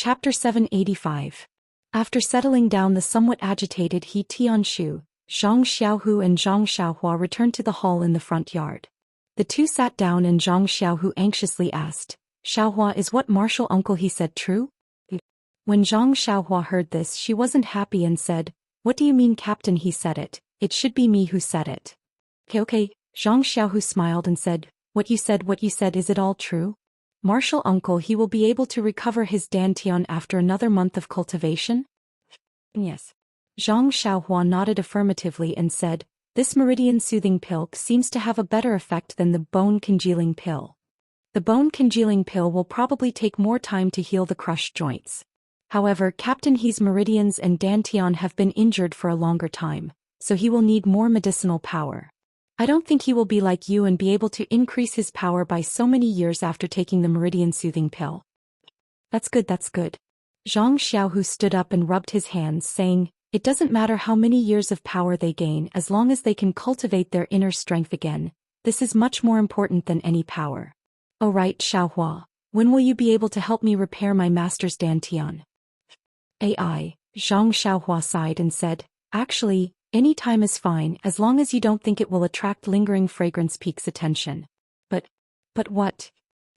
Chapter 785. After settling down the somewhat agitated He Tianshu, Zhang Xiaohu and Zhang Xiaohua returned to the hall in the front yard. The two sat down and Zhang Xiaohu anxiously asked, "Xiaohua, is what martial uncle he said true?" When Zhang Xiaohua heard this, she wasn't happy and said, "What do you mean, Captain? He said it. It should be me who said it." Okay. Zhang Xiaohu smiled and said, what you said, is it all true? Martial uncle, he will be able to recover his dantian after another month of cultivation? Yes. Zhang Xiaohua nodded affirmatively and said, this meridian soothing pill seems to have a better effect than the bone congealing pill. The bone congealing pill will probably take more time to heal the crushed joints. However, Captain He's meridians and dantian have been injured for a longer time, so he will need more medicinal power. I don't think he will be like you and be able to increase his power by so many years after taking the meridian soothing pill. That's good. Zhang Xiaohu stood up and rubbed his hands, saying, it doesn't matter how many years of power they gain as long as they can cultivate their inner strength again. This is much more important than any power. Oh right, Xiaohua, when will you be able to help me repair my master's dantian? Zhang Xiaohua sighed and said, actually, any time is fine as long as you don't think it will attract lingering fragrance peak's attention. But what?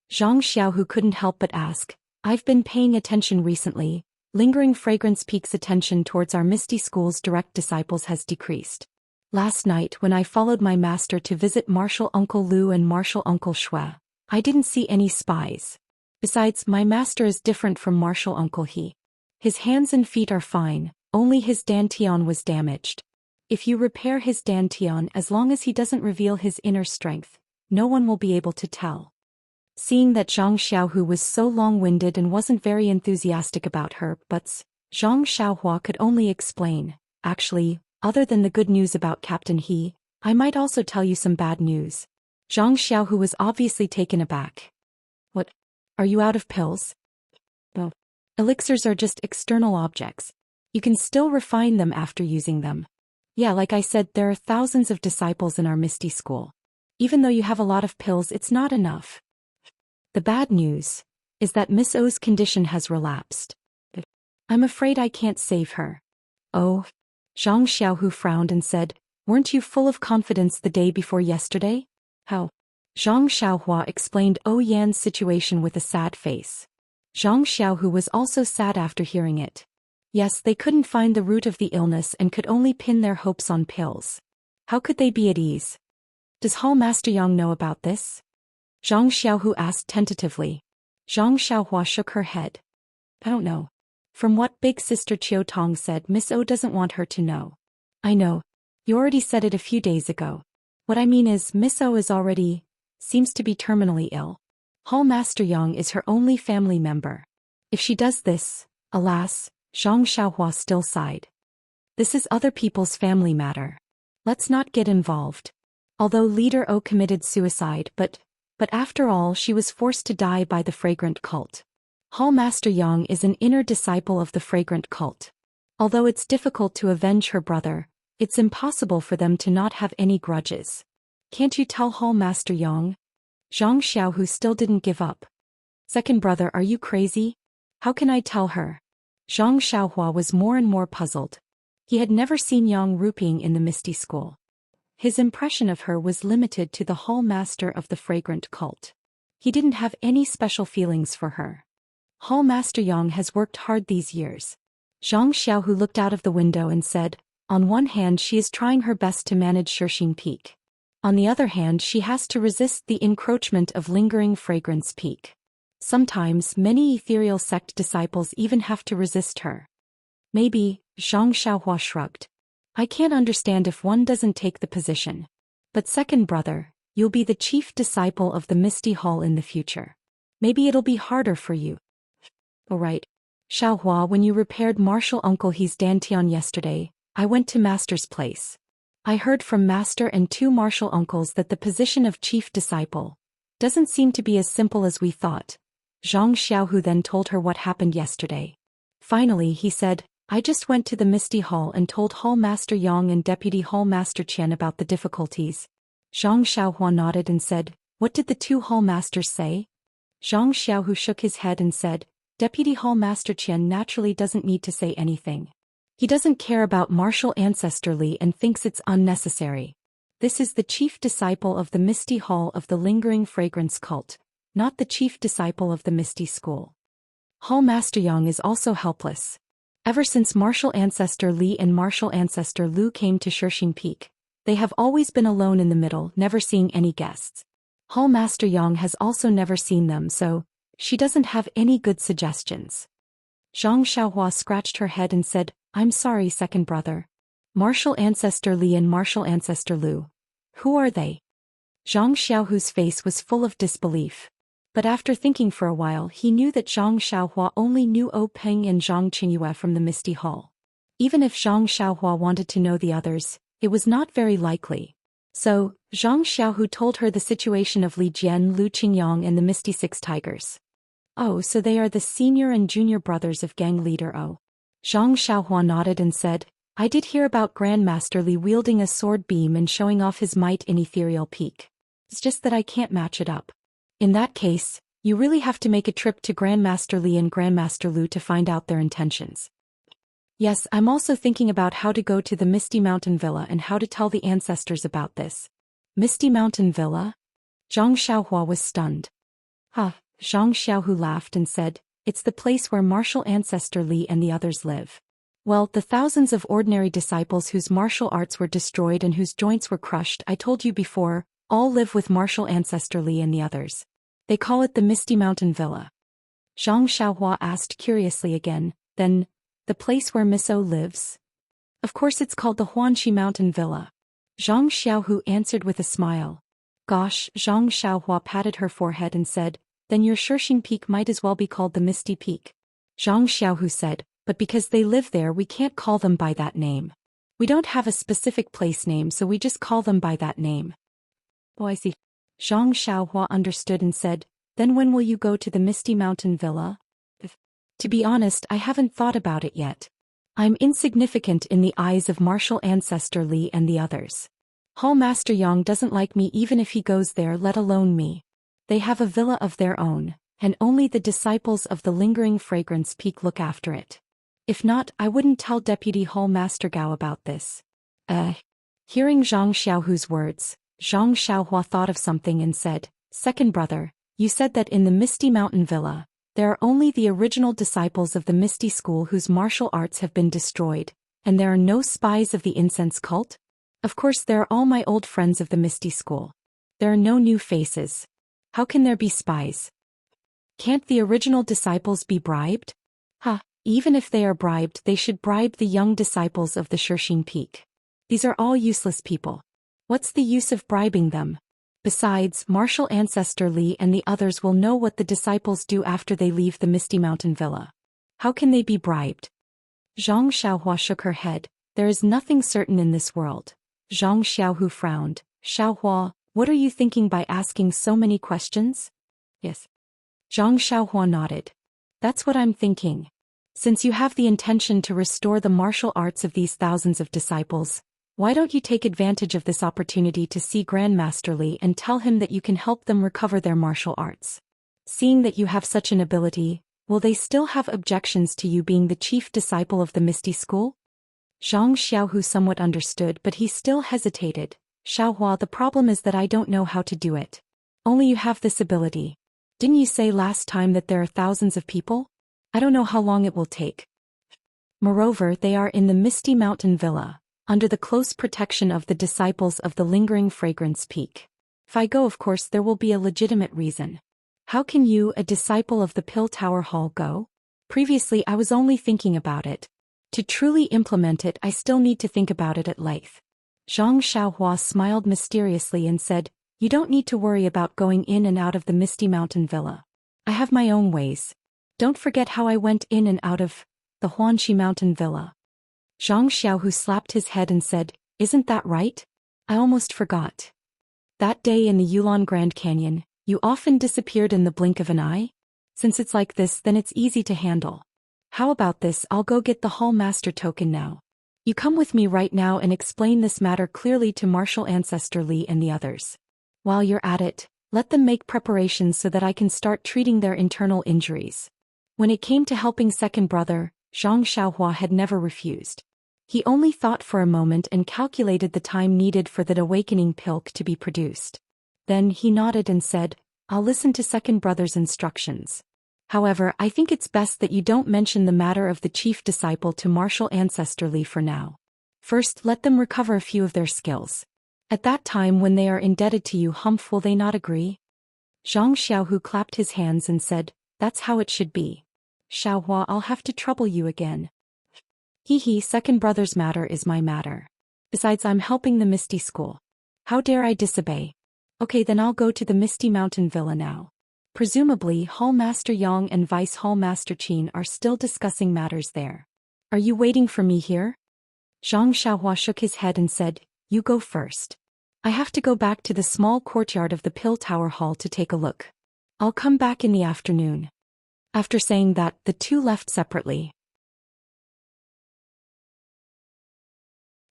Zhang Xiaohu couldn't help but ask. I've been paying attention recently. Lingering fragrance peak's attention towards our Misty School's direct disciples has decreased. Last night when I followed my master to visit Martial Uncle Lu and Martial Uncle Shui, I didn't see any spies. Besides, my master is different from Martial Uncle He. His hands and feet are fine, only his dantian was damaged. If you repair his dantian, as long as he doesn't reveal his inner strength, no one will be able to tell. Seeing that Zhang Xiaohu was so long-winded and wasn't very enthusiastic about her buts, Zhang Xiaohua could only explain, actually, other than the good news about Captain He, I might also tell you some bad news. Zhang Xiaohu was obviously taken aback. What? Are you out of pills? No. Elixirs are just external objects. You can still refine them after using them. Yeah, like I said, there are thousands of disciples in our Misty School. Even though you have a lot of pills, it's not enough. The bad news is that Miss O's condition has relapsed. I'm afraid I can't save her. Oh. Zhang Xiaohu frowned and said, weren't you full of confidence the day before yesterday? How? Zhang Xiaohua explained Oh Yan's situation with a sad face. Zhang Xiaohu was also sad after hearing it. Yes, they couldn't find the root of the illness and could only pin their hopes on pills. How could they be at ease? Does Hall Master Yang know about this? Zhang Xiaohu asked tentatively. Zhang Xiaohua shook her head. I don't know. From what Big Sister Qiu Tong said, Miss O doesn't want her to know. I know. You already said it a few days ago. What I mean is, Miss O seems to be terminally ill. Hall Master Yang is her only family member. If she does this, alas, Zhang Xiaohua still sighed. This is other people's family matter. Let's not get involved. Although Leader O committed suicide, but after all she was forced to die by the fragrant cult. Hall Master Yang is an inner disciple of the fragrant cult. Although it's difficult to avenge her brother, it's impossible for them to not have any grudges. Can't you tell Hall Master Yang? Zhang Xiaohu still didn't give up. Second brother, are you crazy? How can I tell her? Zhang Xiaohua was more and more puzzled. He had never seen Yang Ruping in the Misty School. His impression of her was limited to the Hall Master of the fragrant cult. He didn't have any special feelings for her. Hall Master Yang has worked hard these years. Zhang Xiaohu looked out of the window and said, on one hand she is trying her best to manage Shirxing Peak. On the other hand she has to resist the encroachment of lingering fragrance peak. Sometimes many ethereal sect disciples even have to resist her. Maybe, Zhang Xiaohua shrugged. I can't understand if one doesn't take the position. But second brother, you'll be the chief disciple of the Misty Hall in the future. Maybe it'll be harder for you. Alright. Xiaohua, when you repaired Martial Uncle He's dantian yesterday, I went to Master's place. I heard from Master and two Martial Uncles that the position of chief disciple doesn't seem to be as simple as we thought. Zhang Xiaohu then told her what happened yesterday. Finally he said, I just went to the Misty Hall and told Hall Master Yang and Deputy Hall Master Qian about the difficulties. Zhang Xiaohua nodded and said, what did the two Hall Masters say? Zhang Xiaohu shook his head and said, Deputy Hall Master Qian naturally doesn't need to say anything. He doesn't care about martial ancestor Li and thinks it's unnecessary. This is the chief disciple of the Misty Hall of the Lingering Fragrance cult, not the chief disciple of the Misty School. Hall Master Yang is also helpless. Ever since martial ancestor Li and martial ancestor Lu came to Shishing Peak, they have always been alone in the middle, never seeing any guests. Hall Master Yang has also never seen them, so she doesn't have any good suggestions. Zhang Xiaohua scratched her head and said, I'm sorry, second brother. Martial ancestor Li and martial ancestor Lu. Who are they? Zhang Xiaohu's face was full of disbelief. But after thinking for a while he knew that Zhang Xiaohua only knew O Peng and Zhang Qingyue from the Misty Hall. Even if Zhang Xiaohua wanted to know the others, it was not very likely. So, Zhang Xiaohu told her the situation of Li Jian, Lu Qingyang and the Misty Six Tigers. Oh, so they are the senior and junior brothers of gang leader O. Zhang Xiaohua nodded and said, I did hear about Grandmaster Li wielding a sword beam and showing off his might in Ethereal Peak. It's just that I can't match it up. In that case, you really have to make a trip to Grandmaster Li and Grandmaster Lu to find out their intentions. Yes, I'm also thinking about how to go to the Misty Mountain Villa and how to tell the ancestors about this. Misty Mountain Villa? Zhang Xiaohua was stunned. Zhang Xiaohu laughed and said, it's the place where martial ancestor Li and the others live. Well, the thousands of ordinary disciples whose martial arts were destroyed and whose joints were crushed, I told you before, all live with martial ancestor Li and the others. They call it the Misty Mountain Villa. Zhang Xiaohua asked curiously again, then, the place where Miss O lives? Of course it's called the Huanxi Mountain Villa. Zhang Xiaohu answered with a smile. Gosh, Zhang Xiaohua patted her forehead and said, then your Shishing Peak might as well be called the Misty Peak. Zhang Xiaohu said, but because they live there we can't call them by that name. We don't have a specific place name so we just call them by that name. Oh, I see. Zhang Xiaohua understood and said, then when will you go to the Misty Mountain Villa? To be honest, I haven't thought about it yet. I'm insignificant in the eyes of martial ancestor Li and the others. Hall Master Yang doesn't like me even if he goes there, let alone me. They have a villa of their own, and only the disciples of the Lingering Fragrance Peak look after it. If not, I wouldn't tell Deputy Hall Master Gao about this. Hearing Zhang Xiaohu's words, Zhang Xiaohua thought of something and said, second brother, you said that in the Misty Mountain Villa, there are only the original disciples of the Misty School whose martial arts have been destroyed, and there are no spies of the incense cult? Of course there are all my old friends of the Misty School. There are no new faces. How can there be spies? Can't the original disciples be bribed? Even if they are bribed, they should bribe the young disciples of the Shishing Peak. These are all useless people. What's the use of bribing them? Besides, martial ancestor Li and the others will know what the disciples do after they leave the Misty Mountain Villa. How can they be bribed? Zhang Xiaohua shook her head. There is nothing certain in this world. Zhang Xiaohu frowned. Xiaohua, what are you thinking by asking so many questions? Yes. Zhang Xiaohua nodded. That's what I'm thinking. Since you have the intention to restore the martial arts of these thousands of disciples, why don't you take advantage of this opportunity to see Grandmaster Li and tell him that you can help them recover their martial arts? Seeing that you have such an ability, will they still have objections to you being the chief disciple of the Misty School? Zhang Xiaohu somewhat understood, but he still hesitated. Xiaohua, the problem is that I don't know how to do it. Only you have this ability. Didn't you say last time that there are thousands of people? I don't know how long it will take. Moreover, they are in the Misty Mountain Villa, under the close protection of the disciples of the Lingering Fragrance Peak. If I go, of course there will be a legitimate reason. How can you, a disciple of the Pill Tower Hall, go? Previously I was only thinking about it. To truly implement it I still need to think about it at length. Zhang Xiaohua smiled mysteriously and said, you don't need to worry about going in and out of the Misty Mountain Villa. I have my own ways. Don't forget how I went in and out of the Huanxi Mountain Villa. Zhang Xiaohu slapped his head and said, isn't that right? I almost forgot. That day in the Yulon Grand Canyon, you often disappeared in the blink of an eye? Since it's like this, then it's easy to handle. How about this, I'll go get the Hall Master token now. You come with me right now and explain this matter clearly to martial ancestor Li and the others. While you're at it, let them make preparations so that I can start treating their internal injuries. When it came to helping second brother, Zhang Xiaohua had never refused. He only thought for a moment and calculated the time needed for that awakening pilk to be produced. Then he nodded and said, I'll listen to second brother's instructions. However, I think it's best that you don't mention the matter of the chief disciple to martial ancestrally for now. First, let them recover a few of their skills. At that time when they are indebted to you, will they not agree? Zhang Xiaohu clapped his hands and said, that's how it should be. Xiaohua, I'll have to trouble you again. He, second brother's matter is my matter. Besides, I'm helping the Misty School. How dare I disobey? Okay, then I'll go to the Misty Mountain Villa now. Presumably, Hall Master Yang and Vice Hall Master Qin are still discussing matters there. Are you waiting for me here? Zhang Xiaohua shook his head and said, you go first. I have to go back to the small courtyard of the Pill Tower Hall to take a look. I'll come back in the afternoon. After saying that, the two left separately.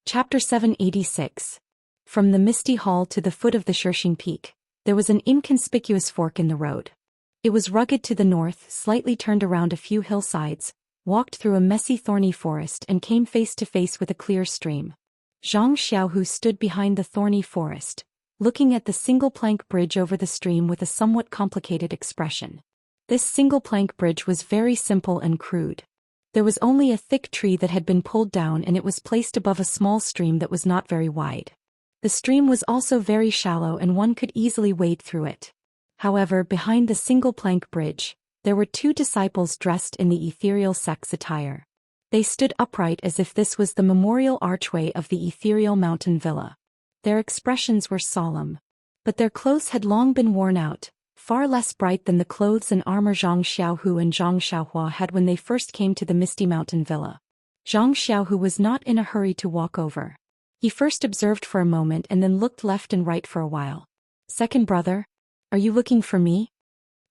Chapter 786. From the Misty Hall to the foot of the Shirxing Peak, there was an inconspicuous fork in the road. It was rugged to the north, slightly turned around a few hillsides, walked through a messy thorny forest and came face to face with a clear stream. Zhang Xiaohu stood behind the thorny forest, looking at the single-plank bridge over the stream with a somewhat complicated expression. This single-plank bridge was very simple and crude. There was only a thick tree that had been pulled down and it was placed above a small stream that was not very wide. The stream was also very shallow and one could easily wade through it. However, behind the single-plank bridge, there were two disciples dressed in the ethereal sect's attire. They stood upright as if this was the memorial archway of the ethereal mountain villa. Their expressions were solemn. But their clothes had long been worn out, far less bright than the clothes and armor Zhang Xiaohu and Zhang Xiaohua had when they first came to the Misty Mountain Villa. Zhang Xiaohu was not in a hurry to walk over. He first observed for a moment and then looked left and right for a while. Second brother? Are you looking for me?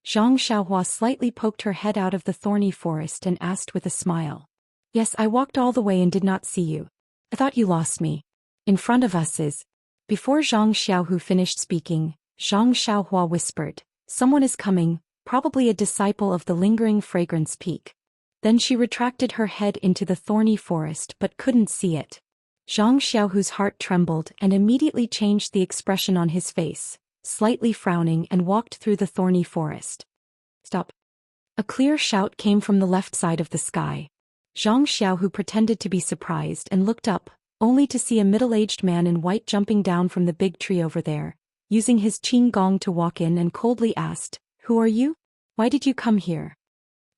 Zhang Xiaohua slightly poked her head out of the thorny forest and asked with a smile. Yes, I walked all the way and did not see you. I thought you lost me. In front of us is... Before Zhang Xiaohu finished speaking, Zhang Xiaohua whispered, someone is coming, probably a disciple of the lingering fragrance peak. Then she retracted her head into the thorny forest but couldn't see it. Zhang Xiaohu's heart trembled and immediately changed the expression on his face, slightly frowning, and walked through the thorny forest. Stop. A clear shout came from the left side of the sky. Zhang Xiaohu pretended to be surprised and looked up, only to see a middle-aged man in white jumping down from the big tree over there, using his qing gong to walk in, and coldly asked, Who are you? Why did you come here?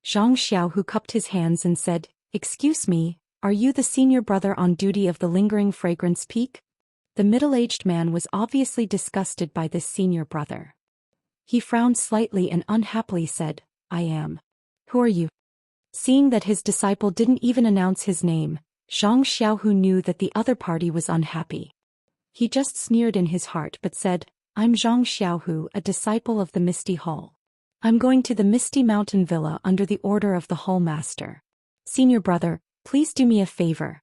Zhang Xiaohu cupped his hands and said, Excuse me, are you the senior brother on duty of the lingering fragrance peak? The middle-aged man was obviously disgusted by this senior brother. He frowned slightly and unhappily said, I am. Who are you? Seeing that his disciple didn't even announce his name, Zhang Xiaohu knew that the other party was unhappy. He just sneered in his heart but said, I'm Zhang Xiaohu, a disciple of the Misty Hall. I'm going to the Misty Mountain Villa under the order of the Hall Master. Senior brother, please do me a favor.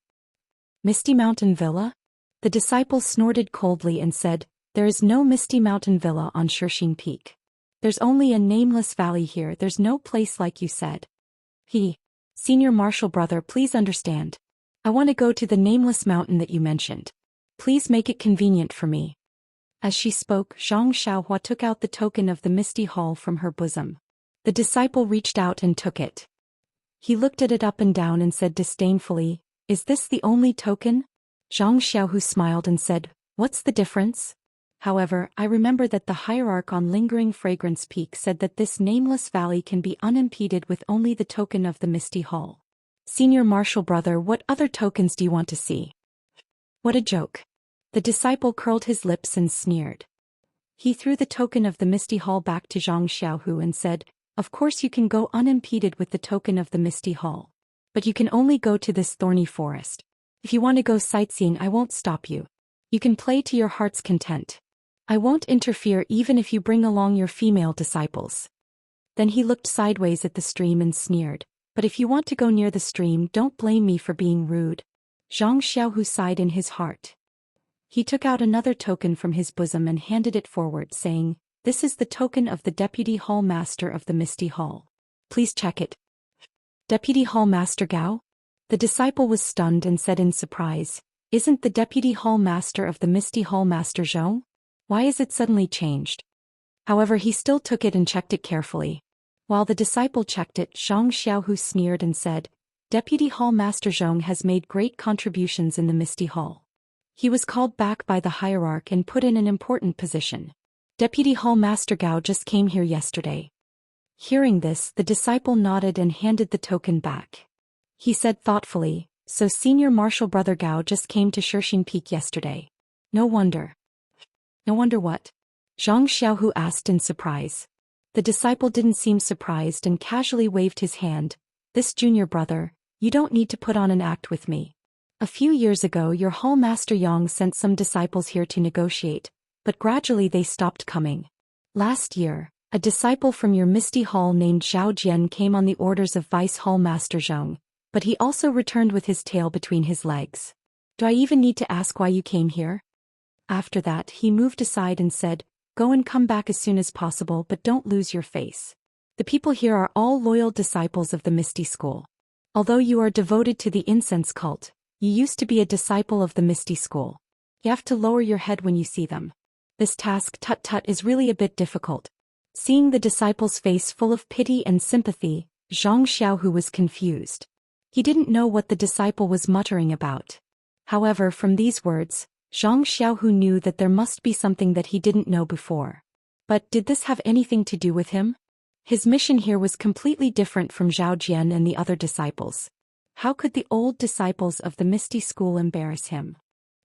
Misty Mountain Villa? The disciple snorted coldly and said, There is no Misty Mountain Villa on Shirxing Peak. There's only a nameless valley here, there's no place like you said. Senior martial brother, please understand. I want to go to the nameless mountain that you mentioned. Please make it convenient for me. As she spoke, Zhang Xiaohua took out the token of the Misty Hall from her bosom. The disciple reached out and took it. He looked at it up and down and said disdainfully, Is this the only token? Zhang Xiaohu smiled and said, What's the difference? However, I remember that the hierarch on Lingering Fragrance Peak said that this nameless valley can be unimpeded with only the token of the Misty Hall. Senior martial brother, what other tokens do you want to see? What a joke. The disciple curled his lips and sneered. He threw the token of the Misty Hall back to Zhang Xiaohu and said, Of course you can go unimpeded with the token of the Misty Hall. But you can only go to this thorny forest. If you want to go sightseeing, I won't stop you. You can play to your heart's content. I won't interfere even if you bring along your female disciples. Then he looked sideways at the stream and sneered, But if you want to go near the stream, don't blame me for being rude. Zhang Xiaohu sighed in his heart. He took out another token from his bosom and handed it forward, saying, This is the token of the Deputy Hall Master of the Misty Hall. Please check it. Deputy Hall Master Gao? The disciple was stunned and said in surprise, "Isn't the Deputy Hall Master of the Misty Hall Master Zhong? Why is it suddenly changed?" However, he still took it and checked it carefully. While the disciple checked it, Zhang Xiaohu sneered and said, "Deputy Hall Master Zhong has made great contributions in the Misty Hall. He was called back by the hierarch and put in an important position. Deputy Hall Master Gao just came here yesterday." Hearing this, the disciple nodded and handed the token back. He said thoughtfully, "So Senior Martial Brother Gao just came to Shirxin Peak yesterday. No wonder." "No wonder what?" Zhang Xiaohu asked in surprise. The disciple didn't seem surprised and casually waved his hand. "This junior brother, you don't need to put on an act with me. A few years ago your Hall Master Yang sent some disciples here to negotiate, but gradually they stopped coming. Last year, a disciple from your Misty Hall named Zhao Jian came on the orders of Vice Hall Master Zhong, but he also returned with his tail between his legs. Do I even need to ask why you came here?" After that, he moved aside and said, "Go and come back as soon as possible, but don't lose your face. The people here are all loyal disciples of the Misty School. Although you are devoted to the incense cult, you used to be a disciple of the Misty School. You have to lower your head when you see them. This task tut-tut is really a bit difficult." Seeing the disciple's face full of pity and sympathy, Zhang Xiaohu was confused. He didn't know what the disciple was muttering about. However, from these words, Zhang Xiaohu knew that there must be something that he didn't know before. But did this have anything to do with him? His mission here was completely different from Zhao Jian and the other disciples. How could the old disciples of the Misty School embarrass him?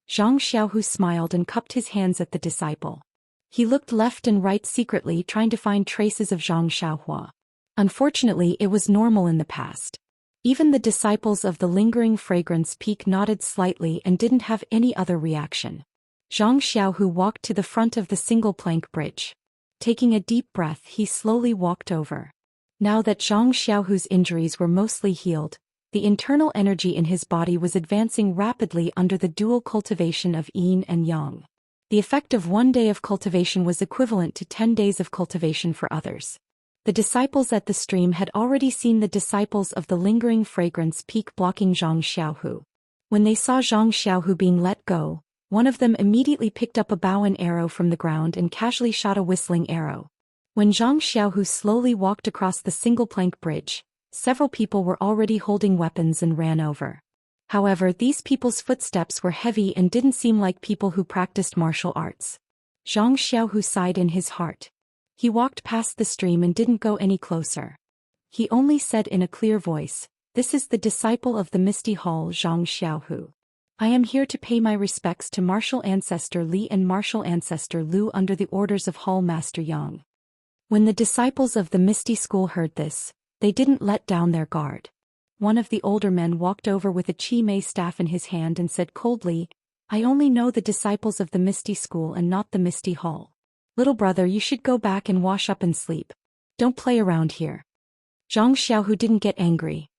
Zhang Xiaohu smiled and cupped his hands at the disciple. He looked left and right secretly, trying to find traces of Zhang Xiaohua. Unfortunately, it was normal in the past. Even the disciples of the Lingering Fragrance Peak nodded slightly and didn't have any other reaction. Zhang Xiaohu walked to the front of the single-plank bridge. Taking a deep breath, he slowly walked over. Now that Zhang Xiaohu's injuries were mostly healed, the internal energy in his body was advancing rapidly under the dual cultivation of yin and yang. The effect of 1 day of cultivation was equivalent to 10 days of cultivation for others. The disciples at the stream had already seen the disciples of the Lingering Fragrance Peak blocking Zhang Xiaohu. When they saw Zhang Xiaohu being let go, one of them immediately picked up a bow and arrow from the ground and casually shot a whistling arrow. When Zhang Xiaohu slowly walked across the single-plank bridge, several people were already holding weapons and ran over. However, these people's footsteps were heavy and didn't seem like people who practiced martial arts. Zhang Xiaohu sighed in his heart. He walked past the stream and didn't go any closer. He only said in a clear voice, "This is the disciple of the Misty Hall, Zhang Xiaohu. I am here to pay my respects to Martial Ancestor Li and Martial Ancestor Lu under the orders of Hall Master Yang." When the disciples of the Misty School heard this, they didn't let down their guard. One of the older men walked over with a Chi Mei staff in his hand and said coldly, "I only know the disciples of the Misty School and not the Misty Hall. Little brother, you should go back and wash up and sleep. Don't play around here." Zhang Xiaohu didn't get angry.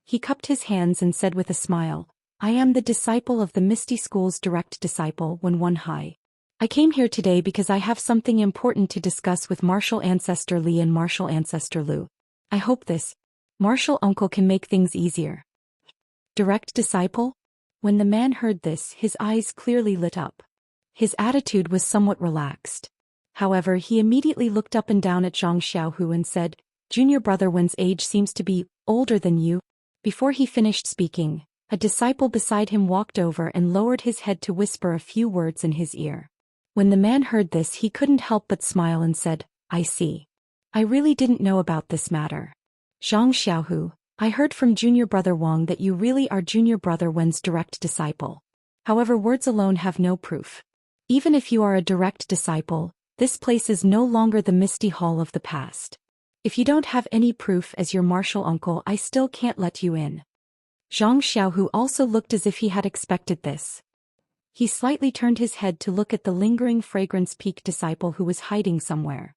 He cupped his hands and said with a smile, "I am the disciple of the Misty School's direct disciple, Wen Hai. I came here today because I have something important to discuss with Martial Ancestor Li and Martial Ancestor Lu. I hope this Martial Uncle can make things easier." Direct disciple? When the man heard this, his eyes clearly lit up. His attitude was somewhat relaxed. However, he immediately looked up and down at Zhang Xiaohu and said, "Junior brother Wen's age seems to be older than you." Before he finished speaking, a disciple beside him walked over and lowered his head to whisper a few words in his ear. When the man heard this, he couldn't help but smile and said, "I see. I really didn't know about this matter. Zhang Xiaohu, I heard from Junior Brother Wang that you really are Junior Brother Wen's direct disciple. However, words alone have no proof. Even if you are a direct disciple, this place is no longer the Misty Hall of the past. If you don't have any proof as your martial uncle, I still can't let you in." Zhang Xiaohu also looked as if he had expected this. He slightly turned his head to look at the Lingering Fragrance Peak disciple who was hiding somewhere.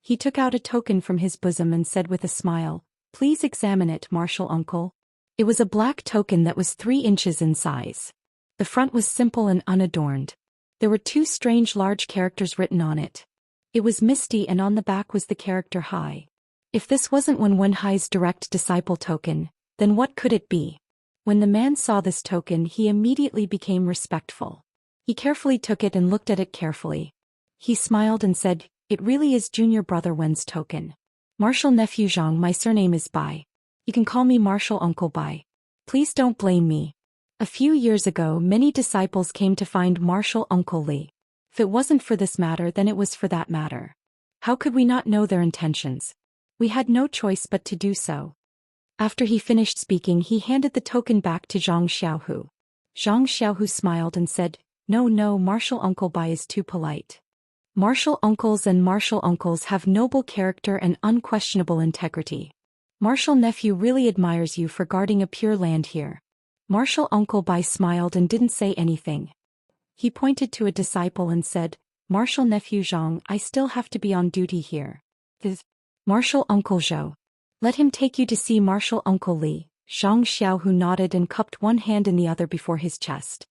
He took out a token from his bosom and said with a smile, "Please examine it, martial uncle." It was a black token that was 3 inches in size. The front was simple and unadorned. There were 2 strange large characters written on it. It was Misty, and on the back was the character Hai. If this wasn't Wen Hai's direct disciple token, Then what could it be? When the man saw this token, he immediately became respectful. He carefully took it and looked at it carefully. He smiled and said, "It really is junior brother Wen's token. Martial nephew Zhang, my surname is Bai. You can call me Martial Uncle Bai. Please don't blame me." A few years ago, many disciples came to find Martial Uncle Li. If it wasn't for this matter, then it was for that matter. How could we not know their intentions? We had no choice but to do so. After he finished speaking, he handed the token back to Zhang Xiaohu. Zhang Xiaohu smiled and said, No, Martial Uncle Bai is too polite. Martial uncles and martial uncles have noble character and unquestionable integrity. Martial nephew really admires you for guarding a pure land here." Martial Uncle Bai smiled and didn't say anything. He pointed to a disciple and said, "Martial nephew Zhang, I still have to be on duty here." "Martial Uncle Zhou. Let him take you to see Martial Uncle Li." Zhang Xiaohu nodded and cupped one hand in the other before his chest.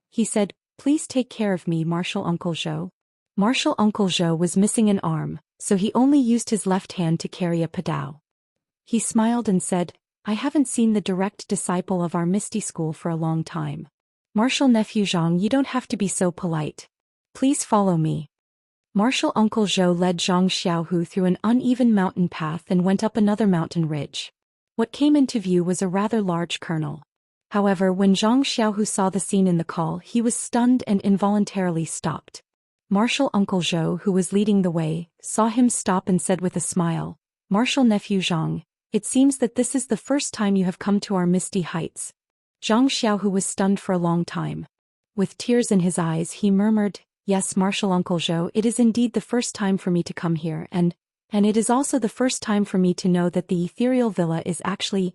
He said, "Please take care of me, Martial Uncle Zhou." Martial Uncle Zhou was missing an arm, so he only used his left hand to carry a padao. He smiled and said, "I haven't seen the direct disciple of our Misty School for a long time. Martial nephew Zhang, you don't have to be so polite. Please follow me." Martial Uncle Zhou led Zhang Xiaohu through an uneven mountain path and went up another mountain ridge. What came into view was a rather large kernel. However, when Zhang Xiaohu saw the scene in the call, he was stunned and involuntarily stopped. Martial Uncle Zhou, who was leading the way, saw him stop and said with a smile, "Martial nephew Zhang, it seems that this is the first time you have come to our misty heights." Zhang Xiaohu was stunned for a long time. With tears in his eyes, he murmured, "Yes, Martial Uncle Zhou, it is indeed the first time for me to come here, and it is also the first time for me to know that the ethereal villa is actually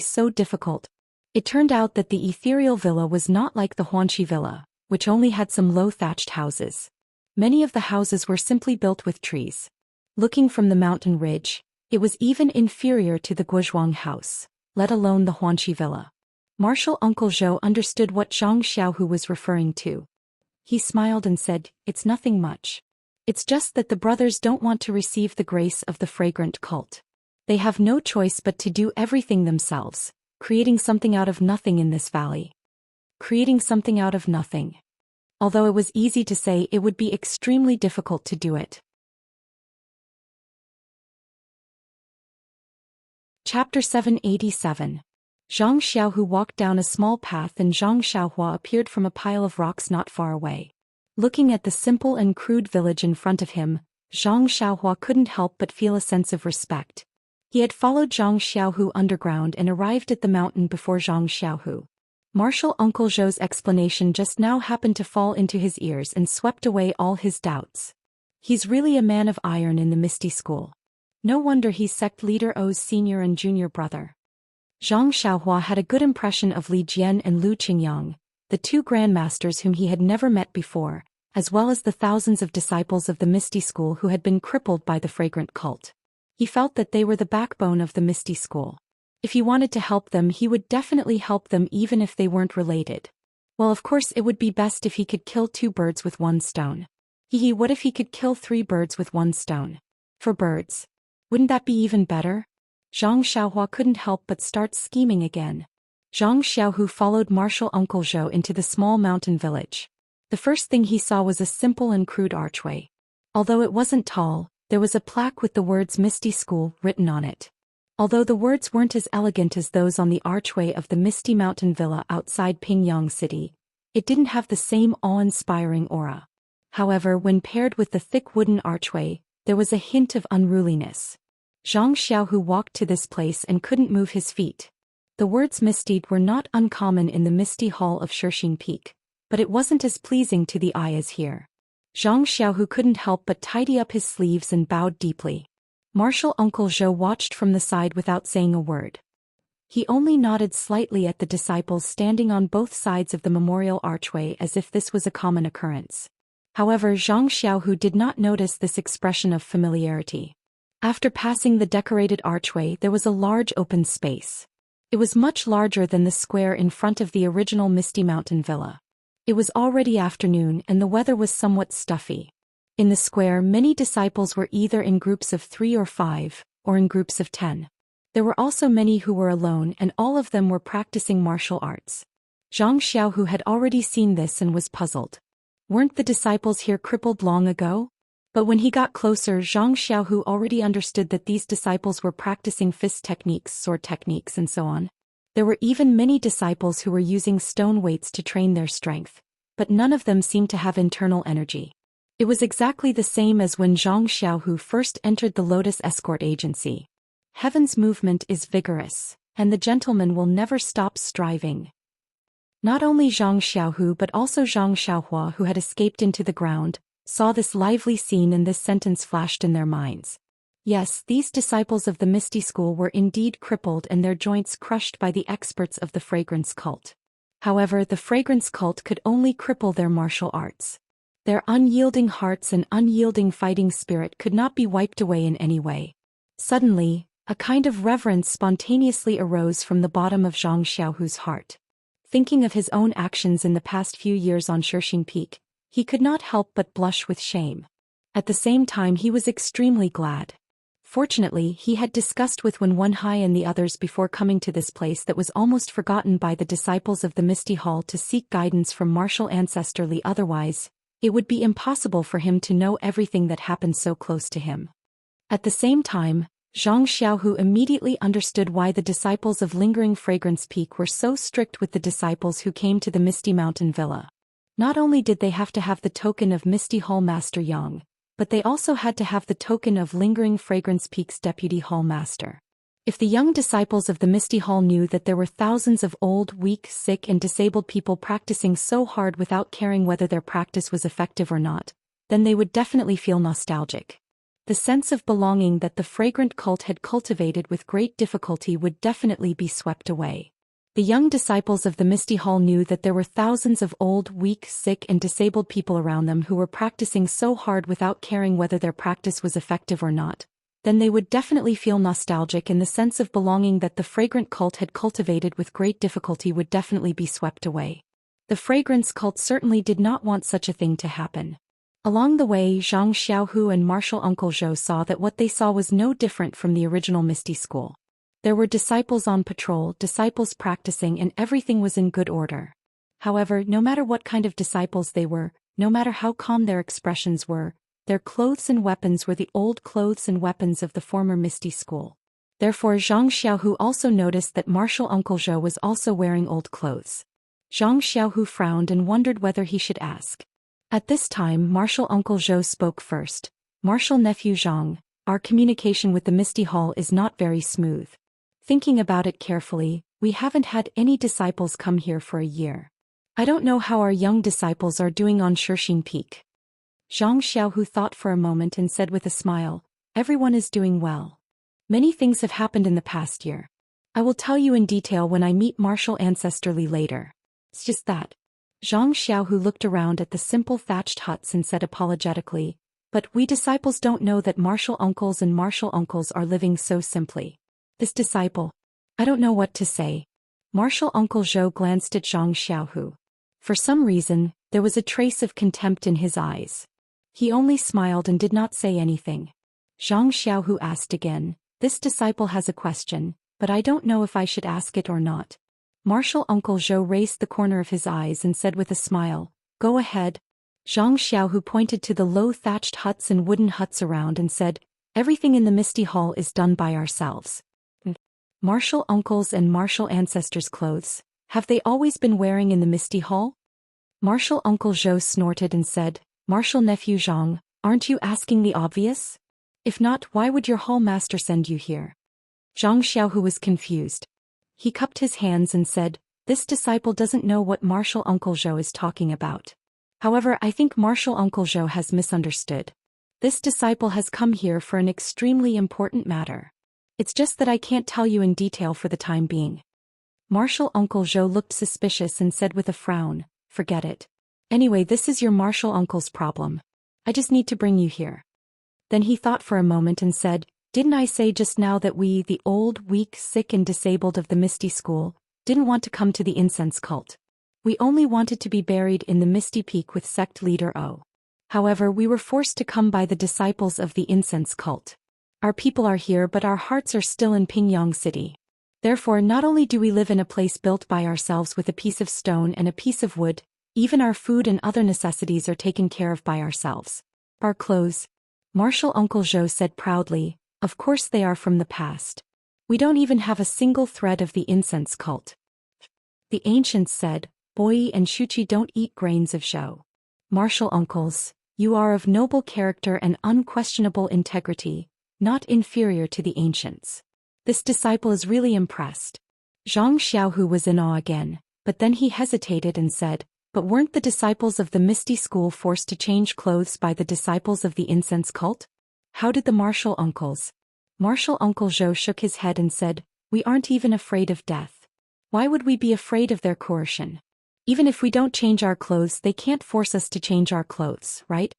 so difficult." It turned out that the ethereal villa was not like the Huanqi villa, which only had some low thatched houses. Many of the houses were simply built with trees. Looking from the mountain ridge, it was even inferior to the Guozhuang house, let alone the Huanqi villa. Martial Uncle Zhou understood what Zhang Xiaohu was referring to. He smiled and said, "It's nothing much. It's just that the brothers don't want to receive the grace of the fragrant cult. They have no choice but to do everything themselves, creating something out of nothing in this valley. Creating something out of nothing. Although it was easy to say, it would be extremely difficult to do it." Chapter 787. Zhang Xiaohu walked down a small path and Zhang Xiaohua appeared from a pile of rocks not far away. Looking at the simple and crude village in front of him, Zhang Xiaohua couldn't help but feel a sense of respect. He had followed Zhang Xiaohu underground and arrived at the mountain before Zhang Xiaohu. Martial Uncle Zhou's explanation just now happened to fall into his ears and swept away all his doubts. He's really a man of iron in the Misty School. No wonder he's sect leader O's senior and junior brother. Zhang Xiaohua had a good impression of Li Jian and Lu Qingyang, the two grandmasters whom he had never met before, as well as the thousands of disciples of the Misty School who had been crippled by the fragrant cult. He felt that they were the backbone of the Misty School. If he wanted to help them, he would definitely help them even if they weren't related. Well, of course it would be best if he could kill 2 birds with 1 stone. What if he could kill 3 birds with 1 stone? For birds. Wouldn't that be even better? Zhang Xiaohua couldn't help but start scheming again. Zhang Xiaohu followed Martial Uncle Zhou into the small mountain village. The first thing he saw was a simple and crude archway. Although it wasn't tall, there was a plaque with the words Misty School written on it. Although the words weren't as elegant as those on the archway of the Misty Mountain Villa outside Pingyang City, it didn't have the same awe-inspiring aura. However, when paired with the thick wooden archway, there was a hint of unruliness. Zhang Xiaohu walked to this place and couldn't move his feet. The words Mistied were not uncommon in the Misty Hall of Shirxing Peak, but it wasn't as pleasing to the eye as here. Zhang Xiaohu couldn't help but tidy up his sleeves and bowed deeply. Martial Uncle Zhou watched from the side without saying a word. He only nodded slightly at the disciples standing on both sides of the memorial archway as if this was a common occurrence. However, Zhang Xiaohu did not notice this expression of familiarity. After passing the decorated archway, there was a large open space. It was much larger than the square in front of the original Misty Mountain Villa. It was already afternoon and the weather was somewhat stuffy. In the square, many disciples were either in groups of 3 or 5, or in groups of 10. There were also many who were alone and all of them were practicing martial arts. Zhang Xiaohu had already seen this and was puzzled. Weren't the disciples here crippled long ago? But when he got closer, Zhang Xiaohu already understood that these disciples were practicing fist techniques, sword techniques and so on. There were even many disciples who were using stone weights to train their strength, but none of them seemed to have internal energy. It was exactly the same as when Zhang Xiaohu first entered the Lotus Escort Agency. Heaven's movement is vigorous, and the gentleman will never stop striving. Not only Zhang Xiaohu but also Zhang Xiaohua, who had escaped into the ground, saw this lively scene and this sentence flashed in their minds. Yes, these disciples of the Misty School were indeed crippled and their joints crushed by the experts of the fragrance cult. However, the fragrance cult could only cripple their martial arts. Their unyielding hearts and unyielding fighting spirit could not be wiped away in any way. Suddenly, a kind of reverence spontaneously arose from the bottom of Zhang Xiaohu's heart. Thinking of his own actions in the past few years on Shirxing Peak, he could not help but blush with shame. At the same time he was extremely glad. Fortunately, he had discussed with Wenhai and the others before coming to this place that was almost forgotten by the disciples of the Misty Hall to seek guidance from martial ancestrally, otherwise, it would be impossible for him to know everything that happened so close to him. At the same time, Zhang Xiaohu immediately understood why the disciples of Lingering Fragrance Peak were so strict with the disciples who came to the Misty Mountain Villa. Not only did they have to have the token of Misty Hall Master Yang, but they also had to have the token of Lingering Fragrance Peak's Deputy Hall Master. If the young disciples of the Misty Hall knew that there were thousands of old, weak, sick and disabled people practicing so hard without caring whether their practice was effective or not, then they would definitely feel nostalgic. The sense of belonging that the fragrant cult had cultivated with great difficulty would definitely be swept away. The young disciples of the Misty Hall knew that there were thousands of old, weak, sick and disabled people around them who were practicing so hard without caring whether their practice was effective or not. Then they would definitely feel nostalgic, and the sense of belonging that the fragrant cult had cultivated with great difficulty would definitely be swept away. The fragrance cult certainly did not want such a thing to happen. Along the way, Zhang Xiaohu and Martial Uncle Zhou saw that what they saw was no different from the original Misty School. There were disciples on patrol, disciples practicing, and everything was in good order. However, no matter what kind of disciples they were, no matter how calm their expressions were, their clothes and weapons were the old clothes and weapons of the former Misty School. Therefore Zhang Xiaohu also noticed that Martial Uncle Zhou was also wearing old clothes. Zhang Xiaohu frowned and wondered whether he should ask. At this time Martial Uncle Zhou spoke first. Martial Nephew Zhang, our communication with the Misty Hall is not very smooth. Thinking about it carefully, we haven't had any disciples come here for a year. I don't know how our young disciples are doing on Shirxing Peak. Zhang Xiaohu thought for a moment and said with a smile, everyone is doing well. Many things have happened in the past year. I will tell you in detail when I meet Martial Ancestrally later. It's just that. Zhang Xiaohu looked around at the simple thatched huts and said apologetically, but we disciples don't know that martial uncles and martial uncles are living so simply. This disciple. I don't know what to say. Martial Uncle Zhou glanced at Zhang Xiaohu. For some reason, there was a trace of contempt in his eyes. He only smiled and did not say anything. Zhang Xiaohu asked again, this disciple has a question, but I don't know if I should ask it or not. Martial Uncle Zhou raised the corner of his eyes and said with a smile, go ahead. Zhang Xiaohu pointed to the low thatched huts and wooden huts around and said, everything in the Misty Hall is done by ourselves. Martial uncles and martial ancestors' clothes, have they always been wearing in the Misty Hall? Martial Uncle Zhou snorted and said, Martial Nephew Zhang, aren't you asking the obvious? If not, why would your hall master send you here? Zhang Xiaohu was confused. He cupped his hands and said, this disciple doesn't know what Martial Uncle Zhou is talking about. However, I think Martial Uncle Zhou has misunderstood. This disciple has come here for an extremely important matter. It's just that I can't tell you in detail for the time being. Martial Uncle Zhou looked suspicious and said with a frown, forget it. Anyway, this is your martial uncle's problem. I just need to bring you here. Then he thought for a moment and said, didn't I say just now that we, the old, weak, sick and disabled of the Misty School, didn't want to come to the incense cult? We only wanted to be buried in the Misty Peak with sect leader O. However, we were forced to come by the disciples of the incense cult. Our people are here but our hearts are still in Pingyang City. Therefore not only do we live in a place built by ourselves with a piece of stone and a piece of wood, even our food and other necessities are taken care of by ourselves. Our clothes, Martial Uncle Zhou said proudly, of course they are from the past. We don't even have a single thread of the incense cult. The ancients said, Boi and Shuchi don't eat grains of zhou. Martial uncles, you are of noble character and unquestionable integrity, not inferior to the ancients. This disciple is really impressed. Zhang Xiaohu was in awe again, but then he hesitated and said, but weren't the disciples of the Misty School forced to change clothes by the disciples of the incense cult? How did the martial uncles? Martial Uncle Zhou shook his head and said, we aren't even afraid of death. Why would we be afraid of their coercion? Even if we don't change our clothes they can't force us to change our clothes, right?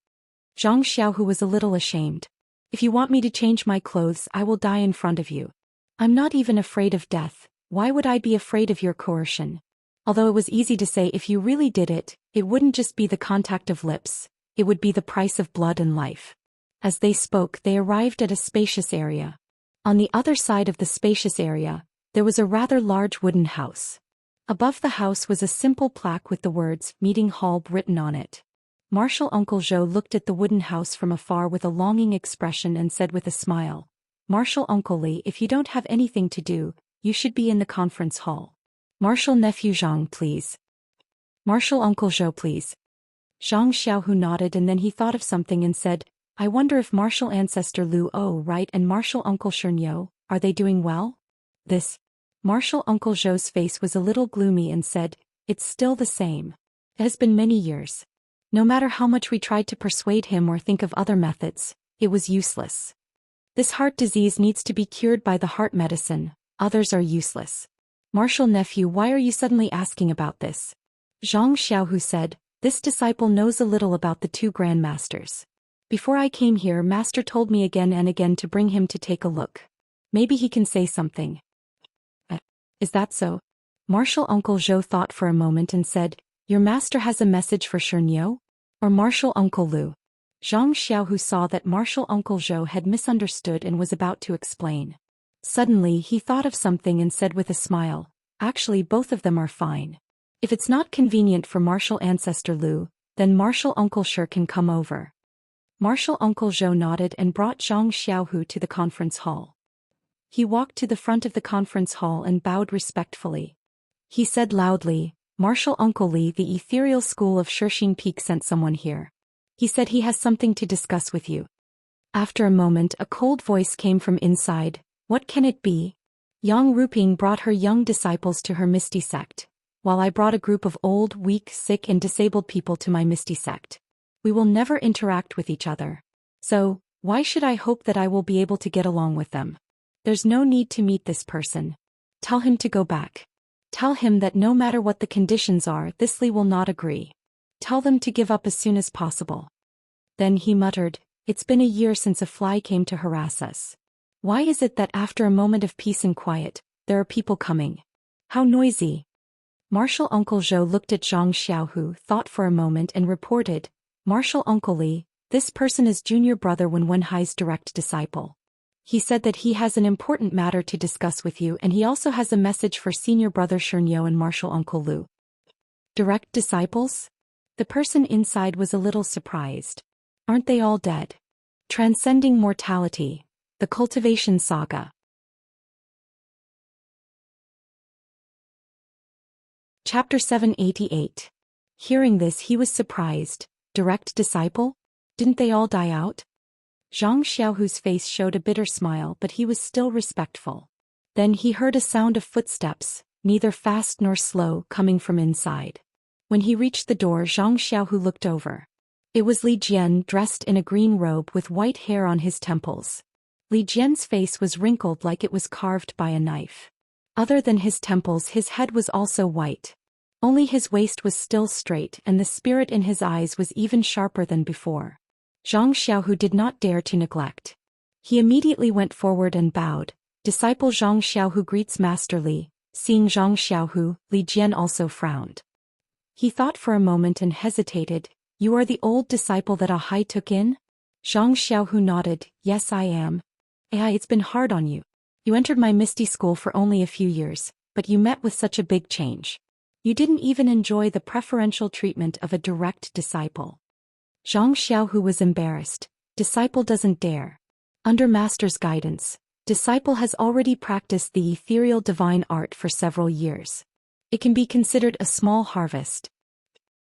Zhang Xiaohu was a little ashamed. If you want me to change my clothes I will die in front of you. I'm not even afraid of death, why would I be afraid of your coercion? Although it was easy to say if you really did it, it wouldn't just be the contact of lips, it would be the price of blood and life. As they spoke they arrived at a spacious area. On the other side of the spacious area, there was a rather large wooden house. Above the house was a simple plaque with the words, Meeting Hall written on it. Martial Uncle Zhou looked at the wooden house from afar with a longing expression and said with a smile, Martial Uncle Li, if you don't have anything to do, you should be in the conference hall. Martial Nephew Zhang, please. Martial Uncle Zhou, please. Zhang Xiaohu nodded and then he thought of something and said, I wonder if Martial Ancestor Lu O right and Martial Uncle Shernyo, are they doing well? This. Martial Uncle Zhou's face was a little gloomy and said, it's still the same. It has been many years. No matter how much we tried to persuade him or think of other methods, it was useless. This heart disease needs to be cured by the heart medicine, others are useless. Martial Nephew, why are you suddenly asking about this? Zhang Xiaohu said, this disciple knows a little about the two grandmasters. Before I came here master told me again and again to bring him to take a look. Maybe he can say something. Is that so? Martial Uncle Zhou thought for a moment and said, your master has a message for Shernyo? Or Martial Uncle Lu? Zhang Xiaohu saw that Martial Uncle Zhou had misunderstood and was about to explain. Suddenly he thought of something and said with a smile, actually both of them are fine. If it's not convenient for Martial Ancestor Lu, then Martial Uncle Shi can come over. Martial Uncle Zhou nodded and brought Zhang Xiaohu to the conference hall. He walked to the front of the conference hall and bowed respectfully. He said loudly, Martial Uncle Li, the ethereal school of Shixing Peak sent someone here. He said he has something to discuss with you. After a moment a cold voice came from inside, what can it be? Yang Ruping brought her young disciples to her Misty sect, while I brought a group of old, weak, sick and disabled people to my Misty sect. We will never interact with each other. So, why should I hope that I will be able to get along with them? There's no need to meet this person. Tell him to go back. Tell him that no matter what the conditions are, this Li will not agree. Tell them to give up as soon as possible. Then he muttered, it's been a year since a fly came to harass us. Why is it that after a moment of peace and quiet, there are people coming? How noisy. Martial Uncle Zhou looked at Zhang Xiaohu, thought for a moment and reported, Martial Uncle Li, this person is junior brother Wen Wenhai's direct disciple. He said that he has an important matter to discuss with you and he also has a message for senior brother Shernyo and Martial Uncle Lu. Direct disciples? The person inside was a little surprised. Aren't they all dead? Transcending Mortality, the Cultivation Saga. Chapter 788. Hearing this he was surprised. Direct disciple? Didn't they all die out? Zhang Xiaohu's face showed a bitter smile but he was still respectful. Then he heard a sound of footsteps, neither fast nor slow, coming from inside. When he reached the door Zhang Xiaohu looked over. It was Li Jian dressed in a green robe with white hair on his temples. Li Jian's face was wrinkled like it was carved by a knife. Other than his temples his head was also white. Only his waist was still straight and the spirit in his eyes was even sharper than before. Zhang Xiaohu did not dare to neglect. He immediately went forward and bowed. Disciple Zhang Xiaohu greets Master Li. Seeing Zhang Xiaohu, Li Jian also frowned. He thought for a moment and hesitated. You are the old disciple that Ahai took in? Zhang Xiaohu nodded, yes I am. It's been hard on you. You entered my Misty school for only a few years, but you met with such a big change. You didn't even enjoy the preferential treatment of a direct disciple. Zhang Xiaohu was embarrassed. Disciple doesn't dare. Under master's guidance, disciple has already practiced the ethereal divine art for several years. It can be considered a small harvest.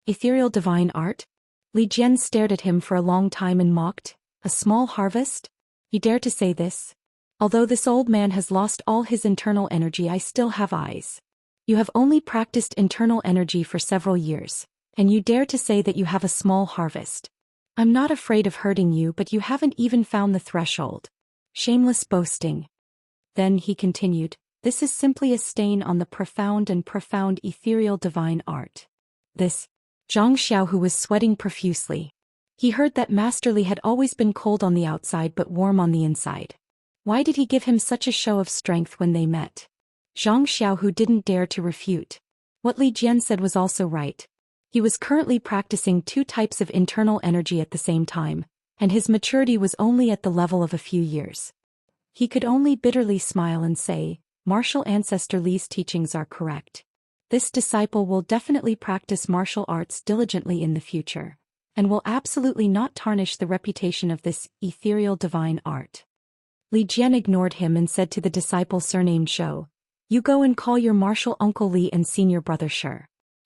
Ethereal divine art? Li Jian stared at him for a long time and mocked. A small harvest? You dare to say this? Although this old man has lost all his internal energy, I still have eyes. You have only practiced internal energy for several years, and you dare to say that you have a small harvest. I'm not afraid of hurting you, but you haven't even found the threshold. Shameless boasting. Then he continued, this is simply a stain on the profound ethereal divine art. This. Zhang Xiaohu was sweating profusely. He heard that Master Li had always been cold on the outside but warm on the inside. Why did he give him such a show of strength when they met? Zhang Xiaohu didn't dare to refute. What Li Jian said was also right. He was currently practicing two types of internal energy at the same time, and his maturity was only at the level of a few years. He could only bitterly smile and say, Martial Ancestor Li's teachings are correct. This disciple will definitely practice martial arts diligently in the future, and will absolutely not tarnish the reputation of this ethereal divine art. Li Jian ignored him and said to the disciple surnamed Shou, you go and call your martial uncle Li and senior brother Shi.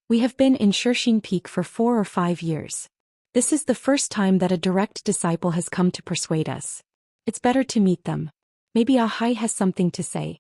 We have been in Shixing Peak for 4 or 5 years. This is the first time that a direct disciple has come to persuade us. It's better to meet them. Maybe Ahai has something to say.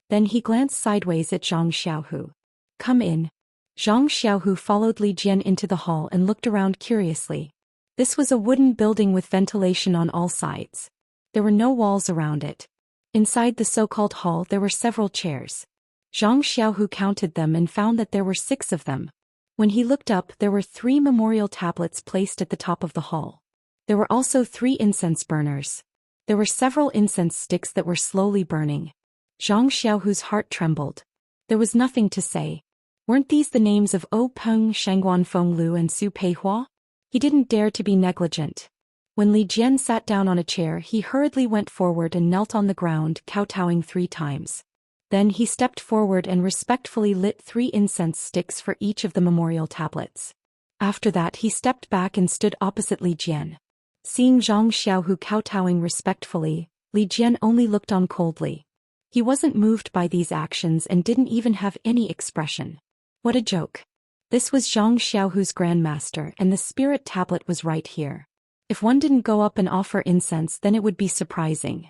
Then he glanced sideways at Zhang Xiaohu. Come in. Zhang Xiaohu followed Li Jian into the hall and looked around curiously. This was a wooden building with ventilation on all sides. There were no walls around it. Inside the so-called hall there were several chairs. Zhang Xiaohu counted them and found that there were 6 of them. When he looked up, there were 3 memorial tablets placed at the top of the hall. There were also 3 incense burners. There were several incense sticks that were slowly burning. Zhang Xiaohu's heart trembled. There was nothing to say. Weren't these the names of O Peng, Shangguan Fenglu and Su Peihua? He didn't dare to be negligent. When Li Jian sat down on a chair, he hurriedly went forward and knelt on the ground, kowtowing 3 times. Then he stepped forward and respectfully lit 3 incense sticks for each of the memorial tablets. After that he stepped back and stood opposite Li Jian. Seeing Zhang Xiaohu kowtowing respectfully, Li Jian only looked on coldly. He wasn't moved by these actions and didn't even have any expression. What a joke. This was Zhang Xiaohu's grandmaster, and the spirit tablet was right here. If one didn't go up and offer incense, then it would be surprising.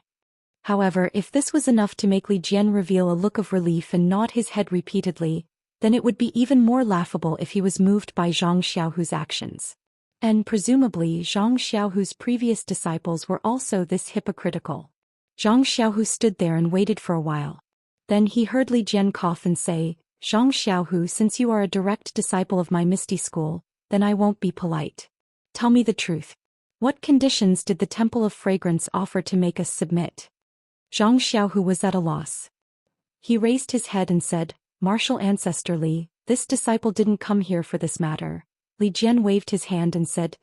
However, if this was enough to make Li Jian reveal a look of relief and nod his head repeatedly, then it would be even more laughable if he was moved by Zhang Xiaohu's actions. And presumably Zhang Xiaohu's previous disciples were also this hypocritical. Zhang Xiaohu stood there and waited for a while. Then he heard Li Jian cough and say, Zhang Xiaohu, since you are a direct disciple of my Misty school, then I won't be polite. Tell me the truth. What conditions did the Temple of Fragrance offer to make us submit? Zhang Xiaohu was at a loss. He raised his head and said, Martial Ancestor Li, this disciple didn't come here for this matter. Li Jian waved his hand and said,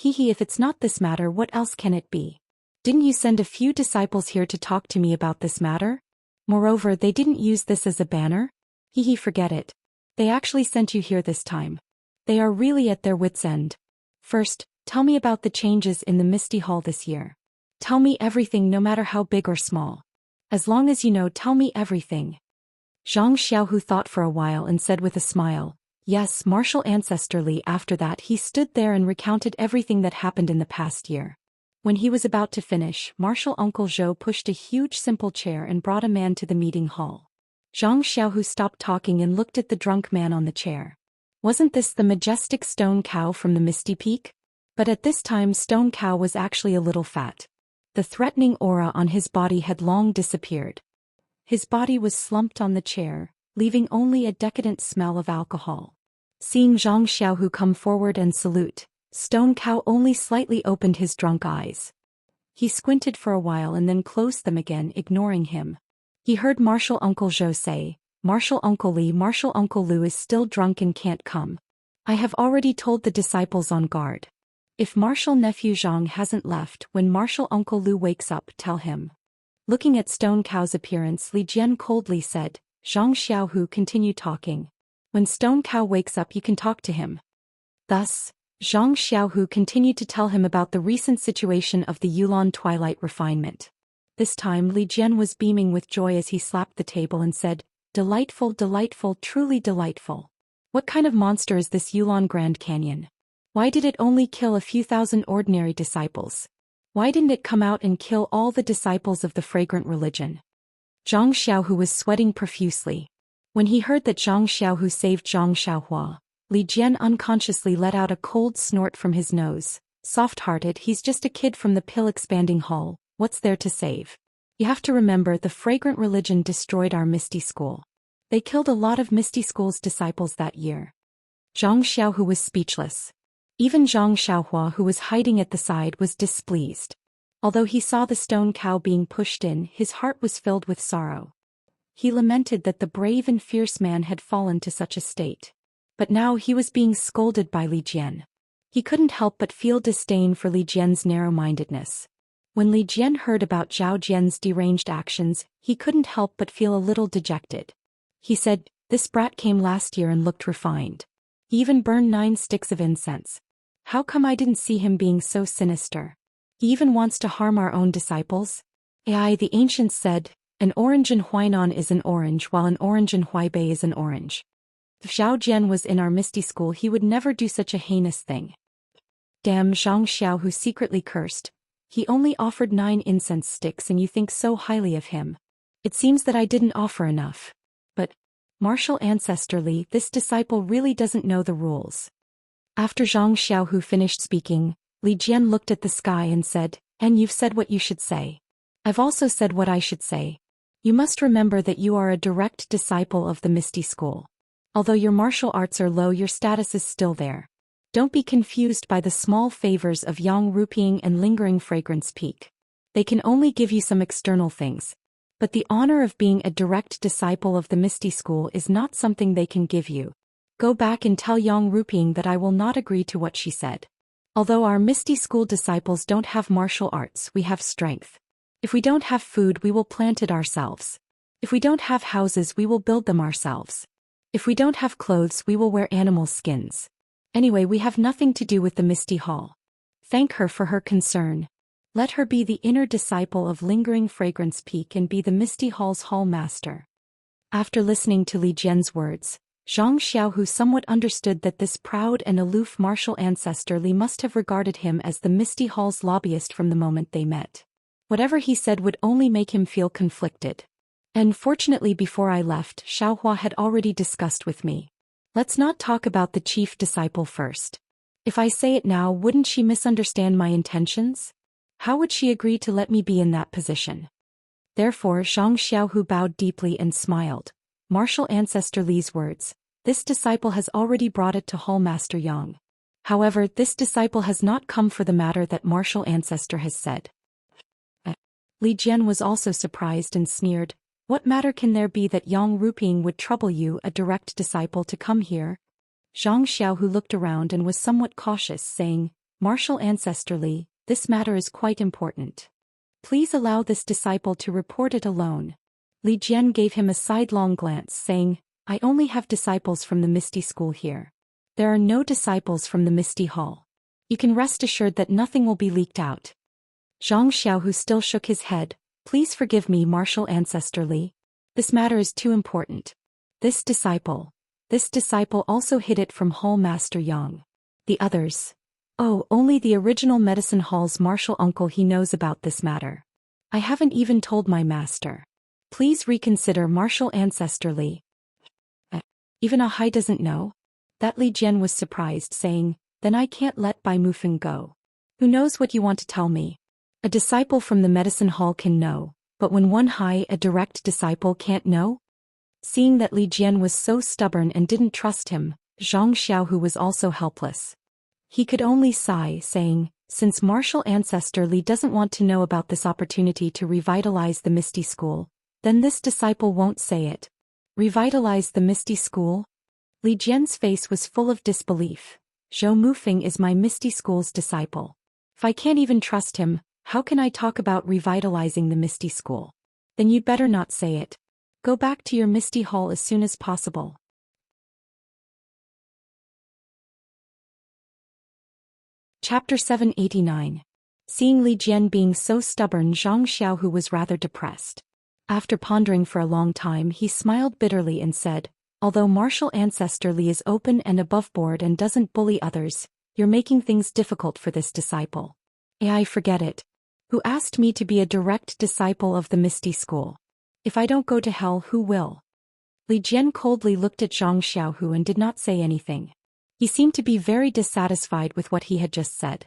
if it's not this matter, what else can it be? Didn't you send a few disciples here to talk to me about this matter? Moreover, they didn't use this as a banner? Forget it. They actually sent you here this time. They are really at their wits' end. First, tell me about the changes in the Misty Hall this year. Tell me everything, no matter how big or small. As long as you know, tell me everything. Zhang Xiaohu thought for a while and said with a smile, Yes, Martial Ancestor Li. After that he stood there and recounted everything that happened in the past year. When he was about to finish, Martial Uncle Zhou pushed a huge simple chair and brought a man to the meeting hall. Zhang Xiaohu stopped talking and looked at the drunk man on the chair. Wasn't this the majestic stone cow from the Misty Peak? But at this time Stone Cow was actually a little fat. The threatening aura on his body had long disappeared. His body was slumped on the chair, leaving only a decadent smell of alcohol. Seeing Zhang Xiaohu come forward and salute, Stone Cow only slightly opened his drunk eyes. He squinted for a while and then closed them again, ignoring him. He heard Martial Uncle Zhou say, Martial Uncle Lu is still drunk and can't come. I have already told the disciples on guard. If Martial Nephew Zhang hasn't left, when Martial Uncle Lu wakes up, tell him. Looking at Stone Cow's appearance, Li Jian coldly said, Zhang Xiaohu continued talking. When Stone Cow wakes up you can talk to him. Thus, Zhang Xiaohu continued to tell him about the recent situation of the Yulan Twilight refinement. This time Li Jian was beaming with joy as he slapped the table and said, Delightful, delightful, truly delightful. What kind of monster is this Yulan Grand Canyon? Why did it only kill a few thousand ordinary disciples? Why didn't it come out and kill all the disciples of the fragrant religion? Zhang Xiaohu was sweating profusely. When he heard that Zhang Xiaohu saved Zhang Xiaohua, Li Jian unconsciously let out a cold snort from his nose. Soft-hearted, he's just a kid from the pill-expanding hall, what's there to save? You have to remember the fragrant religion destroyed our Misty School. They killed a lot of Misty School's disciples that year. Zhang Xiaohu was speechless. Even Zhang Xiaohua, who was hiding at the side, was displeased. Although he saw the Stone Cow being pushed in, his heart was filled with sorrow. He lamented that the brave and fierce man had fallen to such a state. But now he was being scolded by Li Jian. He couldn't help but feel disdain for Li Jian's narrow-mindedness. When Li Jian heard about Zhao Jian's deranged actions, he couldn't help but feel a little dejected. He said, This brat came last year and looked refined. He even burned 9 sticks of incense. How come I didn't see him being so sinister? He even wants to harm our own disciples? The ancients said, an orange in Huainan is an orange while an orange in Huaibei is an orange. If Zhao Jian was in our Misty School he would never do such a heinous thing. Damn, Zhang Xiaohu secretly cursed. He only offered 9 incense sticks and you think so highly of him. It seems that I didn't offer enough. But, martial ancestor Li, this disciple really doesn't know the rules. After Zhang Xiaohu finished speaking, Li Jian looked at the sky and said, And you've said what you should say. I've also said what I should say. You must remember that you are a direct disciple of the Misty School. Although your martial arts are low, your status is still there. Don't be confused by the small favors of Yang Rupeeing and Lingering Fragrance Peak. They can only give you some external things. But the honor of being a direct disciple of the Misty School is not something they can give you. Go back and tell Yang Rupeeing that I will not agree to what she said. Although our Misty School disciples don't have martial arts, we have strength. If we don't have food, we will plant it ourselves. If we don't have houses, we will build them ourselves. If we don't have clothes, we will wear animal skins. Anyway, we have nothing to do with the Misty Hall. Thank her for her concern. Let her be the inner disciple of Lingering Fragrance Peak and be the Misty Hall's hall master. After listening to Li Jian's words, Zhang Xiaohu somewhat understood that this proud and aloof martial ancestor Li must have regarded him as the Misty Hall's lobbyist from the moment they met. Whatever he said would only make him feel conflicted. And fortunately before I left, Xiaohua had already discussed with me. Let's not talk about the chief disciple first. If I say it now, wouldn't she misunderstand my intentions? How would she agree to let me be in that position? Therefore Zhang Xiaohu bowed deeply and smiled. Martial ancestor Li's words, this disciple has already brought it to Hall Master Yang. However, this disciple has not come for the matter that martial ancestor has said. Li Jian was also surprised and sneered, what matter can there be that Yang Rupeeing would trouble you, a direct disciple, to come here? Zhang Xiaohu looked around and was somewhat cautious, saying, Martial ancestor Li, this matter is quite important. Please allow this disciple to report it alone. Li Jian gave him a sidelong glance, saying, I only have disciples from the Misty School here. There are no disciples from the Misty Hall. You can rest assured that nothing will be leaked out. Zhang Xiaohu still shook his head. Please forgive me, martial ancestor Li. This matter is too important. This disciple also hid it from Hall Master Yang. The others. Oh, only the original Medicine Hall's martial uncle he knows about this matter. I haven't even told my master. Please reconsider, martial ancestor Li. Even Ahai doesn't know? That Li Jian was surprised, saying, then I can't let Bai Mufeng go. Who knows what you want to tell me? A disciple from the Medicine Hall can know, but when one Hai, a direct disciple, can't know? Seeing that Li Jian was so stubborn and didn't trust him, Zhang Xiaohu was also helpless. He could only sigh, saying, since martial ancestor Li doesn't want to know about this opportunity to revitalize the Misty School, then this disciple won't say it. Revitalize the Misty School? Li Jian's face was full of disbelief. Zhou Mufeng is my Misty School's disciple. If I can't even trust him, How can I talk about revitalizing the Misty School? Then you'd better not say it. Go back to your Misty Hall as soon as possible. Chapter 789. Seeing Li Jian being so stubborn, Zhang Xiaohu was rather depressed. After pondering for a long time, he smiled bitterly and said, although martial ancestor Li is open and above board and doesn't bully others, you're making things difficult for this disciple. I forget it. Who asked me to be a direct disciple of the Misty School? If I don't go to hell, who will? Li Jian coldly looked at Zhang Xiaohu and did not say anything. He seemed to be very dissatisfied with what he had just said.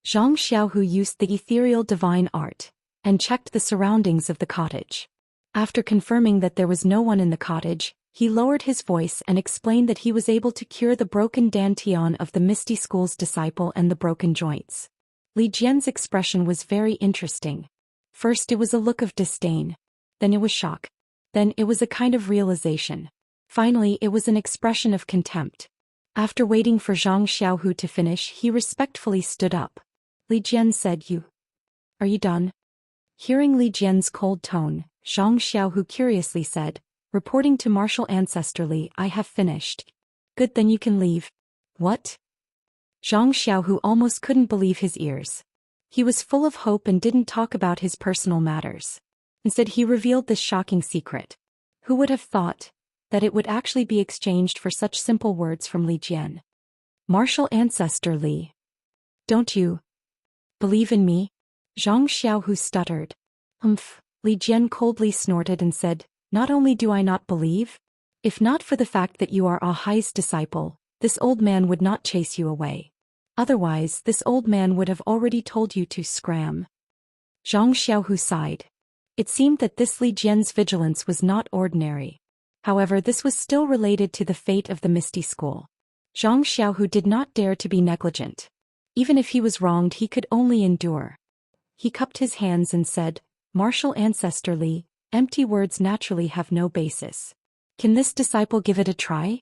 Zhang Xiaohu used the ethereal divine art and checked the surroundings of the cottage. After confirming that there was no one in the cottage, he lowered his voice and explained that he was able to cure the broken dantian of the Misty School's disciple and the broken joints. Li Jian's expression was very interesting. First it was a look of disdain. Then it was shock. Then it was a kind of realization. Finally it was an expression of contempt. After waiting for Zhang Xiaohu to finish, he respectfully stood up. Li Jian said, Are you done? Hearing Li Jian's cold tone, Zhang Xiaohu curiously said, reporting to martial ancestor Li, I have finished. Good, then you can leave. What? Zhang Xiaohu almost couldn't believe his ears. He was full of hope and didn't talk about his personal matters. Instead he revealed this shocking secret. Who would have thought that it would actually be exchanged for such simple words from Li Jian? Martial ancestor Li. Don't you believe in me? Zhang Xiaohu stuttered. Li Jian coldly snorted and said, not only do I not believe, if not for the fact that you are Ahai's disciple, this old man would not chase you away. Otherwise, this old man would have already told you to scram. Zhang Xiaohu sighed. It seemed that this Li Jian's vigilance was not ordinary. However, this was still related to the fate of the Misty School. Zhang Xiaohu did not dare to be negligent. Even if he was wronged, he could only endure. He cupped his hands and said, Martial ancestor Li, empty words naturally have no basis. Can this disciple give it a try?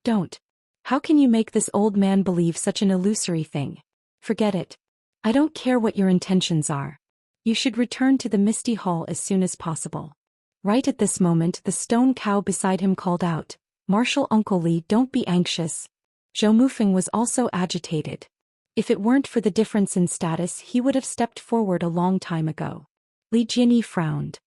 Don't. How can you make this old man believe such an illusory thing? Forget it. I don't care what your intentions are. You should return to the Misty Hall as soon as possible. Right at this moment, the stone cow beside him called out, Martial Uncle Li, don't be anxious. Zhou Mufeng was also agitated. If it weren't for the difference in status, he would have stepped forward a long time ago. Li Jianyi frowned.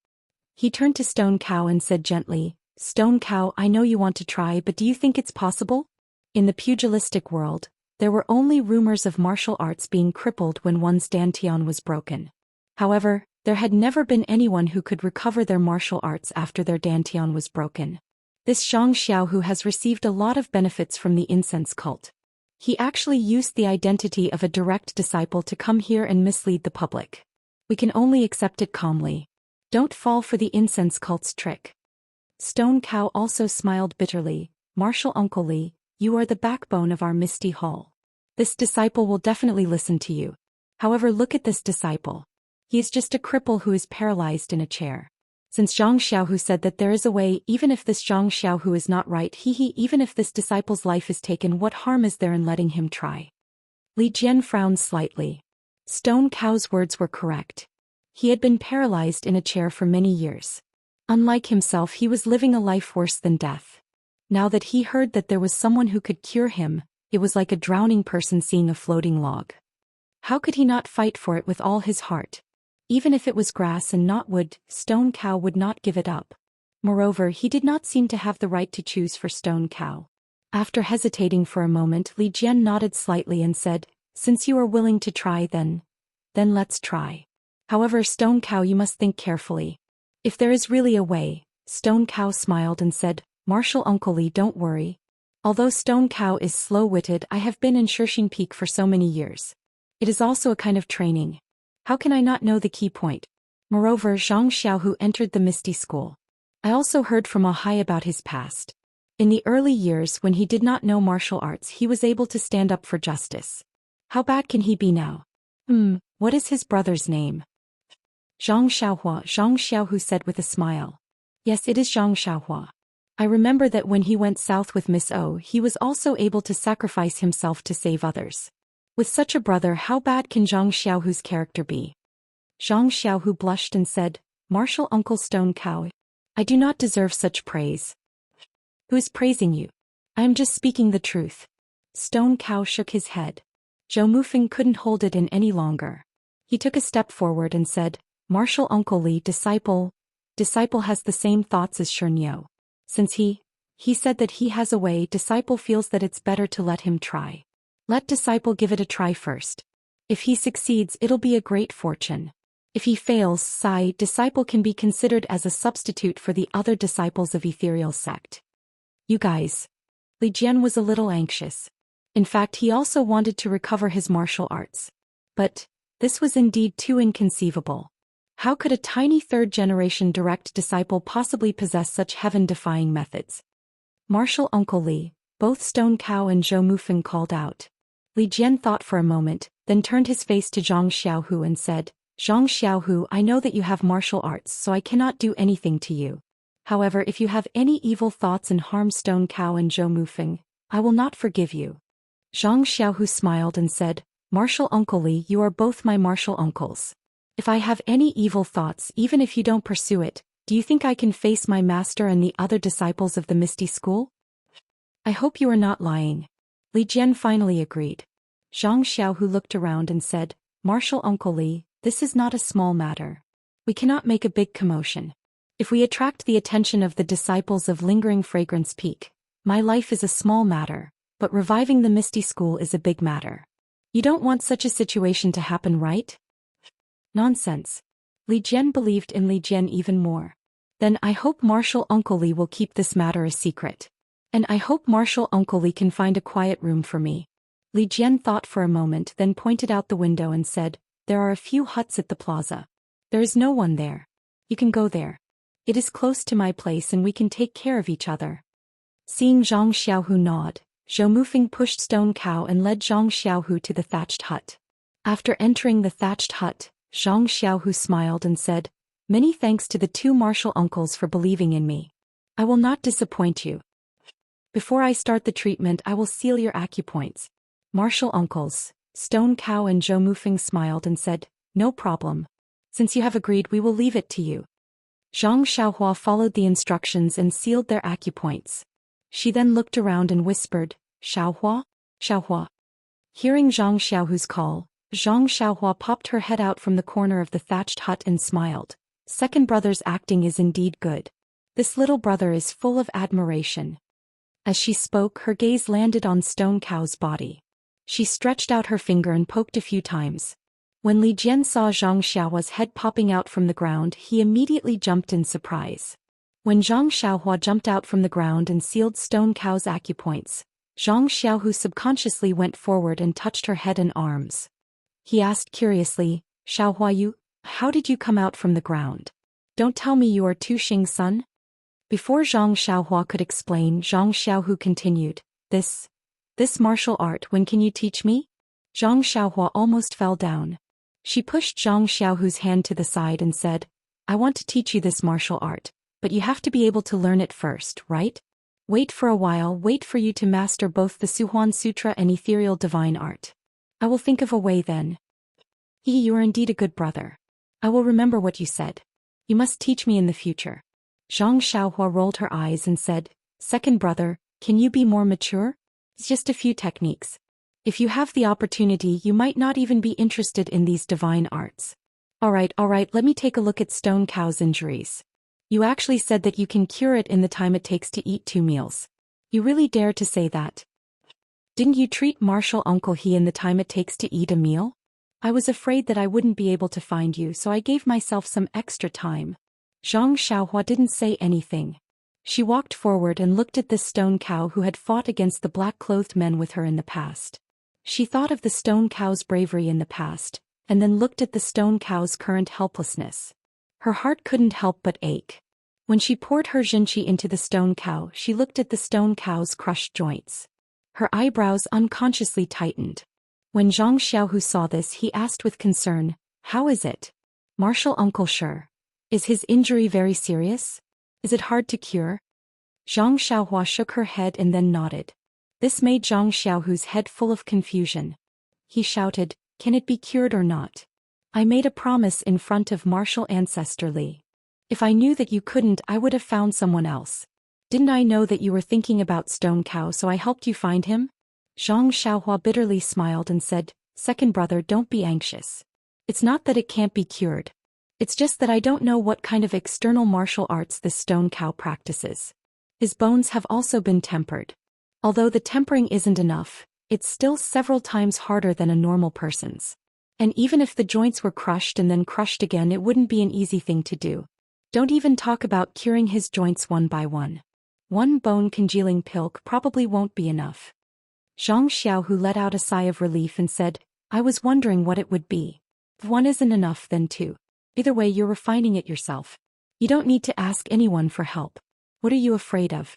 He turned to Stone Cow and said gently, Stone Cow, I know you want to try, but do you think it's possible? In the pugilistic world, there were only rumors of martial arts being crippled when one's dantian was broken. However, there had never been anyone who could recover their martial arts after their dantian was broken. This Zhang Xiaohu has received a lot of benefits from the incense cult. He actually used the identity of a direct disciple to come here and mislead the public. We can only accept it calmly. Don't fall for the incense cult's trick. Stone Cow also smiled bitterly. Martial Uncle Li, you are the backbone of our Misty Hall. This disciple will definitely listen to you. However, look at this disciple. He is just a cripple who is paralyzed in a chair. Since Zhang Xiaohu said that there is a way, even if this Zhang Xiaohu is not right, even if this disciple's life is taken, what harm is there in letting him try? Li Jian frowned slightly. Stone Cow's words were correct. He had been paralyzed in a chair for many years. Unlike himself, he was living a life worse than death. Now that he heard that there was someone who could cure him, it was like a drowning person seeing a floating log. How could he not fight for it with all his heart? Even if it was grass and not wood, Stone Cow would not give it up. Moreover, he did not seem to have the right to choose for Stone Cow. After hesitating for a moment, Li Jian nodded slightly and said, Since you are willing to try, then let's try. However, Stone Cow, you must think carefully. If there is really a way, Stone Cow smiled and said, Martial Uncle Li, don't worry. Although Stone Cow is slow-witted, I have been in Shirxing Peak for so many years. It is also a kind of training. How can I not know the key point? Moreover, Zhang Xiaohu entered the Misty School. I also heard from Ahai about his past. In the early years when he did not know martial arts, he was able to stand up for justice. How bad can he be now? What is his brother's name? Zhang Xiaohua, Zhang Xiaohu said with a smile. Yes, it is Zhang Xiaohua. I remember that when he went south with Miss O, he was also able to sacrifice himself to save others. With such a brother, how bad can Zhang Xiaohu's character be? Zhang Xiaohu blushed and said, "Martial Uncle Stone Cow, I do not deserve such praise." "Who is praising you? I am just speaking the truth." Stone Cow shook his head. Zhou Mufeng couldn't hold it in any longer. He took a step forward and said, "Martial Uncle Li, disciple has the same thoughts as Shernyo. Since he said that he has a way, disciple feels that it's better to let him try. Let disciple give it a try first. If he succeeds, it'll be a great fortune. If he fails, disciple can be considered as a substitute for the other disciples of Ethereal Sect." "You guys." Li Jian was a little anxious. In fact, he also wanted to recover his martial arts. But this was indeed too inconceivable. How could a tiny third-generation direct disciple possibly possess such heaven-defying methods? "Martial Uncle Li," both Stone Cow and Zhou Mufeng called out. Li Jian thought for a moment, then turned his face to Zhang Xiaohu and said, "Zhang Xiaohu, I know that you have martial arts, so I cannot do anything to you. However, if you have any evil thoughts and harm Stone Cow and Zhou Mufeng, I will not forgive you." Zhang Xiaohu smiled and said, "Martial Uncle Li, you are both my martial uncles. If I have any evil thoughts, even if you don't pursue it, do you think I can face my master and the other disciples of the Misty School?" "I hope you are not lying." Li Jian finally agreed. Zhang Xiaohu looked around and said, "Martial Uncle Li, this is not a small matter. We cannot make a big commotion. If we attract the attention of the disciples of Lingering Fragrance Peak, my life is a small matter, but reviving the Misty School is a big matter. You don't want such a situation to happen, right?" "Nonsense." Li Jian believed in Li Jian even more. "Then I hope Martial Uncle Li will keep this matter a secret. And I hope Martial Uncle Li can find a quiet room for me." Li Jian thought for a moment, then pointed out the window and said, "There are a few huts at the plaza. There is no one there. You can go there. It is close to my place and we can take care of each other." Seeing Zhang Xiaohu nod, Zhou Mufeng pushed Stone Cow and led Zhang Xiaohu to the thatched hut. After entering the thatched hut, Zhang Xiaohu smiled and said, "Many thanks to the two martial uncles for believing in me. I will not disappoint you. Before I start the treatment, I will seal your acupoints." Martial uncles, Stone Cow and Zhou Mufeng smiled and said, "No problem. Since you have agreed, we will leave it to you." Zhang Xiaohua followed the instructions and sealed their acupoints. She then looked around and whispered, "Xiaohua? Xiaohua." Hearing Zhang Xiaohu's call, Zhang Xiaohua popped her head out from the corner of the thatched hut and smiled. Second brother's acting is indeed good. This little brother is full of admiration. As she spoke, her gaze landed on Stone Cow's body. She stretched out her finger and poked a few times. When Li Jian saw Zhang Xiaohua's head popping out from the ground, he immediately jumped in surprise. When Zhang Xiaohua jumped out from the ground and sealed Stone Cow's acupoints, Zhang Xiaohu subconsciously went forward and touched her head and arms. He asked curiously, "Xiaohua, how did you come out from the ground? Don't tell me you are Tu Xing's son?" Before Zhang Xiaohua could explain, Zhang Xiaohu continued, This martial art, when can you teach me?" Zhang Xiaohua almost fell down. She pushed Zhang Xiaohu's hand to the side and said, "I want to teach you this martial art, but you have to be able to learn it first, right? Wait for a while, wait for you to master both the Suhuan Sutra and Ethereal Divine Art. I will think of a way then." You are indeed a good brother. I will remember what you said. You must teach me in the future." Zhang Xiaohua rolled her eyes and said, "Second brother, can you be more mature? It's just a few techniques. If you have the opportunity, you might not even be interested in these divine arts." All right, let me take a look at Stone Cow's injuries. You actually said that you can cure it in the time it takes to eat 2 meals. You really dare to say that? Didn't you treat Martial Uncle He in the time it takes to eat a meal? I was afraid that I wouldn't be able to find you, so I gave myself some extra time. Zhang Xiaohua didn't say anything. She walked forward and looked at this Stone Cow who had fought against the black-clothed men with her in the past. She thought of the Stone Cow's bravery in the past, and then looked at the Stone Cow's current helplessness. Her heart couldn't help but ache. When she poured her Jinqi into the Stone Cow, she looked at the Stone Cow's crushed joints. Her eyebrows unconsciously tightened. When Zhang Xiaohu saw this, he asked with concern, "How is it? Martial Uncle Sure. Is his injury very serious? Is it hard to cure?" Zhang Xiaohua shook her head and then nodded. This made Zhang Xiaohu's head full of confusion. He shouted, "Can it be cured or not?" I made a promise in front of martial ancestor Li. If I knew that you couldn't, I would have found someone else. Didn't I know that you were thinking about Stone Cow, so I helped you find him? Zhang Xiaohua bitterly smiled and said, second brother, don't be anxious. It's not that it can't be cured. It's just that I don't know what kind of external martial arts this Stone Cow practices. His bones have also been tempered. Although the tempering isn't enough, it's still several times harder than a normal person's. And even if the joints were crushed and then crushed again, it wouldn't be an easy thing to do. Don't even talk about curing his joints one by one. One bone congealing pill probably won't be enough. Zhang Xiaohu let out a sigh of relief and said, I was wondering what it would be. If one isn't enough, then two. Either way, you're refining it yourself. You don't need to ask anyone for help. What are you afraid of?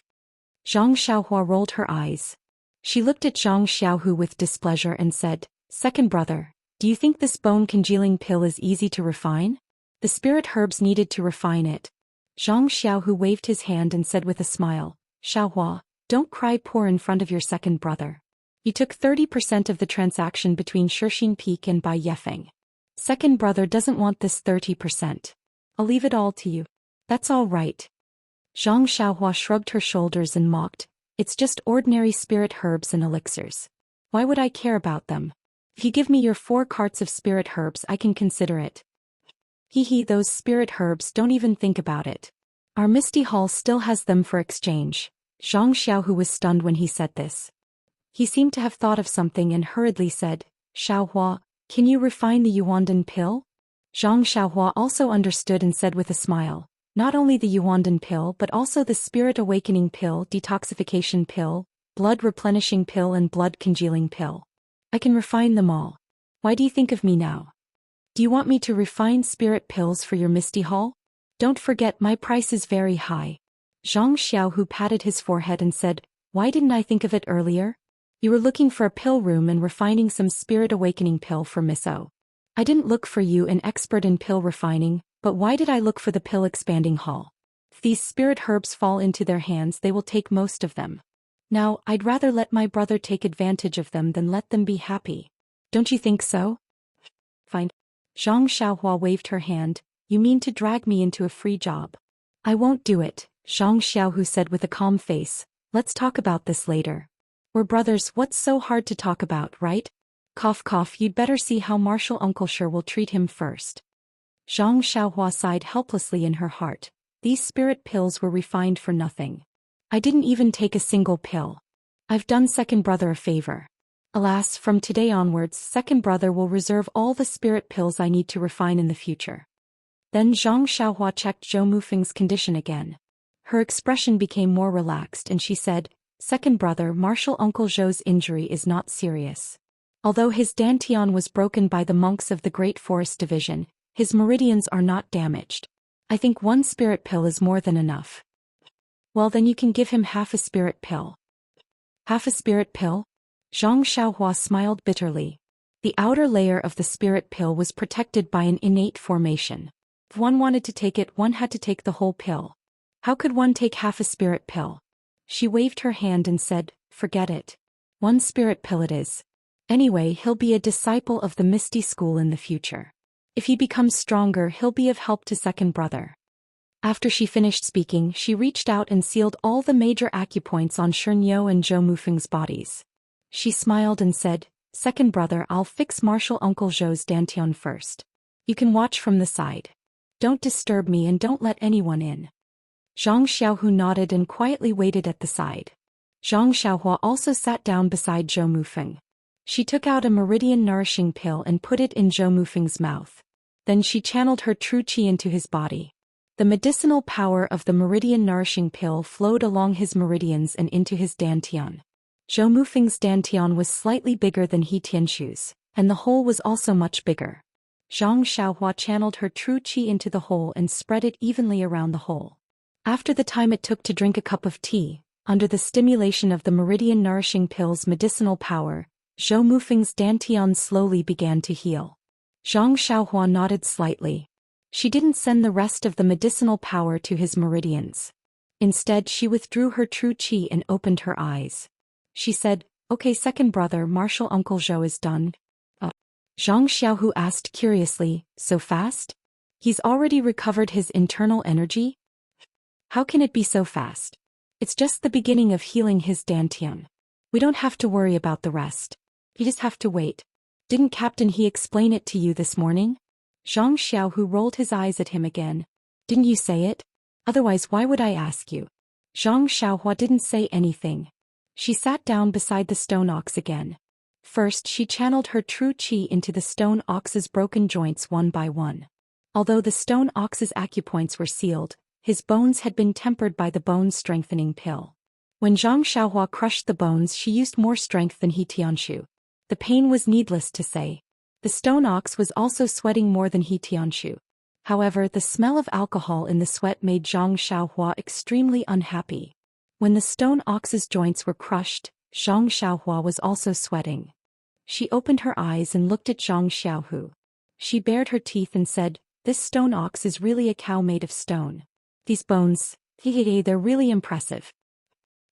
Zhang Xiaohua rolled her eyes. She looked at Zhang Xiaohu with displeasure and said, second brother, do you think this bone congealing pill is easy to refine? The spirit herbs needed to refine it. Zhang Xiaohu waved his hand and said with a smile, Xiaohua, don't cry poor in front of your second brother. You took 30% of the transaction between Shixin Peak and Bai Yefeng. Second brother doesn't want this 30%. I'll leave it all to you. That's all right. Zhang Xiaohua shrugged her shoulders and mocked, it's just ordinary spirit herbs and elixirs. Why would I care about them? If you give me your 4 carts of spirit herbs, I can consider it. Hee, those spirit herbs, don't even think about it. Our Misty Hall still has them for exchange. Zhang Xiaohu was stunned when he said this. He seemed to have thought of something and hurriedly said, Xiaohua, can you refine the Yuandan pill? Zhang Xiaohua also understood and said with a smile, not only the Yuandan pill but also the spirit awakening pill, detoxification pill, blood replenishing pill and blood congealing pill. I can refine them all. Why do you think of me now? Do you want me to refine spirit pills for your Misty Hall? Don't forget my price is very high. Zhang Xiaohu patted his forehead and said, why didn't I think of it earlier? You were looking for a pill room and refining some spirit awakening pill for Miss O. I didn't look for you an expert in pill refining, but why did I look for the pill expanding hall? If these spirit herbs fall into their hands, they will take most of them. Now, I'd rather let my brother take advantage of them than let them be happy. Don't you think so? Fine. Zhang Xiaohua waved her hand, you mean to drag me into a free job? I won't do it, Zhang Xiaohu said with a calm face, let's talk about this later. We're brothers, what's so hard to talk about, right? Cough cough, you'd better see how Marshal Uncle Sure will treat him first. Zhang Xiaohua sighed helplessly in her heart. These spirit pills were refined for nothing. I didn't even take a single pill. I've done second brother a favor. Alas, from today onwards, second brother will reserve all the spirit pills I need to refine in the future. Then Zhang Xiaohua checked Zhou Mufeng's condition again. Her expression became more relaxed and she said, second brother, Marshal Uncle Zhou's injury is not serious. Although his dantian was broken by the monks of the Great Forest Division, his meridians are not damaged. I think 1 spirit pill is more than enough. Well, then you can give him half a spirit pill. Half a spirit pill? Zhang Xiaohua smiled bitterly. The outer layer of the spirit pill was protected by an innate formation. If one wanted to take it, one had to take the whole pill. How could one take half a spirit pill? She waved her hand and said, forget it. 1 spirit pill it is. Anyway, he'll be a disciple of the Misty School in the future. If he becomes stronger, he'll be of help to second brother. After she finished speaking, she reached out and sealed all the major acupoints on Shernyo and Zhou Mufeng's bodies. She smiled and said, second brother, I'll fix Marshal Uncle Zhou's dantian first. You can watch from the side. Don't disturb me and don't let anyone in. Zhang Xiaohu nodded and quietly waited at the side. Zhang Xiaohua also sat down beside Zhou Mufeng. She took out a meridian nourishing pill and put it in Zhou Mufeng's mouth. Then she channeled her true qi into his body. The medicinal power of the meridian nourishing pill flowed along his meridians and into his dantian. Zhou Mufeng's dantian was slightly bigger than He Tianshu's, and the hole was also much bigger. Zhang Xiaohua channeled her true qi into the hole and spread it evenly around the hole. After the time it took to drink a cup of tea, under the stimulation of the meridian nourishing pill's medicinal power, Zhou Mufeng's dantian slowly began to heal. Zhang Xiaohua nodded slightly. She didn't send the rest of the medicinal power to his meridians. Instead, she withdrew her true qi and opened her eyes. She said, okay, second brother, Marshal Uncle Zhou is done. Zhang Xiaohu asked curiously, so fast? He's already recovered his internal energy? How can it be so fast? It's just the beginning of healing his dantian. We don't have to worry about the rest. You just have to wait. Didn't Captain He explain it to you this morning? Zhang Xiaohu rolled his eyes at him again. Didn't you say it? Otherwise why would I ask you? Zhang Xiaohua didn't say anything. She sat down beside the stone ox again. First she channeled her true qi into the stone ox's broken joints one by one. Although the stone ox's acupoints were sealed, his bones had been tempered by the bone-strengthening pill. When Zhang Xiaohua crushed the bones she used more strength than He Tianshu. The pain was needless to say. The stone ox was also sweating more than He Tianshu. However, the smell of alcohol in the sweat made Zhang Xiaohua extremely unhappy. When the stone ox's joints were crushed, Zhang Xiaohua was also sweating. She opened her eyes and looked at Zhang Xiaohu. She bared her teeth and said, "This stone ox is really a cow made of stone. These bones, they're really impressive.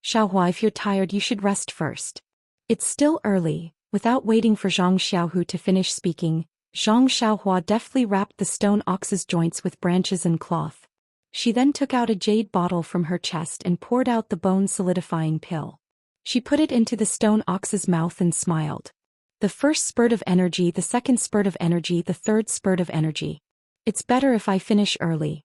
Xiaohua, if you're tired you should rest first." It's still early. Without waiting for Zhang Xiaohu to finish speaking, Zhang Xiaohua deftly wrapped the stone ox's joints with branches and cloth. She then took out a jade bottle from her chest and poured out the bone-solidifying pill. She put it into the stone ox's mouth and smiled. The first spurt of energy, the second spurt of energy, the third spurt of energy. It's better if I finish early.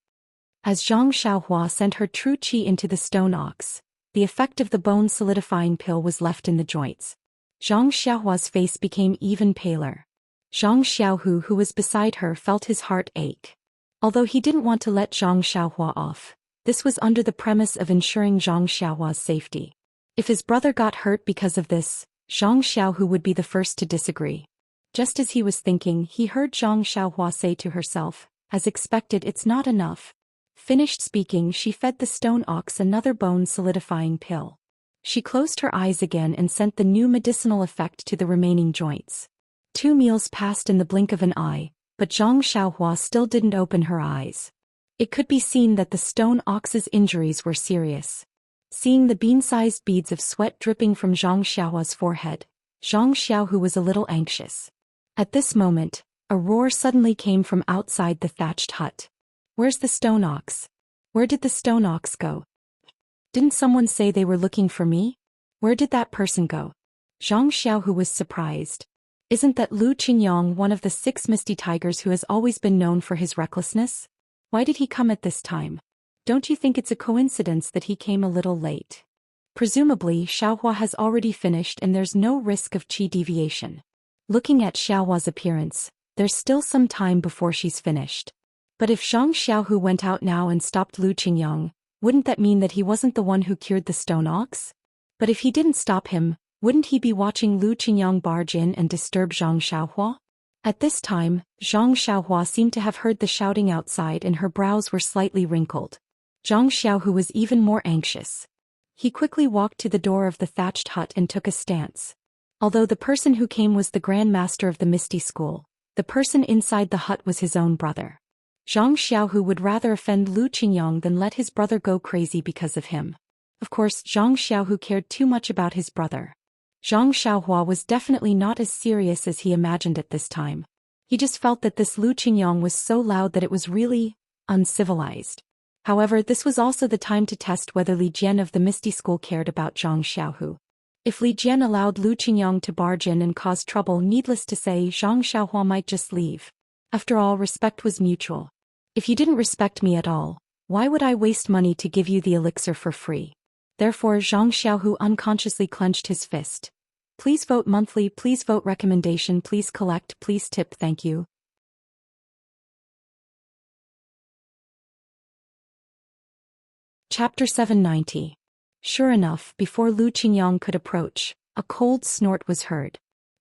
As Zhang Xiaohua sent her true qi into the stone ox, the effect of the bone-solidifying pill was left in the joints. Zhang Xiaohua's face became even paler. Zhang Xiaohu, who was beside her, felt his heart ache. Although he didn't want to let Zhang Xiaohua off, this was under the premise of ensuring Zhang Xiaohua's safety. If his brother got hurt because of this, Zhang Xiaohu would be the first to disagree. Just as he was thinking, he heard Zhang Xiaohua say to herself, "As expected, it's not enough." Finished speaking, she fed the stone ox another bone-solidifying pill. She closed her eyes again and sent the new medicinal effect to the remaining joints. 2 meals passed in the blink of an eye, but Zhang Xiaohua still didn't open her eyes. It could be seen that the stone ox's injuries were serious. Seeing the bean-sized beads of sweat dripping from Zhang Xiaohua's forehead, Zhang Xiaohu was a little anxious. At this moment, a roar suddenly came from outside the thatched hut. "Where's the stone ox? Where did the stone ox go? Didn't someone say they were looking for me? Where did that person go?" Zhang Xiaohu was surprised. Isn't that Lu Qingyang one of the 6 misty tigers who has always been known for his recklessness? Why did he come at this time? Don't you think it's a coincidence that he came a little late? Presumably, Xiaohua has already finished and there's no risk of qi deviation. Looking at Xiaohua's appearance, there's still some time before she's finished. But if Zhang Xiaohu went out now and stopped Lu Qingyang, wouldn't that mean that he wasn't the one who cured the stone ox? But if he didn't stop him, wouldn't he be watching Lu Qingyang barge in and disturb Zhang Xiaohua? At this time, Zhang Xiaohua seemed to have heard the shouting outside and her brows were slightly wrinkled. Zhang Xiaohu was even more anxious. He quickly walked to the door of the thatched hut and took a stance. Although the person who came was the Grand Master of the Misty School, the person inside the hut was his own brother. Zhang Xiaohu would rather offend Lu Qingyang than let his brother go crazy because of him. Of course, Zhang Xiaohu cared too much about his brother. Zhang Xiaohua was definitely not as serious as he imagined at this time. He just felt that this Lu Qingyang was so loud that it was really uncivilized. However, this was also the time to test whether Li Jian of the Misty School cared about Zhang Xiaohu. If Li Jian allowed Lu Qingyang to barge in and cause trouble, needless to say, Zhang Xiaohua might just leave. After all, respect was mutual. If you didn't respect me at all, why would I waste money to give you the elixir for free? Therefore, Zhang Xiaohu unconsciously clenched his fist. Please vote monthly, please vote recommendation, please collect, please tip, thank you. Chapter 790. Sure enough, before Lu Qingyang could approach, a cold snort was heard.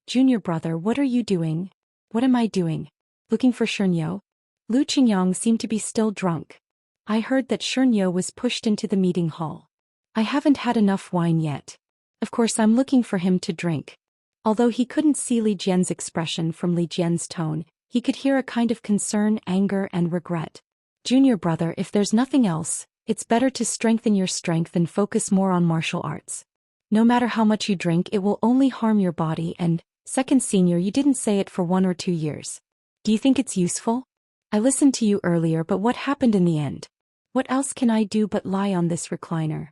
"Junior brother, what are you doing?" "What am I doing? Looking for Shernyo?" Lu Qingyang seemed to be still drunk. "I heard that Shernyo was pushed into the meeting hall. I haven't had enough wine yet. Of course I'm looking for him to drink." Although he couldn't see Li Jian's expression from Li Jian's tone, he could hear a kind of concern, anger, and regret. "Junior brother, if there's nothing else, it's better to strengthen your strength and focus more on martial arts. No matter how much you drink, it will only harm your body and Second senior, you didn't say it for 1 or 2 years. Do you think it's useful? I listened to you earlier, but what happened in the end? What else can I do but lie on this recliner?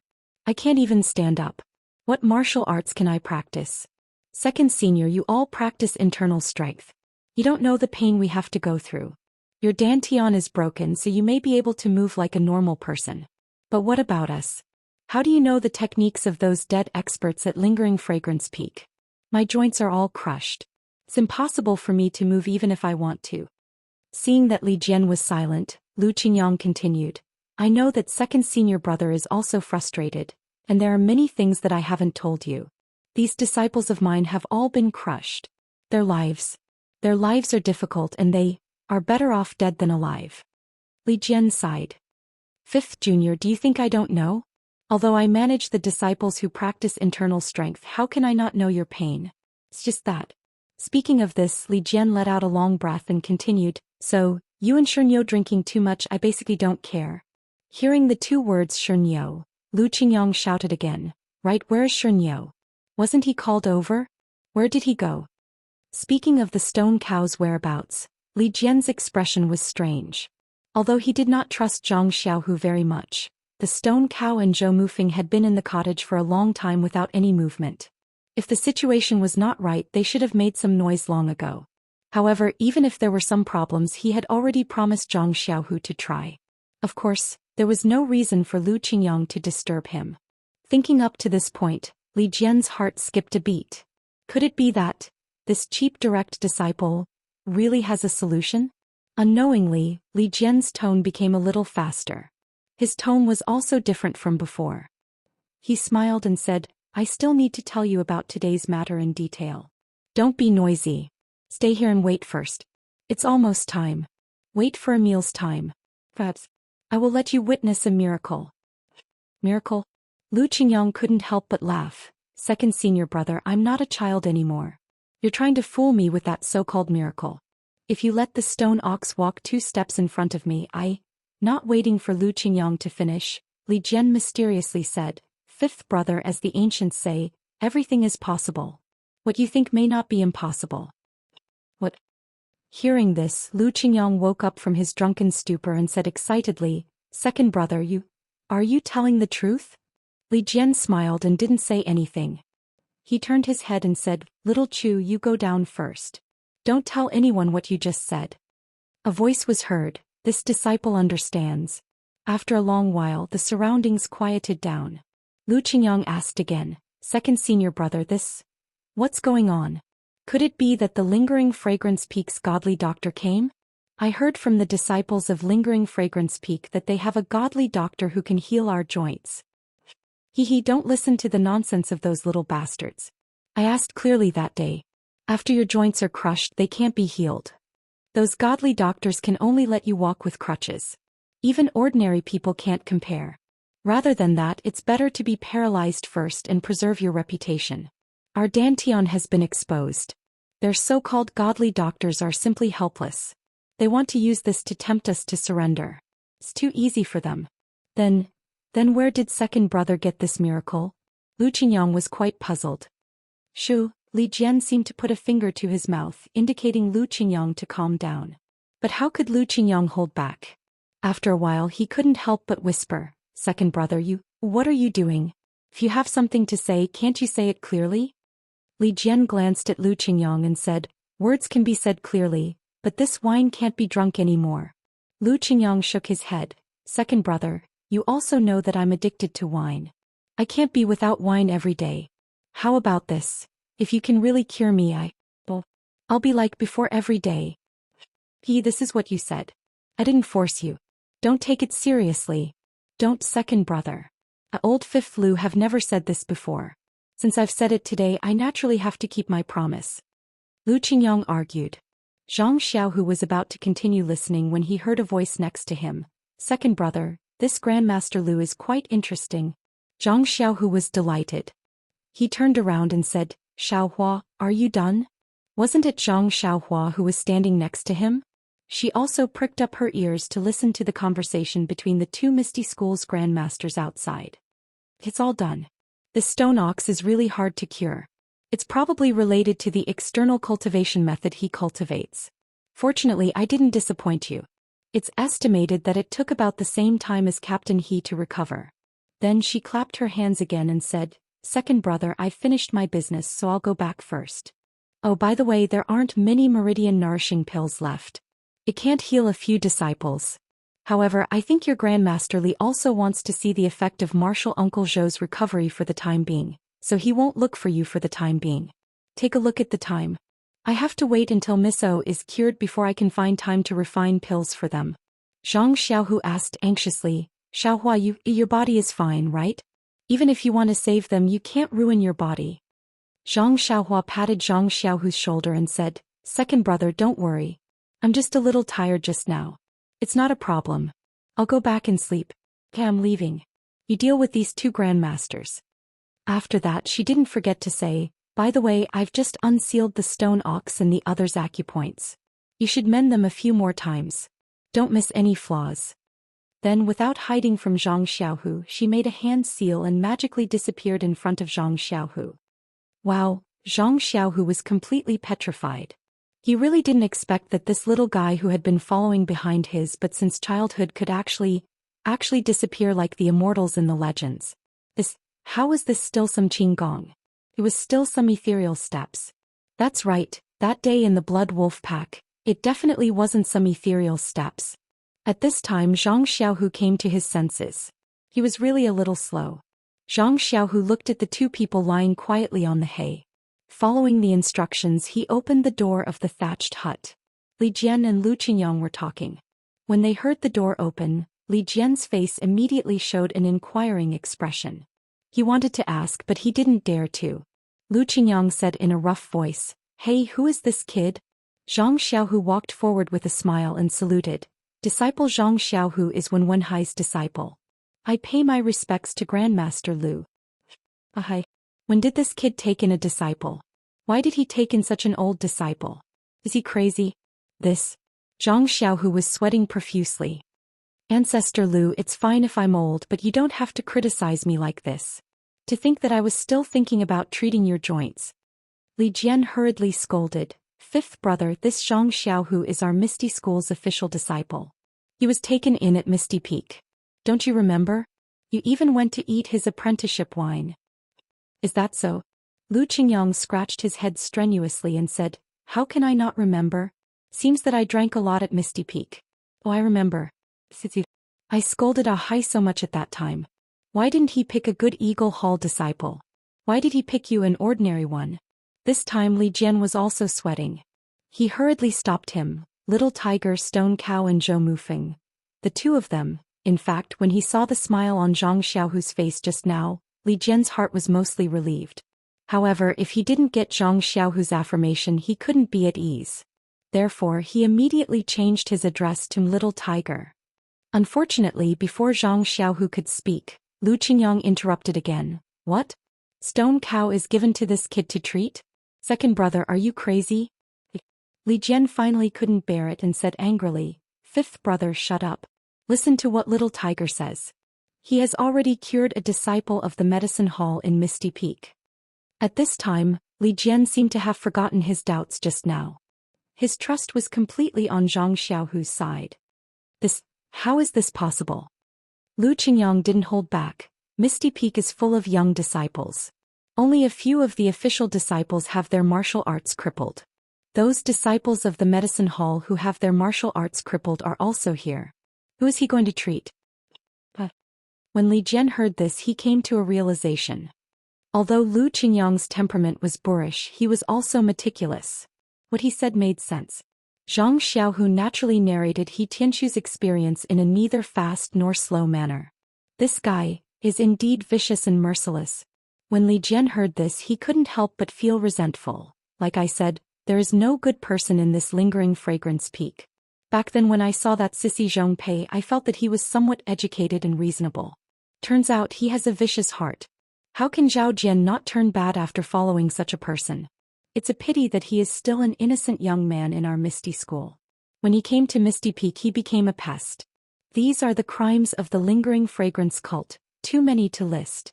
I can't even stand up. What martial arts can I practice? Second senior, you all practice internal strength. You don't know the pain we have to go through. Your dantian is broken, so you may be able to move like a normal person. But what about us? How do you know the techniques of those dead experts at Lingering Fragrance Peak? My joints are all crushed. It's impossible for me to move even if I want to. Seeing that Li Jian was silent, Lu Qingyang continued. I know that second senior brother is also frustrated, and there are many things that I haven't told you. These disciples of mine have all been crushed. Their lives are difficult, and they are better off dead than alive. Li Jian sighed. Fifth junior, do you think I don't know? Although I manage the disciples who practice internal strength, how can I not know your pain? It's just that. Speaking of this, Li Jian let out a long breath and continued, so, you and Shernyo drinking too much, I basically don't care. Hearing the two words Shernyo, Lu Qingyang shouted again, right, where is Shernyo? Wasn't he called over? Where did he go? Speaking of the stone cow's whereabouts, Li Jian's expression was strange. Although he did not trust Zhang Xiaohu very much, the stone cow and Zhou Mufeng had been in the cottage for a long time without any movement. If the situation was not right, they should have made some noise long ago. However, even if there were some problems, he had already promised Zhang Xiaohu to try. Of course, there was no reason for Lu Qingyang to disturb him. Thinking up to this point, Li Jian's heart skipped a beat. Could it be that this cheap direct disciple really has a solution? Unknowingly, Li Jian's tone became a little faster. His tone was also different from before. He smiled and said, I still need to tell you about today's matter in detail. Don't be noisy. Stay here and wait first. It's almost time. Wait for Emil's time. Perhaps I will let you witness a miracle. Miracle? Lu Qingyang couldn't help but laugh. Second senior brother, I'm not a child anymore. You're trying to fool me with that so-called miracle. If you let the stone ox walk 2 steps in front of me, Not waiting for Lu Qingyang to finish, Li Jian mysteriously said, Fifth brother, as the ancients say, everything is possible. What you think may not be impossible. What? Hearing this, Lu Qingyang woke up from his drunken stupor and said excitedly, Second brother, are you telling the truth? Li Jian smiled and didn't say anything. He turned his head and said, Little Chu, you go down first. Don't tell anyone what you just said. A voice was heard, this disciple understands. After a long while, the surroundings quieted down. Lu Qingyang asked again, Second senior brother, what's going on? Could it be that the Lingering Fragrance Peak's godly doctor came? I heard from the disciples of Lingering Fragrance Peak that they have a godly doctor who can heal our joints. Don't listen to the nonsense of those little bastards. I asked clearly that day. After your joints are crushed, they can't be healed. Those godly doctors can only let you walk with crutches. Even ordinary people can't compare. Rather than that, it's better to be paralyzed first and preserve your reputation. Our dantian has been exposed. Their so-called godly doctors are simply helpless. They want to use this to tempt us to surrender. It's too easy for them. Then where did second brother get this miracle? Lu Qingyang was quite puzzled. Shu, Li Jian seemed to put a finger to his mouth, indicating Lu Qingyang to calm down. But how could Lu Qingyang hold back? After a while he couldn't help but whisper, Second brother, what are you doing? If you have something to say, can't you say it clearly? Li Jian glanced at Lu Qingyang and said, Words can be said clearly, but this wine can't be drunk anymore. Lu Qingyang shook his head. Second brother, you also know that I'm addicted to wine. I can't be without wine every day. How about this? If you can really cure me, I'll be like before every day. This is what you said. I didn't force you. Don't take it seriously. Don't, second brother. Old Fifth Lu have never said this before. Since I've said it today, I naturally have to keep my promise. Lu Qingyang argued. Zhang Xiaohu was about to continue listening when he heard a voice next to him. Second brother, this Grandmaster Lu is quite interesting. Zhang Xiaohu was delighted. He turned around and said, Xiaohua, are you done? Wasn't it Zhang Xiaohua who was standing next to him? She also pricked up her ears to listen to the conversation between the two Misty School's grandmasters outside. It's all done. This stone ox is really hard to cure. It's probably related to the external cultivation method he cultivates. Fortunately, I didn't disappoint you. It's estimated that it took about the same time as Captain He to recover. Then she clapped her hands again and said, "Second brother, I've finished my business, so I'll go back first. Oh, by the way, there aren't many meridian nourishing pills left. It can't heal a few disciples. However, I think your Grandmaster Li also wants to see the effect of Martial Uncle Zhou's recovery for the time being, so he won't look for you for the time being. Take a look at the time. I have to wait until Miss O is cured before I can find time to refine pills for them." Zhang Xiaohu asked anxiously, "Xiaohua, your body is fine, right? Even if you want to save them, you can't ruin your body." Zhang Xiaohua patted Zhang Xiaohu's shoulder and said, "Second brother, don't worry. I'm just a little tired just now. It's not a problem. I'll go back and sleep. Okay, I'm leaving. You deal with these two grandmasters." After that, she didn't forget to say, "By the way, I've just unsealed the stone ox and the other's acupoints. You should mend them a few more times. Don't miss any flaws." Then, without hiding from Zhang Xiaohu, she made a hand seal and magically disappeared in front of Zhang Xiaohu. Wow, Zhang Xiaohu was completely petrified. He really didn't expect that this little guy who had been following behind his but since childhood could actually disappear like the immortals in the legends. How was this still some Qinggong? It was still some ethereal steps. That's right, that day in the Blood Wolf Pack, it definitely wasn't some ethereal steps. At this time Zhang Xiaohu came to his senses. He was really a little slow. Zhang Xiaohu looked at the two people lying quietly on the hay. Following the instructions, he opened the door of the thatched hut. Li Jian and Lu Qingyang were talking. When they heard the door open, Li Jian's face immediately showed an inquiring expression. He wanted to ask, but he didn't dare to. Lu Qingyang said in a rough voice, "Hey, who is this kid?" Zhang Xiaohu walked forward with a smile and saluted. "Disciple Zhang Xiaohu is Wenwenhai's disciple. I pay my respects to Grandmaster Lu." "Ahai. When did this kid take in a disciple? Why did he take in such an old disciple? Is he crazy?" Zhang Xiaohu was sweating profusely. "Ancestor Lu, it's fine if I'm old, but you don't have to criticize me like this. To think that I was still thinking about treating your joints." Li Jian hurriedly scolded, "Fifth brother, this Zhang Xiaohu is our Misty School's official disciple. He was taken in at Misty Peak. Don't you remember? You even went to eat his apprenticeship wine." "Is that so?" Lu Qingyang scratched his head strenuously and said, "How can I not remember? Seems that I drank a lot at Misty Peak. Oh, I remember. I scolded Ahai so much at that time. Why didn't he pick a good Eagle Hall disciple? Why did he pick you, an ordinary one?" This time Li Jian was also sweating. He hurriedly stopped him, Little Tiger, Stone Cow and Zhou Mufeng. The two of them, in fact, when he saw the smile on Zhang Xiaohu's face just now, Li Jian's heart was mostly relieved. However, if he didn't get Zhang Xiaohu's affirmation, he couldn't be at ease. Therefore, he immediately changed his address to Little Tiger. Unfortunately, before Zhang Xiaohu could speak, Lu Qingyang interrupted again. "What? Stone Cow is given to this kid to treat? Second brother, are you crazy?" Li Jian finally couldn't bear it and said angrily, "Fifth brother, shut up. Listen to what Little Tiger says. He has already cured a disciple of the medicine hall in Misty Peak." At this time, Li Jian seemed to have forgotten his doubts just now. His trust was completely on Zhang Xiaohu's side. How is this possible? Lu Qingyang didn't hold back. Misty Peak is full of young disciples. Only a few of the official disciples have their martial arts crippled. Those disciples of the medicine hall who have their martial arts crippled are also here. Who is he going to treat? When Li Jian heard this, he came to a realization. Although Lu Qingyang's temperament was boorish, he was also meticulous. What he said made sense. Zhang Xiaohu naturally narrated He Tianqu's experience in a neither fast nor slow manner. This guy is indeed vicious and merciless. When Li Jian heard this, he couldn't help but feel resentful. Like I said, there is no good person in this lingering fragrance peak. Back then when I saw that sissy Zhong Pei, I felt that he was somewhat educated and reasonable. Turns out he has a vicious heart. How can Zhao Jian not turn bad after following such a person? It's a pity that he is still an innocent young man in our Misty School. When he came to Misty Peak, he became a pest. These are the crimes of the lingering fragrance cult, too many to list.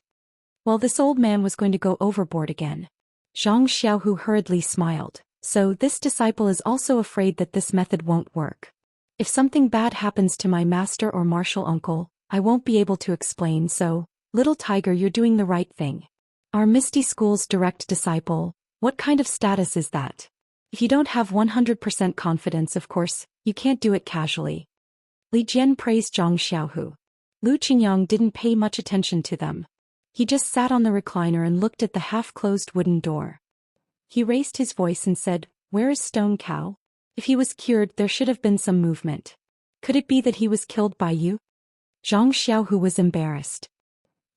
Well, this old man was going to go overboard again. Zhang Xiaohu hurriedly smiled. So this disciple is also afraid that this method won't work. If something bad happens to my master or martial uncle, I won't be able to explain, so, little tiger, you're doing the right thing. Our Misty School's direct disciple, what kind of status is that? If you don't have 100% confidence, of course, you can't do it casually. Li Jian praised Zhang Xiaohu. Lu Qingyang didn't pay much attention to them. He just sat on the recliner and looked at the half-closed wooden door. He raised his voice and said, "Where is Stone Cow? If he was cured, there should have been some movement. Could it be that he was killed by you?" Zhang Xiaohu was embarrassed.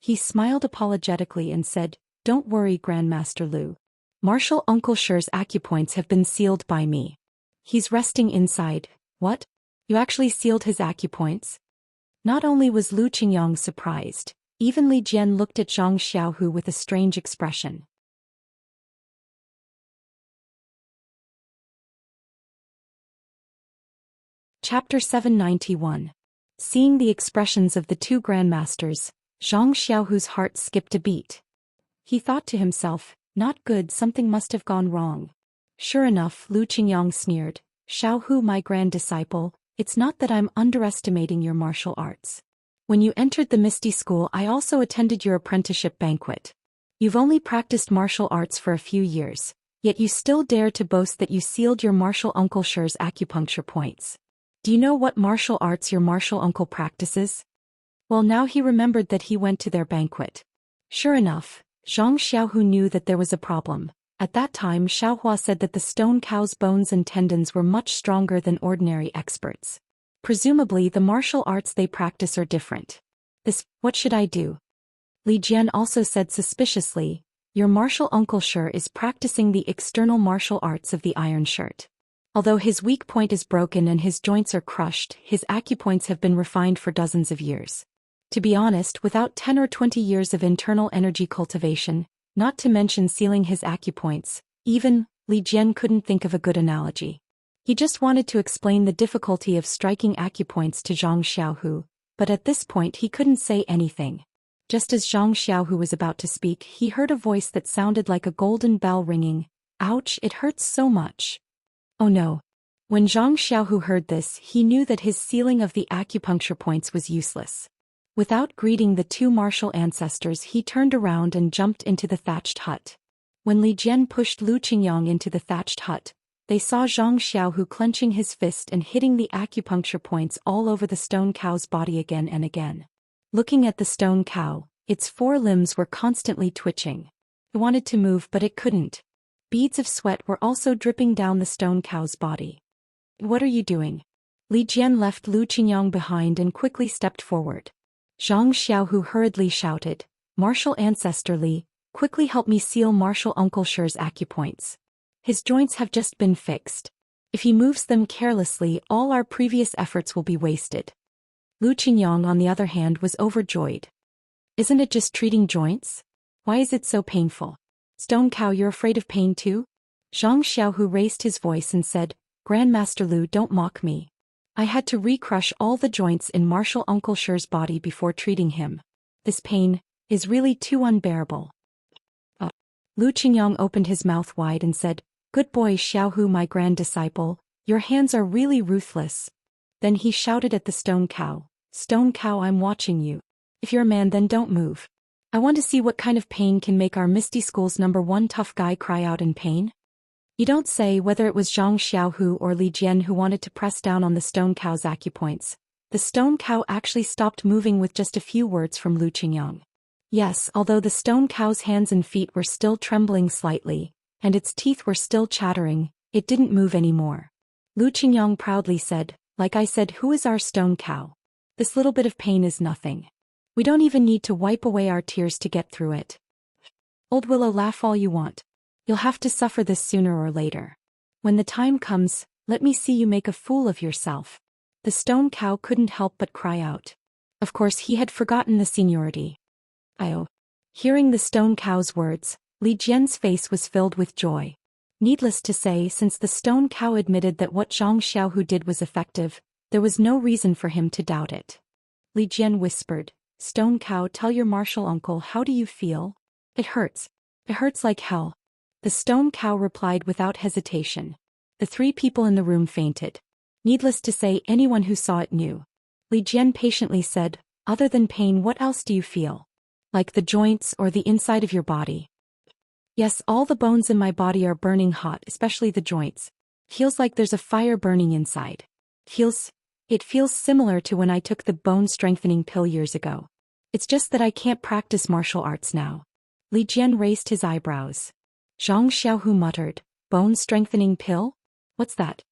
He smiled apologetically and said, "Don't worry, Grandmaster Lu. Martial Uncle Shi's acupoints have been sealed by me. He's resting inside." "What? You actually sealed his acupoints?" Not only was Lu Qingyang surprised, even Li Jian looked at Zhang Xiaohu with a strange expression. Chapter 791. Seeing the expressions of the two grandmasters, Zhang Xiaohu's heart skipped a beat. He thought to himself, "Not good, something must have gone wrong." Sure enough, Lu Qingyang sneered, "Xiaohu, my grand disciple, it's not that I'm underestimating your martial arts. When you entered the Misty School, I also attended your apprenticeship banquet. You've only practiced martial arts for a few years, yet you still dare to boast that you sealed your martial uncle Shi's acupuncture points. Do you know what martial arts your martial uncle practices?" Well, now he remembered that he went to their banquet. Sure enough, Zhang Xiaohu knew that there was a problem. At that time, Xiaohua said that the stone cow's bones and tendons were much stronger than ordinary experts. Presumably, the martial arts they practice are different. What should I do? Li Jian also said suspiciously, "Your martial uncle Shi is practicing the external martial arts of the iron shirt. Although his weak point is broken and his joints are crushed, his acupoints have been refined for dozens of years. To be honest, without 10 or 20 years of internal energy cultivation, not to mention sealing his acupoints, even, Li Jian couldn't think of a good analogy. He just wanted to explain the difficulty of striking acupoints to Zhang Xiaohu, but at this point he couldn't say anything. Just as Zhang Xiaohu was about to speak, he heard a voice that sounded like a golden bell ringing. "Ouch, it hurts so much." Oh no. When Zhang Xiaohu heard this, he knew that his sealing of the acupuncture points was useless. Without greeting the two martial ancestors, he turned around and jumped into the thatched hut. When Li Jian pushed Lu Qingyang into the thatched hut, they saw Zhang Xiaohu clenching his fist and hitting the acupuncture points all over the stone cow's body again and again. Looking at the stone cow, its four limbs were constantly twitching. It wanted to move, but it couldn't. Beads of sweat were also dripping down the stone cow's body. "What are you doing?" Li Jian left Lu Qingyang behind and quickly stepped forward. Zhang Xiaohu hurriedly shouted, "Martial ancestor Li, quickly help me seal martial uncle Shi's acupoints. His joints have just been fixed. If he moves them carelessly, all our previous efforts will be wasted." Lu Qingyang, on the other hand, was overjoyed. "Isn't it just treating joints? Why is it so painful? Stone Cow, you're afraid of pain too?" Zhang Xiaohu raised his voice and said, "Grandmaster Lu, don't mock me. I had to recrush all the joints in martial uncle Shi's body before treating him. This pain is really too unbearable." Lu Qingyang opened his mouth wide and said, "Good boy Xiaohu, my grand disciple, your hands are really ruthless." Then he shouted at the stone cow, "Stone Cow, I'm watching you. If you're a man, then don't move. I want to see what kind of pain can make our Misty School's #1 tough guy cry out in pain." You don't say. Whether it was Zhang Xiaohu or Li Jian who wanted to press down on the stone cow's acupoints, the stone cow actually stopped moving with just a few words from Lu Qingyang. Yes, although the stone cow's hands and feet were still trembling slightly, and its teeth were still chattering, it didn't move anymore. Lu Qingyang proudly said, "Like I said, who is our stone cow? This little bit of pain is nothing. We don't even need to wipe away our tears to get through it. Old Willow, laugh all you want. You'll have to suffer this sooner or later. When the time comes, let me see you make a fool of yourself." The stone cow couldn't help but cry out. Of course, he had forgotten the seniority. Hearing the stone cow's words, Li Jian's face was filled with joy. Needless to say, since the stone cow admitted that what Zhang Xiaohu did was effective, there was no reason for him to doubt it. Li Jian whispered, "Stone Cow, tell your martial uncle, how do you feel?" "It hurts. It hurts like hell. The stone cow replied without hesitation. The 3 people in the room fainted. Needless to say, anyone who saw it knew. Li Jian patiently said, "Other than pain, what else do you feel? Like the joints or the inside of your body?" "Yes, all the bones in my body are burning hot, especially the joints. Feels like there's a fire burning inside. It feels similar to when I took the bone-strengthening pill years ago. It's just that I can't practice martial arts now." Li Jian raised his eyebrows. Zhang Xiaohu muttered, "Bone-strengthening pill? What's that?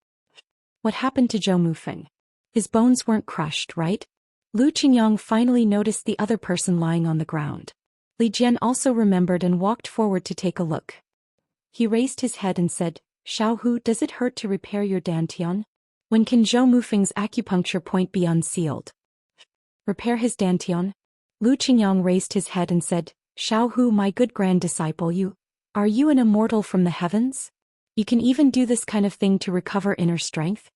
What happened to Zhou Mufeng? His bones weren't crushed, right?" Lu Qingyang finally noticed the other person lying on the ground. Li Jian also remembered and walked forward to take a look. He raised his head and said, "Xiaohu, does it hurt to repair your dantian? When can Zhou Mufeng's acupuncture point be unsealed?" "Repair his dantian?" Lu Qingyang raised his head and said, "Xiaohu, my good grand disciple, are you an immortal from the heavens? You can even do this kind of thing to recover inner strength?"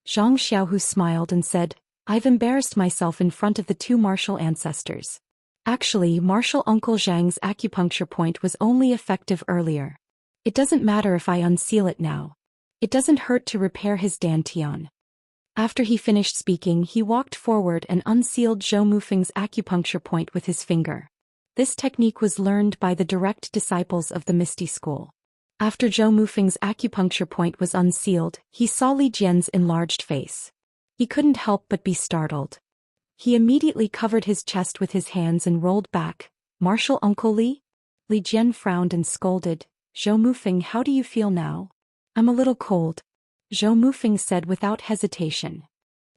Zhang Xiaohu smiled and said, "I've embarrassed myself in front of the 2 martial ancestors. Actually, martial Uncle Zhang's acupuncture point was only effective earlier. It doesn't matter if I unseal it now. It doesn't hurt to repair his dantian." After he finished speaking, he walked forward and unsealed Zhou Mufeng's acupuncture point with his finger. This technique was learned by the direct disciples of the Misty School. After Zhou Mufeng's acupuncture point was unsealed, he saw Li Jian's enlarged face. He couldn't help but be startled. He immediately covered his chest with his hands and rolled back. "Martial Uncle Li?" Li Jian frowned and scolded, "Zhou Mufeng, how do you feel now?" "I'm a little cold," Zhou Mufeng said without hesitation.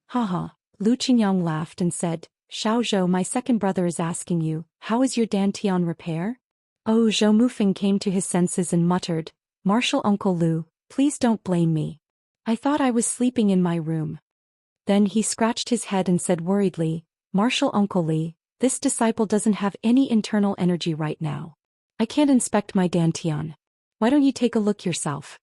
"Haha," Lu Qingyang laughed and said, "Xiao Zhou, my second brother is asking you, how is your dantian repair?" Oh, Zhou Mufeng came to his senses and muttered, "Martial Uncle Lu, please don't blame me. I thought I was sleeping in my room." Then he scratched his head and said worriedly, "Martial Uncle Li, this disciple doesn't have any internal energy right now. I can't inspect my dantian. Why don't you take a look yourself?"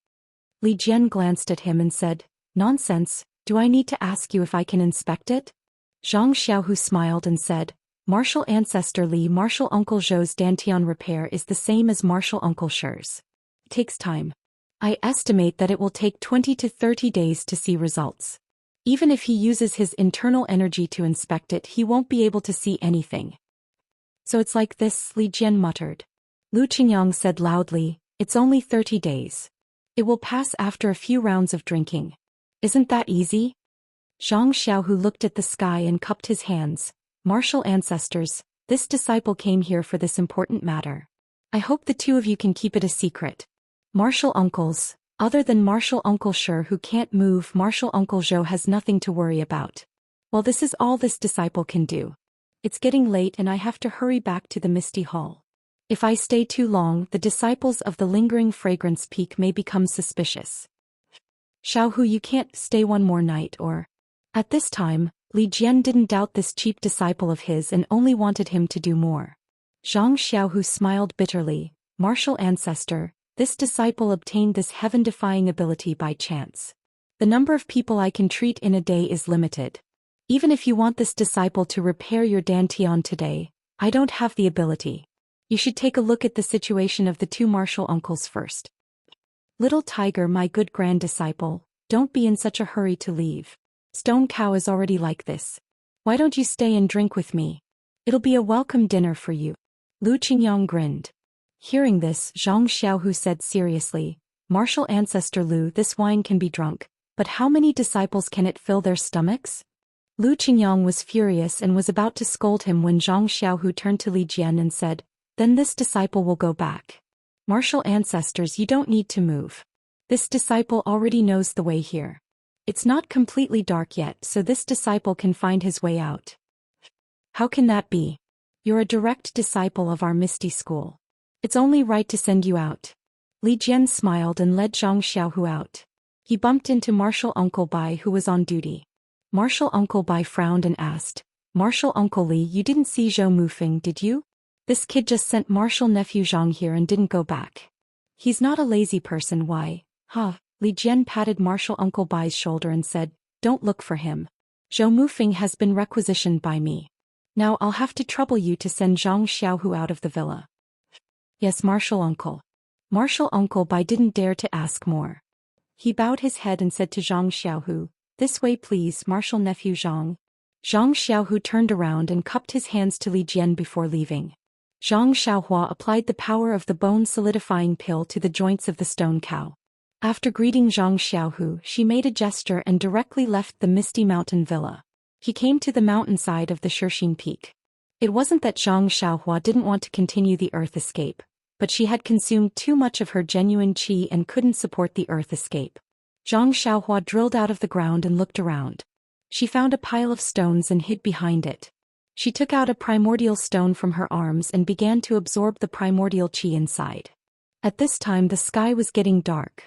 Li Jian glanced at him and said, "Nonsense, do I need to ask you if I can inspect it?" Zhang Xiaohu smiled and said, "Martial Ancestor Li, Martial Uncle Zhou's dantian repair is the same as Martial Uncle Shi's. It takes time. I estimate that it will take 20 to 30 days to see results. Even if he uses his internal energy to inspect it, he won't be able to see anything." "So it's like this," Li Jian muttered. Lu Qingyang said loudly, "It's only 30 days. It will pass after a few rounds of drinking. Isn't that easy?" Zhang Xiaohu looked at the sky and cupped his hands. "Martial ancestors, this disciple came here for this important matter. I hope the 2 of you can keep it a secret. Martial uncles, other than Martial Uncle Shi who can't move, Martial Uncle Zhou has nothing to worry about. Well, this is all this disciple can do. It's getting late and I have to hurry back to the Misty Hall. If I stay too long, the disciples of the lingering fragrance peak may become suspicious. Xiaohu, you can't stay one more night or..." At this time, Li Jian didn't doubt this cheap disciple of his and only wanted him to do more. Zhang Xiaohu smiled bitterly, "Martial ancestor, this disciple obtained this heaven-defying ability by chance. The number of people I can treat in a day is limited. Even if you want this disciple to repair your dantian today, I don't have the ability. You should take a look at the situation of the 2 martial uncles first. Little Tiger, my good grand disciple, don't be in such a hurry to leave. Stone Cow is already like this. Why don't you stay and drink with me? It'll be a welcome dinner for you." Lu Qingyang grinned. Hearing this, Zhang Xiaohu said seriously, "Martial ancestor Lu, this wine can be drunk, but how many disciples can it fill their stomachs?" Lu Qingyang was furious and was about to scold him when Zhang Xiaohu turned to Li Jian and said, "Then this disciple will go back. Martial ancestors, you don't need to move. This disciple already knows the way here. It's not completely dark yet, so this disciple can find his way out." "How can that be? You're a direct disciple of our Misty School. It's only right to send you out." Li Jian smiled and led Zhang Xiaohu out. He bumped into Martial Uncle Bai, who was on duty. Martial Uncle Bai frowned and asked, "Martial Uncle Li, you didn't see Zhou Mufeng, did you? This kid just sent Martial Nephew Zhang here and didn't go back. He's not a lazy person, why?" Li Jian patted Martial Uncle Bai's shoulder and said, "Don't look for him. Zhou Mufeng has been requisitioned by me. Now I'll have to trouble you to send Zhang Xiaohu out of the villa." "Yes, Martial Uncle." Martial Uncle Bai didn't dare to ask more. He bowed his head and said to Zhang Xiaohu, "This way please, martial nephew Zhang." Zhang Xiaohu turned around and cupped his hands to Li Jian before leaving. Zhang Xiaohua applied the power of the bone-solidifying pill to the joints of the stone cow. After greeting Zhang Xiaohu, she made a gesture and directly left the misty mountain villa. He came to the mountainside of the Shirxin Peak. It wasn't that Zhang Xiaohua didn't want to continue the earth escape, but she had consumed too much of her genuine qi and couldn't support the earth escape. Zhang Xiaohua drilled out of the ground and looked around. She found a pile of stones and hid behind it. She took out a primordial stone from her arms and began to absorb the primordial qi inside. At this time the sky was getting dark.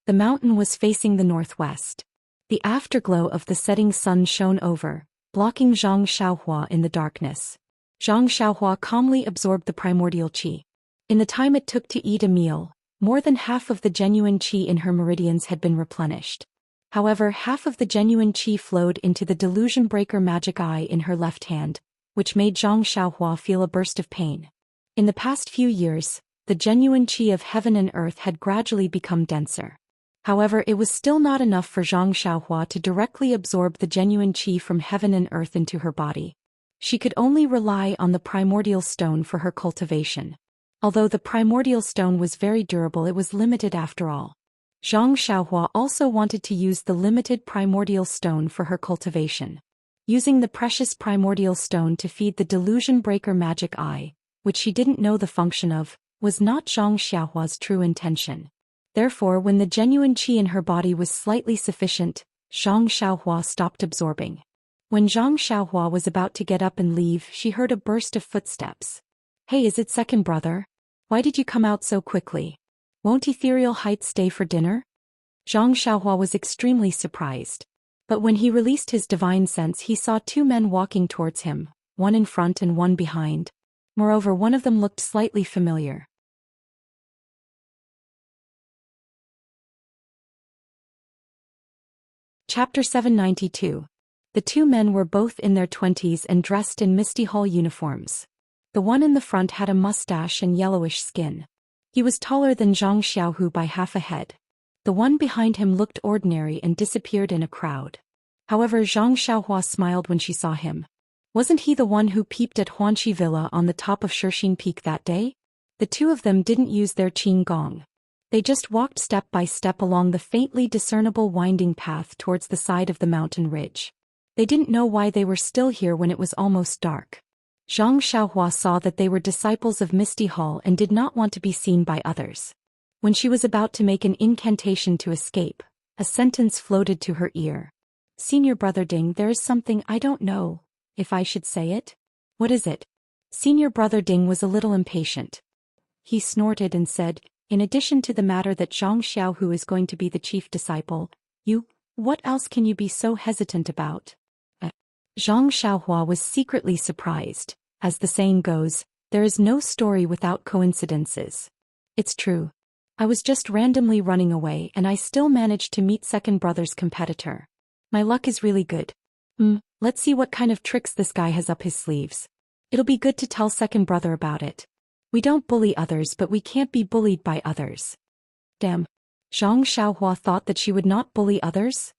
The mountain was facing the northwest. The afterglow of the setting sun shone over, blocking Zhang Xiaohua in the darkness. Zhang Xiaohua calmly absorbed the primordial qi. In the time it took to eat a meal, more than half of the genuine qi in her meridians had been replenished. However, half of the genuine qi flowed into the delusion breaker magic eye in her left hand, which made Zhang Xiaohua feel a burst of pain. In the past few years, the genuine qi of heaven and earth had gradually become denser. However, it was still not enough for Zhang Xiaohua to directly absorb the genuine qi from heaven and earth into her body. She could only rely on the primordial stone for her cultivation. Although the primordial stone was very durable, it was limited after all. Zhang Xiaohua also wanted to use the limited primordial stone for her cultivation. Using the precious primordial stone to feed the delusion breaker magic eye, which she didn't know the function of, was not Zhang Xiaohua's true intention. Therefore, when the genuine qi in her body was slightly sufficient, Zhang Xiaohua stopped absorbing. When Zhang Xiaohua was about to get up and leave, she heard a burst of footsteps. "Hey, is it second brother? Why did you come out so quickly? Won't Ethereal Heights stay for dinner?" Zhang Xiaohua was extremely surprised. But when he released his divine sense, he saw two men walking towards him, one in front and one behind. Moreover, one of them looked slightly familiar. Chapter 792. The two men were both in their 20s and dressed in Misty Hall uniforms. The one in the front had a mustache and yellowish skin. He was taller than Zhang Xiaohu by half a head. The one behind him looked ordinary and disappeared in a crowd. However, Zhang Xiaohua smiled when she saw him. Wasn't he the one who peeped at Huanqi Villa on the top of Shirxin Peak that day? The two of them didn't use their qing gong. They just walked step by step along the faintly discernible winding path towards the side of the mountain ridge. They didn't know why they were still here when it was almost dark. Zhang Xiaohua saw that they were disciples of Misty Hall and did not want to be seen by others. When she was about to make an incantation to escape, a sentence floated to her ear. "Senior Brother Ding, there is something I don't know, if I should say it." "What is it?" Senior Brother Ding was a little impatient. He snorted and said, "In addition to the matter that Zhang Xiaohu is going to be the chief disciple, what else can you be so hesitant about?" Zhang Xiaohua was secretly surprised. As the saying goes, there is no story without coincidences. It's true. I was just randomly running away and I still managed to meet second brother's competitor. My luck is really good. Let's see what kind of tricks this guy has up his sleeves. It'll be good to tell second brother about it. We don't bully others, but we can't be bullied by others. Damn. Zhang Xiaohua thought that she would not bully others?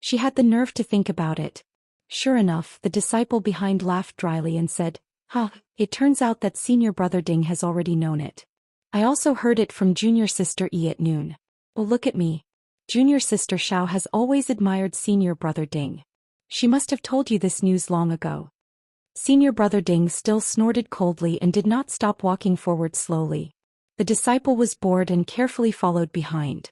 She had the nerve to think about it. Sure enough, the disciple behind laughed dryly and said, It turns out that Senior Brother Ding has already known it. I also heard it from Junior Sister Yi at noon. Well, look at me. Junior Sister Xiao has always admired Senior Brother Ding. She must have told you this news long ago." Senior Brother Ding still snorted coldly and did not stop walking forward slowly. The disciple was bored and carefully followed behind.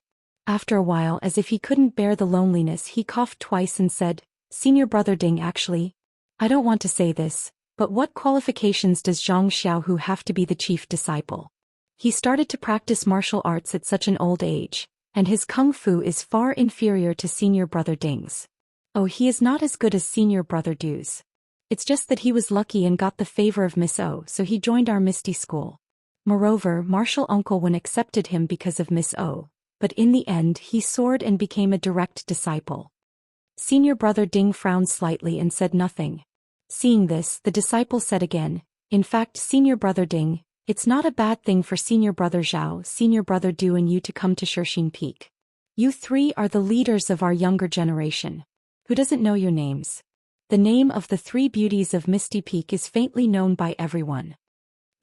After a while, as if he couldn't bear the loneliness, he coughed twice and said, "Senior Brother Ding, actually, I don't want to say this, but what qualifications does Zhang Xiaohu have to be the chief disciple? He started to practice martial arts at such an old age, and his kung fu is far inferior to Senior Brother Ding's. Oh, he is not as good as Senior Brother Du's. It's just that he was lucky and got the favor of Miss O, so he joined our Misty School. Moreover, Martial Uncle Wen accepted him because of Miss O, but in the end he soared and became a direct disciple." Senior Brother Ding frowned slightly and said nothing. Seeing this, the disciple said again, "In fact, Senior Brother Ding, It's not a bad thing for Senior Brother Zhao, Senior Brother Du and you to come to Shirxin Peak. You three are the leaders of our younger generation. Who doesn't know your names? The name of the three beauties of Misty Peak is faintly known by everyone.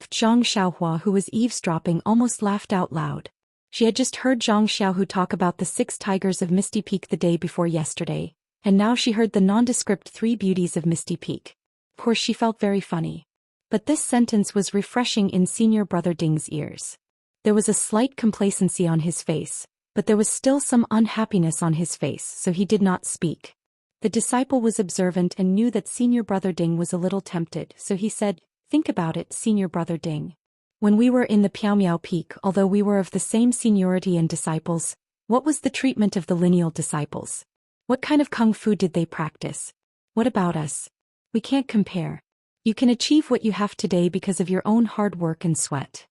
Zhang Xiaohua, who was eavesdropping, almost laughed out loud. She had just heard Zhang Xiaohu talk about the 6 tigers of Misty Peak the day before yesterday, and now she heard the nondescript 3 beauties of Misty Peak. Of course she felt very funny. But this sentence was refreshing in Senior Brother Ding's ears. There was a slight complacency on his face, but there was still some unhappiness on his face, so he did not speak. The disciple was observant and knew that Senior Brother Ding was a little tempted, so he said, "Think about it, Senior Brother Ding. When we were in the Piaomiao Peak, although we were of the same seniority and disciples, what was the treatment of the lineal disciples? What kind of kung fu did they practice? What about us? We can't compare. You can achieve what you have today because of your own hard work and sweat.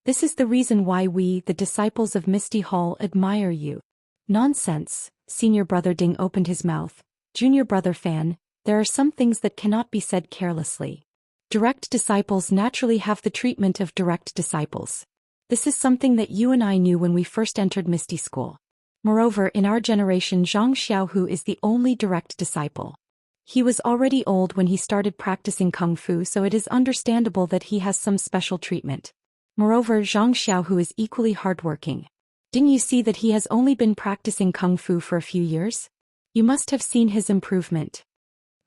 This is the reason why we, the disciples of Misty Hall, admire you." Nonsense, Senior Brother Ding opened his mouth. Junior Brother Fan, there are some things that cannot be said carelessly. Direct disciples naturally have the treatment of direct disciples. This is something that you and I knew when we first entered Misty School. Moreover, in our generation, Zhang Xiaohu is the only direct disciple. He was already old when he started practicing kung fu, so it is understandable that he has some special treatment. Moreover, Zhang Xiaohu is equally hardworking. Didn't you see that he has only been practicing kung fu for a few years? You must have seen his improvement.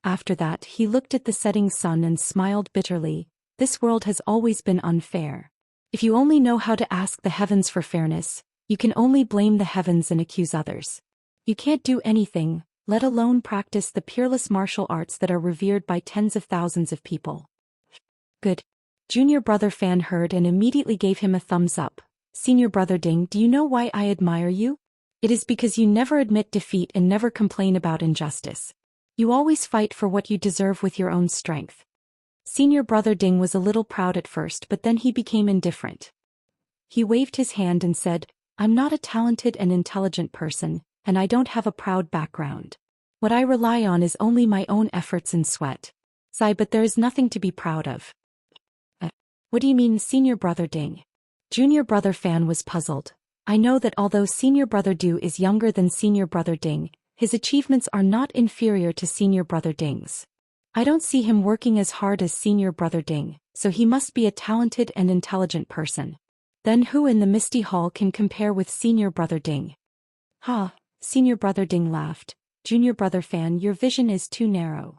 After that, he looked at the setting sun and smiled bitterly. This world has always been unfair. If you only know how to ask the heavens for fairness, you can only blame the heavens and accuse others. You can't do anything, let alone practice the peerless martial arts that are revered by tens of thousands of people. Good. Junior Brother Fan heard and immediately gave him a thumbs up. Senior Brother Ding, do you know why I admire you? It is because you never admit defeat and never complain about injustice. You always fight for what you deserve with your own strength. Senior Brother Ding was a little proud at first, but then he became indifferent. He waved his hand and said, "I'm not a talented and intelligent person, and I don't have a proud background. What I rely on is only my own efforts and sweat. Sigh, but there is nothing to be proud of." What do you mean, Senior Brother Ding? Junior Brother Fan was puzzled. I know that although Senior Brother Du is younger than Senior Brother Ding, his achievements are not inferior to Senior Brother Ding's. I don't see him working as hard as Senior Brother Ding, so he must be a talented and intelligent person. Then who in the Misty Hall can compare with Senior Brother Ding? Ha, Senior Brother Ding laughed. Junior Brother Fan, your vision is too narrow.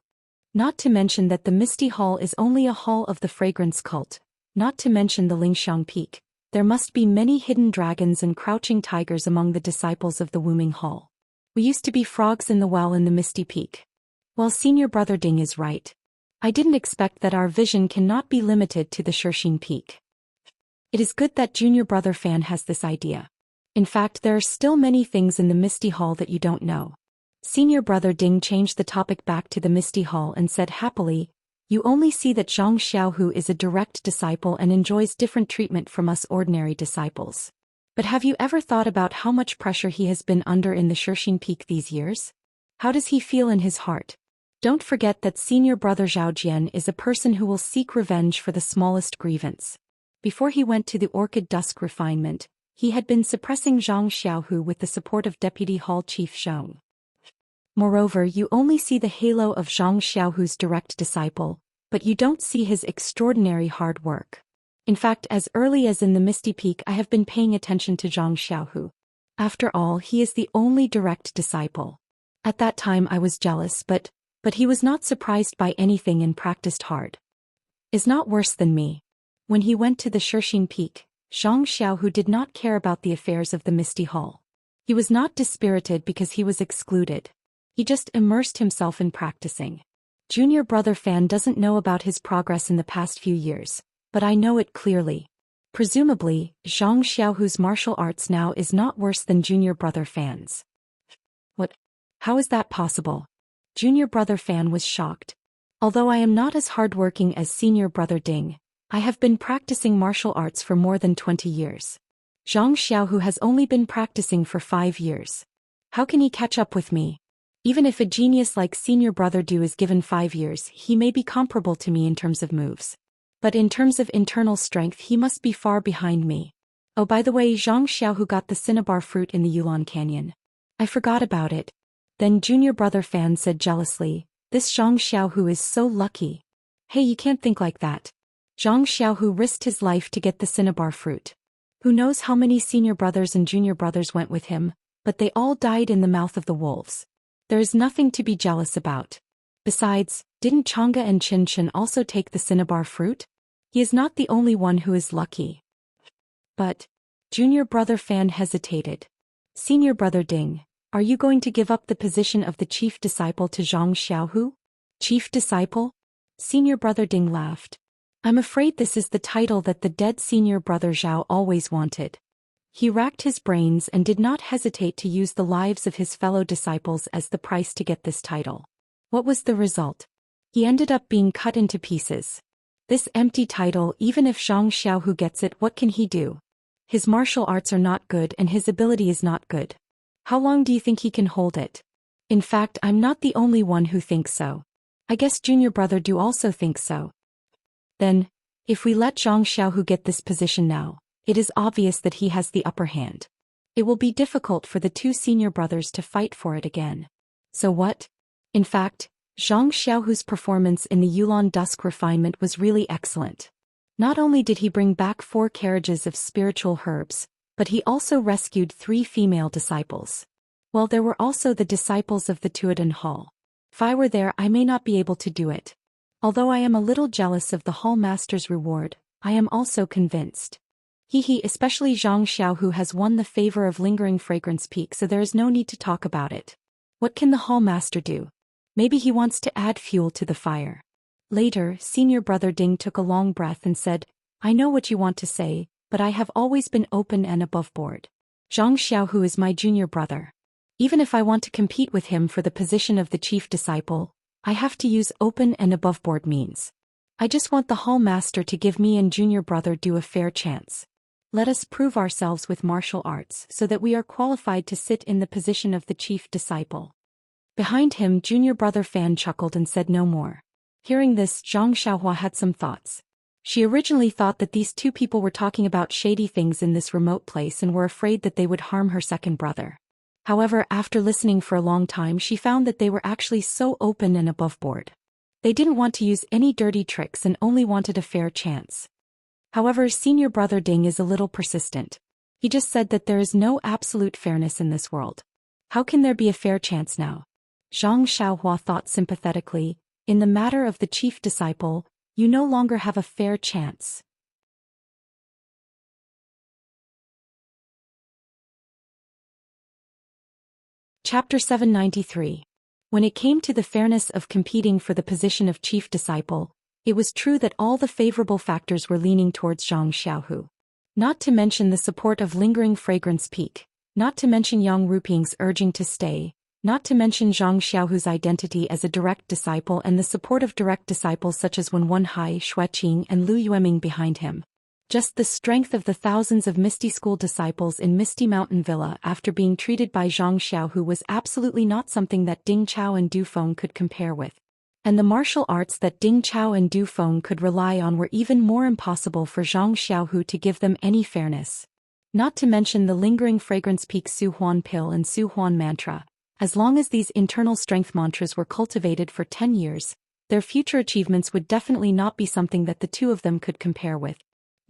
Not to mention that the Misty Hall is only a hall of the fragrance cult, not to mention the Lingxiang Peak. There must be many hidden dragons and crouching tigers among the disciples of the Wuming Hall. We used to be frogs in the well in the Misty Peak. Well, Senior Brother Ding is right. I didn't expect that our vision cannot be limited to the Shirxin Peak. It is good that Junior Brother Fan has this idea. In fact, there are still many things in the Misty Hall that you don't know. Senior Brother Ding changed the topic back to the Misty Hall and said happily, "You only see that Zhang Xiaohu is a direct disciple and enjoys different treatment from us ordinary disciples. But have you ever thought about how much pressure he has been under in the Shirxin Peak these years? How does he feel in his heart? Don't forget that Senior Brother Zhao Jian is a person who will seek revenge for the smallest grievance. Before he went to the Orchid Dusk Refinement, he had been suppressing Zhang Xiaohu with the support of Deputy Hall Chief Zhong. Moreover, you only see the halo of Zhang Xiaohu's direct disciple, but you don't see his extraordinary hard work. In fact, as early as in the Misty Peak, I have been paying attention to Zhang Xiaohu. After all, he is the only direct disciple. At that time I was jealous, but he was not surprised by anything and practiced hard. Is not worse than me. When he went to the Shirxin Peak, Zhang Xiaohu did not care about the affairs of the Misty Hall. He was not dispirited because he was excluded. He just immersed himself in practicing. Junior Brother Fan doesn't know about his progress in the past few years, but I know it clearly. Presumably, Zhang Xiaohu's martial arts now is not worse than Junior Brother Fan's. What? How is that possible? Junior Brother Fan was shocked. Although I am not as hardworking as Senior Brother Ding, I have been practicing martial arts for more than 20 years. Zhang Xiaohu has only been practicing for 5 years. How can he catch up with me? Even if a genius like Senior Brother Du is given 5 years, he may be comparable to me in terms of moves. But in terms of internal strength he must be far behind me. Oh, by the way, Zhang Xiaohu got the cinnabar fruit in the Yulon Canyon. I forgot about it. Then junior brother Fan said jealously, this Zhang Xiaohu is so lucky. Hey, you can't think like that. Zhang Xiaohu risked his life to get the cinnabar fruit. Who knows how many senior brothers and junior brothers went with him, but they all died in the mouth of the wolves. There is nothing to be jealous about. Besides, didn't Chang'e and Qin Chen also take the cinnabar fruit? He is not the only one who is lucky. But, junior brother Fan hesitated. Senior brother Ding, are you going to give up the position of the chief disciple to Zhang Xiaohu? Chief disciple? Senior brother Ding laughed. I'm afraid this is the title that the dead senior brother Zhao always wanted. He racked his brains and did not hesitate to use the lives of his fellow disciples as the price to get this title. What was the result? He ended up being cut into pieces. This empty title, even if Zhang Xiaohu gets it, what can he do? His martial arts are not good and his ability is not good. How long do you think he can hold it? In fact, I'm not the only one who thinks so. I guess junior brother do also think so. Then, if we let Zhang Xiaohu get this position now, it is obvious that he has the upper hand. It will be difficult for the two senior brothers to fight for it again. So what? In fact, Zhang Xiaohu's performance in the Yulon Dusk refinement was really excellent. Not only did he bring back 4 carriages of spiritual herbs, but he also rescued 3 female disciples. Well, there were also the disciples of the Tuodan Hall. If I were there, I may not be able to do it. Although I am a little jealous of the Hall Master's reward, I am also convinced. Especially Zhang Xiaohu has won the favor of Lingering Fragrance Peak, so there is no need to talk about it. What can the Hall Master do? Maybe he wants to add fuel to the fire. Later, senior brother Ding took a long breath and said, I know what you want to say, but I have always been open and above board. Zhang Xiaohu is my junior brother. Even if I want to compete with him for the position of the chief disciple, I have to use open and above board means. I just want the Hall Master to give me and junior brother Do a fair chance. Let us prove ourselves with martial arts so that we are qualified to sit in the position of the chief disciple. Behind him, junior brother Fan chuckled and said no more. Hearing this, Zhang Xiaohua had some thoughts. She originally thought that these two people were talking about shady things in this remote place and were afraid that they would harm her second brother. However, after listening for a long time, she found that they were actually so open and above board. They didn't want to use any dirty tricks and only wanted a fair chance. However, senior brother Ding is a little persistent. He just said that there is no absolute fairness in this world. How can there be a fair chance now? Zhang Xiaohua thought sympathetically, in the matter of the chief disciple, you no longer have a fair chance. Chapter 793. When it came to the fairness of competing for the position of chief disciple, it was true that all the favorable factors were leaning towards Zhang Xiaohu. Not to mention the support of Lingering Fragrance Peak, not to mention Yang Ruping's urging to stay, not to mention Zhang Xiaohu's identity as a direct disciple and the support of direct disciples such as Wen Wenhai, Xueqing and Lu Yueming behind him. Just the strength of the thousands of Misty School disciples in Misty Mountain Villa after being treated by Zhang Xiaohu was absolutely not something that Ding Chao and Du Feng could compare with. And the martial arts that Ding Chao and Du Feng could rely on were even more impossible for Zhang Xiaohu to give them any fairness. Not to mention the Lingering Fragrance Peak Su Huan Pill and Su Huan Mantra. As long as these internal strength mantras were cultivated for 10 years, their future achievements would definitely not be something that the two of them could compare with.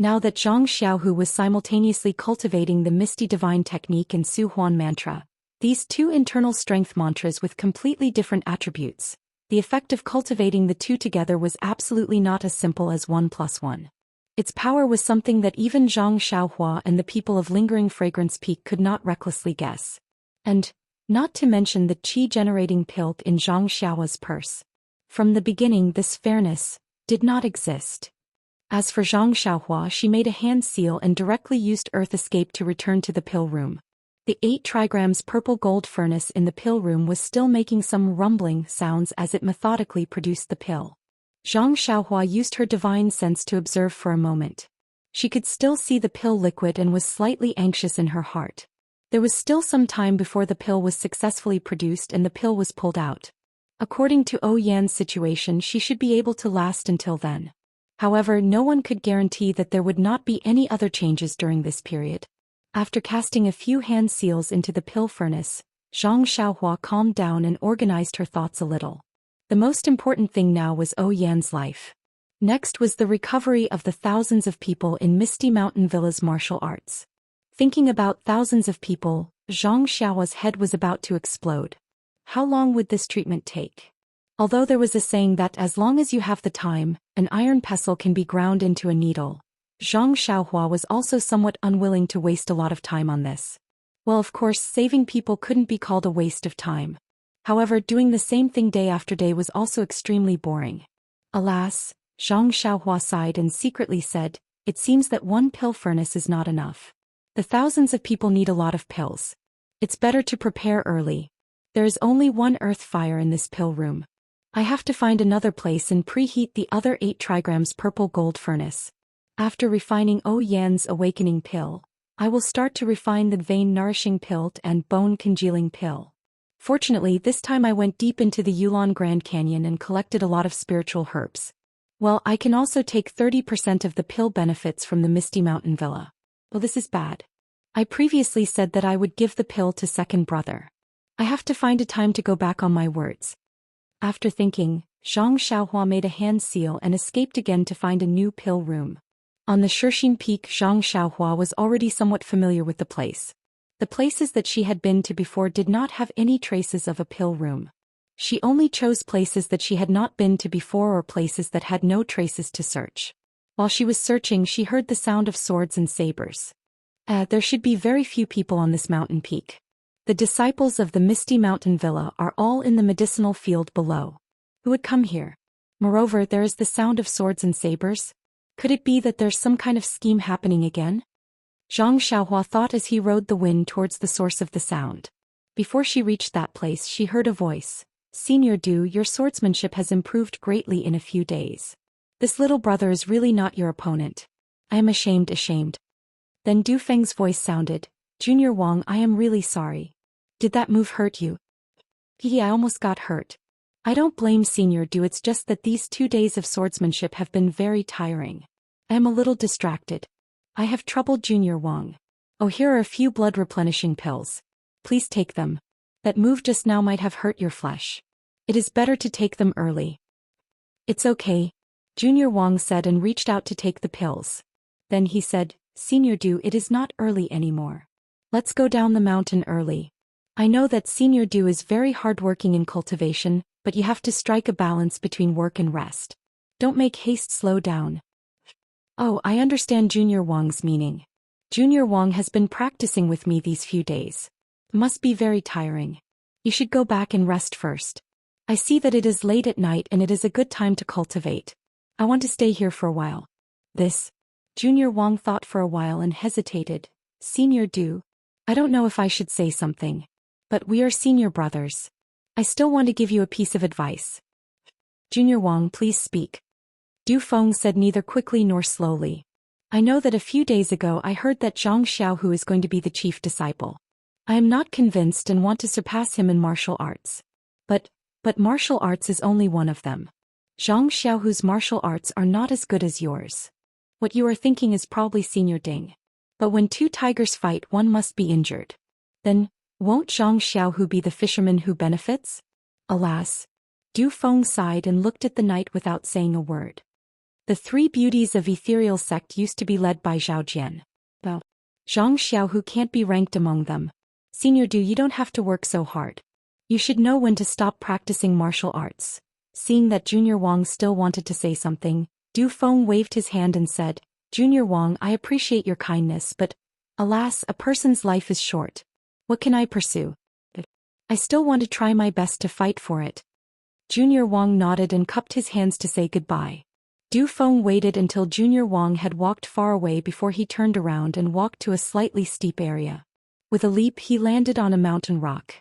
Now that Zhang Xiaohu was simultaneously cultivating the Misty Divine Technique and Su Huan Mantra, these two internal strength mantras with completely different attributes, the effect of cultivating the two together was absolutely not as simple as 1 + 1. Its power was something that even Zhang Xiaohua and the people of Lingering Fragrance Peak could not recklessly guess. And, not to mention the qi-generating pilk in Zhang Xiaohua's purse. From the beginning, this fairness did not exist. As for Zhang Xiaohua, she made a hand seal and directly used Earth Escape to return to the pill room. The 8 trigrams purple gold furnace in the pill room was still making some rumbling sounds as it methodically produced the pill. Zhang Xiaohua used her divine sense to observe for a moment. She could still see the pill liquid and was slightly anxious in her heart. There was still some time before the pill was successfully produced and the pill was pulled out. According to Yan's situation, she should be able to last until then. However, no one could guarantee that there would not be any other changes during this period. After casting a few hand seals into the pill furnace, Zhang Xiaohua calmed down and organized her thoughts a little. The most important thing now was Yan's life. Next was the recovery of the thousands of people in Misty Mountain Villa's martial arts. Thinking about thousands of people, Zhang Xiaohua's head was about to explode. How long would this treatment take? Although there was a saying that as long as you have the time, an iron pestle can be ground into a needle, Zhang Xiaohua was also somewhat unwilling to waste a lot of time on this. Well, of course, saving people couldn't be called a waste of time. However, doing the same thing day after day was also extremely boring. Alas, Zhang Xiaohua sighed and secretly said, "It seems that one pill furnace is not enough. The thousands of people need a lot of pills. It's better to prepare early. There is only one earth fire in this pill room. I have to find another place and preheat the other 8 trigrams purple gold furnace. After refining Yan's awakening pill, I will start to refine the vein nourishing pill and bone congealing pill." Fortunately, this time I went deep into the Yulon Grand Canyon and collected a lot of spiritual herbs. Well, I can also take 30% of the pill benefits from the Misty Mountain Villa. Well, this is bad. I previously said that I would give the pill to second brother. I have to find a time to go back on my words. After thinking, Zhang Xiaohua made a hand seal and escaped again to find a new pill room. On the Shixin Peak, Zhang Xiaohua was already somewhat familiar with the place. The places that she had been to before did not have any traces of a pill room. She only chose places that she had not been to before or places that had no traces to search. While she was searching, she heard the sound of swords and sabers. There should be very few people on this mountain peak. The disciples of the Misty Mountain Villa are all in the medicinal field below. Who would come here? Moreover, there is the sound of swords and sabers. Could it be that there's some kind of scheme happening again? Zhang Xiaohua thought as he rode the wind towards the source of the sound. Before she reached that place, she heard a voice. "Senior Du, your swordsmanship has improved greatly in a few days. This little brother is really not your opponent. I am ashamed. Then Du Feng's voice sounded. "Junior Wang, I am really sorry. Did that move hurt you?" I almost got hurt. I don't blame Senior Du, it's just that these 2 days of swordsmanship have been very tiring. I am a little distracted. I have troubled Junior Wang. Oh, here are a few blood replenishing pills. Please take them. That move just now might have hurt your flesh. It is better to take them early." "It's okay," Junior Wang said and reached out to take the pills. Then he said, "Senior Du, it is not early anymore. Let's go down the mountain early. I know that Senior Du is very hardworking in cultivation, but you have to strike a balance between work and rest. Don't make haste, slow down." "Oh, I understand Junior Wang's meaning. Junior Wang has been practicing with me these few days. It must be very tiring. You should go back and rest first. I see that it is late at night and it is a good time to cultivate. I want to stay here for a while." This. Junior Wang thought for a while and hesitated. "Senior Du, I don't know if I should say something. But we are senior brothers. I still want to give you a piece of advice." "Junior Wang, please speak." Du Feng said neither quickly nor slowly. "I know that a few days ago I heard that Zhang Xiaohu is going to be the chief disciple. I am not convinced and want to surpass him in martial arts. But martial arts is only one of them. Zhang Xiaohu's martial arts are not as good as yours. What you are thinking is probably Senior Ding. But when 2 tigers fight, one must be injured. Then, won't Zhang Xiaohu be the fisherman who benefits?" Alas. Du Feng sighed and looked at the night without saying a word. The 3 beauties of ethereal sect used to be led by Zhao Jian. Well, Zhang Xiaohu can't be ranked among them. "Senior Du, you don't have to work so hard. You should know when to stop practicing martial arts." Seeing that Junior Wang still wanted to say something, Du Feng waved his hand and said, "Junior Wang, I appreciate your kindness, but, alas, a person's life is short. What can I pursue? I still want to try my best to fight for it." Junior Wang nodded and cupped his hands to say goodbye. Du Feng waited until Junior Wang had walked far away before he turned around and walked to a slightly steep area. With a leap, he landed on a mountain rock.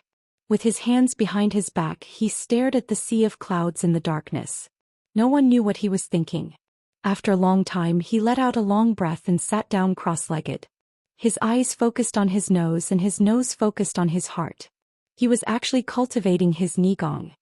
With his hands behind his back, he stared at the sea of clouds in the darkness. No one knew what he was thinking. After a long time, he let out a long breath and sat down cross-legged. His eyes focused on his nose and his nose focused on his heart. He was actually cultivating his Nigong.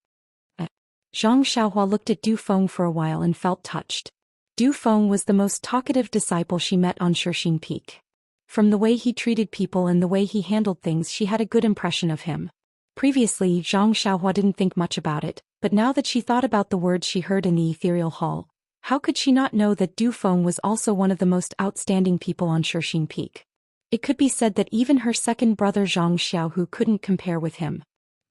Zhang Xiaohua looked at Du Feng for a while and felt touched. Du Feng was the most talkative disciple she met on Shirxin Peak. From the way he treated people and the way he handled things, she had a good impression of him. Previously, Zhang Xiaohua didn't think much about it, but now that she thought about the words she heard in the ethereal hall, how could she not know that Du Feng was also one of the most outstanding people on Shirxin Peak? It could be said that even her second brother Zhang Xiaohu couldn't compare with him.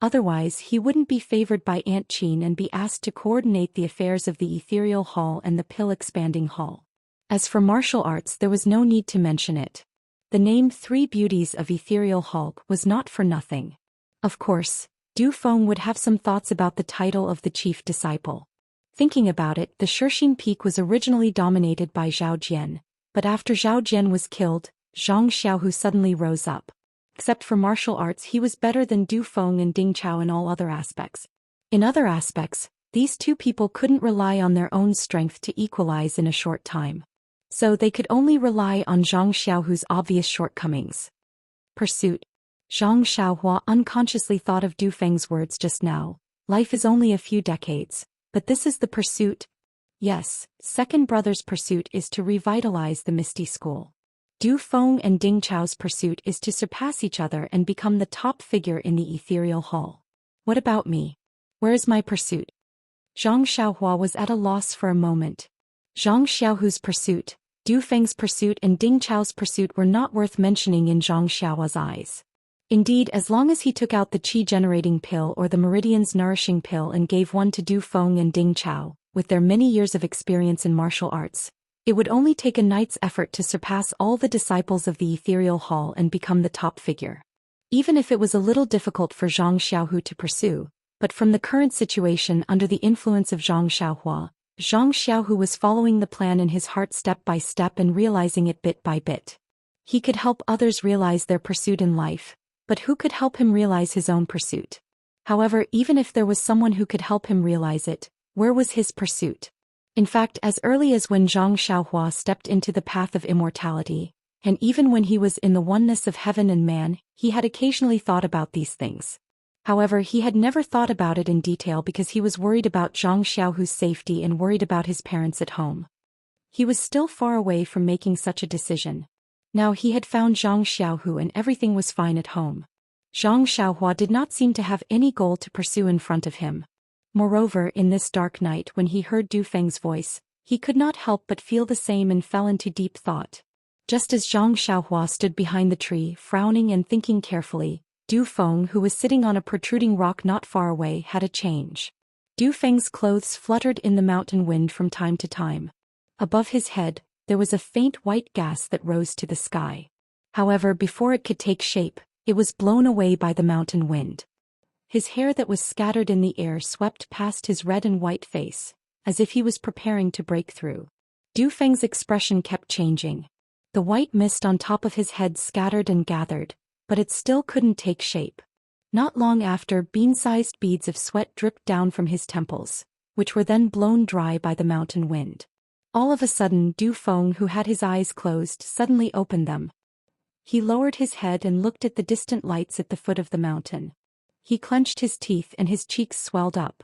Otherwise, he wouldn't be favored by Aunt Qin and be asked to coordinate the affairs of the ethereal hall and the pill-expanding hall. As for martial arts, there was no need to mention it. The name Three Beauties of Ethereal Hulk was not for nothing. Of course, Du Feng would have some thoughts about the title of the chief disciple. Thinking about it, the Shirxin Peak was originally dominated by Zhao Jian, but after Zhao Jian was killed, Zhang Xiaohu suddenly rose up. Except for martial arts, he was better than Du Feng and Ding Chao in all other aspects. In other aspects, these two people couldn't rely on their own strength to equalize in a short time. So they could only rely on Zhang Xiaohu's obvious shortcomings. Pursuit. Zhang Xiaohua unconsciously thought of Du Feng's words just now. Life is only a few decades, but this is the pursuit. Yes, second brother's pursuit is to revitalize the Misty School. Du Feng and Ding Chao's pursuit is to surpass each other and become the top figure in the ethereal hall. What about me? Where is my pursuit? Zhang Xiaohua was at a loss for a moment. Zhang Xiaohu's pursuit, Du Feng's pursuit and Ding Chao's pursuit were not worth mentioning in Zhang Xiaohua's eyes. Indeed, as long as he took out the qi-generating pill or the meridians nourishing pill and gave one to Du Feng and Ding Chao, with their many years of experience in martial arts, it would only take a night's effort to surpass all the disciples of the ethereal hall and become the top figure. Even if it was a little difficult for Zhang Xiaohu to pursue, but from the current situation under the influence of Zhang Xiaohua, Zhang Xiaohu was following the plan in his heart step by step and realizing it bit by bit. He could help others realize their pursuit in life, but who could help him realize his own pursuit? However, even if there was someone who could help him realize it, where was his pursuit? In fact, as early as when Zhang Xiaohua stepped into the path of immortality, and even when he was in the oneness of heaven and man, he had occasionally thought about these things. However, he had never thought about it in detail because he was worried about Zhang Xiaohu's safety and worried about his parents at home. He was still far away from making such a decision. Now he had found Zhang Xiaohu and everything was fine at home. Zhang Xiaohua did not seem to have any goal to pursue in front of him. Moreover, in this dark night when he heard Du Feng's voice, he could not help but feel the same and fell into deep thought. Just as Zhang Xiaohua stood behind the tree, frowning and thinking carefully, Du Feng, who was sitting on a protruding rock not far away, had a change. Du Feng's clothes fluttered in the mountain wind from time to time. Above his head, there was a faint white gas that rose to the sky. However, before it could take shape, it was blown away by the mountain wind. His hair that was scattered in the air swept past his red and white face, as if he was preparing to break through. Du Feng's expression kept changing. The white mist on top of his head scattered and gathered, but it still couldn't take shape. Not long after, bean-sized beads of sweat dripped down from his temples, which were then blown dry by the mountain wind. All of a sudden, Du Feng, who had his eyes closed, suddenly opened them. He lowered his head and looked at the distant lights at the foot of the mountain. He clenched his teeth and his cheeks swelled up.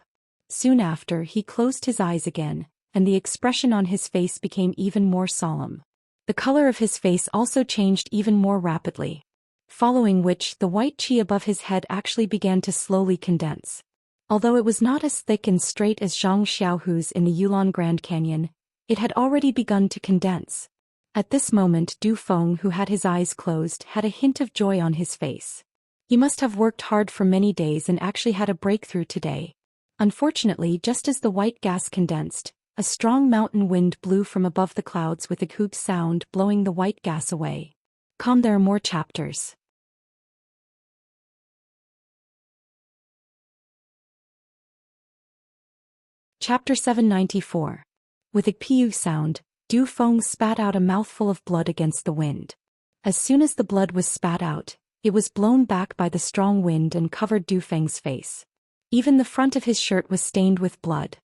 Soon after, he closed his eyes again, and the expression on his face became even more solemn. The color of his face also changed even more rapidly. Following which, the white qi above his head actually began to slowly condense. Although it was not as thick and straight as Zhang Xiaohu's in the Yulon Grand Canyon, it had already begun to condense. At this moment, Du Feng, who had his eyes closed, had a hint of joy on his face. He must have worked hard for many days and actually had a breakthrough today. Unfortunately, just as the white gas condensed, a strong mountain wind blew from above the clouds with a coot sound, blowing the white gas away. There are more chapters. Chapter 794. With a piu sound, Du Feng spat out a mouthful of blood against the wind. As soon as the blood was spat out, it was blown back by the strong wind and covered Du Feng's face. Even the front of his shirt was stained with blood.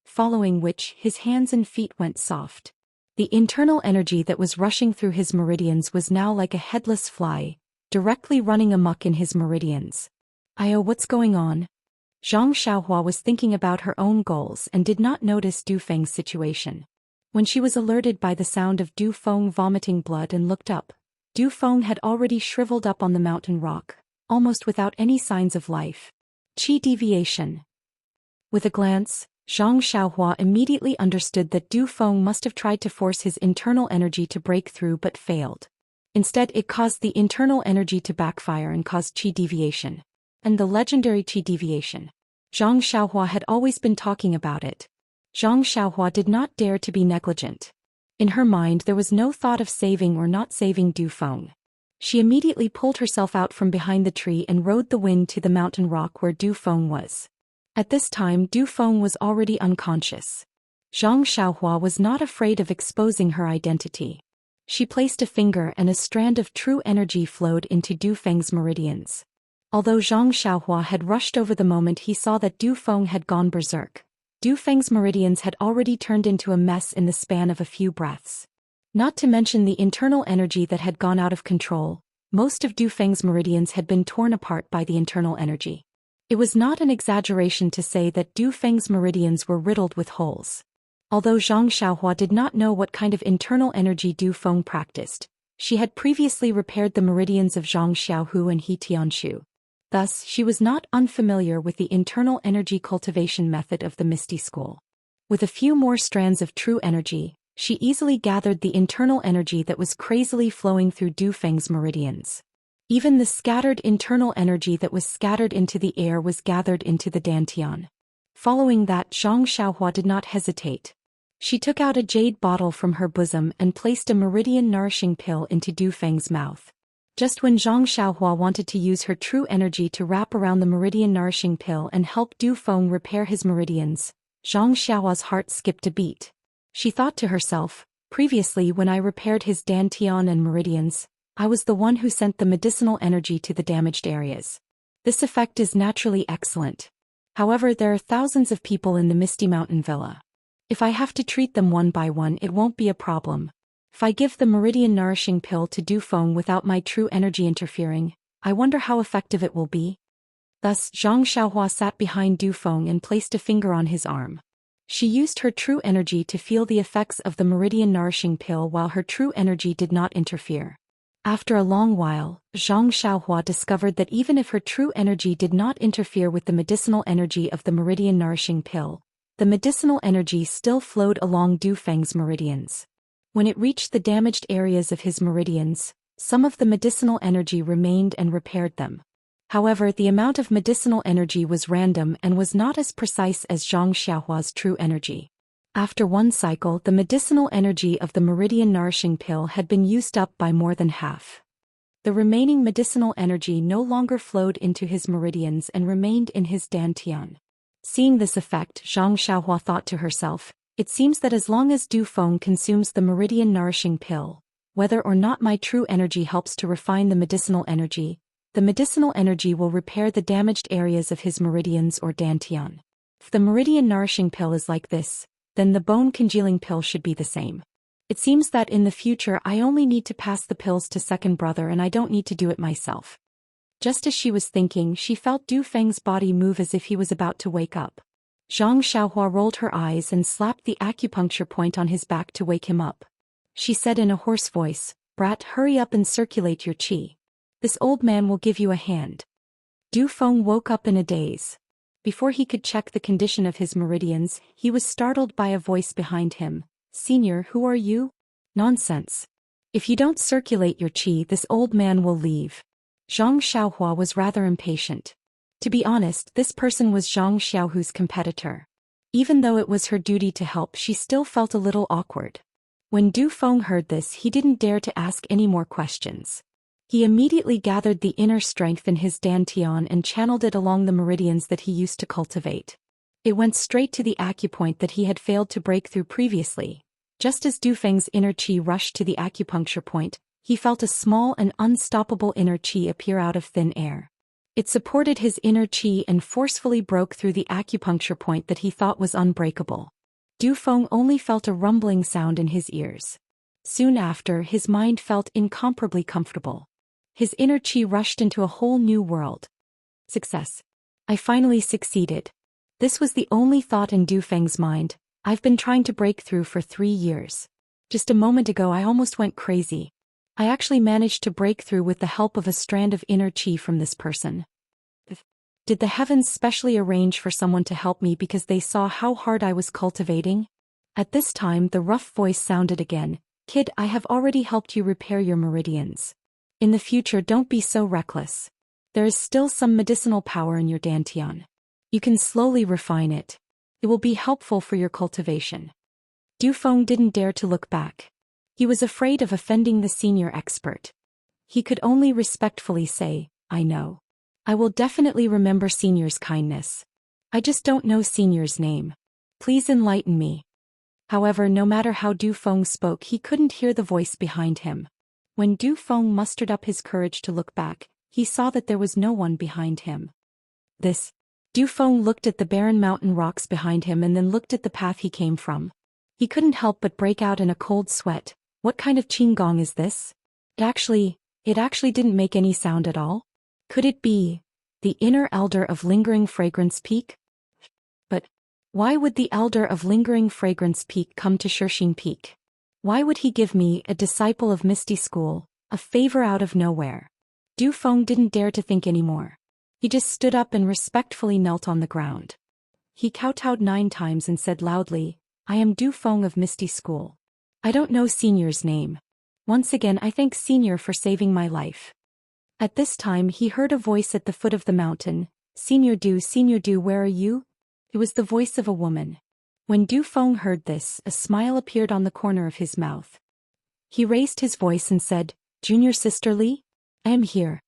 Following which, his hands and feet went soft. The internal energy that was rushing through his meridians was now like a headless fly, directly running amok in his meridians. What's going on? Zhang Xiaohua was thinking about her own goals and did not notice Du Feng's situation. When she was alerted by the sound of Du Feng vomiting blood and looked up, Du Feng had already shriveled up on the mountain rock, almost without any signs of life. Qi deviation. With a glance, Zhang Xiaohua immediately understood that Du Feng must have tried to force his internal energy to break through but failed. Instead, it caused the internal energy to backfire and caused qi deviation. And the legendary qi deviation. Zhang Xiaohua had always been talking about it. Zhang Xiaohua did not dare to be negligent. In her mind there was no thought of saving or not saving Du Feng. She immediately pulled herself out from behind the tree and rode the wind to the mountain rock where Du Feng was. At this time Du Feng was already unconscious. Zhang Xiaohua was not afraid of exposing her identity. She placed a finger and a strand of true energy flowed into Du Feng's meridians. Although Zhang Xiaohua had rushed over the moment he saw that Du Feng had gone berserk, Du Feng's meridians had already turned into a mess in the span of a few breaths. Not to mention the internal energy that had gone out of control, most of Du Feng's meridians had been torn apart by the internal energy. It was not an exaggeration to say that Du Feng's meridians were riddled with holes. Although Zhang Xiaohua did not know what kind of internal energy Du Feng practiced, she had previously repaired the meridians of Zhang Xiaohu and He Tianshu. Thus, she was not unfamiliar with the internal energy cultivation method of the Misty School. With a few more strands of true energy, she easily gathered the internal energy that was crazily flowing through Du Feng's meridians. Even the scattered internal energy that was scattered into the air was gathered into the dantian. Following that, Zhang Xiaohua did not hesitate. She took out a jade bottle from her bosom and placed a meridian nourishing pill into Du Feng's mouth. Just when Zhang Xiaohua wanted to use her true energy to wrap around the meridian nourishing pill and help Du Feng repair his meridians, Zhang Xiaohua's heart skipped a beat. She thought to herself, previously when I repaired his dantian and meridians, I was the one who sent the medicinal energy to the damaged areas. This effect is naturally excellent. However, there are thousands of people in the Misty Mountain Villa. If I have to treat them one by one, it won't be a problem. If I give the meridian nourishing pill to Du Feng without my true energy interfering, I wonder how effective it will be. Thus, Zhang Xiaohua sat behind Du Feng and placed a finger on his arm. She used her true energy to feel the effects of the meridian nourishing pill while her true energy did not interfere. After a long while, Zhang Xiaohua discovered that even if her true energy did not interfere with the medicinal energy of the meridian nourishing pill, the medicinal energy still flowed along Du Feng's meridians. When it reached the damaged areas of his meridians, some of the medicinal energy remained and repaired them. However, the amount of medicinal energy was random and was not as precise as Zhang Xiaohua's true energy. After one cycle, the medicinal energy of the meridian nourishing pill had been used up by more than half. The remaining medicinal energy no longer flowed into his meridians and remained in his dantian. Seeing this effect, Zhang Xiaohua thought to herself, it seems that as long as Du Feng consumes the meridian nourishing pill, whether or not my true energy helps to refine the medicinal energy will repair the damaged areas of his meridians or dantian. If the meridian nourishing pill is like this, then the bone congealing pill should be the same. It seems that in the future I only need to pass the pills to second brother and I don't need to do it myself. Just as she was thinking, she felt Du Feng's body move as if he was about to wake up. Zhang Xiaohua rolled her eyes and slapped the acupuncture point on his back to wake him up. She said in a hoarse voice, "Brat, hurry up and circulate your qi. This old man will give you a hand." Du Feng woke up in a daze. Before he could check the condition of his meridians, he was startled by a voice behind him. "Senior, who are you?" "Nonsense. If you don't circulate your qi, this old man will leave." Zhang Xiaohua was rather impatient. To be honest, this person was Zhang Xiaohu's competitor. Even though it was her duty to help, she still felt a little awkward. When Du Feng heard this, he didn't dare to ask any more questions. He immediately gathered the inner strength in his dantian and channeled it along the meridians that he used to cultivate. It went straight to the acupoint that he had failed to break through previously. Just as Du Feng's inner qi rushed to the acupuncture point, he felt a small and unstoppable inner qi appear out of thin air. It supported his inner qi and forcefully broke through the acupuncture point that he thought was unbreakable. Du Feng only felt a rumbling sound in his ears. Soon after, his mind felt incomparably comfortable. His inner qi rushed into a whole new world. Success. I finally succeeded. This was the only thought in Du Feng's mind, I've been trying to break through for 3 years. Just a moment ago I almost went crazy. I actually managed to break through with the help of a strand of inner chi from this person. Did the heavens specially arrange for someone to help me because they saw how hard I was cultivating? At this time the rough voice sounded again. Kid, I have already helped you repair your meridians. In the future don't be so reckless. There is still some medicinal power in your dantian. You can slowly refine it. It will be helpful for your cultivation. Du Feng didn't dare to look back. He was afraid of offending the senior expert. He could only respectfully say, I know. I will definitely remember Senior's kindness. I just don't know Senior's name. Please enlighten me. However, no matter how Du Feng spoke, he couldn't hear the voice behind him. When Du Feng mustered up his courage to look back, he saw that there was no one behind him. Du Feng looked at the barren mountain rocks behind him and then looked at the path he came from. He couldn't help but break out in a cold sweat. What kind of qigong is this? It actually didn't make any sound at all. Could it be the inner elder of Lingering Fragrance Peak? But why would the elder of Lingering Fragrance Peak come to Shirxin Peak? Why would he give me, a disciple of Misty School, a favor out of nowhere? Du Feng didn't dare to think anymore. He just stood up and respectfully knelt on the ground. He kowtowed 9 times and said loudly, I am Du Feng of Misty School. I don't know Senior's name. Once again I thank Senior for saving my life. At this time he heard a voice at the foot of the mountain. Senior Du, where are you? It was the voice of a woman. When Du Feng heard this, a smile appeared on the corner of his mouth. He raised his voice and said, Junior Sister Li? I am here.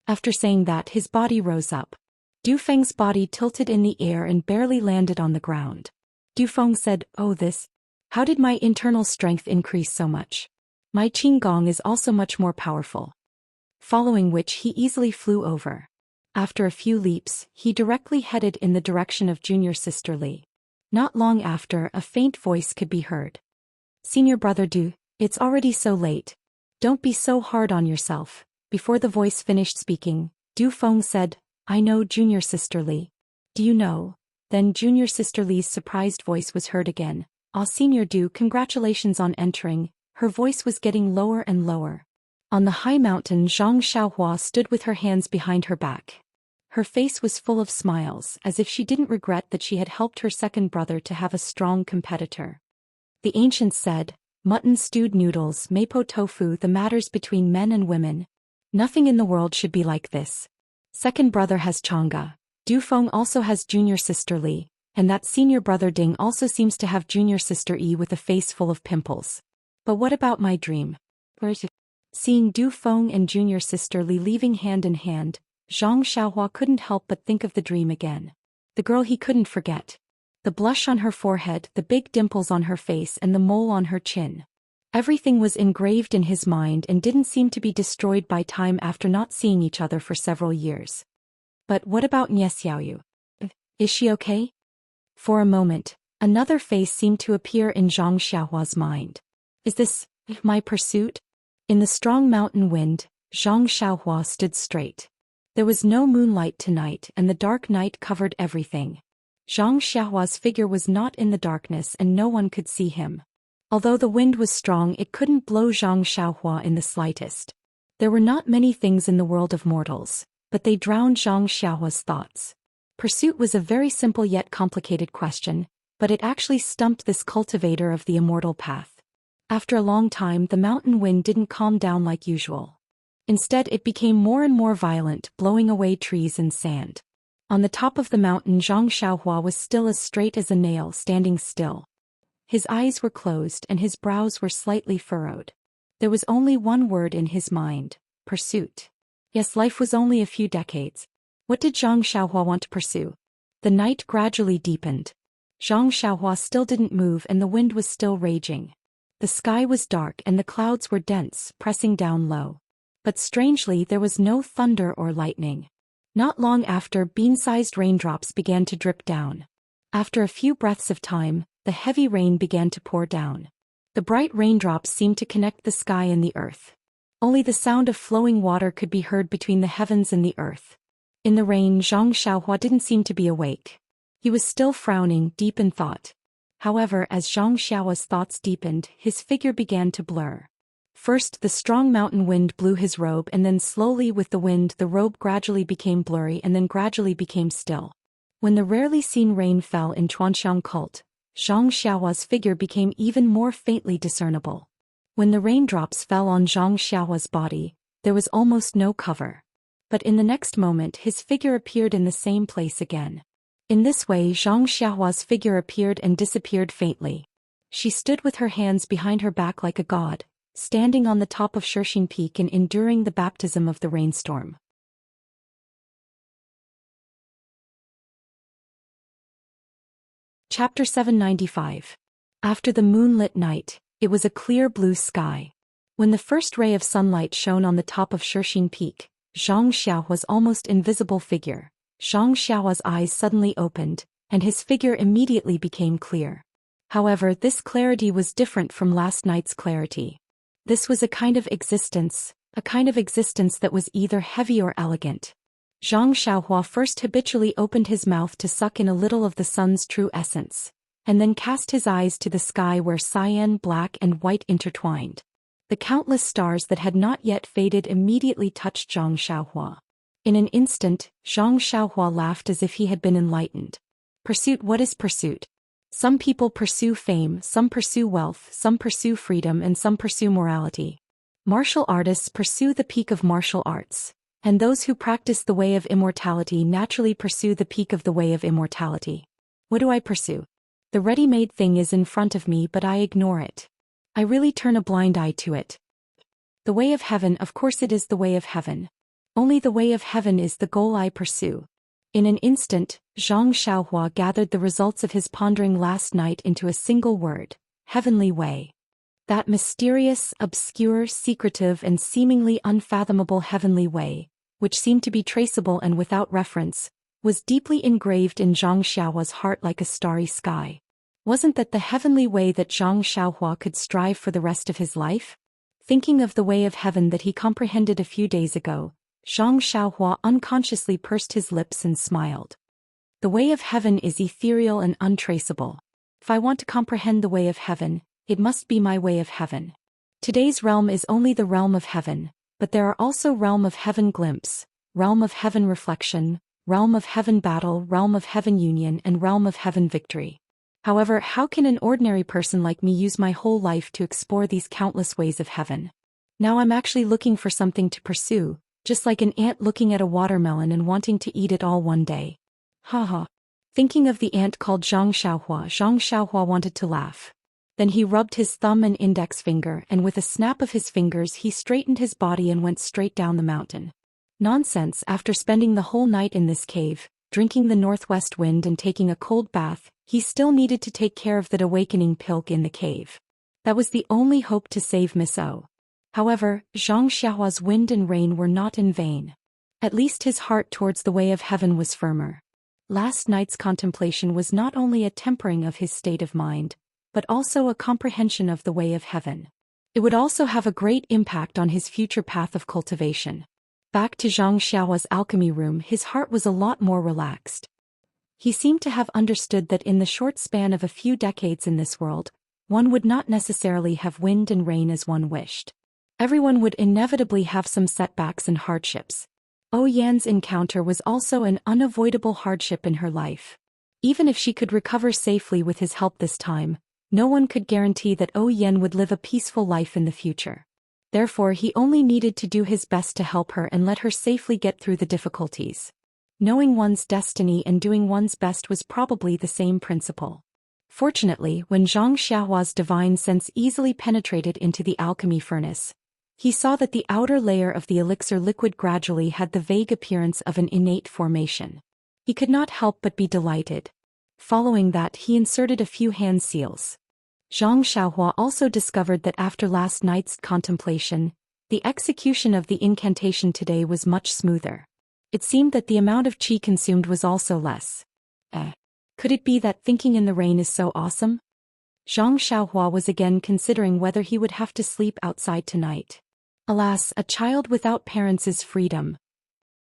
After saying that, his body rose up. Du Feng's body tilted in the air and barely landed on the ground. Du Feng said, Oh this? How did my internal strength increase so much? My qigong is also much more powerful. Following which he easily flew over. After a few leaps, he directly headed in the direction of Junior Sister Li. Not long after, a faint voice could be heard. Senior Brother Du, it's already so late. Don't be so hard on yourself. Before the voice finished speaking, Du Feng said, I know Junior Sister Li. Do you know? Then Junior Sister Li's surprised voice was heard again. Ah, Senior Du, congratulations on entering. Her voice was getting lower and lower. On the high mountain, Zhang Xiaohua stood with her hands behind her back. Her face was full of smiles, as if she didn't regret that she had helped her second brother to have a strong competitor. The ancients said, mutton stewed noodles, mapo tofu, the matters between men and women. Nothing in the world should be like this. Second brother has Chang'e. Du Feng also has Junior Sister Li, and that senior brother Ding also seems to have Junior Sister Yi with a face full of pimples. But what about my dream? Seeing Du Feng and Junior Sister Li leaving hand in hand, Zhang Xiaohua couldn't help but think of the dream again. The girl he couldn't forget. The blush on her forehead, the big dimples on her face and the mole on her chin. Everything was engraved in his mind and didn't seem to be destroyed by time after not seeing each other for several years. But what about Nye Xiaoyu? Is she okay? For a moment, another face seemed to appear in Zhang Xiaohua's mind. Is this my pursuit? In the strong mountain wind, Zhang Xiaohua stood straight. There was no moonlight tonight and the dark night covered everything. Zhang Xiaohua's figure was not in the darkness and no one could see him. Although the wind was strong, it couldn't blow Zhang Xiaohua in the slightest. There were not many things in the world of mortals, but they drowned Zhang Xiaohua's thoughts. Pursuit was a very simple yet complicated question, but it actually stumped this cultivator of the immortal path. After a long time, the mountain wind didn't calm down like usual. Instead, it became more and more violent, blowing away trees and sand. On the top of the mountain, Zhang Xiaohua was still as straight as a nail, standing still. His eyes were closed and his brows were slightly furrowed. There was only one word in his mind: pursuit. Yes, life was only a few decades. What did Zhang Xiaohua want to pursue? The night gradually deepened. Zhang Xiaohua still didn't move and the wind was still raging. The sky was dark and the clouds were dense, pressing down low. But strangely, there was no thunder or lightning. Not long after, bean-sized raindrops began to drip down. After a few breaths of time, the heavy rain began to pour down. The bright raindrops seemed to connect the sky and the earth. Only the sound of flowing water could be heard between the heavens and the earth. In the rain, Zhang Xiaohua didn't seem to be awake. He was still frowning, deep in thought. However, as Zhang Xiao's thoughts deepened, his figure began to blur. First, the strong mountain wind blew his robe, and then slowly with the wind the robe gradually became blurry and then gradually became still. When the rarely seen rain fell in Chuanxiang cult, Zhang Xiao's figure became even more faintly discernible. When the raindrops fell on Zhang Xiao's body, there was almost no cover. But in the next moment his figure appeared in the same place again. In this way Zhang Xiao's figure appeared and disappeared faintly. She stood with her hands behind her back like a god, standing on the top of Shirxin Peak and enduring the baptism of the rainstorm. Chapter 795. After the moonlit night, it was a clear blue sky. When the first ray of sunlight shone on the top of Shirxin Peak, Zhang Xiao's almost invisible figure, Zhang Xiao's eyes suddenly opened, and his figure immediately became clear. However, this clarity was different from last night's clarity. This was a kind of existence that was either heavy or elegant. Zhang Xiaohua first habitually opened his mouth to suck in a little of the sun's true essence, and then cast his eyes to the sky where cyan, black and white intertwined. The countless stars that had not yet faded immediately touched Zhang Xiaohua. In an instant, Zhang Xiaohua laughed as if he had been enlightened. Pursuit. What is pursuit? Some people pursue fame, some pursue wealth, some pursue freedom and some pursue morality. Martial artists pursue the peak of martial arts, and those who practice the way of immortality naturally pursue the peak of the way of immortality. What do I pursue? The ready-made thing is in front of me, but I ignore it. I really turn a blind eye to it. The way of heaven, of course it is the way of heaven. Only the way of heaven is the goal I pursue. In an instant, Zhang Xiaohua gathered the results of his pondering last night into a single word: heavenly way. That mysterious, obscure, secretive and seemingly unfathomable heavenly way, which seemed to be traceable and without reference, was deeply engraved in Zhang Xiaohua's heart like a starry sky. Wasn't that the heavenly way that Zhang Xiaohua could strive for the rest of his life? Thinking of the way of heaven that he comprehended a few days ago, Zhang Xiaohua unconsciously pursed his lips and smiled. The way of heaven is ethereal and untraceable. If I want to comprehend the way of heaven, it must be my way of heaven. Today's realm is only the realm of heaven, but there are also realm of heaven glimpse, realm of heaven reflection, realm of heaven battle, realm of heaven union and realm of heaven victory. However, how can an ordinary person like me use my whole life to explore these countless ways of heaven? Now I'm actually looking for something to pursue, just like an ant looking at a watermelon and wanting to eat it all one day. Haha. Thinking of the ant called Zhang Xiaohua wanted to laugh. Then he rubbed his thumb and index finger, and with a snap of his fingers he straightened his body and went straight down the mountain. Nonsense. After spending the whole night in this cave, drinking the northwest wind and taking a cold bath, he still needed to take care of that awakening pilk in the cave. That was the only hope to save Miss O. However, Zhang Xiaohua's wind and rain were not in vain. At least his heart towards the way of heaven was firmer. Last night's contemplation was not only a tempering of his state of mind, but also a comprehension of the way of heaven. It would also have a great impact on his future path of cultivation. Back to Zhang Xiaohua's alchemy room, his heart was a lot more relaxed. He seemed to have understood that in the short span of a few decades in this world, one would not necessarily have wind and rain as one wished. Everyone would inevitably have some setbacks and hardships. O Yan's encounter was also an unavoidable hardship in her life. Even if she could recover safely with his help this time, no one could guarantee that O Yan would live a peaceful life in the future. Therefore, he only needed to do his best to help her and let her safely get through the difficulties. Knowing one's destiny and doing one's best was probably the same principle. Fortunately, when Zhang Xiaohua's divine sense easily penetrated into the alchemy furnace, he saw that the outer layer of the elixir liquid gradually had the vague appearance of an innate formation. He could not help but be delighted. Following that, he inserted a few hand seals. Zhang Xiaohua also discovered that after last night's contemplation, the execution of the incantation today was much smoother. It seemed that the amount of qi consumed was also less. Could it be that thinking in the rain is so awesome? Zhang Xiaohua was again considering whether he would have to sleep outside tonight. Alas, a child without parents is freedom.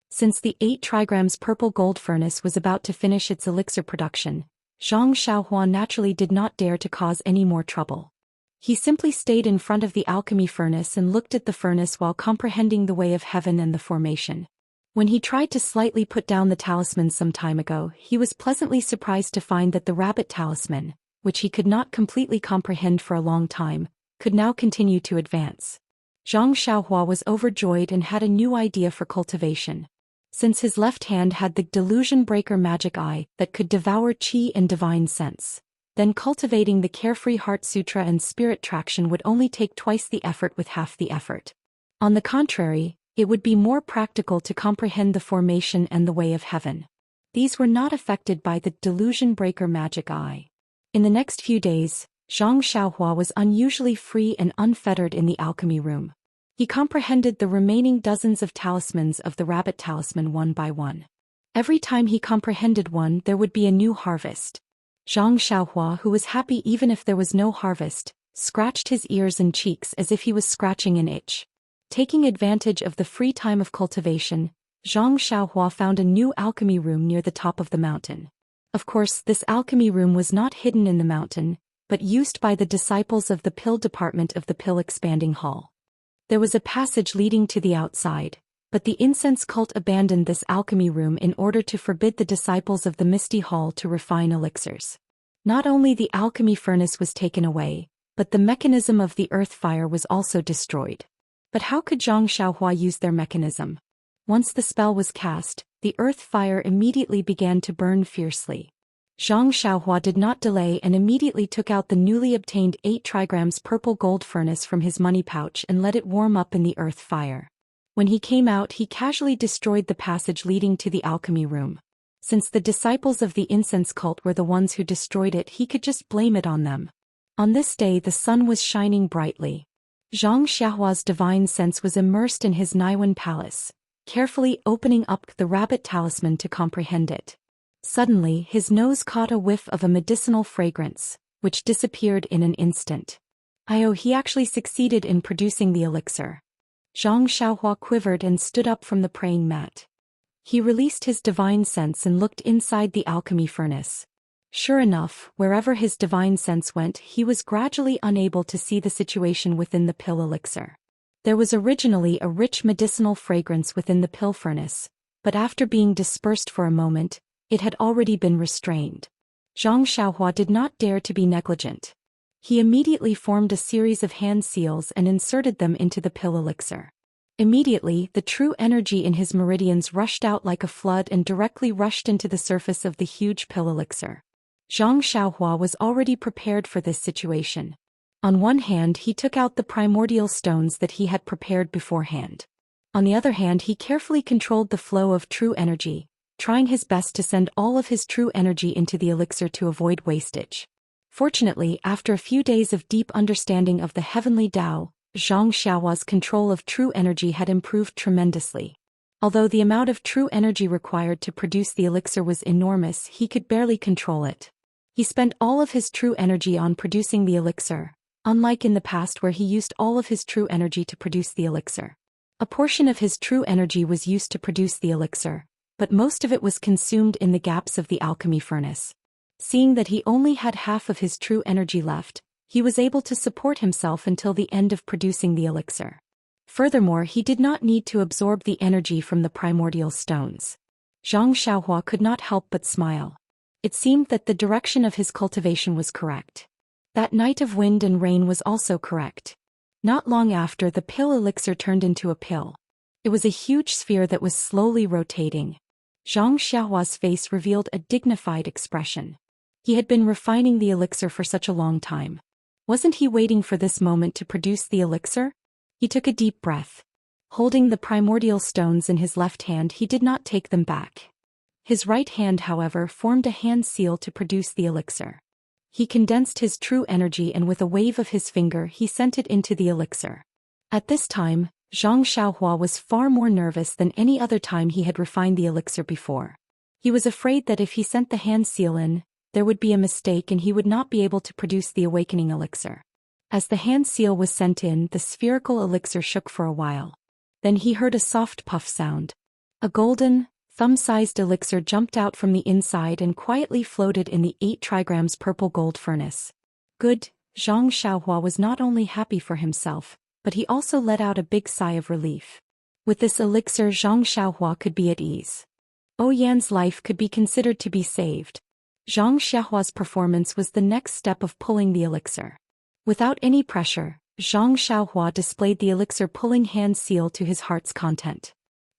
Since the 8 trigrams purple gold furnace was about to finish its elixir production, Zhang Xiaohua naturally did not dare to cause any more trouble. He simply stayed in front of the alchemy furnace and looked at the furnace while comprehending the way of heaven and the formation. When he tried to slightly put down the talisman some time ago, he was pleasantly surprised to find that the rabbit talisman, which he could not completely comprehend for a long time, could now continue to advance. Zhang Xiaohua was overjoyed and had a new idea for cultivation. Since his left hand had the delusion breaker magic eye that could devour qi and divine sense, then cultivating the carefree heart sutra and spirit traction would only take twice the effort with half the effort. On the contrary, it would be more practical to comprehend the formation and the way of heaven. These were not affected by the delusion breaker magic eye. In the next few days, Zhang Xiaohua was unusually free and unfettered in the alchemy room. He comprehended the remaining dozens of talismans of the rabbit talisman one by one. Every time he comprehended one, there would be a new harvest. Zhang Xiaohua, who was happy even if there was no harvest, scratched his ears and cheeks as if he was scratching an itch. Taking advantage of the free time of cultivation, Zhang Xiaohua found a new alchemy room near the top of the mountain. Of course, this alchemy room was not hidden in the mountain, but used by the disciples of the pill department of the pill expanding hall. There was a passage leading to the outside, but the incense cult abandoned this alchemy room in order to forbid the disciples of the Misty Hall to refine elixirs. Not only the alchemy furnace was taken away, but the mechanism of the earth fire was also destroyed. But how could Zhang Xiaohua use their mechanism? Once the spell was cast, the earth fire immediately began to burn fiercely. Zhang Xiaohua did not delay and immediately took out the newly obtained 8 trigrams purple gold furnace from his money pouch and let it warm up in the earth fire. When he came out, he casually destroyed the passage leading to the alchemy room. Since the disciples of the incense cult were the ones who destroyed it, he could just blame it on them. On this day the sun was shining brightly. Zhang Xiaohua's divine sense was immersed in his Naiwan palace, carefully opening up the rabbit talisman to comprehend it. Suddenly his nose caught a whiff of a medicinal fragrance, which disappeared in an instant. He actually succeeded in producing the elixir. Zhang Xiaohua quivered and stood up from the praying mat. He released his divine sense and looked inside the alchemy furnace. Sure enough, wherever his divine sense went, he was gradually unable to see the situation within the pill elixir. There was originally a rich medicinal fragrance within the pill furnace, but after being dispersed for a moment, it had already been restrained. Zhang Xiaohua did not dare to be negligent. He immediately formed a series of hand seals and inserted them into the pill elixir. Immediately, the true energy in his meridians rushed out like a flood and directly rushed into the surface of the huge pill elixir. Zhang Xiaohua was already prepared for this situation. On one hand, he took out the primordial stones that he had prepared beforehand. On the other hand, he carefully controlled the flow of true energy, trying his best to send all of his true energy into the elixir to avoid wastage. Fortunately, after a few days of deep understanding of the heavenly Tao, Zhang Xiaohua's control of true energy had improved tremendously. Although the amount of true energy required to produce the elixir was enormous, he could barely control it. He spent all of his true energy on producing the elixir, unlike in the past where he used all of his true energy to produce the elixir. A portion of his true energy was used to produce the elixir, but most of it was consumed in the gaps of the alchemy furnace. Seeing that he only had half of his true energy left, he was able to support himself until the end of producing the elixir. Furthermore, he did not need to absorb the energy from the primordial stones. Zhang Xiaohua could not help but smile. It seemed that the direction of his cultivation was correct. That night of wind and rain was also correct. Not long after, the pill elixir turned into a pill. It was a huge sphere that was slowly rotating. Zhang Xiaohua's face revealed a dignified expression. He had been refining the elixir for such a long time. Wasn't he waiting for this moment to produce the elixir? He took a deep breath. Holding the primordial stones in his left hand, he did not take them back. His right hand, however, formed a hand seal to produce the elixir. He condensed his true energy and with a wave of his finger he sent it into the elixir. At this time, Zhang Xiaohua was far more nervous than any other time he had refined the elixir before. He was afraid that if he sent the hand seal in, there would be a mistake and he would not be able to produce the awakening elixir. As the hand seal was sent in, the spherical elixir shook for a while. Then he heard a soft puff sound. A golden, thumb-sized elixir jumped out from the inside and quietly floated in the 8 trigrams purple gold furnace. Good, Zhang Xiaohua was not only happy for himself, but he also let out a big sigh of relief. With this elixir, Zhang Xiaohua could be at ease. Yan's life could be considered to be saved. Zhang Xiaohua's performance was the next step of pulling the elixir. Without any pressure, Zhang Xiaohua displayed the elixir pulling hand seal to his heart's content.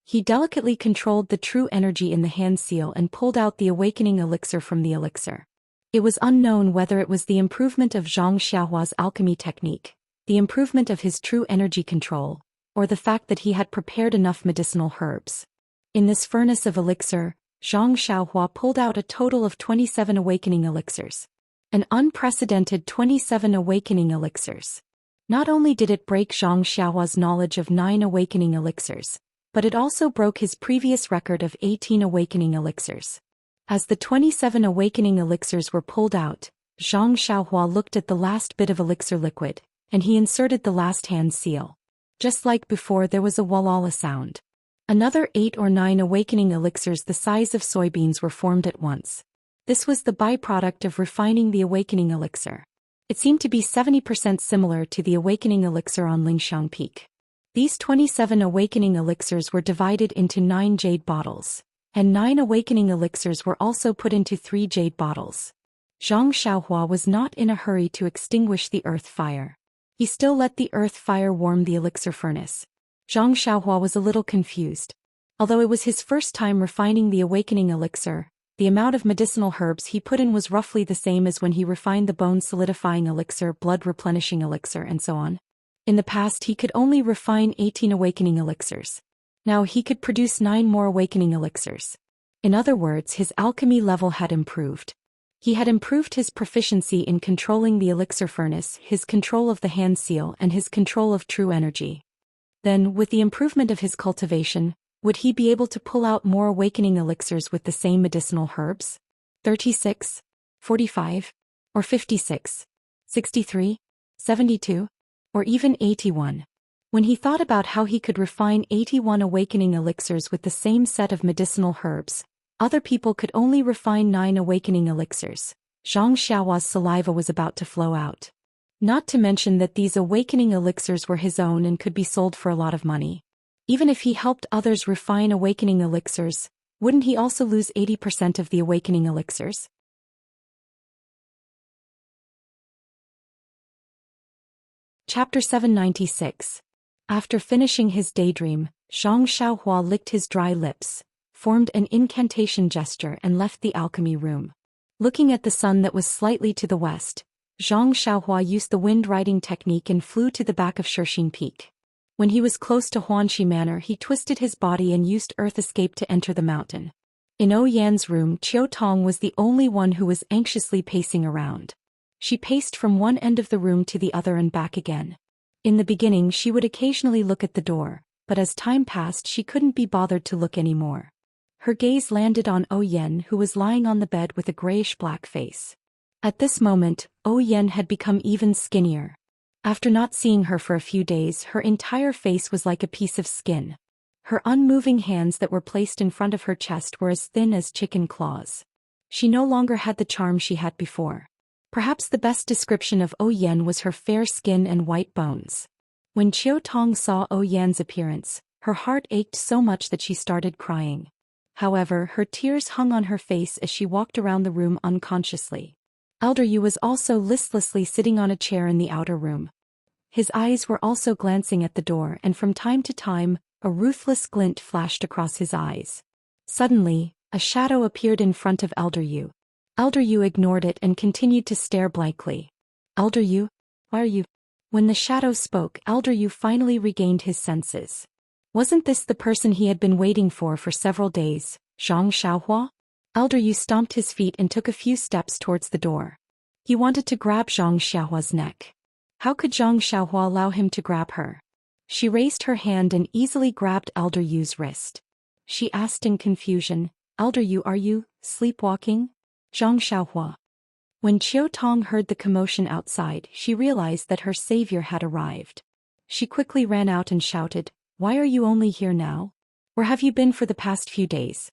He delicately controlled the true energy in the hand seal and pulled out the awakening elixir from the elixir. It was unknown whether it was the improvement of Zhang Xiaohua's alchemy technique, the improvement of his true energy control, or the fact that he had prepared enough medicinal herbs. In this furnace of elixir, Zhang Xiaohua pulled out a total of 27 awakening elixirs. An unprecedented 27 awakening elixirs. Not only did it break Zhang Xiaohua's knowledge of 9 awakening elixirs, but it also broke his previous record of 18 awakening elixirs. As the 27 awakening elixirs were pulled out, Zhang Xiaohua looked at the last bit of elixir liquid, and he inserted the last hand seal. Just like before, there was a wallala sound. Another 8 or 9 awakening elixirs the size of soybeans were formed at once. This was the byproduct of refining the awakening elixir. It seemed to be 70% similar to the awakening elixir on Lingxiang Peak. These 27 awakening elixirs were divided into 9 jade bottles, and 9 awakening elixirs were also put into 3 jade bottles. Zhang Xiaohua was not in a hurry to extinguish the earth fire. He still let the earth fire warm the elixir furnace. Zhang Xiaohua was a little confused. Although it was his first time refining the awakening elixir, the amount of medicinal herbs he put in was roughly the same as when he refined the bone solidifying elixir, blood replenishing elixir, and so on. In the past he could only refine 18 awakening elixirs. Now he could produce 9 more awakening elixirs. In other words, his alchemy level had improved. He had improved his proficiency in controlling the elixir furnace, his control of the hand seal, and his control of true energy. Then, with the improvement of his cultivation, would he be able to pull out more awakening elixirs with the same medicinal herbs? 36, 45, or 56, 63, 72, or even 81. When he thought about how he could refine 81 awakening elixirs with the same set of medicinal herbs, other people could only refine 9 awakening elixirs. Zhang Xiaohua's saliva was about to flow out. Not to mention that these awakening elixirs were his own and could be sold for a lot of money. Even if he helped others refine awakening elixirs, wouldn't he also lose 80% of the awakening elixirs? Chapter 796. After finishing his daydream, Zhang Xiaohua licked his dry lips, formed an incantation gesture and left the alchemy room. Looking at the sun that was slightly to the west, Zhang Xiaohua used the wind-riding technique and flew to the back of Shishing Peak. When he was close to Huanxi Manor, he twisted his body and used Earth Escape to enter the mountain. In Yan's room, Qiu Tong was the only one who was anxiously pacing around. She paced from one end of the room to the other and back again. In the beginning, she would occasionally look at the door, but as time passed, she couldn't be bothered to look anymore. Her gaze landed on Yan, who was lying on the bed with a grayish-black face. At this moment, Yan had become even skinnier. After not seeing her for a few days, her entire face was like a piece of skin. Her unmoving hands that were placed in front of her chest were as thin as chicken claws. She no longer had the charm she had before. Perhaps the best description of Yan was her fair skin and white bones. When Qiu Tong saw Yan's appearance, her heart ached so much that she started crying. However, her tears hung on her face as she walked around the room unconsciously. Elder Yu was also listlessly sitting on a chair in the outer room. His eyes were also glancing at the door, and from time to time, a ruthless glint flashed across his eyes. Suddenly, a shadow appeared in front of Elder Yu. Elder Yu ignored it and continued to stare blankly. Elder Yu? Why are you? When the shadow spoke, Elder Yu finally regained his senses. Wasn't this the person he had been waiting for several days, Zhang Xiaohua? Elder Yu stomped his feet and took a few steps towards the door. He wanted to grab Zhang Xiaohua's neck. How could Zhang Xiaohua allow him to grab her? She raised her hand and easily grabbed Elder Yu's wrist. She asked in confusion, Elder Yu, are you sleepwalking? Zhang Xiaohua. When Qiu Tong heard the commotion outside, she realized that her savior had arrived. She quickly ran out and shouted, Why are you only here now? Where have you been for the past few days?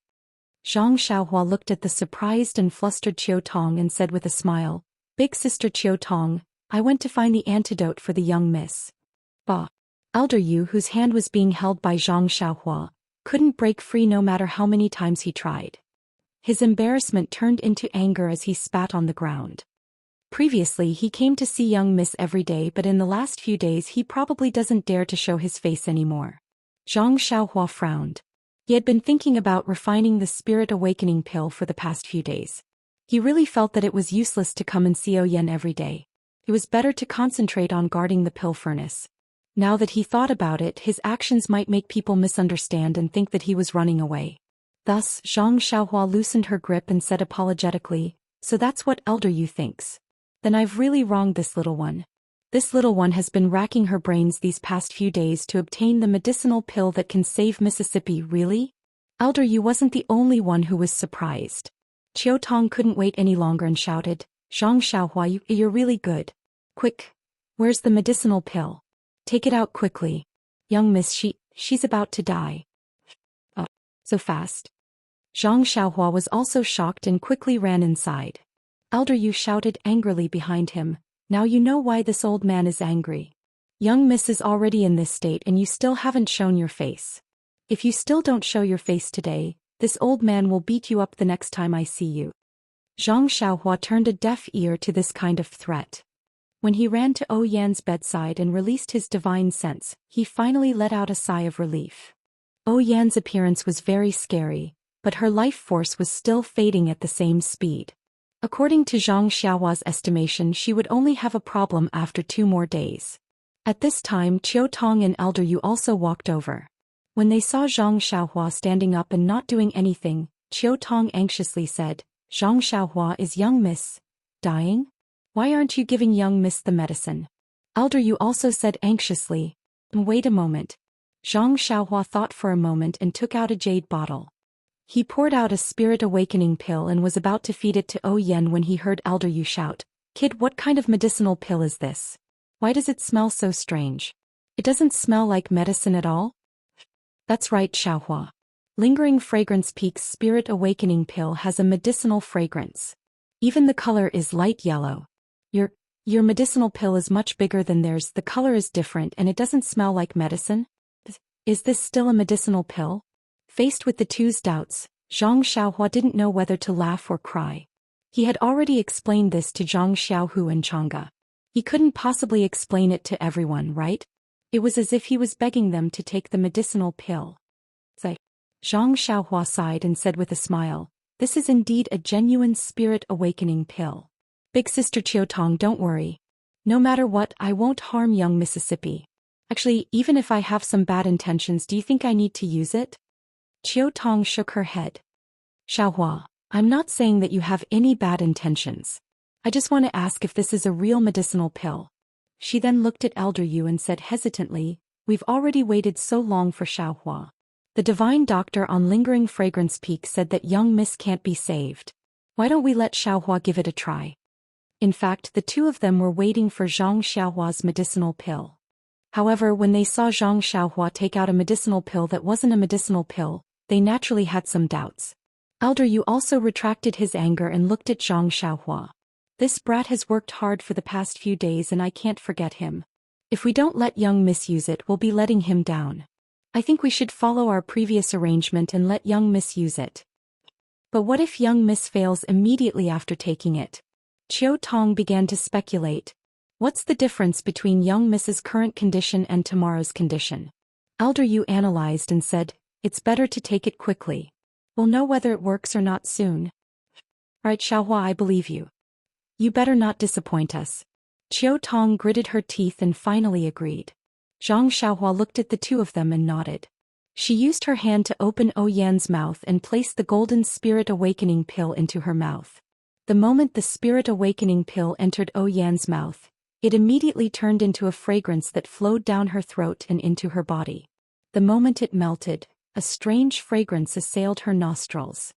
Zhang Xiaohua looked at the surprised and flustered Qiu Tong and said with a smile, "Big sister Qiu Tong, I went to find the antidote for the young miss." Bah! Elder Yu, whose hand was being held by Zhang Xiaohua, couldn't break free no matter how many times he tried. His embarrassment turned into anger as he spat on the ground. Previously he came to see young miss every day, but in the last few days he probably doesn't dare to show his face anymore. Zhang Xiaohua frowned. He had been thinking about refining the spirit awakening pill for the past few days. He really felt that it was useless to come and see Oyen every day. It was better to concentrate on guarding the pill furnace. Now that he thought about it, his actions might make people misunderstand and think that he was running away. Thus, Zhang Xiaohua loosened her grip and said apologetically, "So that's what Elder Yu thinks. Then I've really wronged this little one. This little one has been racking her brains these past few days to obtain the medicinal pill that can save Mississippi, really?" Elder Yu wasn't the only one who was surprised. Qiu Tong couldn't wait any longer and shouted, "Zhang Xiaohua, you're really good. Quick! Where's the medicinal pill? Take it out quickly. Young miss, she's about to die." "Oh, so fast?" Zhang Xiaohua was also shocked and quickly ran inside. Elder Yu shouted angrily behind him, "Now you know why this old man is angry. Young miss is already in this state and you still haven't shown your face. If you still don't show your face today, this old man will beat you up the next time I see you." Zhang Xiaohua turned a deaf ear to this kind of threat. When he ran to Oyan's bedside and released his divine sense, he finally let out a sigh of relief. Oyan's appearance was very scary, but her life force was still fading at the same speed. According to Zhang Xiaohua's estimation, she would only have a problem after 2 more days. At this time, Qiu Tong and Elder Yu also walked over. When they saw Zhang Xiaohua standing up and not doing anything, Qiu Tong anxiously said, "Zhang Xiaohua, is young miss dying? Why aren't you giving young miss the medicine?" Elder Yu also said anxiously, "Wait a moment." Zhang Xiaohua thought for a moment and took out a jade bottle. He poured out a spirit awakening pill and was about to feed it to Oyen when he heard Elder Yu shout, "Kid, what kind of medicinal pill is this? Why does it smell so strange? It doesn't smell like medicine at all." "That's right, Xiaohua. Lingering Fragrance Peak's spirit awakening pill has a medicinal fragrance. Even the color is light yellow. Your medicinal pill is much bigger than theirs, the color is different and it doesn't smell like medicine. Is this still a medicinal pill?" Faced with the two's doubts, Zhang Xiaohua didn't know whether to laugh or cry. He had already explained this to Zhang Xiaohu and Chang'e. He couldn't possibly explain it to everyone, right? It was as if he was begging them to take the medicinal pill. Zhang Xiaohua sighed and said with a smile, "This is indeed a genuine spirit awakening pill. Big sister Qiu Tong, don't worry. No matter what, I won't harm young Mississippi. Actually, even if I have some bad intentions, do you think I need to use it?" Qiu Tong shook her head. "Xiaohua, I'm not saying that you have any bad intentions. I just want to ask if this is a real medicinal pill." She then looked at Elder Yu and said hesitantly, "We've already waited so long for Xiaohua. The divine doctor on Lingering Fragrance Peak said that young miss can't be saved. Why don't we let Xiaohua give it a try?" In fact, the two of them were waiting for Zhang Xiaohua's medicinal pill. However, when they saw Zhang Xiaohua take out a medicinal pill that wasn't a medicinal pill, they naturally had some doubts. Elder Yu also retracted his anger and looked at Zhang Xiaohua. "This brat has worked hard for the past few days and I can't forget him. If we don't let young miss use it, we'll be letting him down. I think we should follow our previous arrangement and let young miss use it." "But what if young miss fails immediately after taking it?" Qiu Tong began to speculate. "What's the difference between young miss's current condition and tomorrow's condition?" Elder Yu analyzed and said, "It's better to take it quickly. We'll know whether it works or not soon." "Right, Xiaohua, I believe you. You better not disappoint us." Qiu Tong gritted her teeth and finally agreed. Zhang Xiaohua looked at the two of them and nodded. She used her hand to open Oyan's mouth and placed the golden spirit awakening pill into her mouth. The moment the spirit awakening pill entered Oyan's mouth, it immediately turned into a fragrance that flowed down her throat and into her body. The moment it melted, a strange fragrance assailed her nostrils.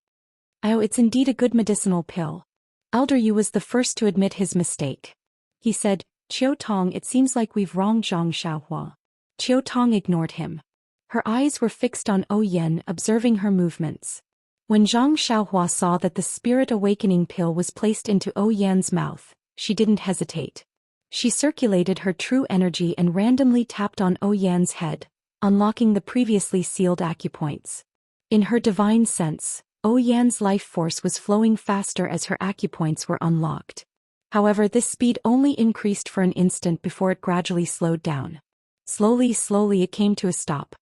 "Oh, it's indeed a good medicinal pill." Elder Yu was the first to admit his mistake. He said, "Qiu Tong, it seems like we've wronged Zhang Xiaohua." Qiu Tong ignored him. Her eyes were fixed on Oyen, observing her movements. When Zhang Xiaohua saw that the spirit awakening pill was placed into Yan's mouth, she didn't hesitate. She circulated her true energy and randomly tapped on Yan's head, unlocking the previously sealed acupoints. In her divine sense, Yan's life force was flowing faster as her acupoints were unlocked. However, this speed only increased for an instant before it gradually slowed down. Slowly it came to a stop.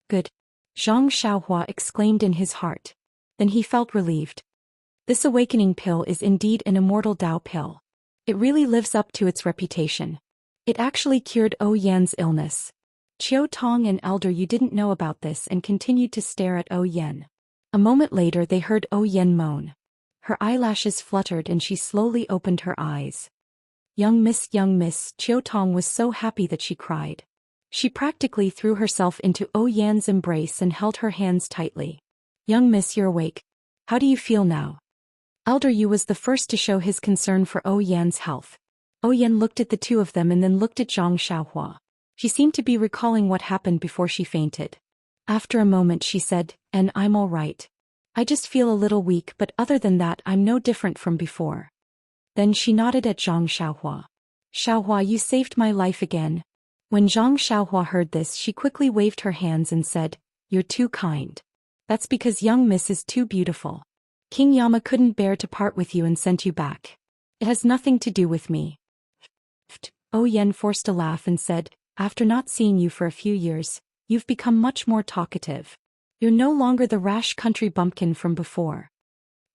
Good. Zhang Xiaohua exclaimed in his heart. Then he felt relieved. This awakening pill is indeed an immortal Tao pill. It really lives up to its reputation. It actually cured Yan's illness. Qiu Tong and Elder Yu didn't know about this and continued to stare at Yan. A moment later they heard Yan moan. Her eyelashes fluttered and she slowly opened her eyes. Young miss, Qiu Tong was so happy that she cried. She practically threw herself into Yan's embrace and held her hands tightly. Young miss, you're awake. How do you feel now? Elder Yu was the first to show his concern for Yan's health. Yan looked at the two of them and then looked at Zhang Xiaohua. She seemed to be recalling what happened before she fainted. After a moment she said, "And I'm all right. I just feel a little weak, but other than that I'm no different from before." Then she nodded at Zhang Xiaohua. "Xiaohua, you saved my life again." When Zhang Xiaohua heard this, she quickly waved her hands and said, "You're too kind. That's because young miss is too beautiful. King Yama couldn't bear to part with you and sent you back. It has nothing to do with me." Yan forced a laugh and said, "After not seeing you for a few years, you've become much more talkative. You're no longer the rash country bumpkin from before."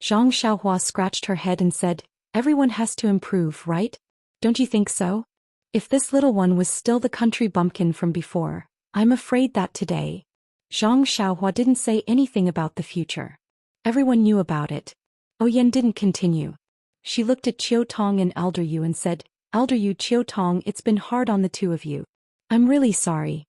Zhang Xiaohua scratched her head and said, "Everyone has to improve, right? Don't you think so? If this little one was still the country bumpkin from before, I'm afraid that today." Zhang Xiaohua didn't say anything about the future. Everyone knew about it. Yan didn't continue. She looked at Qiu Tong and Elder Yu and said, "Elder Yu, Qiu Tong, it's been hard on the two of you. I'm really sorry."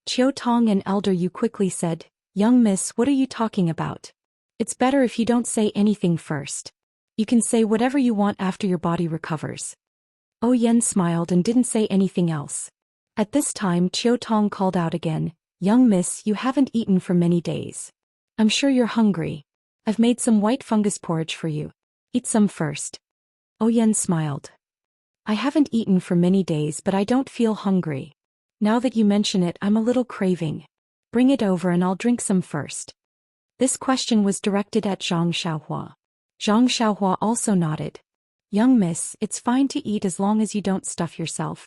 Qiu Tong and Elder Yu quickly said, "Young miss, what are you talking about? It's better if you don't say anything first. You can say whatever you want after your body recovers." Yan smiled and didn't say anything else. At this time Qiu Tong called out again, "Young miss, you haven't eaten for many days. I'm sure you're hungry. I've made some white fungus porridge for you. Eat some first." Yan smiled. "I haven't eaten for many days, but I don't feel hungry. Now that you mention it, I'm a little craving. Bring it over and I'll drink some first." This question was directed at Zhang Xiaohua. Zhang Xiaohua also nodded. "Young miss, it's fine to eat as long as you don't stuff yourself.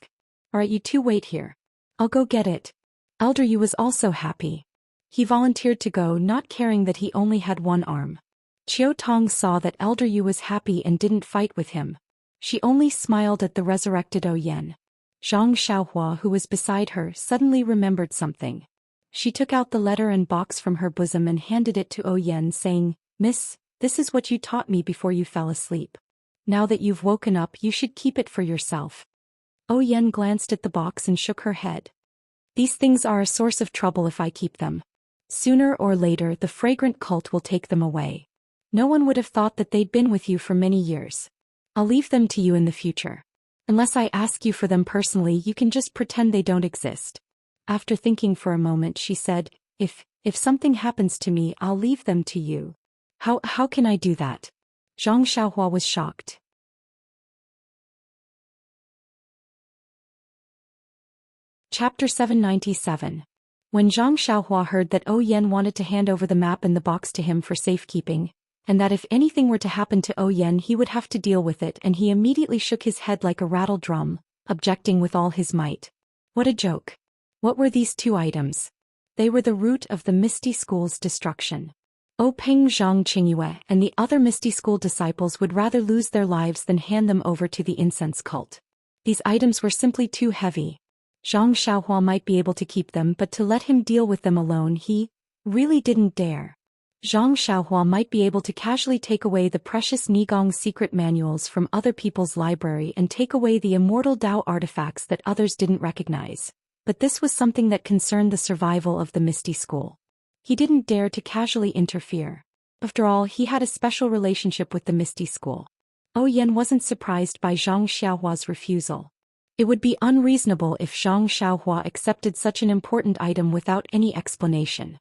Alright, you two wait here. I'll go get it." Elder Yu was also happy. He volunteered to go, not caring that he only had one arm. Qiu Tong saw that Elder Yu was happy and didn't fight with him. She only smiled at the resurrected Yan. Zhang Xiaohua, who was beside her, suddenly remembered something. She took out the letter and box from her bosom and handed it to Yan, saying, "Miss, this is what you taught me before you fell asleep. Now that you've woken up, you should keep it for yourself." Yan glanced at the box and shook her head. "These things are a source of trouble if I keep them. Sooner or later the fragrant cult will take them away. No one would have thought that they'd been with you for many years. I'll leave them to you in the future. Unless I ask you for them personally, you can just pretend they don't exist." After thinking for a moment she said, If something happens to me, I'll leave them to you." How can I do that?" Zhang Xiaohua was shocked. Chapter 797. When Zhang Xiaohua heard that Yan wanted to hand over the map and the box to him for safekeeping, and that if anything were to happen to Yan he would have to deal with it, and he immediately shook his head like a rattle drum, objecting with all his might. What a joke. What were these two items? They were the root of the Misty School's destruction. Peng Zhang Qingyue and the other Misty School disciples would rather lose their lives than hand them over to the incense cult. These items were simply too heavy. Zhang Xiaohua might be able to keep them, but to let him deal with them alone, he really didn't dare. Zhang Xiaohua might be able to casually take away the precious Nigong secret manuals from other people's library and take away the immortal Dao artifacts that others didn't recognize. But this was something that concerned the survival of the Misty School. He didn't dare to casually interfere. After all, he had a special relationship with the Misty School. Yan wasn't surprised by Zhang Xiaohua's refusal. It would be unreasonable if Zhang Xiaohua accepted such an important item without any explanation.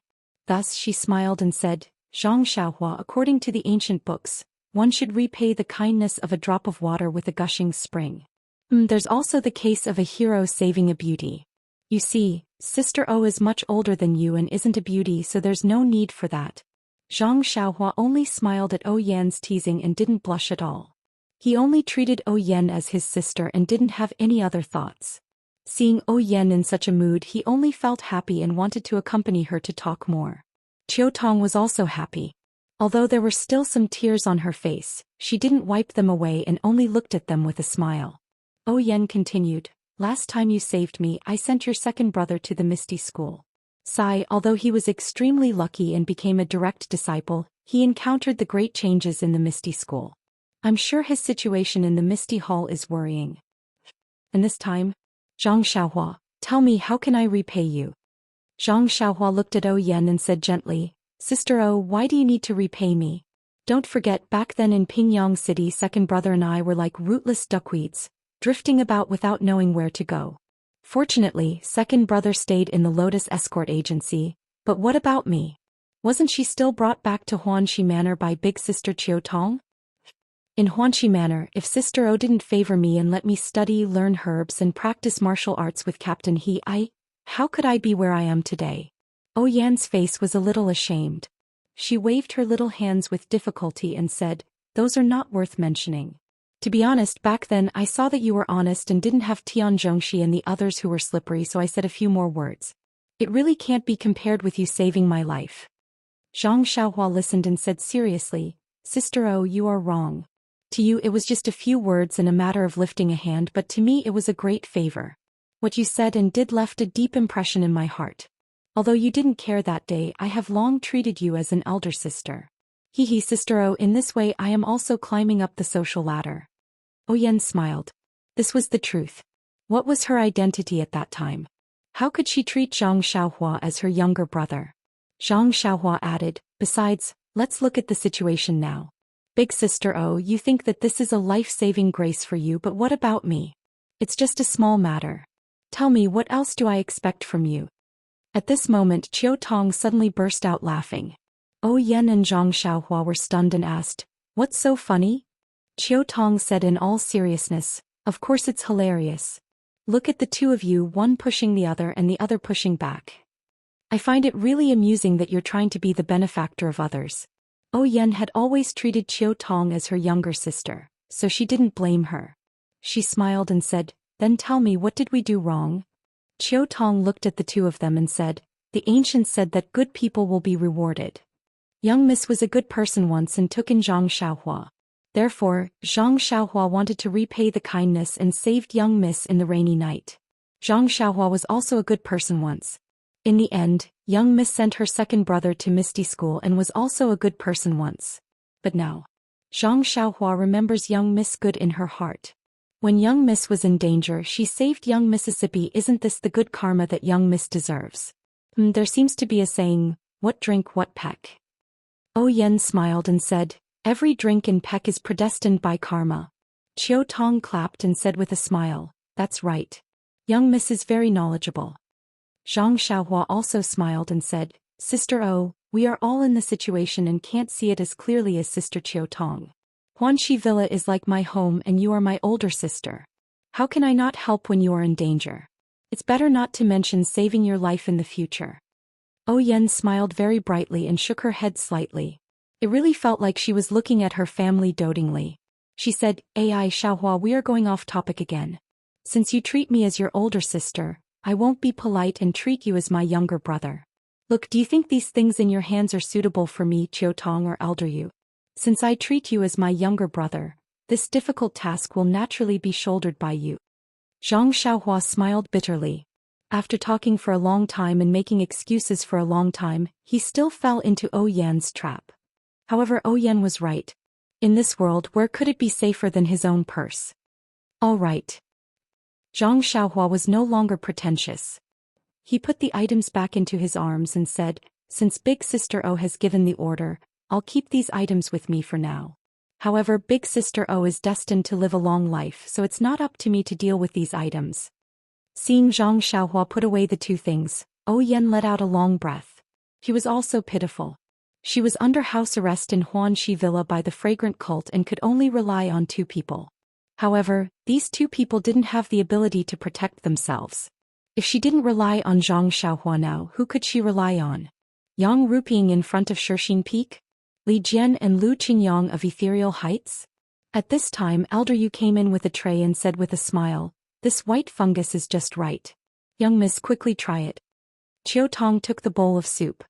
Thus she smiled and said, Zhang Xiaohua, according to the ancient books, one should repay the kindness of a drop of water with a gushing spring. There's also the case of a hero saving a beauty. You see, Sister O is much older than you and isn't a beauty, so there's no need for that. Zhang Xiaohua only smiled at O Yan's teasing and didn't blush at all. He only treated O Yan as his sister and didn't have any other thoughts. Seeing O Yan in such a mood, he only felt happy and wanted to accompany her to talk more. Qiu Tong was also happy. Although there were still some tears on her face, she didn't wipe them away and only looked at them with a smile. O Yan continued, "Last time you saved me, I sent your second brother to the Misty School." Sai, although he was extremely lucky and became a direct disciple, he encountered the great changes in the Misty School. I'm sure his situation in the Misty Hall is worrying. And this time? Zhang Xiaohua, tell me, how can I repay you? Zhang Xiaohua looked at O Yan and said gently, "Sister O, why do you need to repay me? Don't forget, back then in Pingyang City, second brother and I were like rootless duckweeds, drifting about without knowing where to go. Fortunately, second brother stayed in the Lotus Escort Agency, but what about me? Wasn't she still brought back to Huanxi Manor by big sister Qiu Tong? In Huanxi Manor, if Sister O didn't favor me and let me study, learn herbs and practice martial arts with Captain He, how could I be where I am today?" O Yan's face was a little ashamed. She waved her little hands with difficulty and said, "Those are not worth mentioning. To be honest, back then I saw that you were honest and didn't have Tian Zhongxi and the others who were slippery, so I said a few more words. It really can't be compared with you saving my life." Zhang Xiaohua listened and said seriously, "Sister O, you are wrong. To you it was just a few words and a matter of lifting a hand, but to me it was a great favor. What you said and did left a deep impression in my heart. Although you didn't care that day, I have long treated you as an elder sister. Hee Sister O, in this way I am also climbing up the social ladder." O Yan smiled. This was the truth. What was her identity at that time? How could she treat Zhang Xiaohua as her younger brother? Zhang Xiaohua added, "Besides, let's look at the situation now. Big Sister O, you think that this is a life-saving grace for you, but what about me? It's just a small matter. Tell me, what else do I expect from you?" At this moment, Qiu Tong suddenly burst out laughing. O Yan and Zhang Xiaohua were stunned and asked, "What's so funny?" Qiu Tong said in all seriousness, "Of course it's hilarious. Look at the two of you, one pushing the other and the other pushing back. I find it really amusing that you're trying to be the benefactor of others." O Yan had always treated Qiu Tong as her younger sister, so she didn't blame her. She smiled and said, "Then tell me, what did we do wrong?" Qiu Tong looked at the two of them and said, "The ancients said that good people will be rewarded. Young Miss was a good person once and took in Zhang Xiaohua. Therefore, Zhang Xiaohua wanted to repay the kindness and saved young Miss in the rainy night. Zhang Xiaohua was also a good person once. In the end, young Miss sent her second brother to Misty School and was also a good person once. But now, Zhang Xiaohua remembers young Miss good in her heart. When young Miss was in danger, she saved young Mississippi. Isn't this the good karma that young Miss deserves? There seems to be a saying, what drink what peck." O Yan smiled and said, "Every drink and peck is predestined by karma." Qiu Tong clapped and said with a smile, "That's right. Young Miss is very knowledgeable." Zhang Xiaohua also smiled and said, "Sister O, we are all in the situation and can't see it as clearly as Sister Qiu Tong. Huanxi Villa is like my home and you are my older sister. How can I not help when you are in danger? It's better not to mention saving your life in the future." O Yan smiled very brightly and shook her head slightly. It really felt like she was looking at her family dotingly. She said, "Ai Xiaohua, we are going off topic again. Since you treat me as your older sister, I won't be polite and treat you as my younger brother. Look, do you think these things in your hands are suitable for me, Qiu Tong, or elder you? Since I treat you as my younger brother, this difficult task will naturally be shouldered by you." Zhang Xiaohua smiled bitterly. After talking for a long time and making excuses for a long time, he still fell into O Yan's trap. However, O Yan was right. In this world, where could it be safer than his own purse? All right. Zhang Xiaohua was no longer pretentious. He put the items back into his arms and said, "Since Big Sister O has given the order, I'll keep these items with me for now. However, Big Sister O is destined to live a long life, so it's not up to me to deal with these items." Seeing Zhang Xiaohua put away the two things, O Yan let out a long breath. He was also pitiful. She was under house arrest in Huanxi Villa by the fragrant cult and could only rely on 2 people. However, these 2 people didn't have the ability to protect themselves. If she didn't rely on Zhang Xiaohua now, who could she rely on? Yang Ruping in front of Shixin Peak? Li Jian and Lu Qingyang of Ethereal Heights? At this time Elder Yu came in with a tray and said with a smile, "This white fungus is just right. Young miss, quickly try it." Chiu Tong took the bowl of soup.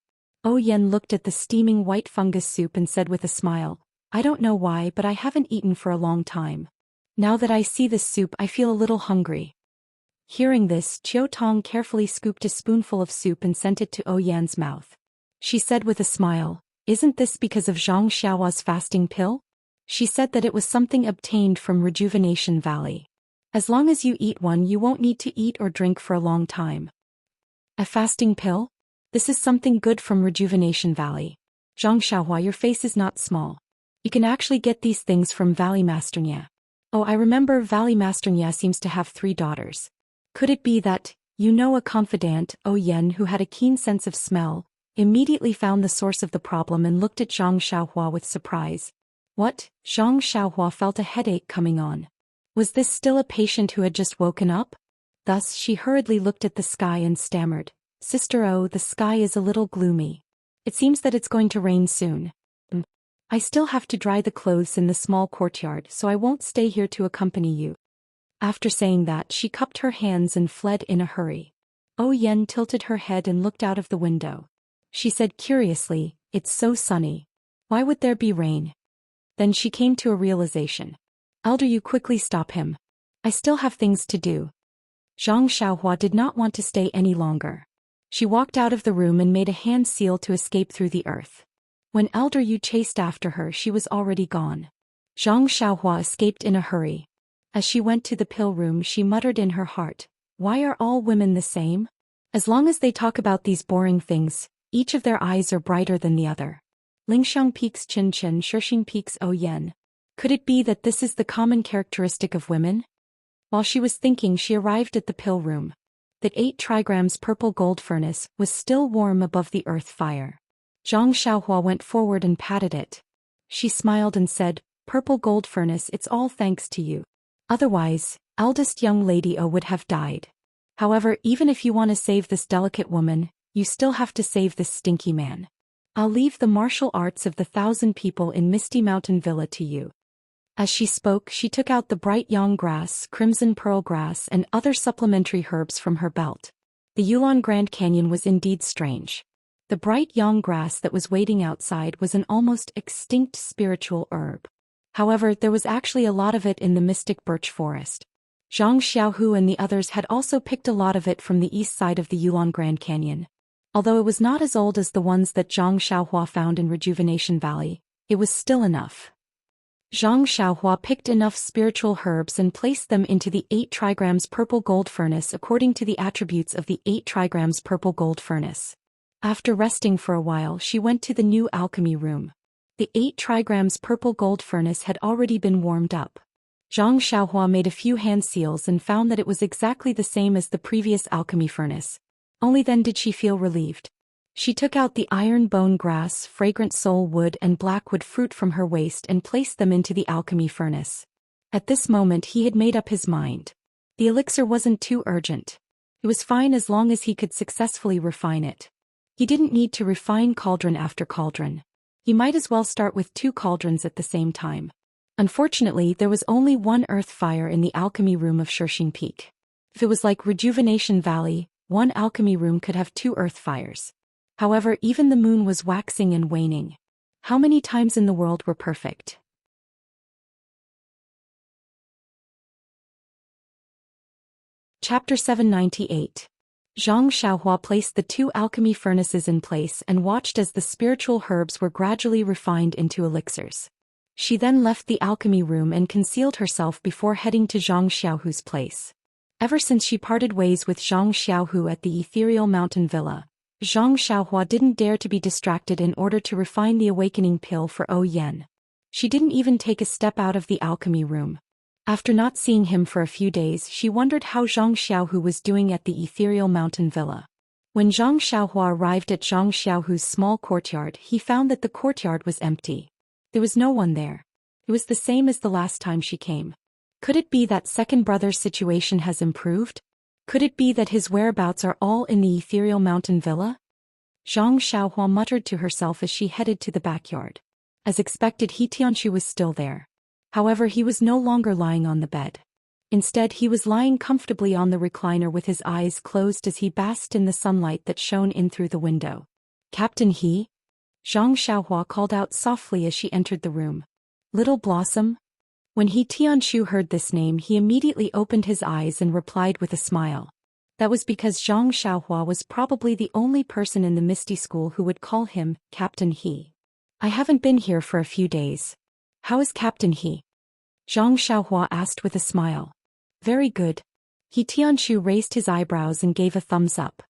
Yen looked at the steaming white fungus soup and said with a smile, "I don't know why, but I haven't eaten for a long time. Now that I see this soup I feel a little hungry." Hearing this, Chiu Tong carefully scooped a spoonful of soup and sent it to Yan's mouth. She said with a smile, "Isn't this because of Zhang Xiaohua's fasting pill?" She said that it was something obtained from Rejuvenation Valley. As long as you eat one you won't need to eat or drink for a long time. A fasting pill? This is something good from Rejuvenation Valley. Zhang Xiaohua, your face is not small. You can actually get these things from Valley Master Nya. Oh, I remember Valley Master Nya seems to have 3 daughters. Could it be that, a confidant, Yen, who had a keen sense of smell, immediately found the source of the problem and looked at Zhang Xiaohua with surprise. What? Zhang Xiaohua felt a headache coming on. Was this still a patient who had just woken up? Thus she hurriedly looked at the sky and stammered, "Sister O, the sky is a little gloomy. It seems that it's going to rain soon. I still have to dry the clothes in the small courtyard, so I won't stay here to accompany you." After saying that, she cupped her hands and fled in a hurry. Yen tilted her head and looked out of the window. She said curiously, "It's so sunny. Why would there be rain?" Then she came to a realization. "Elder Yu, quickly stop him. I still have things to do." Zhang Xiaohua did not want to stay any longer. She walked out of the room and made a hand seal to escape through the earth. When Elder Yu chased after her, she was already gone. Zhang Xiaohua escaped in a hurry. As she went to the pill room, she muttered in her heart, "Why are all women the same? As long as they talk about these boring things, each of their eyes are brighter than the other." Lingxiang Peaks Qin Qin, Shixin Peaks Yen. Could it be that this is the common characteristic of women? While she was thinking, she arrived at the pill room. The 8 trigrams purple gold furnace was still warm above the earth fire. Zhang Xiaohua went forward and patted it. She smiled and said, "Purple gold furnace, it's all thanks to you. Otherwise, eldest young lady O would have died. However, even if you want to save this delicate woman, you still have to save this stinky man. I'll leave the martial arts of the 1,000 people in Misty Mountain Villa to you." As she spoke, she took out the bright yang grass, crimson pearl grass, and other supplementary herbs from her belt. The Yulon Grand Canyon was indeed strange. The bright yang grass that was waiting outside was an almost extinct spiritual herb. However, there was actually a lot of it in the mystic birch forest. Zhang Xiaohu and the others had also picked a lot of it from the east side of the Yulon Grand Canyon. Although it was not as old as the ones that Zhang Xiaohua found in Rejuvenation Valley, it was still enough. Zhang Xiaohua picked enough spiritual herbs and placed them into the 8 trigrams purple gold furnace according to the attributes of the 8 trigrams purple gold furnace. After resting for a while, she went to the new alchemy room. The 8 trigrams purple gold furnace had already been warmed up. Zhang Xiaohua made a few hand seals and found that it was exactly the same as the previous alchemy furnace. Only then did she feel relieved. She took out the iron bone grass, fragrant soul wood and blackwood fruit from her waist and placed them into the alchemy furnace. At this moment he had made up his mind. The elixir wasn't too urgent. It was fine as long as he could successfully refine it. He didn't need to refine cauldron after cauldron. He might as well start with 2 cauldrons at the same time. Unfortunately, there was only 1 earth fire in the alchemy room of Shixin Peak. If it was like Rejuvenation Valley, 1 alchemy room could have 2 earth fires. However, even the moon was waxing and waning. How many times in the world were perfect? Chapter 798. Zhang Xiaohua placed the 2 alchemy furnaces in place and watched as the spiritual herbs were gradually refined into elixirs. She then left the alchemy room and concealed herself before heading to Zhang Xiaohu's place. Ever since she parted ways with Zhang Xiaohu at the Ethereal Mountain Villa, Zhang Xiaohua didn't dare to be distracted in order to refine the awakening pill for Yen. She didn't even take a step out of the alchemy room. After not seeing him for a few days, she wondered how Zhang Xiaohu was doing at the Ethereal Mountain Villa. When Zhang Xiaohua arrived at Zhang Xiaohu's small courtyard, he found that the courtyard was empty. There was no one there. It was the same as the last time she came. Could it be that second brother's situation has improved? Could it be that his whereabouts are all in the ethereal mountain villa? Zhang Xiaohua muttered to herself as she headed to the backyard. As expected, He Tianxu was still there. However, he was no longer lying on the bed. Instead, he was lying comfortably on the recliner with his eyes closed as he basked in the sunlight that shone in through the window. Captain He? Zhang Xiaohua called out softly as she entered the room. Little Blossom? When He Tianxu heard this name, he immediately opened his eyes and replied with a smile. That was because Zhang Xiaohua was probably the only person in the Misty School who would call him Captain He. I haven't been here for a few days. How is Captain He? Zhang Xiaohua asked with a smile. Very good. He Tianxu raised his eyebrows and gave a thumbs up.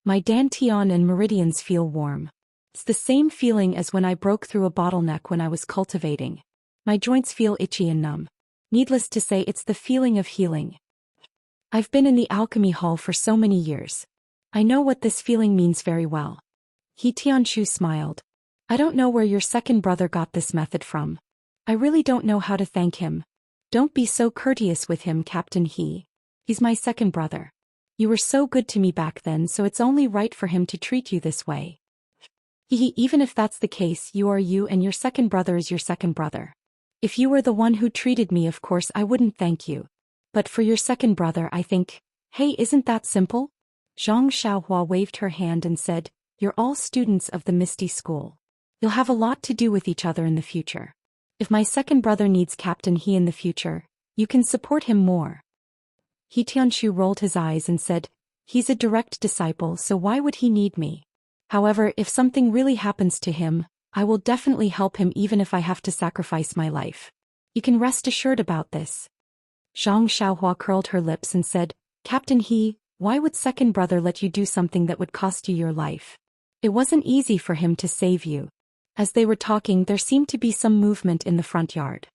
My dantian and meridians feel warm. It's the same feeling as when I broke through a bottleneck when I was cultivating. My joints feel itchy and numb. Needless to say, it's the feeling of healing. I've been in the alchemy hall for so many years. I know what this feeling means very well. He Tianxu smiled. I don't know where your second brother got this method from. I really don't know how to thank him. Don't be so courteous with him, Captain He. He's my second brother. You were so good to me back then, so it's only right for him to treat you this way. Even if that's the case, you are you and your second brother is your second brother. If you were the one who treated me, of course I wouldn't thank you. But for your second brother, I think, hey, isn't that simple? Zhang Xiaohua waved her hand and said, you're all students of the Misty School. You'll have a lot to do with each other in the future. If my second brother needs Captain He in the future, you can support him more. He Tianxu rolled his eyes and said, he's a direct disciple, so why would he need me? However, if something really happens to him, I will definitely help him even if I have to sacrifice my life. You can rest assured about this. Zhang Xiaohua curled her lips and said, Captain He, why would second brother let you do something that would cost you your life? It wasn't easy for him to save you. As they were talking, there seemed to be some movement in the front yard.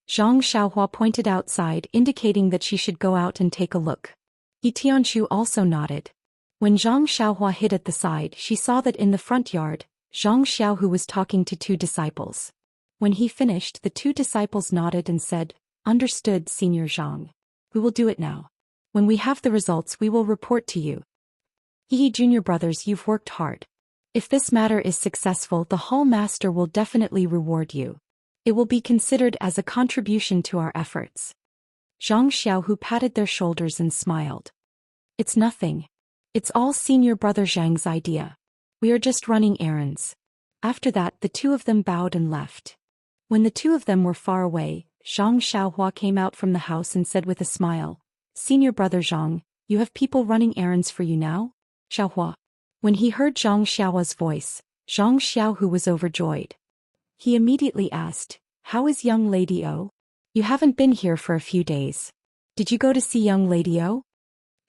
Zhang Xiaohua pointed outside, indicating that she should go out and take a look. He Tianxu also nodded. When Zhang Xiaohua hid at the side, she saw that in the front yard, Zhang Xiaohu was talking to two disciples. When he finished, the two disciples nodded and said, Understood, Senior Zhang. We will do it now. When we have the results, we will report to you. Junior brothers, you've worked hard. If this matter is successful, the Hall Master will definitely reward you. It will be considered as a contribution to our efforts. Zhang Xiaohu patted their shoulders and smiled. It's nothing. It's all Senior Brother Zhang's idea. We are just running errands. After that, the two of them bowed and left. When the two of them were far away, Zhang Xiaohua came out from the house and said with a smile, Senior Brother Zhang, you have people running errands for you now? Xiaohua. When he heard Zhang Xiaohua's voice, Zhang Xiaohu was overjoyed. He immediately asked, How is young Lady O? You haven't been here for a few days. Did you go to see young Lady O?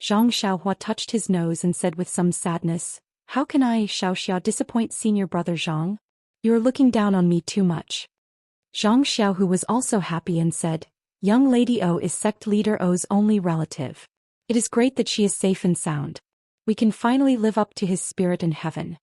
Zhang Xiaohua touched his nose and said with some sadness, How can I, Xiaoxia, disappoint Senior Brother Zhang? You're looking down on me too much. Zhang Xiaohu was also happy and said, Young Lady O is sect leader O's only relative. It is great that she is safe and sound. We can finally live up to his spirit in heaven.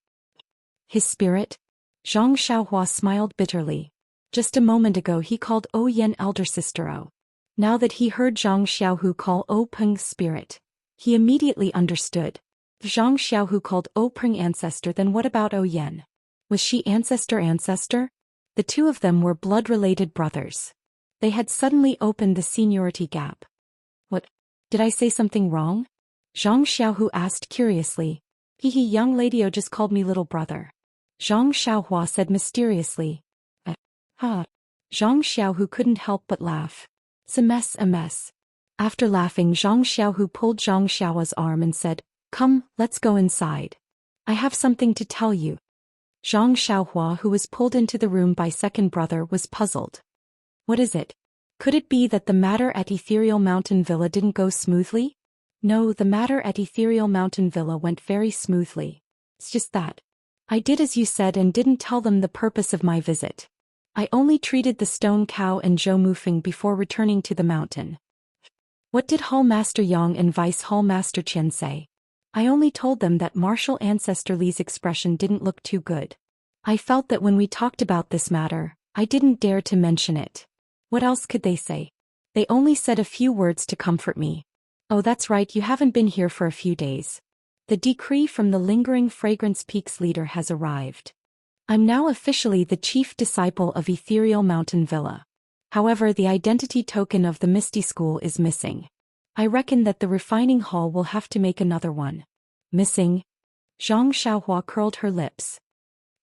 His spirit? Zhang Xiaohua smiled bitterly. Just a moment ago he called O Yen elder sister O. Now that he heard Zhang Xiaohu call O Peng's spirit, he immediately understood. If Zhang Xiaohu called O Peng ancestor, then what about O Yen? Was she ancestor? The two of them were blood-related brothers. They had suddenly opened the seniority gap. What? Did I say something wrong? Zhang Xiaohu asked curiously. Young Lady O just called me little brother. Zhang Xiaohua said mysteriously. Zhang Xiaohu couldn't help but laugh. It's a mess. After laughing, Zhang Xiaohu pulled Zhang Xiaohua's arm and said, Come, let's go inside. I have something to tell you. Zhang Xiaohua, who was pulled into the room by second brother, was puzzled. What is it? Could it be that the matter at Ethereal Mountain Villa didn't go smoothly? No, the matter at Ethereal Mountain Villa went very smoothly. It's just that I did as you said and didn't tell them the purpose of my visit. I only treated the stone cow and Zhou Mufeng before returning to the mountain. What did Hall Master Yang and Vice Hall Master Qian say? I only told them that martial ancestor Li's expression didn't look too good. I felt that when we talked about this matter, I didn't dare to mention it. What else could they say? They only said a few words to comfort me. Oh, that's right, you haven't been here for a few days. The decree from the Lingering Fragrance Peaks leader has arrived. I'm now officially the chief disciple of Ethereal Mountain Villa. However, the identity token of the Misty School is missing. I reckon that the refining hall will have to make another one. Missing? Zhang Xiaohua curled her lips.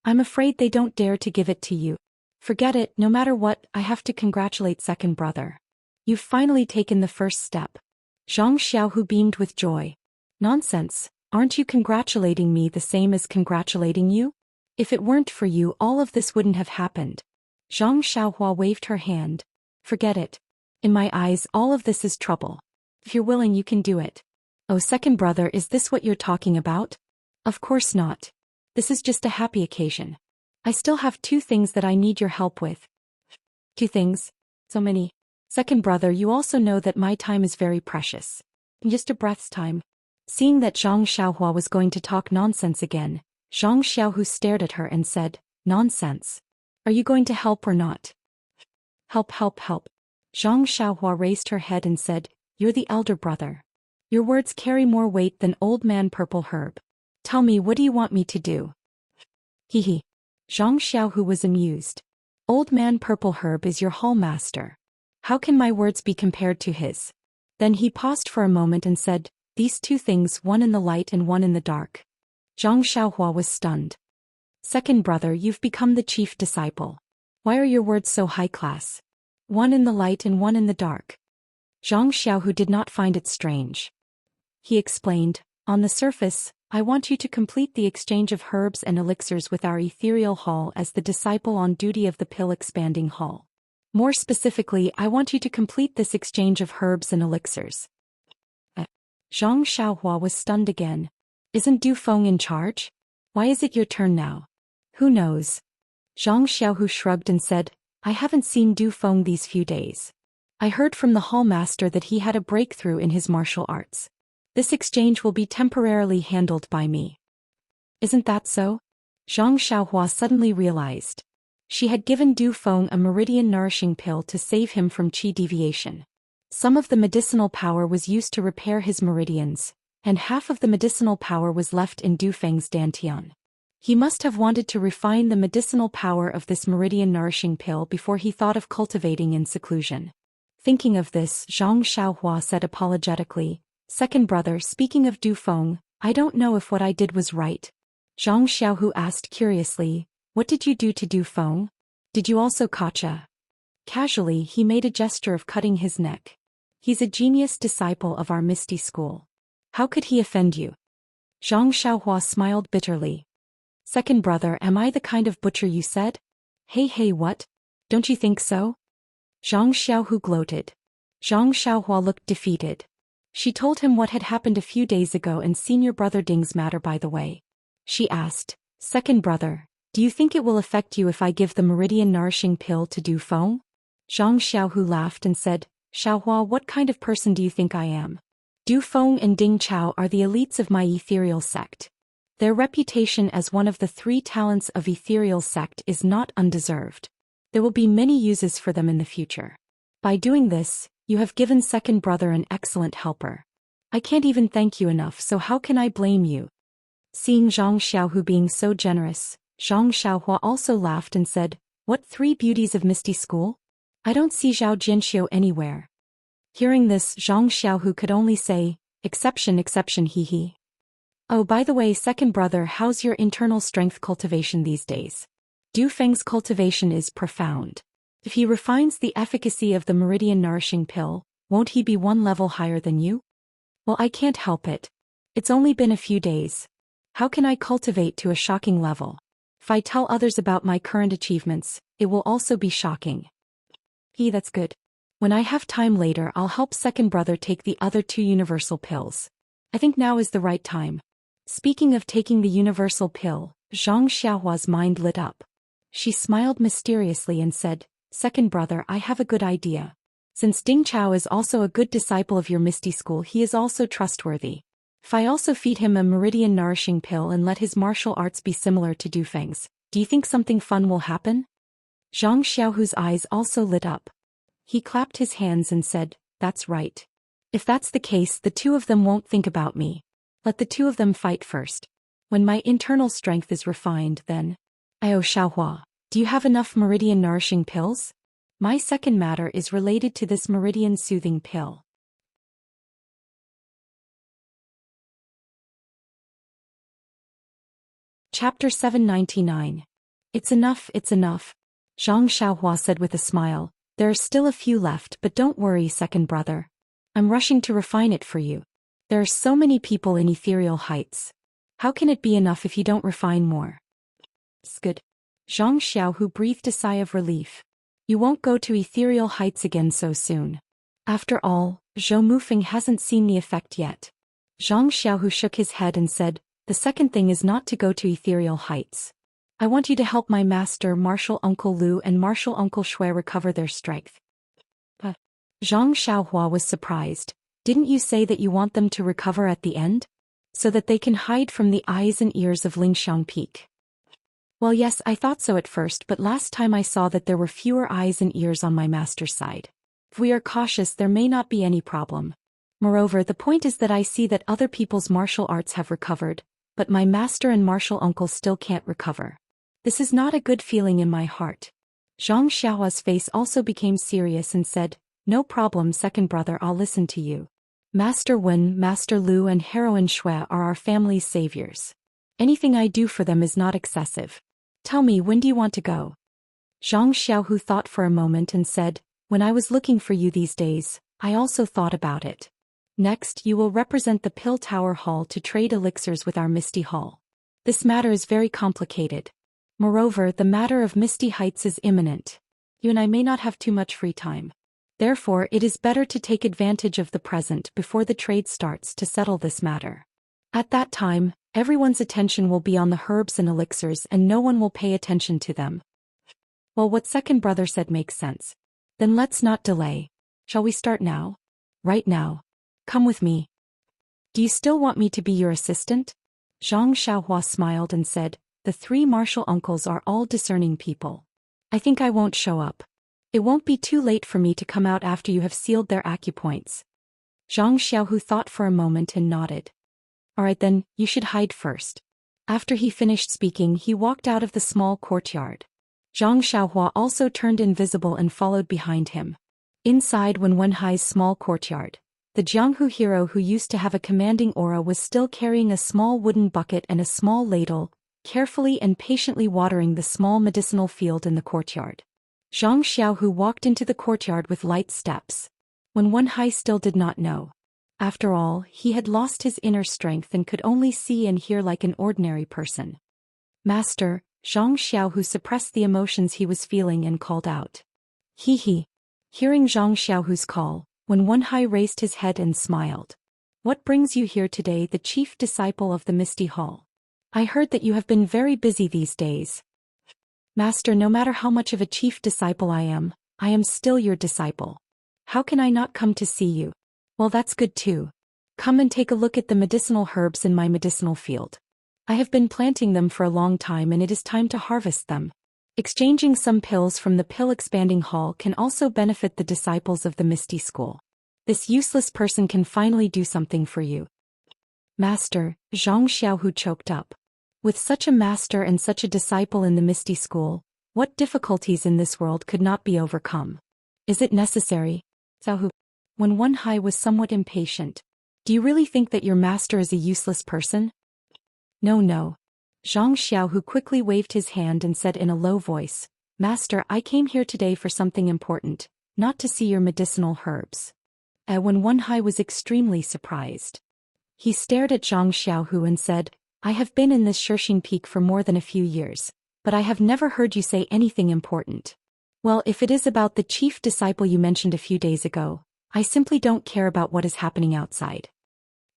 I'm afraid they don't dare to give it to you. Forget it, no matter what, I have to congratulate second brother. You've finally taken the first step. Zhang Xiaohu beamed with joy. Nonsense, aren't you congratulating me the same as congratulating you? If it weren't for you, all of this wouldn't have happened. Zhang Xiaohua waved her hand. Forget it. In my eyes, all of this is trouble. If you're willing, you can do it. Oh, second brother, is this what you're talking about? Of course not. This is just a happy occasion. I still have 2 things that I need your help with. 2 things? So many. Second brother, you also know that my time is very precious. In just a breath's time. Seeing that Zhang Xiaohua was going to talk nonsense again, Zhang Xiaohu stared at her and said, Nonsense. Are you going to help or not? Help, help, help. Zhang Xiaohua raised her head and said, You're the elder brother. Your words carry more weight than Old Man Purple Herb. Tell me, what do you want me to do? Hee hee. Zhang Xiaohu was amused. Old Man Purple Herb is your hall master. How can my words be compared to his? Then he paused for a moment and said, These 2 things, one in the light and one in the dark. Zhang Xiaohua was stunned. Second brother, you've become the chief disciple. Why are your words so high class? One in the light and one in the dark. Zhang Xiaohu did not find it strange. He explained, On the surface, I want you to complete the exchange of herbs and elixirs with our ethereal hall as the disciple on duty of the pill expanding hall. More specifically, I want you to complete this exchange of herbs and elixirs. Zhang Xiaohua was stunned again. Isn't Du Feng in charge? Why is it your turn now? Who knows? Zhang Xiaohu shrugged and said, I haven't seen Du Feng these few days. I heard from the hall master that he had a breakthrough in his martial arts. This exchange will be temporarily handled by me. Isn't that so? Zhang Xiaohua suddenly realized. She had given Du Feng a meridian nourishing pill to save him from qi deviation. Some of the medicinal power was used to repair his meridians, and half of the medicinal power was left in Du Feng's dantian. He must have wanted to refine the medicinal power of this meridian nourishing pill before he thought of cultivating in seclusion. Thinking of this, Zhang Xiaohua said apologetically, Second brother, speaking of Du Feng, I don't know if what I did was right. Zhang Xiaohu asked curiously, What did you do to Du Feng? Did you also kacha? Casually, he made a gesture of cutting his neck. He's a genius disciple of our Misty School. How could he offend you? Zhang Xiaohua smiled bitterly. Second brother, am I the kind of butcher you said? Hey, what? Don't you think so? Zhang Xiaohu gloated. Zhang Xiaohua looked defeated. She told him what had happened a few days ago and senior brother Ding's matter by the way. She asked, Second brother, do you think it will affect you if I give the meridian nourishing pill to Du Feng? Zhang Xiaohu laughed and said, Xiaohua, what kind of person do you think I am? Du Feng and Ding Chao are the elites of my ethereal sect. Their reputation as one of the 3 talents of ethereal sect is not undeserved. There will be many uses for them in the future. By doing this, you have given second brother an excellent helper. I can't even thank you enough, so how can I blame you? Seeing Zhang Xiaohu being so generous, Zhang Xiaohua also laughed and said, What 3 beauties of Misty School? I don't see Zhao Jianxiu anywhere. Hearing this, Zhang Xiaohu could only say, Exception, hee hee. Oh, by the way, second brother, how's your internal strength cultivation these days? Du Feng's cultivation is profound. If he refines the efficacy of the meridian nourishing pill, won't he be 1 level higher than you? Well, I can't help it. It's only been a few days. How can I cultivate to a shocking level? If I tell others about my current achievements, it will also be shocking. That's good. When I have time later, I'll help second brother take the other 2 universal pills. I think now is the right time. Speaking of taking the universal pill, Zhang Xiaohua's mind lit up. She smiled mysteriously and said, Second brother, I have a good idea. Since Ding Chao is also a good disciple of your Misty School, he is also trustworthy. If I also feed him a meridian nourishing pill and let his martial arts be similar to Dufeng's, do you think something fun will happen? Zhang Xiaohu's eyes also lit up. He clapped his hands and said, that's right. If that's the case, the two of them won't think about me. Let the two of them fight first. When my internal strength is refined, then. Io Xiaohua, do you have enough meridian nourishing pills? My second matter is related to this meridian soothing pill. Chapter 799. It's enough, it's enough. Zhang Xiaohua said with a smile, there are still a few left, but don't worry, second brother. I'm rushing to refine it for you. There are so many people in ethereal heights. How can it be enough if you don't refine more? It's good. Zhang Xiaohu breathed a sigh of relief. You won't go to ethereal heights again so soon. After all, Zhou Mufeng hasn't seen the effect yet. Zhang Xiaohu shook his head and said, the second thing is not to go to ethereal heights. I want you to help my master Martial Uncle Lu and Martial Uncle Shui recover their strength. Zhang Xiaohua was surprised. Didn't you say that you want them to recover at the end? So that they can hide from the eyes and ears of Lingxiang Peak. Well, yes, I thought so at first, but last time I saw that there were fewer eyes and ears on my master's side. If we are cautious, there may not be any problem. Moreover, the point is that I see that other people's martial arts have recovered, but my master and martial uncle still can't recover. This is not a good feeling in my heart. Zhang Xiaohua's face also became serious and said, no problem, second brother, I'll listen to you. Master Wen, Master Lu and Heroine Shui are our family's saviors. Anything I do for them is not excessive. Tell me, when do you want to go? Zhang Xiaohu thought for a moment and said, when I was looking for you these days, I also thought about it. Next, you will represent the Pill Tower Hall to trade elixirs with our Misty Hall. This matter is very complicated. Moreover, the matter of Misty Heights is imminent. You and I may not have too much free time. Therefore, it is better to take advantage of the present before the trade starts to settle this matter. At that time, everyone's attention will be on the herbs and elixirs and no one will pay attention to them. Well, what second brother said makes sense. Then let's not delay. Shall we start now? Right now. Come with me. Do you still want me to be your assistant? Zhang Xiaohua smiled and said, the three martial uncles are all discerning people. I think I won't show up. It won't be too late for me to come out after you have sealed their acupoints. Zhang Xiaohu thought for a moment and nodded. All right then, you should hide first. After he finished speaking, he walked out of the small courtyard. Zhang Xiaohua also turned invisible and followed behind him. Inside Wenhai's small courtyard, the Jianghu hero who used to have a commanding aura was still carrying a small wooden bucket and a small ladle, carefully and patiently watering the small medicinal field in the courtyard. Zhang Xiaohu walked into the courtyard with light steps. Wenhai still did not know. After all, he had lost his inner strength and could only see and hear like an ordinary person. Master, Zhang Xiaohu suppressed the emotions he was feeling and called out. He. Hearing Zhang Xiaohu's call, Wenhai raised his head and smiled. What brings you here today, the chief disciple of the Misty Hall? I heard that you have been very busy these days. Master, no matter how much of a chief disciple I am still your disciple. How can I not come to see you? Well, that's good too. Come and take a look at the medicinal herbs in my medicinal field. I have been planting them for a long time and it is time to harvest them. Exchanging some pills from the pill expanding hall can also benefit the disciples of the Misty School. This useless person can finally do something for you. Master, Zhang Xiaohu choked up. With such a master and such a disciple in the Misty School, what difficulties in this world could not be overcome? Is it necessary? Xiaohu. When Wenhai was somewhat impatient. Do you really think that your master is a useless person? No. Zhang Xiaohu quickly waved his hand and said in a low voice, Master, I came here today for something important, not to see your medicinal herbs. When Wenhai was extremely surprised. He stared at Zhang Xiaohu and said, I have been in this Shirxing Peak for more than a few years, but I have never heard you say anything important. Well, if it is about the chief disciple you mentioned a few days ago, I simply don't care about what is happening outside.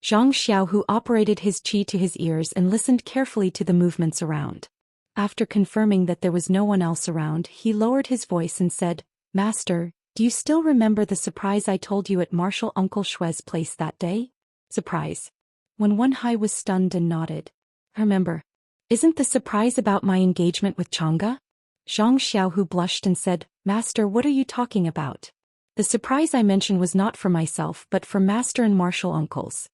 Zhang Xiaohu operated his qi to his ears and listened carefully to the movements around. After confirming that there was no one else around, he lowered his voice and said, Master, do you still remember the surprise I told you at Martial Uncle Shui's place that day? Surprise. When Wen Hai was stunned and nodded. Remember. Isn't the surprise about my engagement with Chang'e? Zhang Xiaohu blushed and said, Master, what are you talking about? The surprise I mentioned was not for myself but for Master and martial uncles.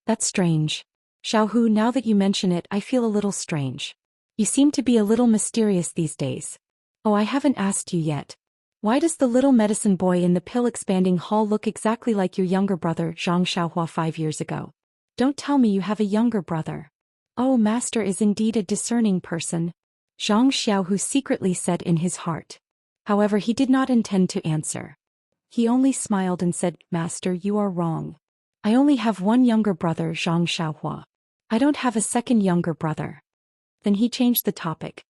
That's strange. Xiaohu, now that you mention it, I feel a little strange. You seem to be a little mysterious these days. Oh, I haven't asked you yet. Why does the little medicine boy in the pill-expanding hall look exactly like your younger brother, Zhang Xiaohua, 5 years ago? Don't tell me you have a younger brother. Oh, Master is indeed a discerning person, Zhang Xiaohu secretly said in his heart. However, he did not intend to answer. He only smiled and said, Master, you are wrong. I only have one younger brother, Zhang Xiaohua. I don't have a second younger brother. Then he changed the topic.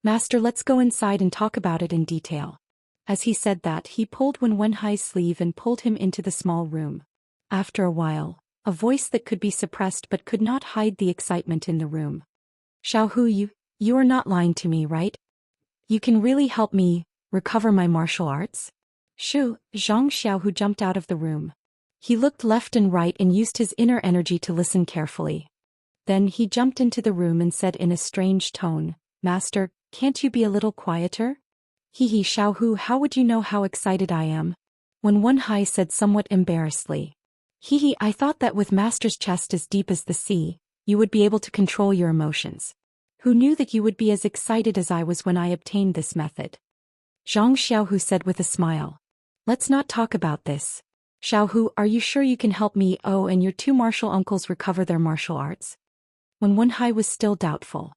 Master, let's go inside and talk about it in detail. As he said that, he pulled Wen Hai's sleeve and pulled him into the small room. After a while, a voice that could be suppressed but could not hide the excitement in the room. Xiaohu, you are not lying to me, right? You can really help me recover my martial arts? Zhang Xiaohu jumped out of the room. He looked left and right and used his inner energy to listen carefully. Then he jumped into the room and said in a strange tone, Master, can't you be a little quieter? Hehe, Xiaohu, how would you know how excited I am? Wen Hai said somewhat embarrassedly. Hehe, I thought that with Master's chest as deep as the sea, you would be able to control your emotions. Who knew that you would be as excited as I was when I obtained this method? Zhang Xiaohu said with a smile. Let's not talk about this. Xiaohu, are you sure you can help me, and your two martial uncles recover their martial arts? When Wen Hai was still doubtful.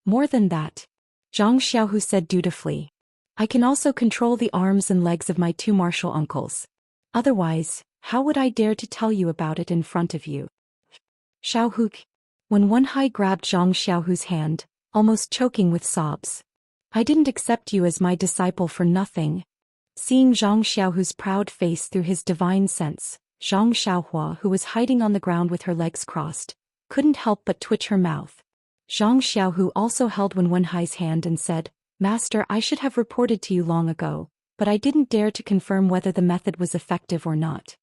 More than that, Zhang Xiaohu said dutifully. I can also control the arms and legs of my two martial uncles. Otherwise, how would I dare to tell you about it in front of you? Xiaohu. When Wen Hai grabbed Zhang Xiaohu's hand, almost choking with sobs. I didn't accept you as my disciple for nothing. Seeing Zhang Xiaohu's proud face through his divine sense, Zhang Xiaohua, who was hiding on the ground with her legs crossed, couldn't help but twitch her mouth. Zhang Xiaohu also held Wen Hai's hand and said, Master, I should have reported to you long ago, but I didn't dare to confirm whether the method was effective or not.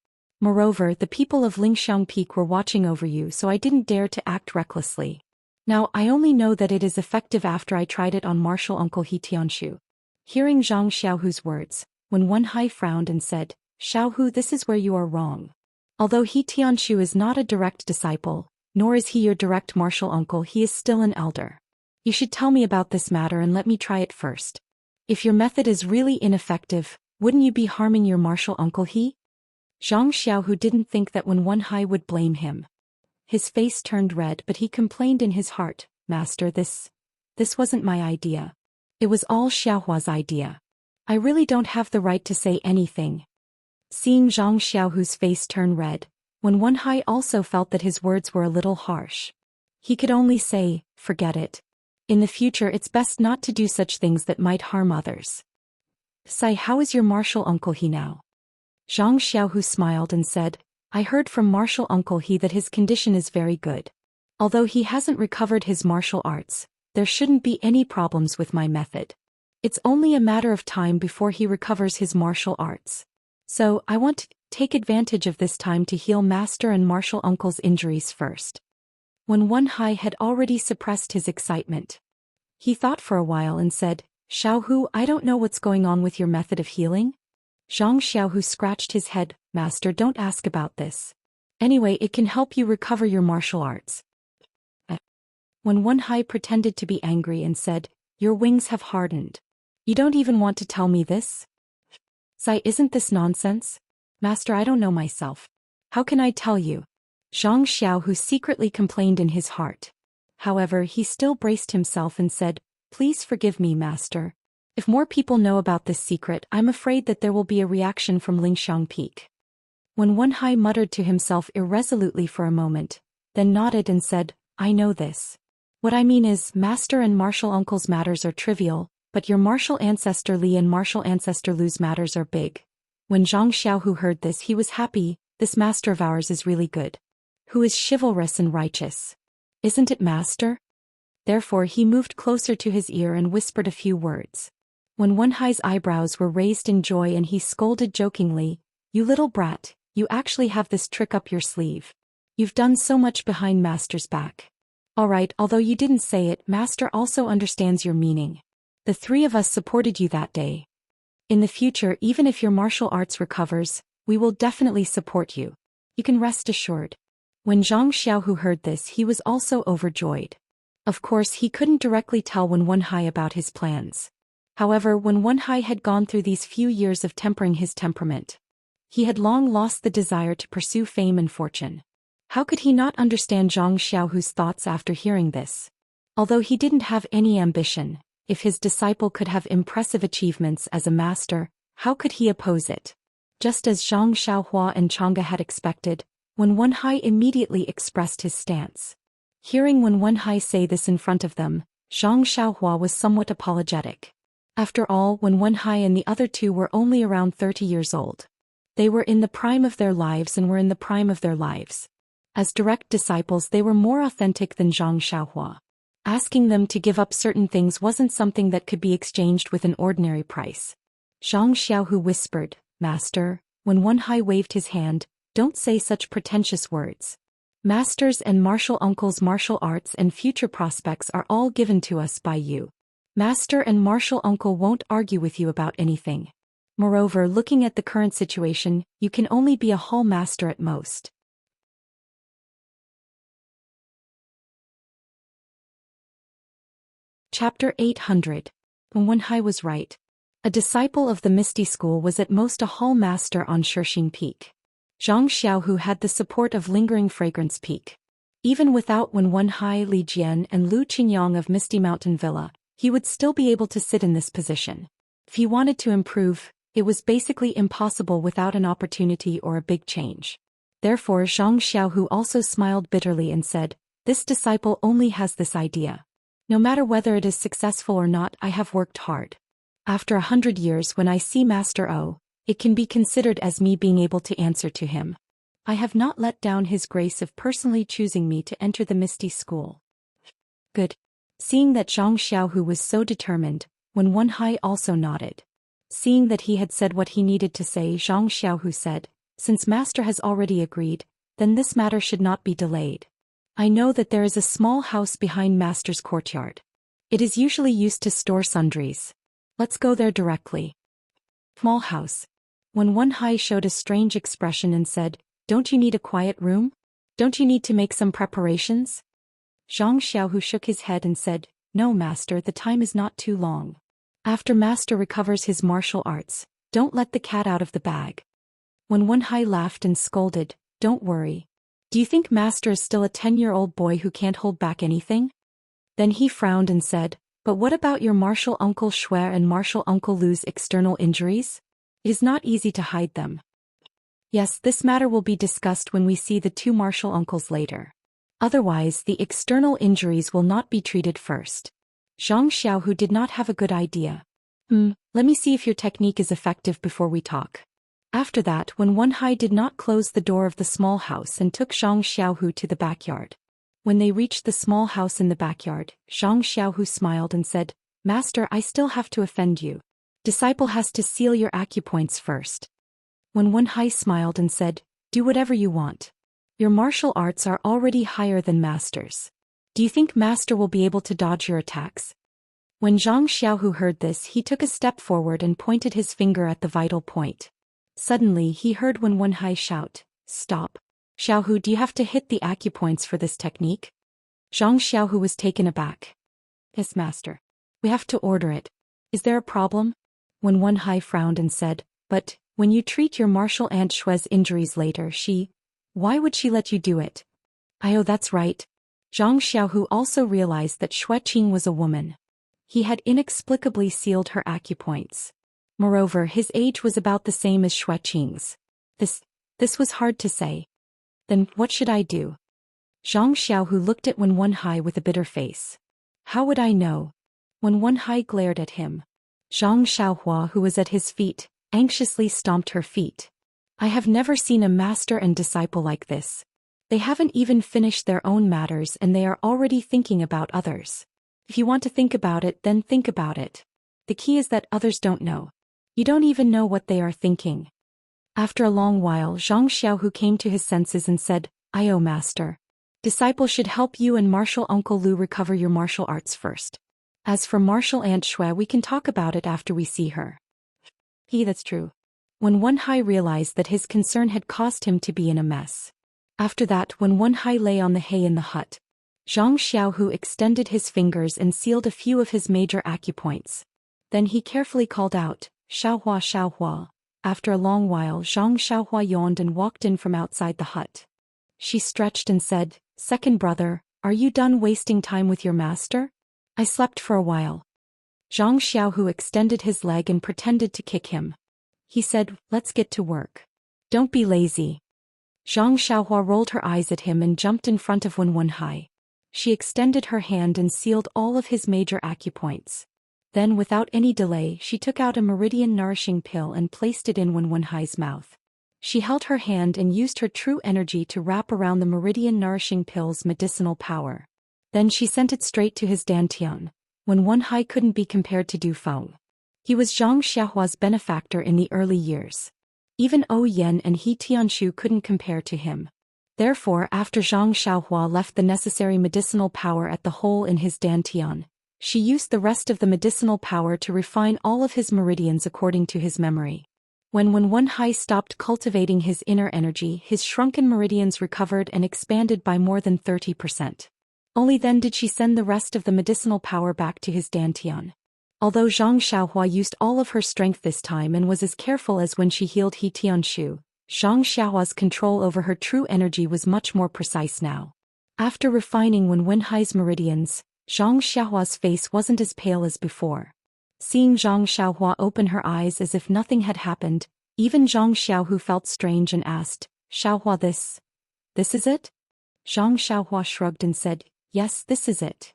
Moreover, the people of Lingxiang Peak were watching over you, so I didn't dare to act recklessly. Now I only know that it is effective after I tried it on martial uncle He Tianshu. Hearing Zhang Xiaohu's words, Wen Hai frowned and said, Xiaohu, this is where you are wrong. Although He Tianshu is not a direct disciple, nor is he your direct martial uncle, he is still an elder. You should tell me about this matter and let me try it first. If your method is really ineffective, wouldn't you be harming your martial uncle He? Zhang Xiaohu didn't think that Wen Hai would blame him. His face turned red, but he complained in his heart, Master, this wasn't my idea. It was all Xiaohua's idea. I really don't have the right to say anything. Seeing Zhang Xiaohu's face turn red, Wen Hai also felt that his words were a little harsh. He could only say, forget it. In the future it's best not to do such things that might harm others. Sai, how is your martial uncle He now? Zhang Xiaohu smiled and said, I heard from martial uncle He that his condition is very good. Although he hasn't recovered his martial arts, there shouldn't be any problems with my method. It's only a matter of time before he recovers his martial arts. So, I want to take advantage of this time to heal Master and martial uncle's injuries first. When Wen Hai had already suppressed his excitement, he thought for a while and said, Xiaohu, I don't know what's going on with your method of healing. Zhang Xiaohu scratched his head, Master, don't ask about this. Anyway, it can help you recover your martial arts. When Wen Hai pretended to be angry and said, your wings have hardened. You don't even want to tell me this? Sai, isn't this nonsense? Master, I don't know myself. How can I tell you? Zhang Xiaohu secretly complained in his heart. However, he still braced himself and said, please forgive me, Master. If more people know about this secret, I'm afraid that there will be a reaction from Lingxiang Peak. When Wen Hai muttered to himself irresolutely for a moment, then nodded and said, I know this. What I mean is, Master and martial uncle's matters are trivial, but your martial ancestor Li and martial ancestor Lu's matters are big. When Zhang Xiaohu heard this, he was happy. This master of ours is really good. Who is chivalrous and righteous. Isn't it, Master? Therefore he moved closer to his ear and whispered a few words. When Wen Hai's eyebrows were raised in joy and he scolded jokingly, you little brat, you actually have this trick up your sleeve. You've done so much behind Master's back. Alright, although you didn't say it, Master also understands your meaning. The three of us supported you that day. In the future, even if your martial arts recovers, we will definitely support you. You can rest assured. When Zhang Xiaohu heard this, he was also overjoyed. Of course, he couldn't directly tell Wen Wenhai about his plans. However, when Wenhai had gone through these few years of tempering his temperament, he had long lost the desire to pursue fame and fortune. How could he not understand Zhang Xiaohu's thoughts after hearing this? Although he didn't have any ambition, if his disciple could have impressive achievements as a master, how could he oppose it? Just as Zhang Xiaohua and Chang'e had expected, Wen Wenhai immediately expressed his stance. Hearing Wen Wenhai say this in front of them, Zhang Xiaohua was somewhat apologetic. After all, Wen Wenhai and the other two were only around 30 years old. They were in the prime of their lives and were in the prime of their lives. As direct disciples, they were more authentic than Zhang Xiaohua. Asking them to give up certain things wasn't something that could be exchanged with an ordinary price. Zhang Xiaohu whispered, "Master," when Wenhai waved his hand, "don't say such pretentious words. Masters and martial uncle's martial arts and future prospects are all given to us by you. Master and martial uncle won't argue with you about anything. Moreover, looking at the current situation, you can only be a hall master at most." Chapter 800. Wen Wenhai was right. A disciple of the Misty School was at most a hall master on Shishing Peak. Zhang Xiaohu had the support of Lingering Fragrance Peak. Even without Wen Wenhai, Li Jian and Lu Qingyang of Misty Mountain Villa, he would still be able to sit in this position. If he wanted to improve, it was basically impossible without an opportunity or a big change. Therefore, Zhang Xiaohu also smiled bitterly and said, "This disciple only has this idea. No matter whether it is successful or not, I have worked hard. After 100 years, when I see Master O, it can be considered as me being able to answer to him. I have not let down his grace of personally choosing me to enter the Misty School." Good. Seeing that Zhang Xiaohu was so determined, Wen Wenhai also nodded. Seeing that he had said what he needed to say, Zhang Xiaohu said, "Since Master has already agreed, then this matter should not be delayed. I know that there is a small house behind Master's courtyard. It is usually used to store sundries. Let's go there directly." Small house. Wen Wenhai showed a strange expression and said, "Don't you need a quiet room? Don't you need to make some preparations?" Zhang Xiaohu shook his head and said, "No, Master, the time is not too long. After Master recovers his martial arts, don't let the cat out of the bag." Wen Wenhai laughed and scolded, "Don't worry. Do you think Master is still a 10-year-old boy who can't hold back anything?" Then he frowned and said, "But what about your martial uncle Shui and martial uncle Lu's external injuries? It is not easy to hide them." "Yes, this matter will be discussed when we see the two martial uncles later. Otherwise, the external injuries will not be treated first." Zhang Xiaohu did not have a good idea. Let me see if your technique is effective before we talk." After that, Wen Wenhai did not close the door of the small house and took Zhang Xiaohu to the backyard. When they reached the small house in the backyard, Zhang Xiaohu smiled and said, "Master, I still have to offend you. Disciple has to seal your acupoints first." Wen Wenhai smiled and said, "Do whatever you want. Your martial arts are already higher than Master's. Do you think Master will be able to dodge your attacks?" When Zhang Xiaohu heard this, he took a step forward and pointed his finger at the vital point. Suddenly, he heard Wen Wenhai shout, "Stop. Xiaohu, do you have to hit the acupoints for this technique?" Zhang Xiaohu was taken aback. "Yes, Master. We have to order it. Is there a problem?" Wen Wenhai frowned and said, "But, when you treat your martial aunt Shui's injuries later, why would she let you do it?" "Oh, that's right." Zhang Xiaohu also realized that Shui Qing was a woman. He had inexplicably sealed her acupoints. Moreover, his age was about the same as Shui Qing's. This was hard to say. Then, what should I do? Zhang Xiaohu looked at Wen Wenhai with a bitter face. "How would I know?" Wen Wenhai glared at him. Zhang Xiaohua, who was at his feet, anxiously stomped her feet. "I have never seen a master and disciple like this. They haven't even finished their own matters and they are already thinking about others. If you want to think about it, then think about it. The key is that others don't know. You don't even know what they are thinking." After a long while, Zhang Xiaohu came to his senses and said, "Io master. Disciple should help you and martial uncle Lu recover your martial arts first. As for martial aunt Shui, we can talk about it after we see her." That's true. When Wenhai realized that his concern had caused him to be in a mess. After that, when Wenhai lay on the hay in the hut, Zhang Xiaohu extended his fingers and sealed a few of his major acupoints. Then he carefully called out, "Xiaohua, Xiaohua." After a long while, Zhang Xiaohua yawned and walked in from outside the hut. She stretched and said, "Second brother, are you done wasting time with your master? I slept for a while." Zhang Xiaohu extended his leg and pretended to kick him. He said, "Let's get to work. Don't be lazy." Zhang Xiaohua rolled her eyes at him and jumped in front of Wenhai. She extended her hand and sealed all of his major acupoints. Then without any delay she took out a meridian nourishing pill and placed it in Wenhai's mouth. She held her hand and used her true energy to wrap around the meridian nourishing pill's medicinal power. Then she sent it straight to his dantian. Wenhai couldn't be compared to Du Feng. He was Zhang Xiaohua's benefactor in the early years. Even O Yen and He Tianshu couldn't compare to him. Therefore, after Zhang Xiaohua left the necessary medicinal power at the hole in his dantian, she used the rest of the medicinal power to refine all of his meridians according to his memory. When Wenhai stopped cultivating his inner energy, his shrunken meridians recovered and expanded by more than 30%. Only then did she send the rest of the medicinal power back to his dantian. Although Zhang Xiaohua used all of her strength this time and was as careful as when she healed He Tianshu, Zhang Xiaohua's control over her true energy was much more precise now. After refining Wenhai's meridians, Zhang Xiaohua's face wasn't as pale as before. Seeing Zhang Xiaohua open her eyes as if nothing had happened, even Zhang Xiaohu felt strange and asked, "Xiaohua, this is it?" Zhang Xiaohua shrugged and said, "Yes, this is it."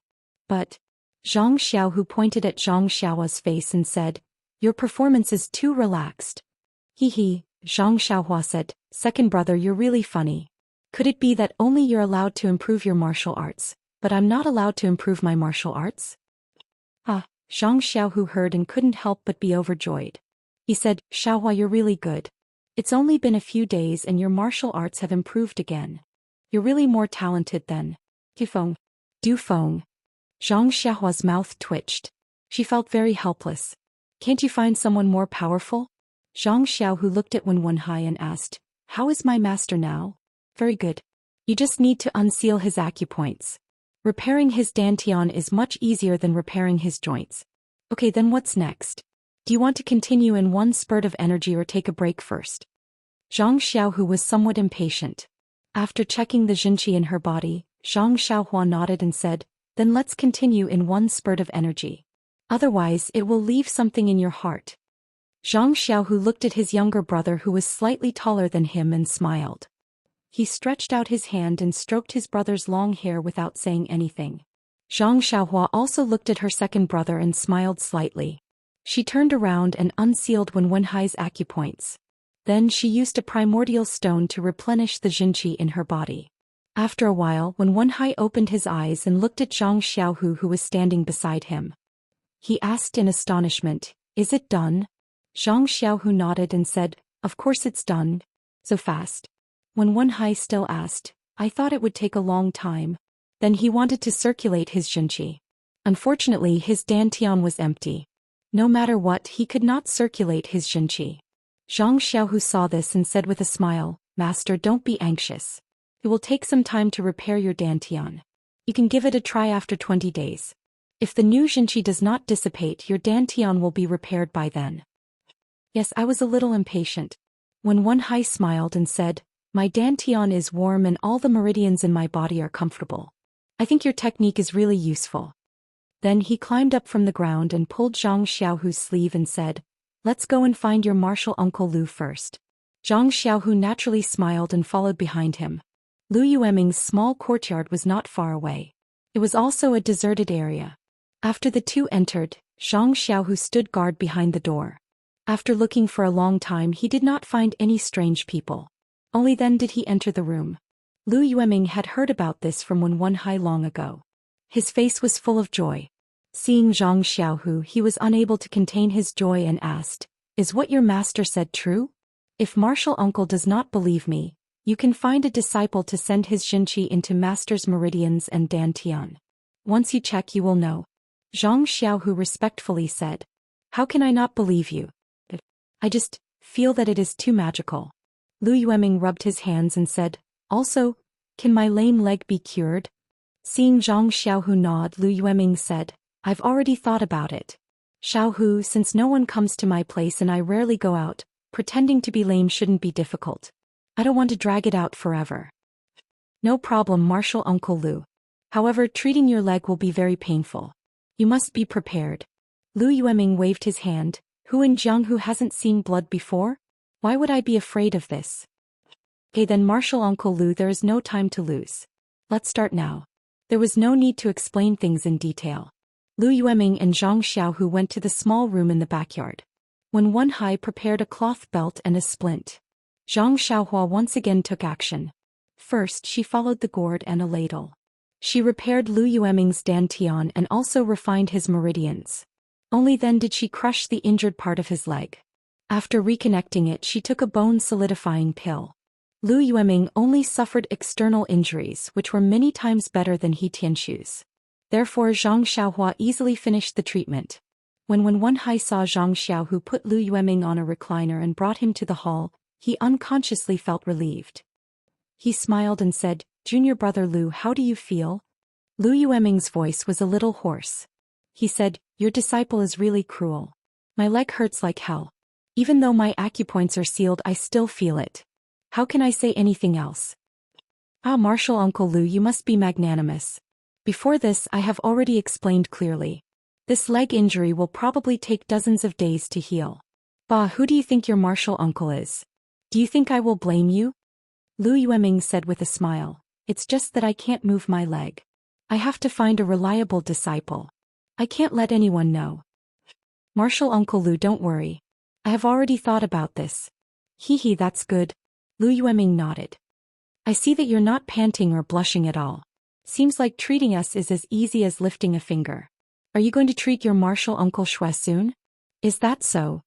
But Zhang Xiaohu pointed at Zhang Xiaohua's face and said, "Your performance is too relaxed." He, Zhang Xiaohua said, "Second brother, you're really funny. Could it be that only you're allowed to improve your martial arts, but I'm not allowed to improve my martial arts?" Zhang Xiaohu heard and couldn't help but be overjoyed. He said, "Xiaohua, you're really good. It's only been a few days and your martial arts have improved again. You're really more talented than Du Feng." Zhang Xiaohua's mouth twitched. She felt very helpless. "Can't you find someone more powerful?" Zhang Xiaohu looked at Wenhai and asked, "How is my master now?" "Very good. You just need to unseal his acupoints. Repairing his dantian is much easier than repairing his joints." "Okay, then what's next? Do you want to continue in one spurt of energy or take a break first?" Zhang Xiaohu was somewhat impatient. After checking the jinqi in her body, Zhang Xiaohua nodded and said, "Then let's continue in one spurt of energy. Otherwise, it will leave something in your heart." Zhang Xiaohu looked at his younger brother who was slightly taller than him and smiled. He stretched out his hand and stroked his brother's long hair without saying anything. Zhang Xiaohua also looked at her second brother and smiled slightly. She turned around and unsealed Wenhai's acupoints. Then she used a primordial stone to replenish the jinqi in her body. After a while, when Wenhai opened his eyes and looked at Zhang Xiaohu who was standing beside him, he asked in astonishment, "Is it done?" Zhang Xiaohu nodded and said, "Of course it's done. So fast." When Wenhai still asked, "I thought it would take a long time." Then he wanted to circulate his jinqi. Unfortunately, his dantian was empty. No matter what, he could not circulate his jinqi. Zhang Xiaohu saw this and said with a smile, "Master, don't be anxious. It will take some time to repair your dantian. You can give it a try after 20 days. If the new jinqi does not dissipate, your dantian will be repaired by then." "Yes, I was a little impatient." When Wenhai smiled and said, "My dantian is warm and all the meridians in my body are comfortable. I think your technique is really useful." Then he climbed up from the ground and pulled Zhang Xiaohu's sleeve and said, "Let's go and find your martial uncle Lu first." Zhang Xiaohu naturally smiled and followed behind him. Lu Yueming's small courtyard was not far away. It was also a deserted area. After the two entered, Zhang Xiaohu stood guard behind the door. After looking for a long time, he did not find any strange people. Only then did he enter the room. Lu Yueming had heard about this from Wenhai long ago. His face was full of joy. Seeing Zhang Xiaohu, he was unable to contain his joy and asked, "Is what your master said true? If martial uncle does not believe me, You can find a disciple to send his Xinqi into Master's meridians and dantian. Once you check you will know. Zhang Xiaohu respectfully said. How can I not believe you? I just feel that it is too magical. Lu Yueming rubbed his hands and said, also, can my lame leg be cured? Seeing Zhang Xiaohu nod, Lu Yueming said, I've already thought about it. Xiaohu, since no one comes to my place and I rarely go out, pretending to be lame shouldn't be difficult. I don't want to drag it out forever. No problem, Martial Uncle Lu. However, treating your leg will be very painful. You must be prepared. Lu Yueming waved his hand. Who in Jianghu hasn't seen blood before? Why would I be afraid of this? Okay then, Martial Uncle Lu, there is no time to lose. Let's start now. There was no need to explain things in detail. Lu Yueming and Zhang Xiaohu went to the small room in the backyard. When Wenhai prepared a cloth belt and a splint. Zhang Xiaohua once again took action. First she followed the gourd and a ladle. She repaired Lu Yueming's dantian and also refined his meridians. Only then did she crush the injured part of his leg. After reconnecting it she took a bone-solidifying pill. Lu Yueming only suffered external injuries which were many times better than He Tianshu's. Therefore Zhang Xiaohua easily finished the treatment. When Wenhai saw Zhang Xiaohu put Lu Yueming on a recliner and brought him to the hall, he unconsciously felt relieved. He smiled and said, Junior brother Lu, how do you feel? Lu Yueming's voice was a little hoarse. He said, your disciple is really cruel. My leg hurts like hell. Even though my acupoints are sealed I still feel it. How can I say anything else? Ah, Martial Uncle Lu, you must be magnanimous. Before this I have already explained clearly. This leg injury will probably take dozens of days to heal. Bah, who do you think your martial uncle is? Do you think I will blame you? Lu Yueming said with a smile, it's just that I can't move my leg. I have to find a reliable disciple. I can't let anyone know. Martial Uncle Lu, don't worry. I have already thought about this. Hee, that's good. Lu Yueming nodded. I see that you're not panting or blushing at all. Seems like treating us is as easy as lifting a finger. Are you going to treat your martial uncle Shui soon? Is that so?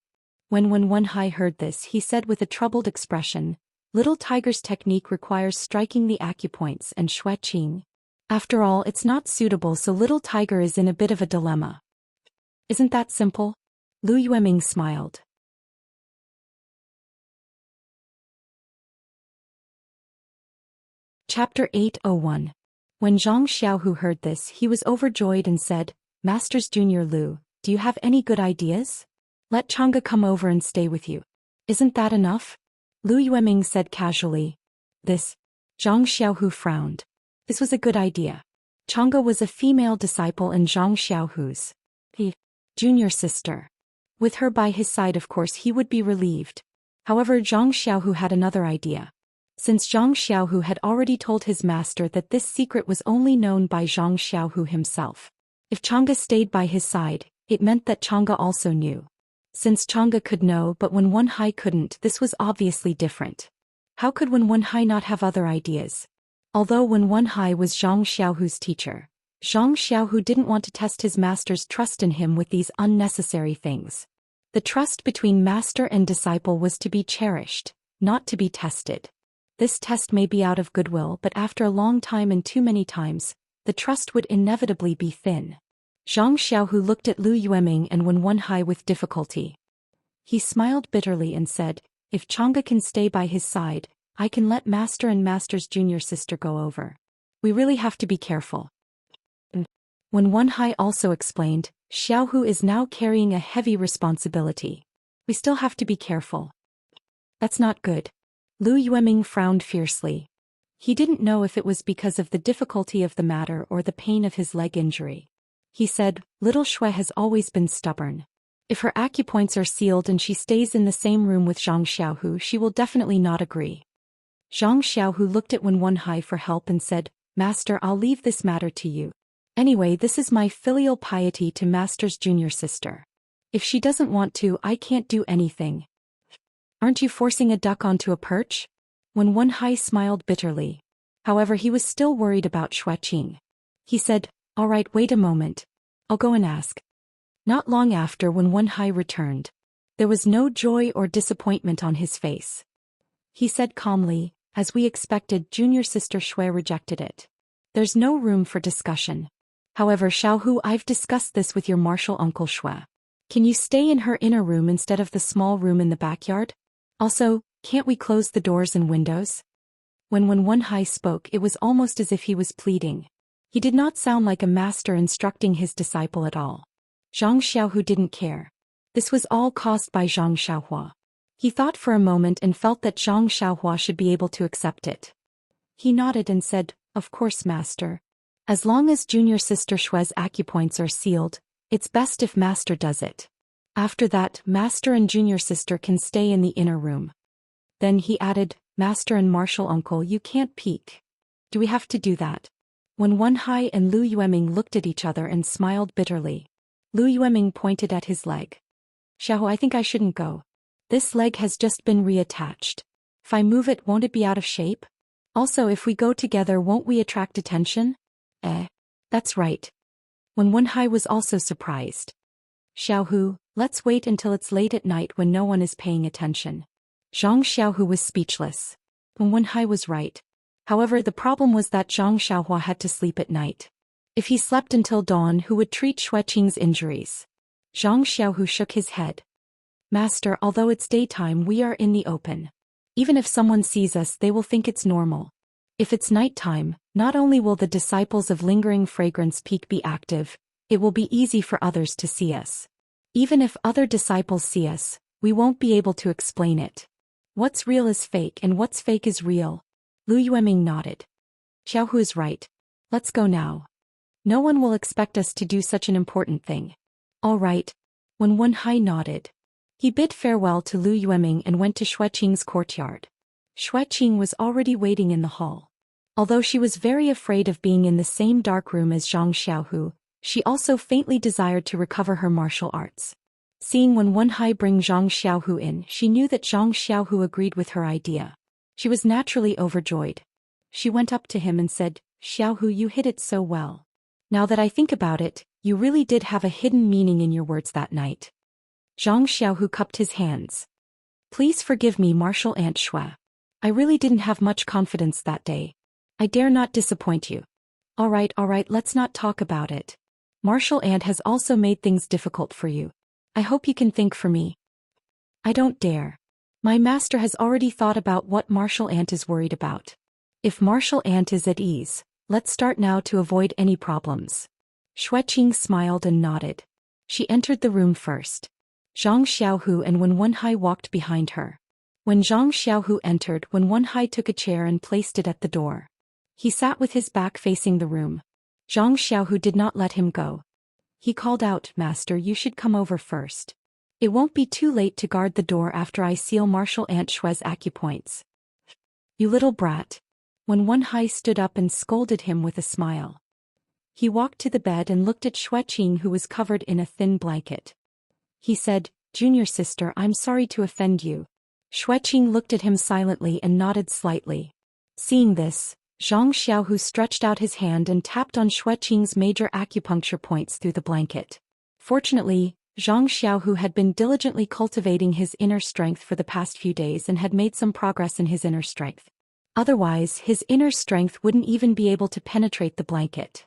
When Wenhai heard this he said with a troubled expression, Little Tiger's technique requires striking the acupoints and Shui Qing. After all, it's not suitable, so Little Tiger is in a bit of a dilemma. Isn't that simple? Lu Yueming smiled. Chapter 801. When Zhang Xiaohu heard this he was overjoyed and said, Masters Junior Lu, do you have any good ideas? Let Chang'e come over and stay with you. Isn't that enough? Lu Yueming said casually. This. Zhang Xiaohu frowned. This was a good idea. Chang'e was a female disciple in Zhang Xiaohu's junior sister. With her by his side of course he would be relieved. However, Zhang Xiaohu had another idea. Since Zhang Xiaohu had already told his master that this secret was only known by Zhang Xiaohu himself. If Chang'e stayed by his side, it meant that Chang'e also knew. Since Chang'e could know but Wenhai couldn't, this was obviously different. How could Wenhai not have other ideas? Although Wenhai was Zhang Xiaohu's teacher, Zhang Xiaohu didn't want to test his master's trust in him with these unnecessary things. The trust between master and disciple was to be cherished, not to be tested. This test may be out of goodwill, but after a long time and too many times, the trust would inevitably be thin. Zhang Xiaohu looked at Lu Yueming and Wenhai with difficulty. He smiled bitterly and said, if Chang'e can stay by his side, I can let Master and Master's junior sister go over. We really have to be careful. When Wenhai also explained, Xiaohu is now carrying a heavy responsibility. We still have to be careful. That's not good. Lu Yueming frowned fiercely. He didn't know if it was because of the difficulty of the matter or the pain of his leg injury. He said, Little Shui has always been stubborn. If her acupoints are sealed and she stays in the same room with Zhang Xiaohu, she will definitely not agree. Zhang Xiaohu looked at Wenhai for help and said, Master, I'll leave this matter to you. Anyway, this is my filial piety to Master's junior sister. If she doesn't want to, I can't do anything. Aren't you forcing a duck onto a perch? Wenhai smiled bitterly. However, he was still worried about Shui Qing. He said, all right, wait a moment. I'll go and ask. Not long after, when Wenhai returned, there was no joy or disappointment on his face. He said calmly, As we expected, junior sister Shui rejected it. There's no room for discussion. However, Xiaohu, I've discussed this with your martial uncle Shui. Can you stay in her inner room instead of the small room in the backyard? Also, can't we close the doors and windows? When Wenhai spoke, it was almost as if he was pleading. He did not sound like a master instructing his disciple at all. Zhang Xiaohu didn't care. This was all caused by Zhang Xiaohua. He thought for a moment and felt that Zhang Xiaohua should be able to accept it. He nodded and said, "Of course, master. As long as junior sister Shui's acupoints are sealed, it's best if master does it. After that, master and junior sister can stay in the inner room." Then he added, "Master and martial uncle, you can't peek. Do we have to do that?" When Wenhai and Lu Yueming looked at each other and smiled bitterly. Lu Yueming pointed at his leg. "Xiaohu, I think I shouldn't go. This leg has just been reattached. If I move it, won't it be out of shape? Also, if we go together, won't we attract attention?" That's right." When Wenhai was also surprised. "Xiaohu, let's wait until it's late at night when no one is paying attention." Zhang Xiaohu was speechless. When Wenhai was right. However, the problem was that Zhang Xiaohua had to sleep at night. If he slept until dawn, who would treat Xueqing's injuries? Zhang Xiaohu shook his head. "Master, although it's daytime, we are in the open. Even if someone sees us, they will think it's normal. If it's nighttime, not only will the disciples of Lingering Fragrance Peak be active, it will be easy for others to see us. Even if other disciples see us, we won't be able to explain it. What's real is fake and what's fake is real." Lu Yueming nodded. "Xiaohu is right. Let's go now. No one will expect us to do such an important thing." "All right." When Wenhai nodded. He bid farewell to Lu Yueming and went to Xueqing's courtyard. Xueqing was already waiting in the hall. Although she was very afraid of being in the same dark room as Zhang Xiaohu, she also faintly desired to recover her martial arts. Seeing when Wenhai bring Zhang Xiaohu in, she knew that Zhang Xiaohu agreed with her idea. She was naturally overjoyed. She went up to him and said, "Xiaohu, you hid it so well. Now that I think about it, you really did have a hidden meaning in your words that night." Zhang Xiaohu cupped his hands. "Please forgive me, martial aunt Shui. I really didn't have much confidence that day. I dare not disappoint you." All right, let's not talk about it. Martial aunt has also made things difficult for you. I hope you can think for me." "I don't dare. My master has already thought about what martial aunt is worried about. If martial aunt is at ease, let's start now to avoid any problems." Xueqing smiled and nodded. She entered the room first. Zhang Xiaohu and Wenhai walked behind her. When Zhang Xiaohu entered, Wenhai took a chair and placed it at the door. He sat with his back facing the room. Zhang Xiaohu did not let him go. He called out, "Master, you should come over first. It won't be too late to guard the door after I seal martial aunt Shui's acupoints." "You little brat." When Wenhai stood up and scolded him with a smile. He walked to the bed and looked at Xueqing, who was covered in a thin blanket. He said, "Junior sister, I'm sorry to offend you." Xueqing looked at him silently and nodded slightly. Seeing this, Zhang Xiaohu stretched out his hand and tapped on Xueqing's major acupuncture points through the blanket. Fortunately, Zhang Xiaohu had been diligently cultivating his inner strength for the past few days and had made some progress in his inner strength. Otherwise, his inner strength wouldn't even be able to penetrate the blanket.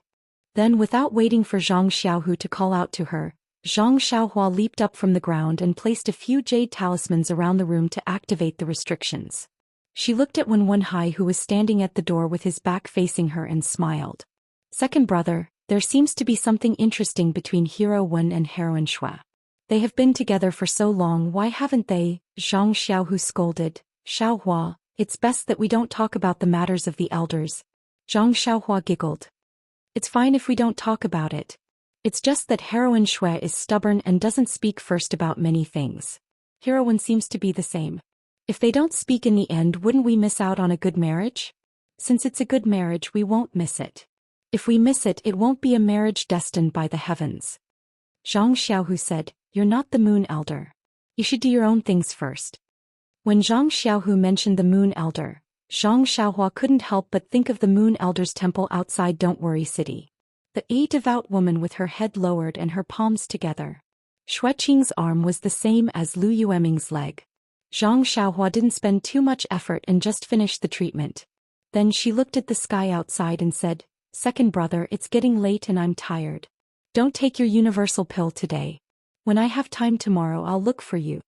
Then, without waiting for Zhang Xiaohu to call out to her, Zhang Xiaohua leaped up from the ground and placed a few jade talismans around the room to activate the restrictions. She looked at Wenhai, who was standing at the door with his back facing her, and smiled. "Second brother, there seems to be something interesting between Hero Wen and Heroine Shui. They have been together for so long, why haven't they?" Zhang Xiaohu scolded. "Xiaohua, it's best that we don't talk about the matters of the elders." Zhang Xiaohua giggled. "It's fine if we don't talk about it. It's just that Heroine Shui is stubborn and doesn't speak first about many things. Heroine seems to be the same. If they don't speak in the end, wouldn't we miss out on a good marriage? Since it's a good marriage, we won't miss it. If we miss it, it won't be a marriage destined by the heavens." Zhang Xiaohu said, "You're not the Moon Elder. You should do your own things first." When Zhang Xiaohu mentioned the Moon Elder, Zhang Xiaohua couldn't help but think of the Moon Elder's temple outside Don't Worry City. A devout woman with her head lowered and her palms together. Xueqing's arm was the same as Lu Yueming's leg. Zhang Xiaohua didn't spend too much effort and just finished the treatment. Then she looked at the sky outside and said, "Second brother, it's getting late and I'm tired. Don't take your universal pill today. When I have time tomorrow I'll look for you."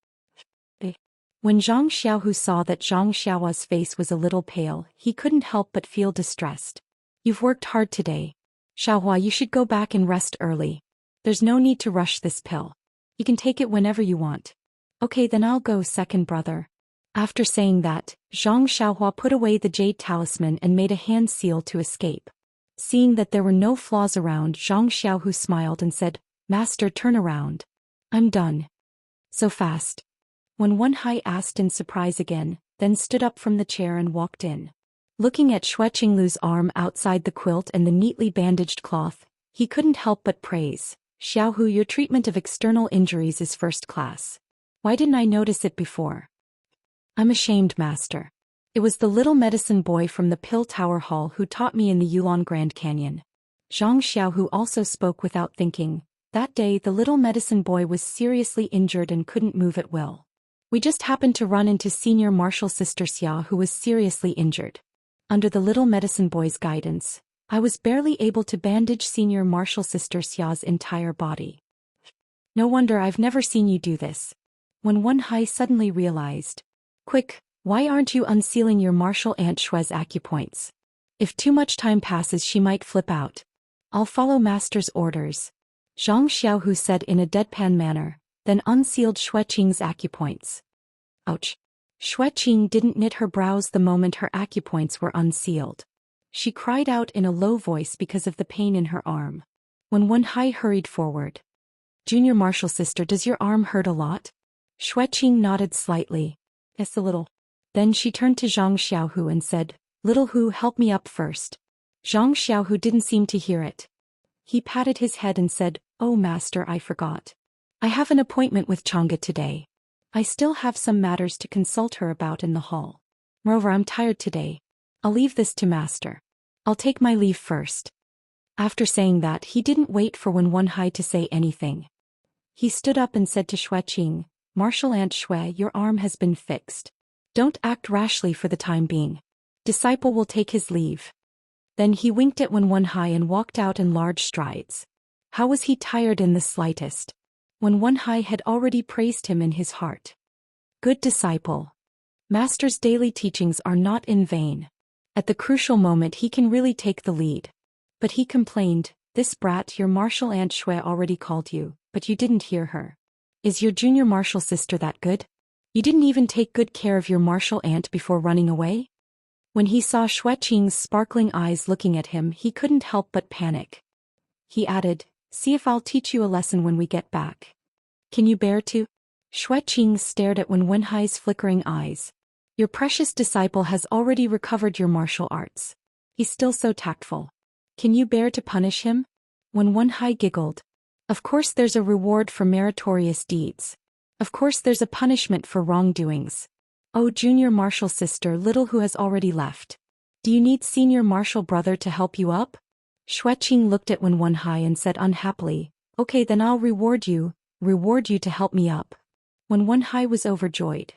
When Zhang Xiaohu saw that Zhang Xiaohua's face was a little pale, he couldn't help but feel distressed. "You've worked hard today. Xiaohua, you should go back and rest early. There's no need to rush this pill. You can take it whenever you want." "Okay, then I'll go, second brother." After saying that, Zhang Xiaohua put away the jade talisman and made a hand seal to escape. Seeing that there were no flaws around, Zhang Xiaohu smiled and said, "Master, turn around. I'm done." "So fast?" When Wenhai asked in surprise again, then stood up from the chair and walked in. Looking at Xue Qinglu's arm outside the quilt and the neatly bandaged cloth, he couldn't help but praise, "Xiaohu, your treatment of external injuries is first class. Why didn't I notice it before?" "I'm ashamed, master. It was the little medicine boy from the Pill Tower Hall who taught me in the Yulon Grand Canyon." Zhang Xiaohu also spoke without thinking. That day the little medicine boy was seriously injured and couldn't move at will. "We just happened to run into Senior Marshal Sister Xia, who was seriously injured. Under the little medicine boy's guidance, I was barely able to bandage Senior Marshal Sister Xia's entire body. No wonder I've never seen you do this." When Wenhai suddenly realized, "Quick, why aren't you unsealing your Martial Aunt Xue's acupoints? If too much time passes she might flip out." "I'll follow master's orders," Zhang Xiaohu said in a deadpan manner, then unsealed Xue Qing's acupoints. Ouch. Xue Qing didn't knit her brows the moment her acupoints were unsealed. She cried out in a low voice because of the pain in her arm. When Wenhai hurried forward, "Junior Marshal Sister, does your arm hurt a lot?" Xue Qing nodded slightly. "Yes, a little." Then she turned to Zhang Xiaohu and said, "Little Hu, help me up first." Zhang Xiaohu didn't seem to hear it. He patted his head and said, "Oh master, I forgot. I have an appointment with Chang'e today. I still have some matters to consult her about in the hall. Moreover, I'm tired today. I'll leave this to master. I'll take my leave first." After saying that, he didn't wait for Wenhai to say anything. He stood up and said to Xue Qing, "Martial Aunt Xue, your arm has been fixed. Don't act rashly for the time being. Disciple will take his leave." Then he winked at Wenhai and walked out in large strides. How was he tired in the slightest? Wenhai had already praised him in his heart. Good disciple. Master's daily teachings are not in vain. At the crucial moment he can really take the lead. But he complained, "This brat, your Martial Aunt Xue already called you, but you didn't hear her. Is your junior martial sister that good? You didn't even take good care of your martial aunt before running away?" When he saw Xue Qing's sparkling eyes looking at him, he couldn't help but panic. He added, "See if I'll teach you a lesson when we get back. Can you bear to?" Xue Qing stared at Wenhai's flickering eyes. "Your precious disciple has already recovered your martial arts. He's still so tactful. Can you bear to punish him?" Wenhai giggled. "Of course there's a reward for meritorious deeds. Of course there's a punishment for wrongdoings. Oh, junior martial sister, little who has already left. Do you need senior martial brother to help you up?" Xue Qing looked at Wenhai and said unhappily, "Okay, then I'll reward you to help me up." Wenhai was overjoyed.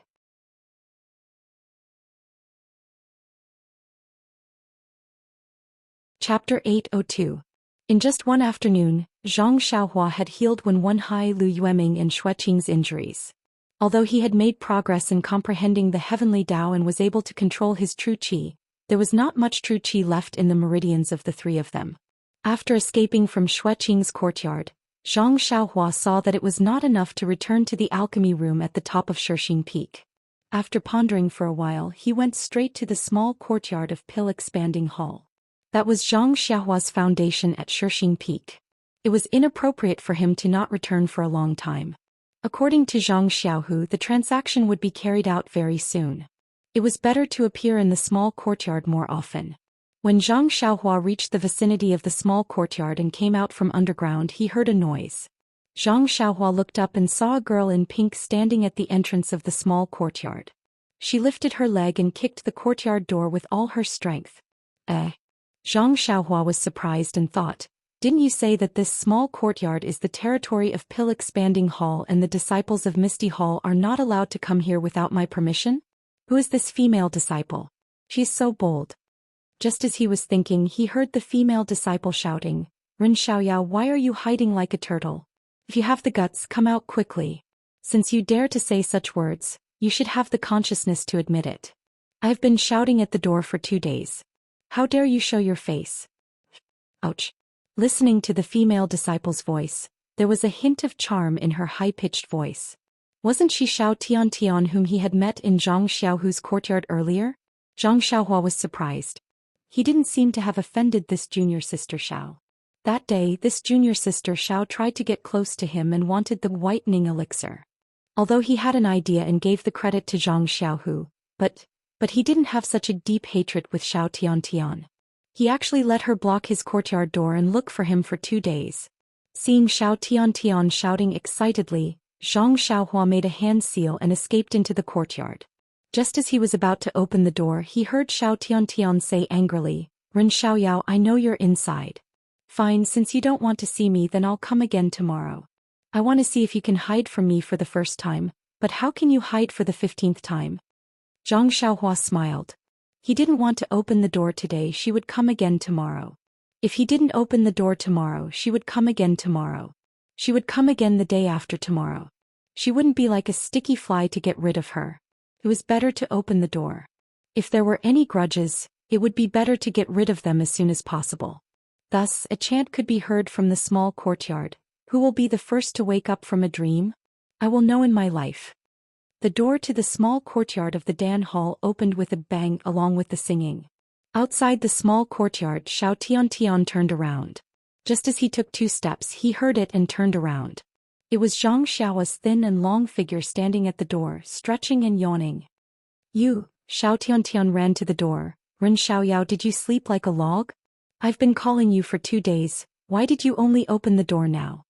Chapter 802. In just one afternoon, Zhang Xiaohua had healed Wenhai, Lu Yueming and Xue Qing's injuries. Although he had made progress in comprehending the heavenly Tao and was able to control his true qi, there was not much true qi left in the meridians of the three of them. After escaping from Xue Qing's courtyard, Zhang Xiaohua saw that it was not enough to return to the alchemy room at the top of Shixing Peak. After pondering for a while, he went straight to the small courtyard of Pill Expanding Hall. That was Zhang Xiaohua's foundation at Shixing Peak. It was inappropriate for him to not return for a long time. According to Zhang Xiaohu, the transaction would be carried out very soon. It was better to appear in the small courtyard more often. When Zhang Xiaohua reached the vicinity of the small courtyard and came out from underground, he heard a noise. Zhang Xiaohua looked up and saw a girl in pink standing at the entrance of the small courtyard. She lifted her leg and kicked the courtyard door with all her strength. Zhang Xiaohua was surprised and thought, Didn't you say that this small courtyard is the territory of Pill Expanding Hall and the disciples of Misty Hall are not allowed to come here without my permission? Who is this female disciple? She's so bold. Just as he was thinking, he heard the female disciple shouting, Ren Xiaoyao, why are you hiding like a turtle? If you have the guts, come out quickly. Since you dare to say such words, you should have the consciousness to admit it. I have been shouting at the door for 2 days. How dare you show your face? Ouch. Listening to the female disciple's voice, there was a hint of charm in her high-pitched voice. Wasn't she Xiao Tian whom he had met in Zhang Xiaohu's courtyard earlier? Zhang Xiaohua was surprised. He didn't seem to have offended this junior sister Xiao. That day, this junior sister Xiao tried to get close to him and wanted the whitening elixir. Although he had an idea and gave the credit to Zhang Xiaohu, but he didn't have such a deep hatred with Xiao Tian. He actually let her block his courtyard door and look for him for 2 days. Seeing Xiao Tian shouting excitedly, Zhang Xiaohua made a hand seal and escaped into the courtyard. Just as he was about to open the door, he heard Xiao Tian say angrily, Ren Xiaoyao, I know you're inside. Fine, since you don't want to see me, then I'll come again tomorrow. I want to see if you can hide from me for the first time, but how can you hide for the 15th time? Zhang Xiaohua smiled. He didn't want to open the door today, she would come again tomorrow. If he didn't open the door tomorrow, she would come again tomorrow. She would come again the day after tomorrow. She wouldn't be like a sticky fly to get rid of her. It was better to open the door. If there were any grudges, it would be better to get rid of them as soon as possible. Thus, a chant could be heard from the small courtyard. Who will be the first to wake up from a dream? I will know in my life. The door to the small courtyard of the Dan Hall opened with a bang along with the singing. Outside the small courtyard, Xiao Tian turned around. Just as he took 2 steps, he heard it and turned around. It was Zhang Xiao's thin and long figure standing at the door, stretching and yawning. You, Xiao Tian ran to the door. Ren Xiaoyao, did you sleep like a log? I've been calling you for 2 days, why did you only open the door now?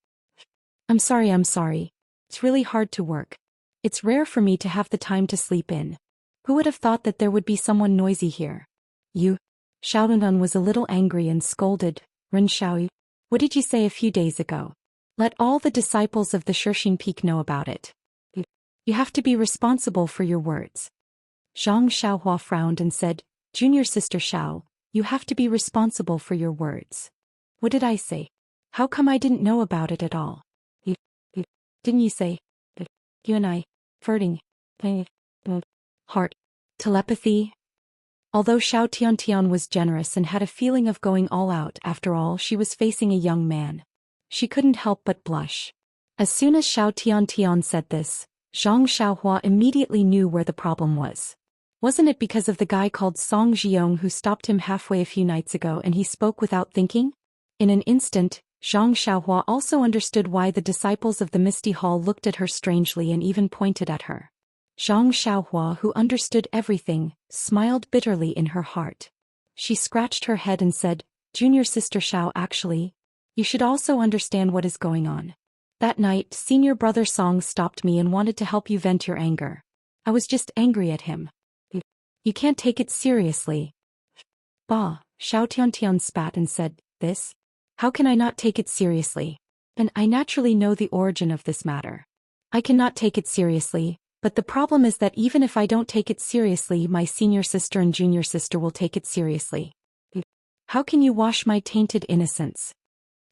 I'm sorry. It's really hard to work. It's rare for me to have the time to sleep in. Who would have thought that there would be someone noisy here? You. Xiao Tian was a little angry and scolded, Ren Xiaoyu, what did you say a few days ago? Let all the disciples of the Shirxing Peak know about it. You have to be responsible for your words. Zhang Xiaohua frowned and said, Junior sister Xiao, you have to be responsible for your words. What did I say? How come I didn't know about it at all? Didn't you say? You and I, flirting, heart, telepathy? Although Xiao Tian was generous and had a feeling of going all out, after all, she was facing a young man. She couldn't help but blush. As soon as Xiao Tian said this, Zhang Xiaohua immediately knew where the problem was. Wasn't it because of the guy called Song Jiong who stopped him halfway a few nights ago and he spoke without thinking? In an instant, Zhang Xiaohua also understood why the disciples of the Misty Hall looked at her strangely and even pointed at her. Zhang Xiaohua, who understood everything, smiled bitterly in her heart. She scratched her head and said, Junior sister Xiao, actually, you should also understand what is going on. That night, senior brother Song stopped me and wanted to help you vent your anger. I was just angry at him. You can't take it seriously. Bah, Xiao Tian spat and said, this? How can I not take it seriously? And I naturally know the origin of this matter. I cannot take it seriously, but the problem is that even if I don't take it seriously, my senior sister and junior sister will take it seriously. How can you wash my tainted innocence?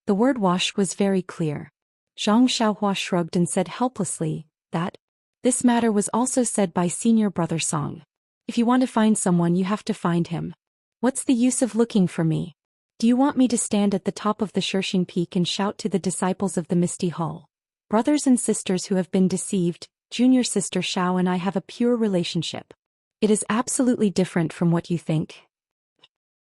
The word wash was very clear. Zhang Xiaohua shrugged and said helplessly, that this matter was also said by senior brother Song. If you want to find someone, you have to find him. What's the use of looking for me? Do you want me to stand at the top of the Shirxing Peak and shout to the disciples of the Misty Hall? Brothers and sisters who have been deceived, junior sister Xiao and I have a pure relationship. It is absolutely different from what you think.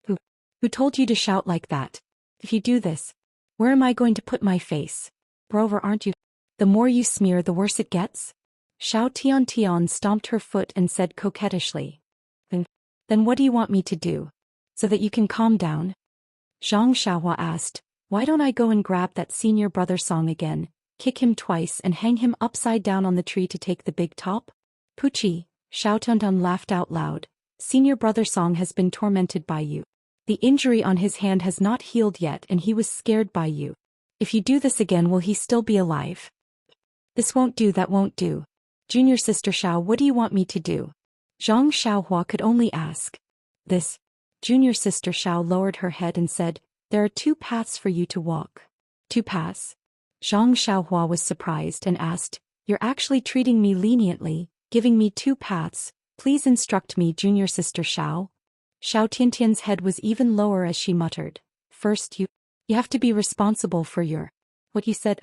Who told you to shout like that? If you do this, where am I going to put my face? Moreover, aren't you? The more you smear, the worse it gets? Xiao Tian stomped her foot and said coquettishly. Then what do you want me to do? So that you can calm down? Zhang Xiaohua asked, why don't I go and grab that senior brother Song again, kick him twice and hang him upside down on the tree to take the big top? Poochie, Xiao Tian laughed out loud. Senior brother Song has been tormented by you. The injury on his hand has not healed yet and he was scared by you. If you do this again, will he still be alive? This won't do, that won't do. Junior Sister Xiao, what do you want me to do? Zhang Xiaohua could only ask. This. Junior Sister Xiao lowered her head and said, there are 2 paths for you to walk. 2 paths? Zhang Xiaohua was surprised and asked, you're actually treating me leniently, giving me 2 paths, please instruct me, Junior Sister Xiao. Xiao Tiantian's head was even lower as she muttered, first you have to be responsible for what you said.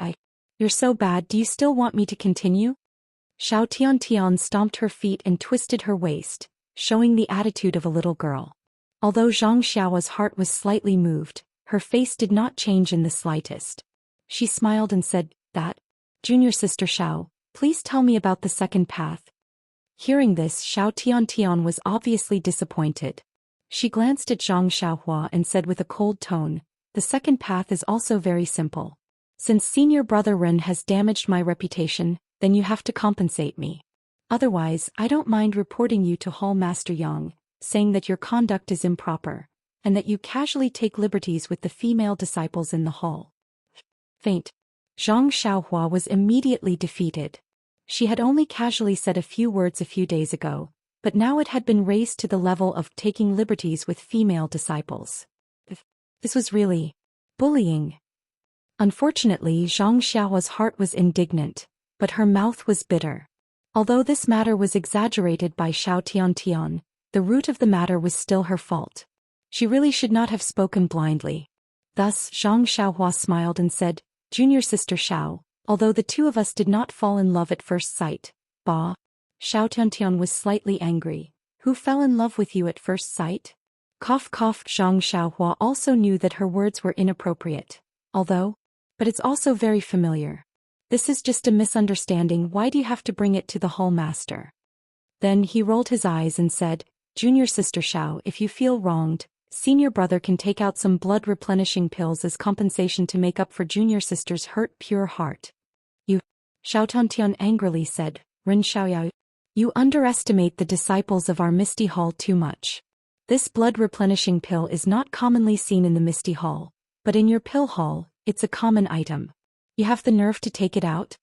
You're so bad, do you still want me to continue? Xiao Tiantian stomped her feet and twisted her waist, showing the attitude of a little girl. Although Zhang Xiao's heart was slightly moved, her face did not change in the slightest. She smiled and said, that? Junior Sister Xiao, please tell me about the second path. Hearing this, Xiao Tiantian was obviously disappointed. She glanced at Zhang Xiaohua and said with a cold tone, the second path is also very simple. Since senior brother Ren has damaged my reputation, then you have to compensate me. Otherwise, I don't mind reporting you to Hall Master Yang, saying that your conduct is improper, and that you casually take liberties with the female disciples in the hall. Faint. Zhang Xiaohua was immediately defeated. She had only casually said a few words a few days ago, but now it had been raised to the level of taking liberties with female disciples. This was really bullying. Unfortunately, Zhang Xiaohua's heart was indignant, but her mouth was bitter. Although this matter was exaggerated by Xiao Tiantian, the root of the matter was still her fault. She really should not have spoken blindly. Thus, Zhang Xiaohua smiled and said, Junior Sister Xiao, although the 2 of us did not fall in love at first sight, Xiao Tiantian was slightly angry. Who fell in love with you at first sight? Cough cough. Zhang Xiaohua also knew that her words were inappropriate. But it's also very familiar. This is just a misunderstanding, why do you have to bring it to the hall master? Then he rolled his eyes and said, Junior Sister Xiao, if you feel wronged, senior brother can take out some blood replenishing pills as compensation to make up for junior sister's hurt pure heart. You, Xiao Tiantian angrily said, Ren Xiaoyao, you underestimate the disciples of our Misty Hall too much. This blood replenishing pill is not commonly seen in the Misty Hall, but in your pill hall, it's a common item. You have the nerve to take it out?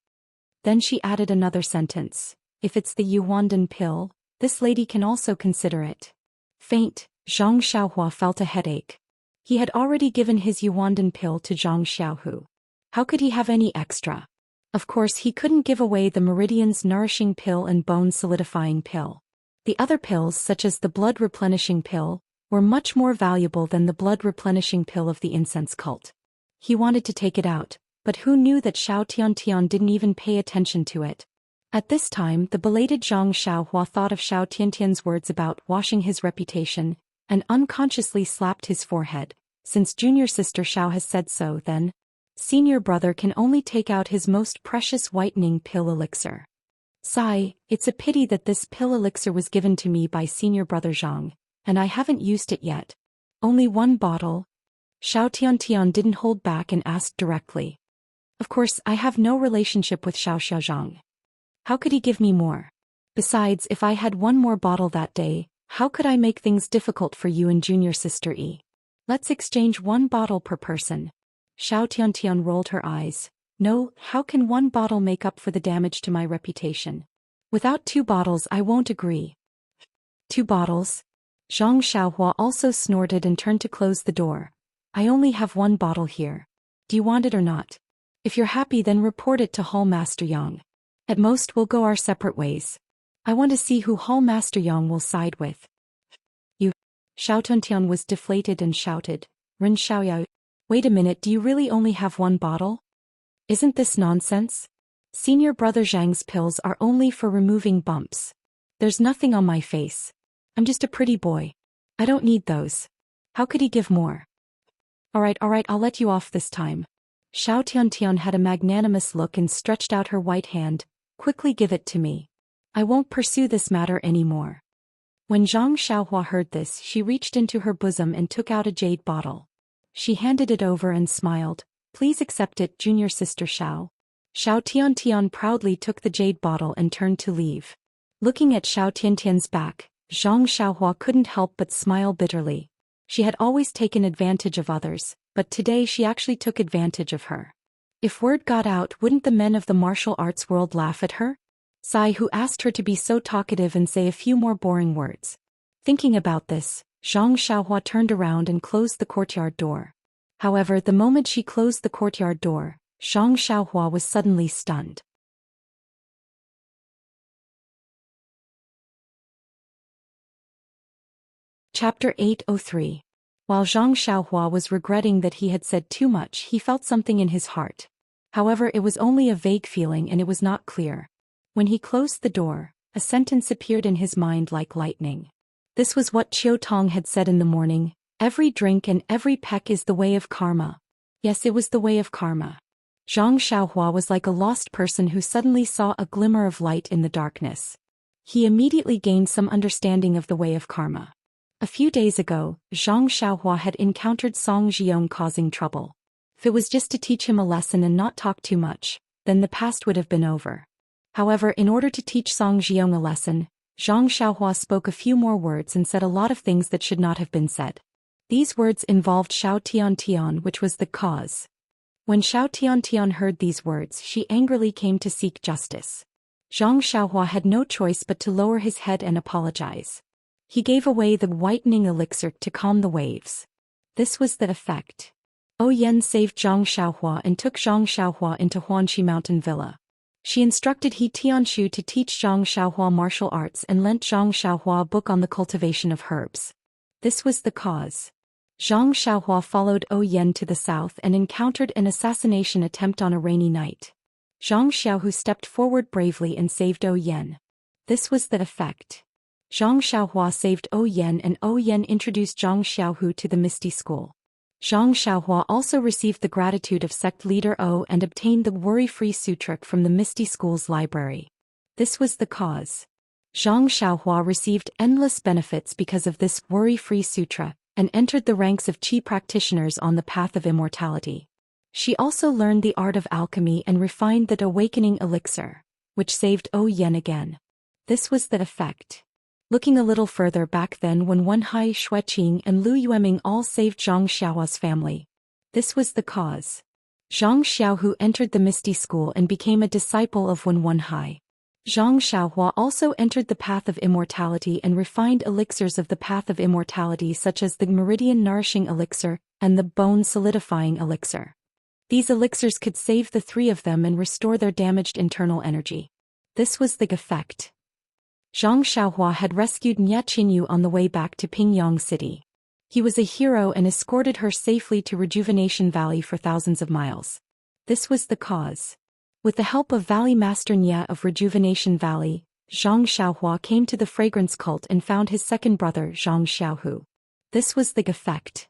Then she added another sentence. If it's the Yuandan pill, this lady can also consider it. Faint. Zhang Xiaohua felt a headache. He had already given his Yuandan pill to Zhang Xiaohu. How could he have any extra? Of course he couldn't give away the Meridian's nourishing pill and bone solidifying pill. The other pills, such as the blood replenishing pill, were much more valuable than the blood replenishing pill of the incense cult. He wanted to take it out, but who knew that Xiao Tiantian didn't even pay attention to it? At this time, the belated Zhang Xiaohua thought of Xiao Tiantian's words about washing his reputation, and unconsciously slapped his forehead. Since junior sister Xiao has said so, then senior brother can only take out his most precious whitening pill elixir. Sigh, it's a pity that this pill elixir was given to me by senior brother Zhang, and I haven't used it yet. Only 1 bottle? Xiao Tiantian didn't hold back and asked directly. Of course, I have no relationship with Xiao Xiaozhang. How could he give me more? Besides, if I had 1 more bottle that day, how could I make things difficult for you and junior sister E? Let's exchange 1 bottle per person. Xiao Tiantian rolled her eyes. No, how can 1 bottle make up for the damage to my reputation? Without 2 bottles I won't agree. 2 bottles? Zhang Xiaohua also snorted and turned to close the door. I only have 1 bottle here. Do you want it or not? If you're happy, then report it to Hall Master Yang. At most we'll go our separate ways. I want to see who Hall Master Yang will side with. You. Xiao Tiantian was deflated and shouted, Ren Xiaoyao, wait a minute, do you really only have 1 bottle? Isn't this nonsense? Senior brother Zhang's pills are only for removing bumps. There's nothing on my face. I'm just a pretty boy. I don't need those. How could he give more? Alright, I'll let you off this time. Xiao Tiantian had a magnanimous look and stretched out her white hand. Quickly give it to me. I won't pursue this matter anymore. When Zhang Xiaohua heard this, she reached into her bosom and took out a jade bottle. She handed it over and smiled. Please accept it, junior sister Xiao. Xiao Tiantian proudly took the jade bottle and turned to leave. Looking at Xiao Tiantian's back, Zhang Xiaohua couldn't help but smile bitterly. She had always taken advantage of others, but today she actually took advantage of her. If word got out, wouldn't the men of the martial arts world laugh at her? Sai, who asked her to be so talkative and say a few more boring words. Thinking about this, Zhang Xiaohua turned around and closed the courtyard door. However, the moment she closed the courtyard door, Zhang Xiaohua was suddenly stunned. Chapter 803. While Zhang Xiaohua was regretting that he had said too much, he felt something in his heart. However, it was only a vague feeling and it was not clear. When he closed the door, a sentence appeared in his mind like lightning. This was what Qiu Tong had said in the morning: every drink and every peck is the way of karma. Yes, it was the way of karma. Zhang Xiaohua was like a lost person who suddenly saw a glimmer of light in the darkness. He immediately gained some understanding of the way of karma. A few days ago, Zhang Xiaohua had encountered Song Jiong causing trouble. If it was just to teach him a lesson and not talk too much, then the past would have been over. However, in order to teach Song Jiong a lesson, Zhang Xiaohua spoke a few more words and said a lot of things that should not have been said. These words involved Xiao Tian, which was the cause. When Xiao Tian heard these words, she angrily came to seek justice. Zhang Xiaohua had no choice but to lower his head and apologize. He gave away the whitening elixir to calm the waves. This was the effect. Yan saved Zhang Xiaohua and took Zhang Xiaohua into Huanqi Mountain Villa. She instructed He Tianshu to teach Zhang Xiaohua martial arts and lent Zhang Xiaohua a book on the cultivation of herbs. This was the cause. Zhang Xiaohua followed Yan to the south and encountered an assassination attempt on a rainy night. Zhang Xiaohu stepped forward bravely and saved Yan. This was the effect. Zhang Xiaohua saved Yan and Yan introduced Zhang Xiaohu to the Misty School. Zhang Xiaohua also received the gratitude of sect leader and obtained the Worry-Free Sutra from the Misty School's library. This was the cause. Zhang Xiaohua received endless benefits because of this Worry-Free Sutra, and entered the ranks of Qi practitioners on the path of immortality. She also learned the art of alchemy and refined the awakening elixir, which saved Yan again. This was the effect. Looking a little further back then, when Wenhai, Xueqing and Lu Yueming all saved Zhang Xiaohua's family. This was the cause. Zhang Xiaohu entered the Misty School and became a disciple of Wenhai. Zhang Xiaohua also entered the path of immortality and refined elixirs of the path of immortality such as the meridian nourishing elixir and the bone solidifying elixir. These elixirs could save the three of them and restore their damaged internal energy. This was the effect. Zhang Xiaohua had rescued Nya Qinyu on the way back to Pingyang City. He was a hero and escorted her safely to Rejuvenation Valley for thousands of miles. This was the cause. With the help of Valley Master Nya of Rejuvenation Valley, Zhang Xiaohua came to the fragrance cult and found his second brother Zhang Xiaohu. This was the effect.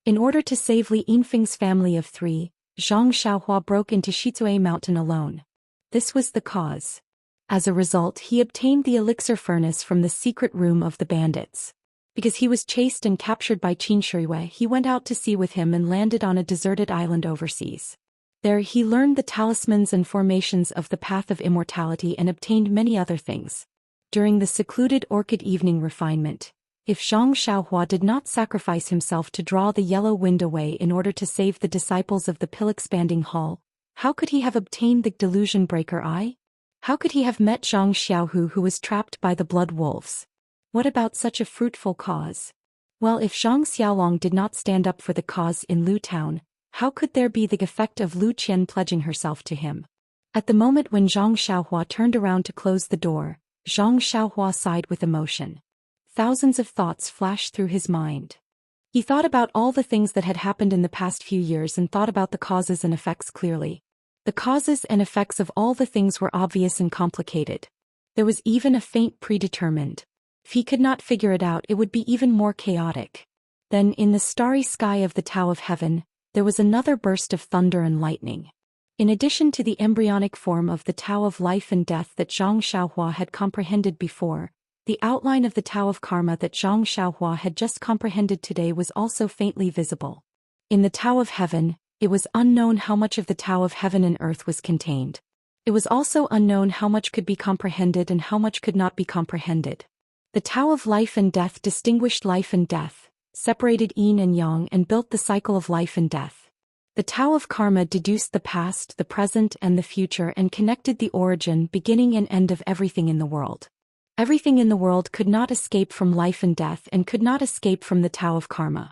In order to save Li Yinfeng's family of three, Zhang Xiaohua broke into Shizue Mountain alone. This was the cause. As a result, he obtained the elixir furnace from the secret room of the bandits. Because he was chased and captured by Qin Shirui, he went out to sea with him and landed on a deserted island overseas. There he learned the talismans and formations of the path of immortality and obtained many other things. During the secluded orchid evening refinement, if Zhang Xiaohua did not sacrifice himself to draw the yellow wind away in order to save the disciples of the pill-expanding hall, how could he have obtained the delusion breaker eye? How could he have met Zhang Xiaohu who was trapped by the blood wolves? What about such a fruitful cause? Well, if Zhang Xiaolong did not stand up for the cause in Lu Town, how could there be the effect of Lu Qian pledging herself to him? At the moment when Zhang Xiaohua turned around to close the door, Zhang Xiaohua sighed with emotion. Thousands of thoughts flashed through his mind. He thought about all the things that had happened in the past few years and thought about the causes and effects clearly. The causes and effects of all the things were obvious and complicated. There was even a faint predetermined. If he could not figure it out, it would be even more chaotic. Then, in the starry sky of the Tao of Heaven, there was another burst of thunder and lightning. In addition to the embryonic form of the Tao of life and death that Zhang Xiaohua had comprehended before, the outline of the Tao of karma that Zhang Xiaohua had just comprehended today was also faintly visible. In the Tao of Heaven, it was unknown how much of the Tao of Heaven and Earth was contained. It was also unknown how much could be comprehended and how much could not be comprehended. The Tao of life and death distinguished life and death, separated yin and yang and built the cycle of life and death. The Tao of Karma deduced the past, the present, and the future and connected the origin, beginning and end of everything in the world. Everything in the world could not escape from life and death and could not escape from the Tao of Karma.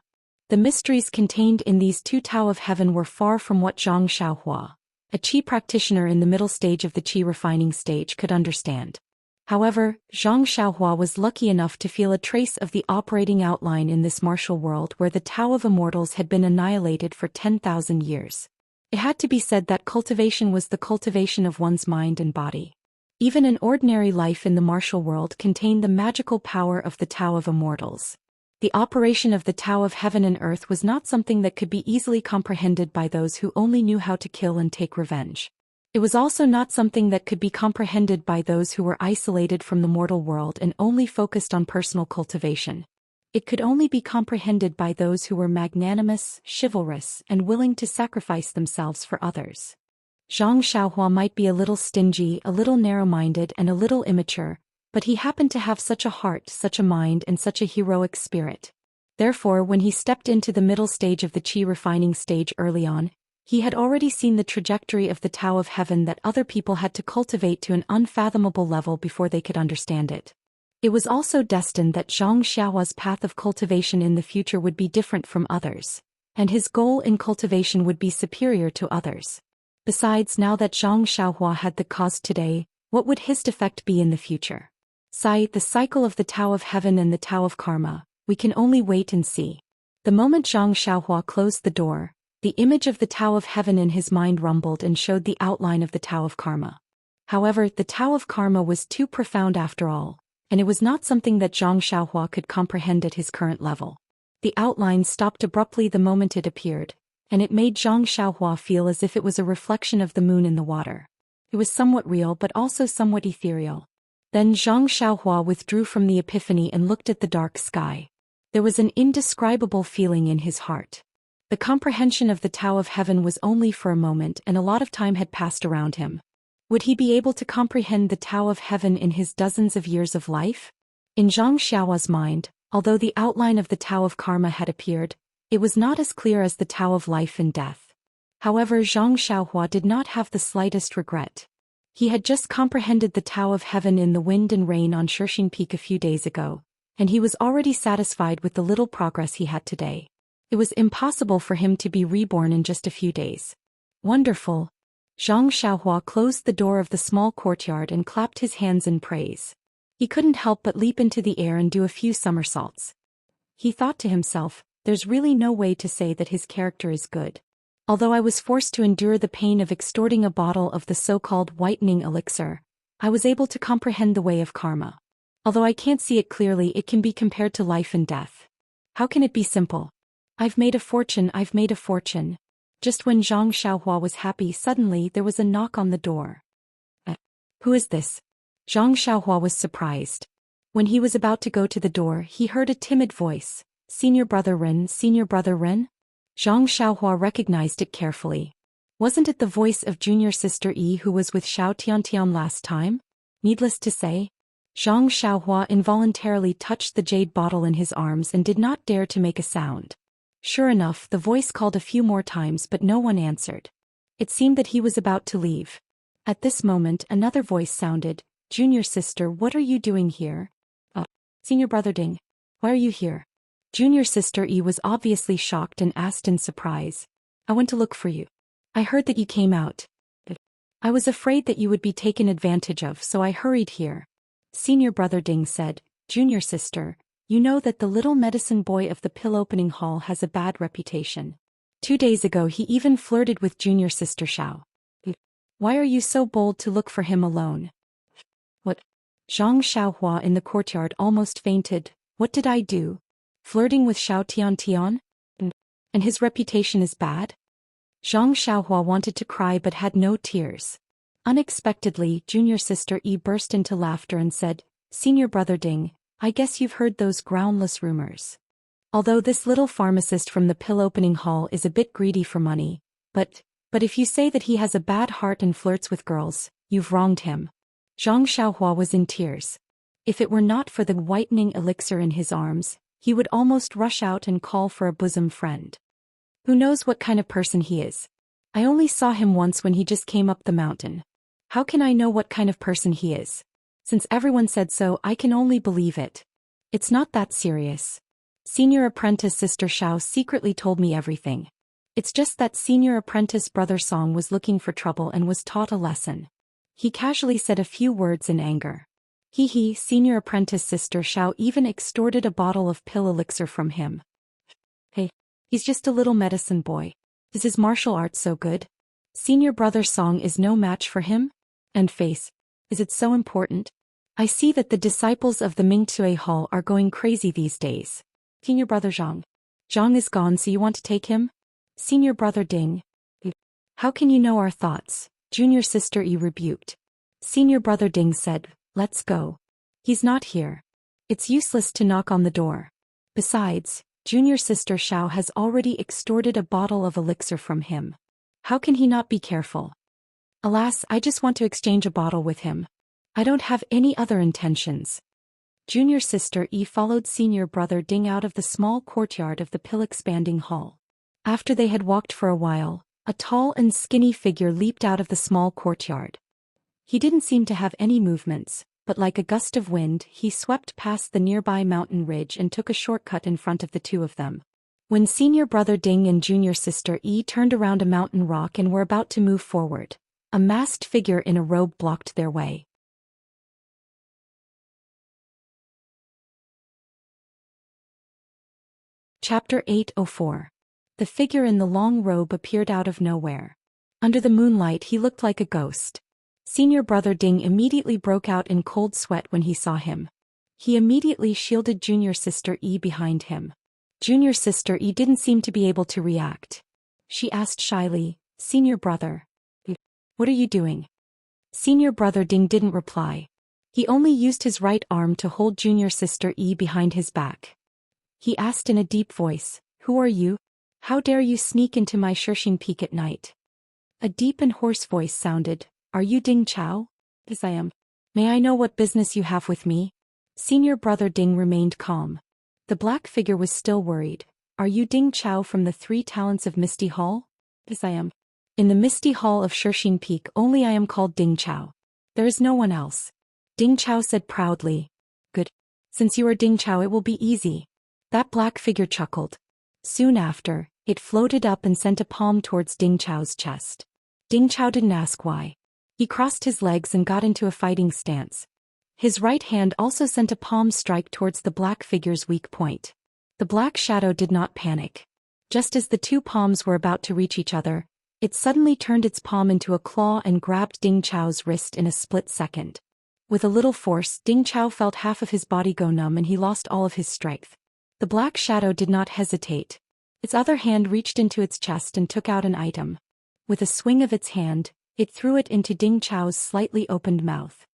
The mysteries contained in these two Tao of Heaven were far from what Zhang Xiaohua, a Qi practitioner in the middle stage of the Qi refining stage, could understand. However, Zhang Xiaohua was lucky enough to feel a trace of the operating outline in this martial world where the Tao of Immortals had been annihilated for 10,000 years. It had to be said that cultivation was the cultivation of one's mind and body. Even an ordinary life in the martial world contained the magical power of the Tao of Immortals. The operation of the Tao of Heaven and Earth was not something that could be easily comprehended by those who only knew how to kill and take revenge. It was also not something that could be comprehended by those who were isolated from the mortal world and only focused on personal cultivation. It could only be comprehended by those who were magnanimous, chivalrous, and willing to sacrifice themselves for others. Zhang Xiaohua might be a little stingy, a little narrow-minded, and a little immature, but he happened to have such a heart, such a mind, and such a heroic spirit. Therefore, when he stepped into the middle stage of the Qi refining stage early on, he had already seen the trajectory of the Tao of Heaven that other people had to cultivate to an unfathomable level before they could understand it. It was also destined that Zhang Xiaohua's path of cultivation in the future would be different from others, and his goal in cultivation would be superior to others. Besides, now that Zhang Xiaohua had the cause today, what would his effect be in the future? The cycle of the Tao of Heaven and the Tao of Karma, we can only wait and see. The moment Zhang Xiaohua closed the door, the image of the Tao of Heaven in his mind rumbled and showed the outline of the Tao of Karma. However, the Tao of Karma was too profound after all, and it was not something that Zhang Xiaohua could comprehend at his current level. The outline stopped abruptly the moment it appeared, and it made Zhang Xiaohua feel as if it was a reflection of the moon in the water. It was somewhat real but also somewhat ethereal. Then Zhang Xiaohua withdrew from the epiphany and looked at the dark sky. There was an indescribable feeling in his heart. The comprehension of the Tao of Heaven was only for a moment, and a lot of time had passed around him. Would he be able to comprehend the Tao of Heaven in his dozens of years of life? In Zhang Xiaohua's mind, although the outline of the Tao of Karma had appeared, it was not as clear as the Tao of life and death. However, Zhang Xiaohua did not have the slightest regret. He had just comprehended the Tao of Heaven in the wind and rain on Shirxin Peak a few days ago, and he was already satisfied with the little progress he had today. It was impossible for him to be reborn in just a few days. Wonderful! Zhang Xiaohua closed the door of the small courtyard and clapped his hands in praise. He couldn't help but leap into the air and do a few somersaults. He thought to himself, there's really no way to say that his character is good. Although I was forced to endure the pain of extorting a bottle of the so-called whitening elixir, I was able to comprehend the way of karma. Although I can't see it clearly, it can be compared to life and death. How can it be simple? I've made a fortune. Just when Zhang Xiaohua was happy, suddenly there was a knock on the door. Who is this? Zhang Xiaohua was surprised. When he was about to go to the door, he heard a timid voice. Senior Brother Ren, Senior Brother Ren? Zhang Xiaohua recognized it carefully. Wasn't it the voice of Junior Sister Yi who was with Xiao Tiantian last time? Needless to say, Zhang Xiaohua involuntarily touched the jade bottle in his arms and did not dare to make a sound. Sure enough, the voice called a few more times but no one answered. It seemed that he was about to leave. At this moment, another voice sounded. Junior Sister, what are you doing here? Senior Brother Ding, why are you here? Junior Sister Yi was obviously shocked and asked in surprise. I went to look for you. I heard that you came out. I was afraid that you would be taken advantage of, so I hurried here. Senior Brother Ding said, Junior Sister, you know that the little medicine boy of the pill opening hall has a bad reputation. 2 days ago he even flirted with Junior Sister Xiao. Why are you so bold to look for him alone? What? Zhang Xiaohua in the courtyard almost fainted. What did I do? Flirting with Xiao Tiantian? And his reputation is bad? Zhang Xiaohua wanted to cry but had no tears. Unexpectedly, Junior Sister Yi burst into laughter and said, Senior Brother Ding, I guess you've heard those groundless rumors. Although this little pharmacist from the pill opening hall is a bit greedy for money, but if you say that he has a bad heart and flirts with girls, you've wronged him. Zhang Xiaohua was in tears. If it were not for the whitening elixir in his arms, he would almost rush out and call for a bosom friend. Who knows what kind of person he is? I only saw him once when he just came up the mountain. How can I know what kind of person he is? Since everyone said so, I can only believe it. It's not that serious. Senior apprentice Sister Xiao secretly told me everything. It's just that senior apprentice Brother Song was looking for trouble and was taught a lesson. He casually said a few words in anger. Senior apprentice Sister Xiao even extorted a bottle of pill elixir from him. Hey, he's just a little medicine boy. Is his martial art so good? Senior Brother Song is no match for him? And face. Is it so important? I see that the disciples of the Mingtue Hall are going crazy these days. Senior Brother Zhang. Zhang is gone, so you want to take him? Senior Brother Ding. How can you know our thoughts? Junior Sister Yi rebuked. Senior Brother Ding said, let's go. He's not here. It's useless to knock on the door. Besides, Junior Sister Xiao has already extorted a bottle of elixir from him. How can he not be careful? Alas, I just want to exchange a bottle with him. I don't have any other intentions. Junior Sister Yi followed Senior Brother Ding out of the small courtyard of the pill-expanding hall. After they had walked for a while, a tall and skinny figure leaped out of the small courtyard. He didn't seem to have any movements, but like a gust of wind, he swept past the nearby mountain ridge and took a shortcut in front of the two of them. When Senior Brother Ding and Junior Sister Yi turned around a mountain rock and were about to move forward, a masked figure in a robe blocked their way. Chapter 804. The figure in the long robe appeared out of nowhere. Under the moonlight he looked like a ghost. Senior Brother Ding immediately broke out in cold sweat when he saw him. He immediately shielded Junior Sister Yi behind him. Junior Sister Yi didn't seem to be able to react. She asked shyly, Senior Brother. What are you doing? Senior Brother Ding didn't reply. He only used his right arm to hold Junior Sister Yi behind his back. He asked in a deep voice, Who are you? How dare you sneak into my Shirxin Peak at night? A deep and hoarse voice sounded, Are you Ding Chao? Yes, I am. May I know what business you have with me? Senior Brother Ding remained calm. The black figure was still worried. Are you Ding Chao from the 3 Talents of Misty Hall? Yes, I am. In the Misty Hall of Shirxin Peak only I am called Ding Chao. There is no one else. Ding Chao said proudly. Good. Since you are Ding Chao, it will be easy. That black figure chuckled. Soon after, it floated up and sent a palm towards Ding Chao's chest. Ding Chao didn't ask why. He crossed his legs and got into a fighting stance. His right hand also sent a palm strike towards the black figure's weak point. The black shadow did not panic. Just as the 2 palms were about to reach each other, it suddenly turned its palm into a claw and grabbed Ding Chao's wrist in a split second. With a little force, Ding Chao felt half of his body go numb and he lost all of his strength. The black shadow did not hesitate. Its other hand reached into its chest and took out an item. With a swing of its hand, it threw it into Ding Chao's slightly opened mouth.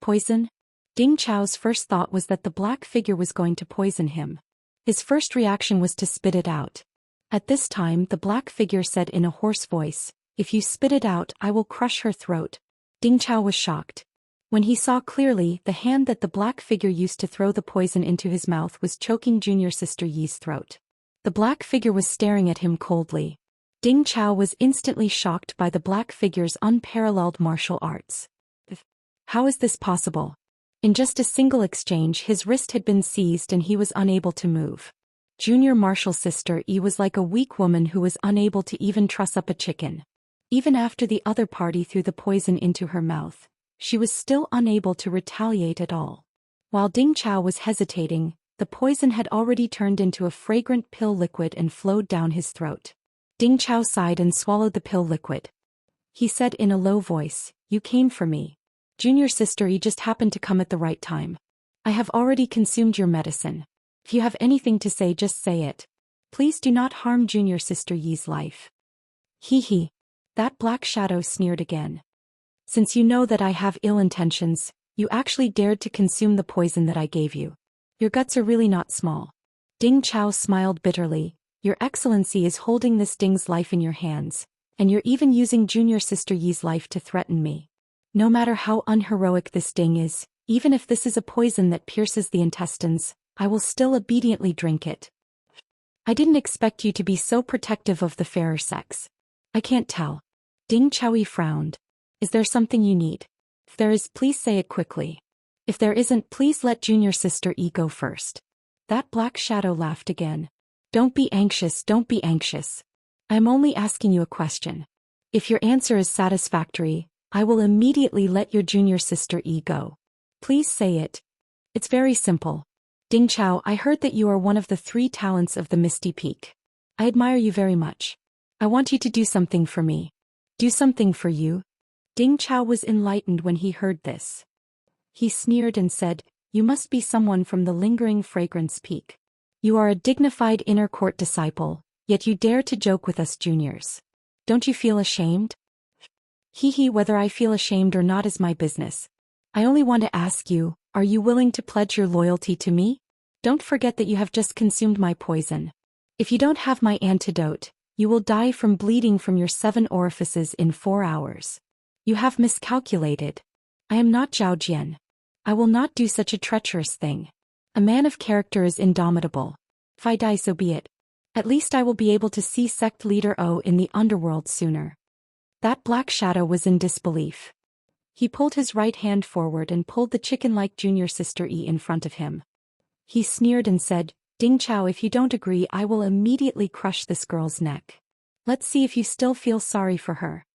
Poison? Ding Chao's first thought was that the black figure was going to poison him. His first reaction was to spit it out. At this time, the black figure said in a hoarse voice, If you spit it out, I will crush her throat. Ding Chao was shocked. When he saw clearly, the hand that the black figure used to throw the poison into his mouth was choking Junior Sister Yi's throat. The black figure was staring at him coldly. Ding Chao was instantly shocked by the black figure's unparalleled martial arts. How is this possible? In just a single exchange, his wrist had been seized and he was unable to move. Junior Martial Sister Yi was like a weak woman who was unable to even truss up a chicken. Even after the other party threw the poison into her mouth, she was still unable to retaliate at all. While Ding Chao was hesitating, the poison had already turned into a fragrant pill liquid and flowed down his throat. Ding Chao sighed and swallowed the pill liquid. He said in a low voice, You came for me. Junior Sister Yi just happened to come at the right time. I have already consumed your medicine. If you have anything to say, just say it. Please do not harm Junior Sister Yi's life. That black shadow sneered again. Since you know that I have ill intentions, you actually dared to consume the poison that I gave you. Your guts are really not small. Ding Chao smiled bitterly. Your Excellency is holding this Ding's life in your hands, and you're even using Junior Sister Yi's life to threaten me. No matter how unheroic this Ding is, even if this is a poison that pierces the intestines, I will still obediently drink it. I didn't expect you to be so protective of the fairer sex. I can't tell. Ding Chaoyi frowned. Is there something you need? If there is, please say it quickly. If there isn't, please let junior sister E go first. That black shadow laughed again. Don't be anxious, don't be anxious. I am only asking you a question. If your answer is satisfactory, I will immediately let your junior sister E go. Please say it. It's very simple. Ding Chao, I heard that you are one of the 3 talents of the Misty Peak. I admire you very much. I want you to do something for me. Do something for you? Ding Chao was enlightened when he heard this. He sneered and said, you must be someone from the lingering fragrance peak. You are a dignified inner court disciple, yet you dare to joke with us juniors. Don't you feel ashamed? Hee, whether I feel ashamed or not is my business. I only want to ask you, are you willing to pledge your loyalty to me? Don't forget that you have just consumed my poison. If you don't have my antidote, you will die from bleeding from your 7 orifices in 4 hours. You have miscalculated. I am not Zhao Jian. I will not do such a treacherous thing. A man of character is indomitable. If I die, so be it. At least I will be able to see sect leader O in the underworld sooner. That black shadow was in disbelief. He pulled his right hand forward and pulled the chicken-like junior sister E in front of him. He sneered and said, Ding Chao, if you don't agree, I will immediately crush this girl's neck. Let's see if you still feel sorry for her.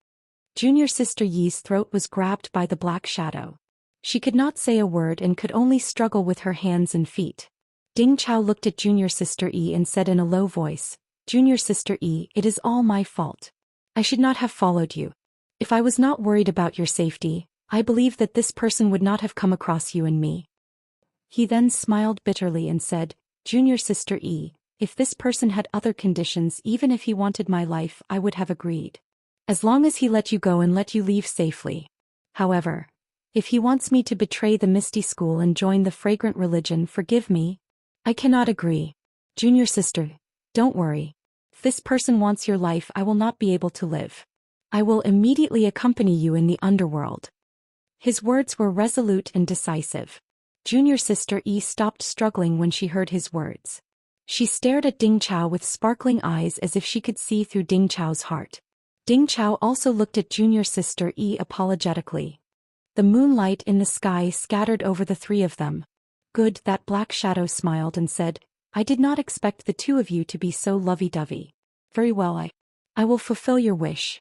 Junior sister Yi's throat was grabbed by the black shadow. She could not say a word and could only struggle with her hands and feet. Ding Chao looked at junior sister E and said in a low voice, Junior sister E, it is all my fault. I should not have followed you. If I was not worried about your safety, I believe that this person would not have come across you and me. He then smiled bitterly and said, Junior sister E, if this person had other conditions, even if he wanted my life, I would have agreed. As long as he let you go and let you leave safely. However, if he wants me to betray the Misty School and join the fragrant religion, forgive me. I cannot agree. Junior sister, don't worry. If this person wants your life, I will not be able to live. I will immediately accompany you in the underworld. His words were resolute and decisive. Junior sister E stopped struggling when she heard his words. She stared at Ding Chao with sparkling eyes as if she could see through Ding Chao's heart. Ding Chao also looked at junior sister E apologetically. The moonlight in the sky scattered over the 3 of them. Good, that black shadow smiled and said, I did not expect the 2 of you to be so lovey-dovey. Very well, I will fulfill your wish.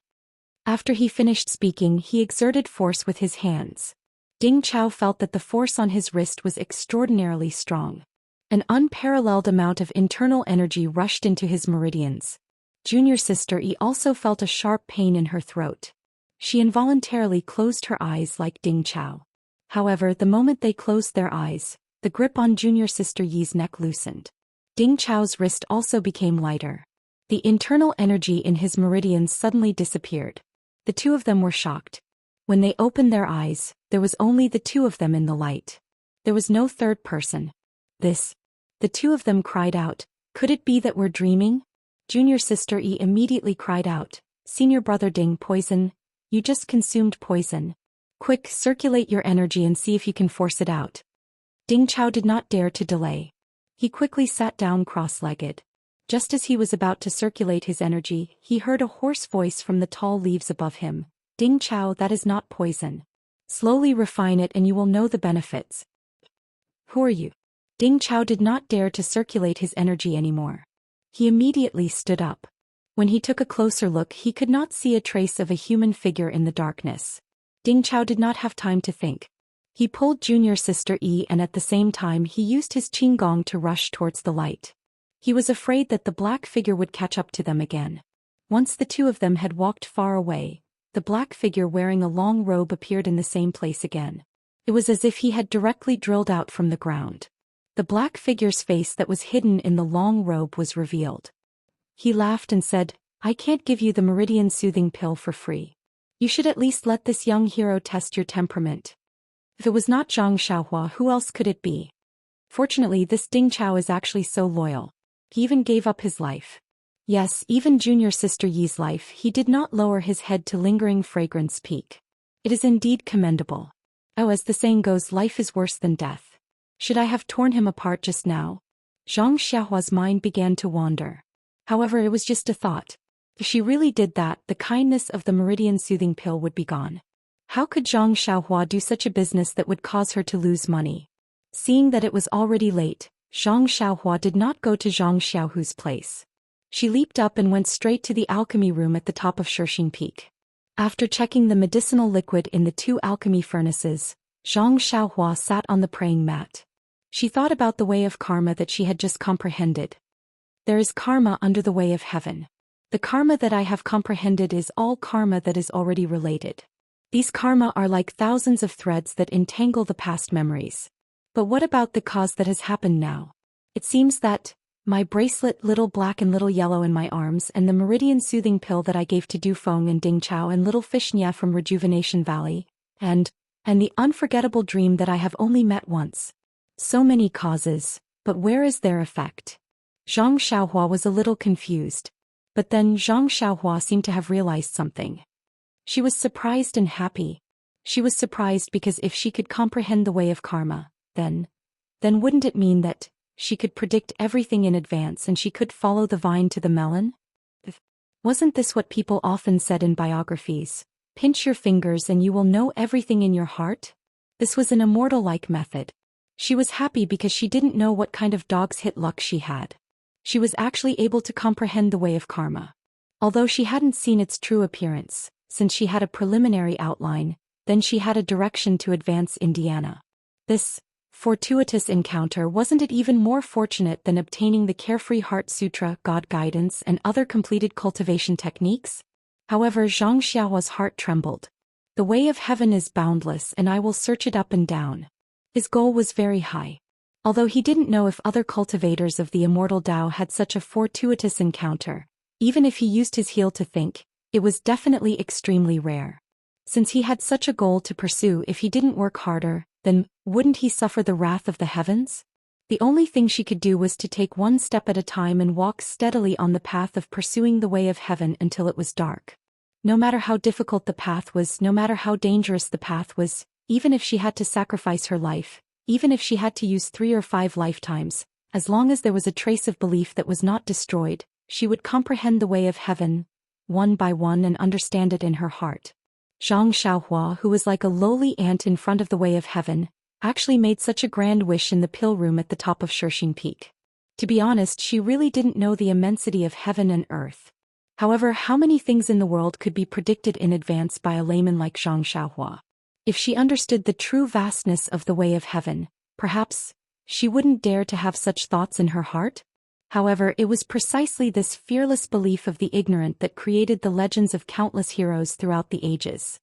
After he finished speaking, he exerted force with his hands. Ding Chao felt that the force on his wrist was extraordinarily strong. An unparalleled amount of internal energy rushed into his meridians. Junior sister E also felt a sharp pain in her throat. She involuntarily closed her eyes like Ding Chao. However, the moment they closed their eyes, the grip on junior sister Yi's neck loosened. Ding Chao's wrist also became lighter. The internal energy in his meridians suddenly disappeared. The 2 of them were shocked. When they opened their eyes, there was only the 2 of them in the light. There was no third person. The 2 of them cried out, could it be that we're dreaming? Junior sister E immediately cried out, Senior brother Ding, poison. You just consumed poison. Quick, circulate your energy and see if you can force it out. Ding Chao did not dare to delay. He quickly sat down cross-legged. Just as he was about to circulate his energy, he heard a hoarse voice from the tall leaves above him. Ding Chao, that is not poison. Slowly refine it and you will know the benefits. Who are you? Ding Chao did not dare to circulate his energy anymore. He immediately stood up. When he took a closer look, he could not see a trace of a human figure in the darkness. Ding Chao did not have time to think. He pulled junior sister E and at the same time he used his qinggong to rush towards the light. He was afraid that the black figure would catch up to them again. Once the 2 of them had walked far away, the black figure wearing a long robe appeared in the same place again. It was as if he had directly drilled out from the ground. The black figure's face that was hidden in the long robe was revealed. He laughed and said, I can't give you the meridian soothing pill for free. You should at least let this young hero test your temperament. If it was not Zhang Xiaohua, who else could it be? Fortunately, this Ding Chao is actually so loyal. He even gave up his life. Yes, even junior sister Yi's life, he did not lower his head to lingering fragrance peak. It is indeed commendable. Oh, as the saying goes, life is worse than death. Should I have torn him apart just now? Zhang Xiaohua's mind began to wander. However, it was just a thought. If she really did that, the kindness of the Meridian Soothing Pill would be gone. How could Zhang Xiaohua do such a business that would cause her to lose money? Seeing that it was already late, Zhang Xiaohua did not go to Zhang Xiaohu's place. She leaped up and went straight to the alchemy room at the top of Shirxing Peak. After checking the medicinal liquid in the 2 alchemy furnaces, Zhang Xiaohua sat on the praying mat. She thought about the way of karma that she had just comprehended. There is karma under the way of heaven. The karma that I have comprehended is all karma that is already related. These karma are like thousands of threads that entangle the past memories. But what about the cause that has happened now? It seems that my bracelet, little black and little yellow in my arms, and the Meridian Soothing Pill that I gave to Dufeng and Ding Chao and little fish Nya from Rejuvenation Valley, and the unforgettable dream that I have only met once. So many causes, but where is their effect? Zhang Xiaohua was a little confused. But then Zhang Xiaohua seemed to have realized something. She was surprised and happy. She was surprised because if she could comprehend the way of karma, then wouldn't it mean that she could predict everything in advance and she could follow the vine to the melon? Wasn't this what people often said in biographies? Pinch your fingers and you will know everything in your heart? This was an immortal-like method. She was happy because she didn't know what kind of dog's hit luck she had. She was actually able to comprehend the way of karma. Although she hadn't seen its true appearance, since she had a preliminary outline, then she had a direction to advance Indiana. This fortuitous encounter, wasn't it even more fortunate than obtaining the Carefree Heart Sutra, God Guidance, and other completed cultivation techniques? However, Zhang Xiaohua's heart trembled. The way of heaven is boundless and I will search it up and down. His goal was very high. Although he didn't know if other cultivators of the immortal Tao had such a fortuitous encounter, even if he used his heel to think, it was definitely extremely rare. Since he had such a goal to pursue, if he didn't work harder, then wouldn't he suffer the wrath of the heavens? The only thing she could do was to take one step at a time and walk steadily on the path of pursuing the way of heaven until it was dark. No matter how difficult the path was, no matter how dangerous the path was, even if she had to sacrifice her life, even if she had to use 3 or 5 lifetimes, as long as there was a trace of belief that was not destroyed, she would comprehend the way of heaven, one by one, and understand it in her heart. Zhang Xiaohua, who was like a lowly ant in front of the way of heaven, actually made such a grand wish in the pill room at the top of Shirxing Peak. To be honest, she really didn't know the immensity of heaven and earth. However, how many things in the world could be predicted in advance by a layman like Zhang Xiaohua? If she understood the true vastness of the way of heaven, perhaps she wouldn't dare to have such thoughts in her heart? However, it was precisely this fearless belief of the ignorant that created the legends of countless heroes throughout the ages.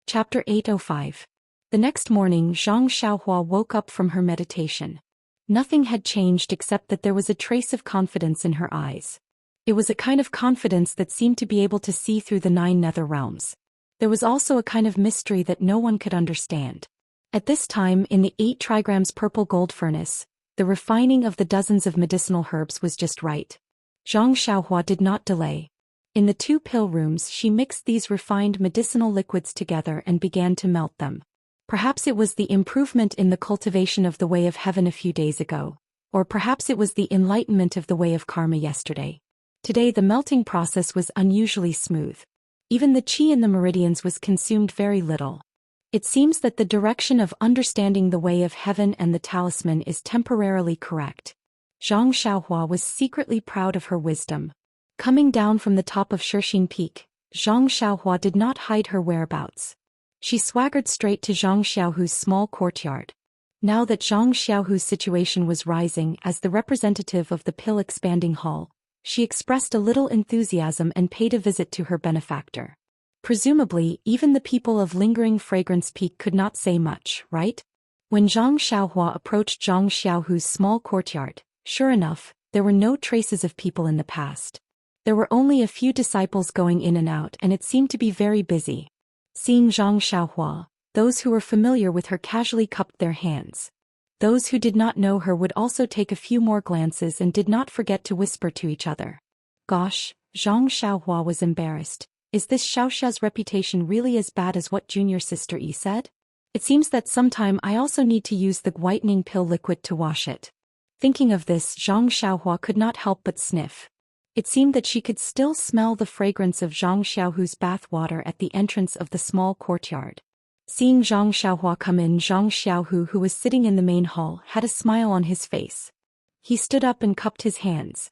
Chapter 805. The next morning, Zhang Xiaohua woke up from her meditation. Nothing had changed except that there was a trace of confidence in her eyes. It was a kind of confidence that seemed to be able to see through the 9 nether realms. There was also a kind of mystery that no one could understand. At this time, in the 8 trigrams purple gold furnace, the refining of the dozens of medicinal herbs was just right. Zhang Xiaohua did not delay. In the 2 pill rooms, she mixed these refined medicinal liquids together and began to melt them. Perhaps it was the improvement in the cultivation of the way of heaven a few days ago, or perhaps it was the enlightenment of the way of karma yesterday. Today the melting process was unusually smooth. Even the qi in the meridians was consumed very little. It seems that the direction of understanding the way of heaven and the talisman is temporarily correct. Zhang Xiaohua was secretly proud of her wisdom. Coming down from the top of Shirxing Peak, Zhang Xiaohua did not hide her whereabouts. She swaggered straight to Zhang Xiaohu's small courtyard. Now that Zhang Xiaohu's situation was rising as the representative of the pill expanding hall, she expressed a little enthusiasm and paid a visit to her benefactor. Presumably, even the people of Lingering Fragrance Peak could not say much, right? When Zhang Xiaohua approached Zhang Xiaohu's small courtyard, sure enough, there were no traces of people in the past. There were only a few disciples going in and out, and it seemed to be very busy. Seeing Zhang Xiaohua, those who were familiar with her casually cupped their hands. Those who did not know her would also take a few more glances and did not forget to whisper to each other. Gosh, Zhang Xiaohua was embarrassed. Is this Xiaoxia's reputation really as bad as what junior sister Yi said? It seems that sometime I also need to use the whitening pill liquid to wash it. Thinking of this, Zhang Xiaohua could not help but sniff. It seemed that she could still smell the fragrance of Zhang Xiaohu's bath water at the entrance of the small courtyard. Seeing Zhang Xiaohua come in, Zhang Xiaohu, who was sitting in the main hall, had a smile on his face. He stood up and cupped his hands.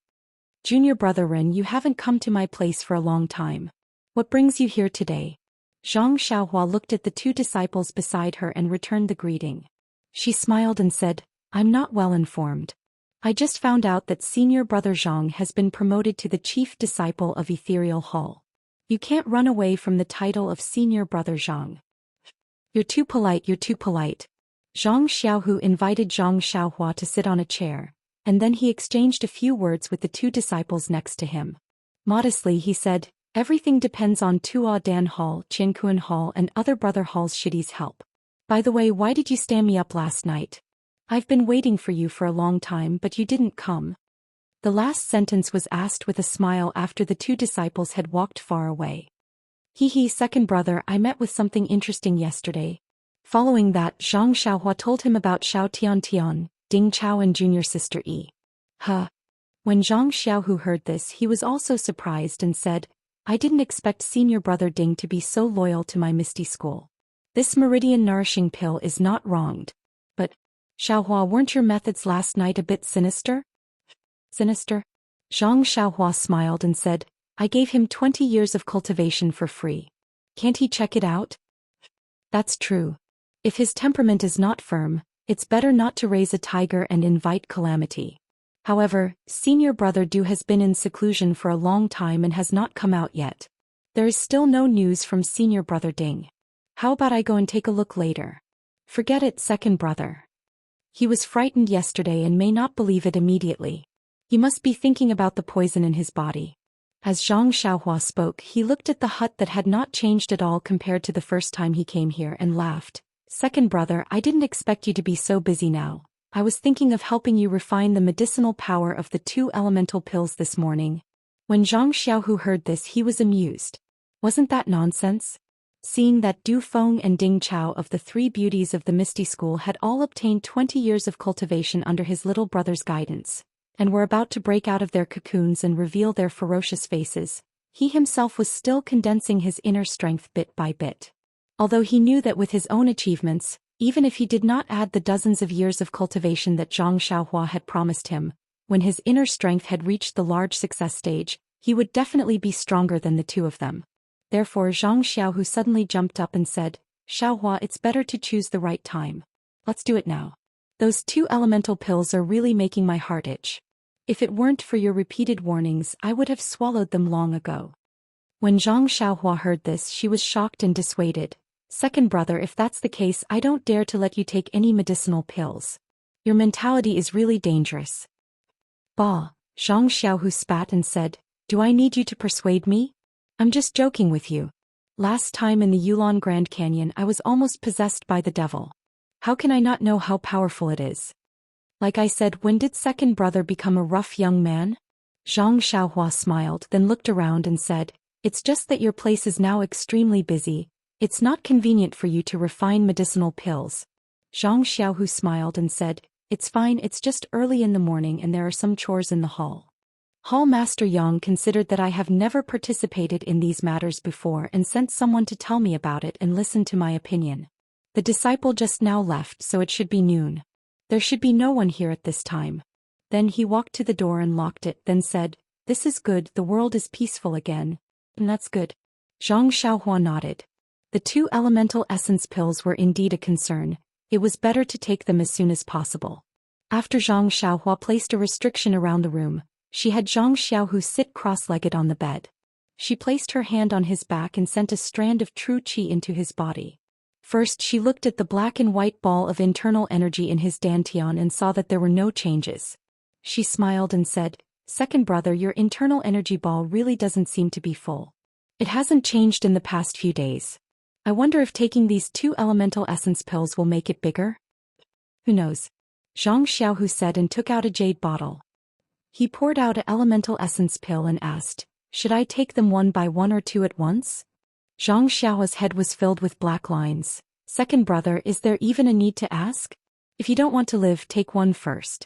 Junior brother Ren, you haven't come to my place for a long time. What brings you here today? Zhang Xiaohua looked at the two disciples beside her and returned the greeting. She smiled and said, I'm not well informed. I just found out that senior brother Zhang has been promoted to the chief disciple of Ethereal Hall. You can't run away from the title of senior brother Zhang. You're too polite, you're too polite. Zhang Xiaohu invited Zhang Xiaohua to sit on a chair, and then he exchanged a few words with the two disciples next to him. Modestly he said, everything depends on Tuo Dan Hall, Qiankuan Hall and other brother halls Shidi's help. By the way, why did you stand me up last night? I've been waiting for you for a long time but you didn't come. The last sentence was asked with a smile after the two disciples had walked far away. He, second brother, I met with something interesting yesterday. Following that, Zhang Xiaohua told him about Xiao Tian, Ding Chao and junior sister Yi. Huh. When Zhang Xiaohu heard this, he was also surprised and said, I didn't expect senior brother Ding to be so loyal to my Misty school. This meridian nourishing pill is not wronged. But, Xiaohua, weren't your methods last night a bit sinister? Sinister? Zhang Xiaohua smiled and said, I gave him 20 years of cultivation for free. Can't he check it out? That's true. If his temperament is not firm, it's better not to raise a tiger and invite calamity. However, senior brother Du has been in seclusion for a long time and has not come out yet. There is still no news from senior brother Ding. How about I go and take a look later? Forget it, second brother. He was frightened yesterday and may not believe it immediately. He must be thinking about the poison in his body. As Zhang Xiaohua spoke, he looked at the hut that had not changed at all compared to the first time he came here and laughed. Second brother, I didn't expect you to be so busy now. I was thinking of helping you refine the medicinal power of the 2 elemental pills this morning. When Zhang Xiaohu heard this, he was amused. Wasn't that nonsense? Seeing that Du Feng and Ding Chao of the 3 beauties of the Misty School had all obtained 20 years of cultivation under his little brother's guidance, and were about to break out of their cocoons and reveal their ferocious faces, he himself was still condensing his inner strength bit by bit. Although he knew that with his own achievements, even if he did not add the dozens of years of cultivation that Zhang Xiaohua had promised him, when his inner strength had reached the large success stage, he would definitely be stronger than the 2 of them. Therefore Zhang Xiaohu suddenly jumped up and said, Xiaohua, it's better to choose the right time. Let's do it now. Those 2 elemental pills are really making my heart itch. If it weren't for your repeated warnings, I would have swallowed them long ago. When Zhang Xiaohua heard this, she was shocked and dissuaded. Second brother, if that's the case, I don't dare to let you take any medicinal pills. Your mentality is really dangerous. Bah, Zhang Xiaohu spat and said, do I need you to persuade me? I'm just joking with you. Last time in the Yulon Grand Canyon I was almost possessed by the devil. How can I not know how powerful it is? Like I said, when did second brother become a rough young man? Zhang Xiaohua smiled, then looked around and said, it's just that your place is now extremely busy. It's not convenient for you to refine medicinal pills. Zhang Xiaohu smiled and said, it's fine, it's just early in the morning and there are some chores in the hall. Hall Master Yang considered that I have never participated in these matters before and sent someone to tell me about it and listen to my opinion. The disciple just now left, so it should be noon. There should be no one here at this time. Then he walked to the door and locked it, then said, this is good, the world is peaceful again. And that's good. Zhang Xiaohua nodded. The 2 elemental essence pills were indeed a concern. It was better to take them as soon as possible. After Zhang Xiaohua placed a restriction around the room, she had Zhang Xiaohu sit cross-legged on the bed. She placed her hand on his back and sent a strand of true qi into his body. First she looked at the black and white ball of internal energy in his dantian and saw that there were no changes. She smiled and said, second brother, your internal energy ball really doesn't seem to be full. It hasn't changed in the past few days. I wonder if taking these 2 elemental essence pills will make it bigger? Who knows? Zhang Xiaohu said and took out a jade bottle. He poured out an elemental essence pill and asked, Should I take them one by one or two at once? Zhang Xiaohua's head was filled with black lines. Second brother, is there even a need to ask? If you don't want to live, take one first.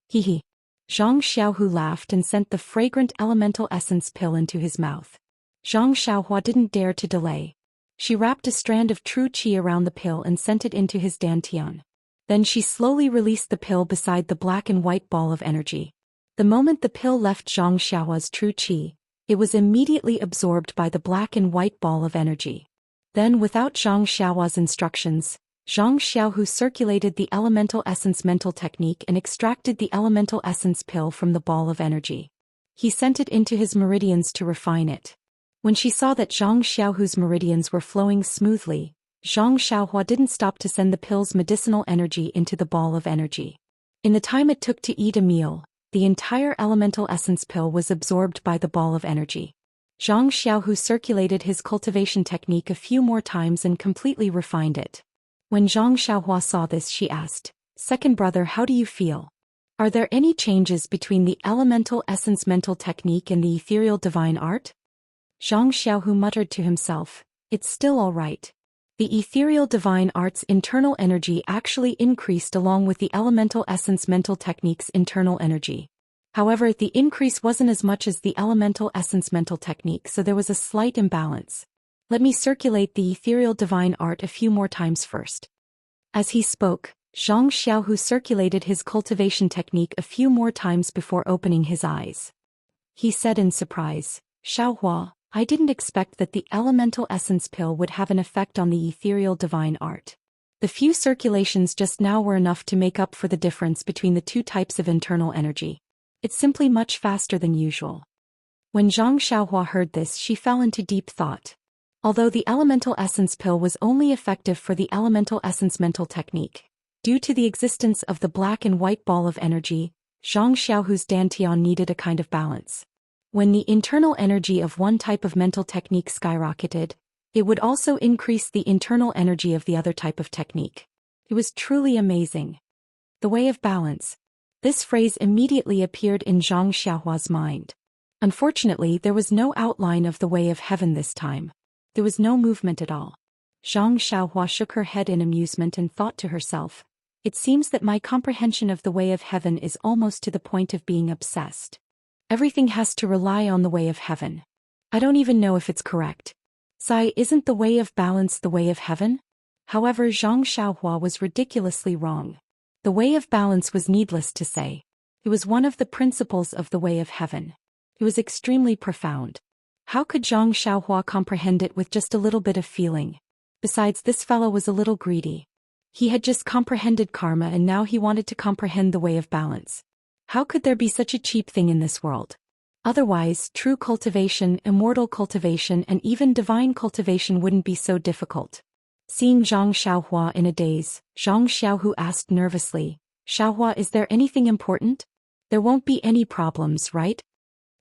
Hee. Zhang Xiaohu laughed and sent the fragrant elemental essence pill into his mouth. Zhang Xiaohua didn't dare to delay. She wrapped a strand of true qi around the pill and sent it into his dantian. Then she slowly released the pill beside the black and white ball of energy. The moment the pill left Zhang Xiaohua's true qi, it was immediately absorbed by the black and white ball of energy. Then, without Zhang Xiaohua's instructions, Zhang Xiaohu circulated the elemental essence mental technique and extracted the elemental essence pill from the ball of energy. He sent it into his meridians to refine it. When she saw that Zhang Xiaohu's meridians were flowing smoothly, Zhang Xiaohua didn't stop to send the pill's medicinal energy into the ball of energy. In the time it took to eat a meal, the entire elemental essence pill was absorbed by the ball of energy. Zhang Xiaohu circulated his cultivation technique a few more times and completely refined it. When Zhang Xiaohua saw this, she asked, "Second brother, how do you feel? Are there any changes between the elemental essence mental technique and the ethereal divine art?" Zhang Xiaohu muttered to himself, "It's still all right." The ethereal divine art's internal energy actually increased along with the elemental essence mental technique's internal energy. However, the increase wasn't as much as the elemental essence mental technique, so there was a slight imbalance. Let me circulate the ethereal divine art a few more times first. As he spoke, Zhang Xiaohu circulated his cultivation technique a few more times before opening his eyes. He said in surprise, "Xiaohua, I didn't expect that the elemental essence pill would have an effect on the ethereal divine art. The few circulations just now were enough to make up for the difference between the two types of internal energy. It's simply much faster than usual." When Zhang Xiaohua heard this, she fell into deep thought. Although the elemental essence pill was only effective for the elemental essence mental technique, due to the existence of the black and white ball of energy, Zhang Xiaohu's dantian needed a kind of balance. When the internal energy of one type of mental technique skyrocketed, it would also increase the internal energy of the other type of technique. It was truly amazing. The way of balance. This phrase immediately appeared in Zhang Xiaohua's mind. Unfortunately, there was no outline of the way of heaven this time. There was no movement at all. Zhang Xiaohua shook her head in amusement and thought to herself, "It seems that my comprehension of the way of heaven is almost to the point of being obsessed. Everything has to rely on the way of heaven. I don't even know if it's correct. Sai, isn't the way of balance the way of heaven?" However, Zhang Xiaohua was ridiculously wrong. The way of balance was needless to say. It was one of the principles of the way of heaven. It was extremely profound. How could Zhang Xiaohua comprehend it with just a little bit of feeling? Besides, this fellow was a little greedy. He had just comprehended karma and now he wanted to comprehend the way of balance. How could there be such a cheap thing in this world? Otherwise, true cultivation, immortal cultivation, and even divine cultivation wouldn't be so difficult. Seeing Zhang Xiaohua in a daze, Zhang Xiaohu asked nervously, "Xiaohua, is there anything important? There won't be any problems, right?"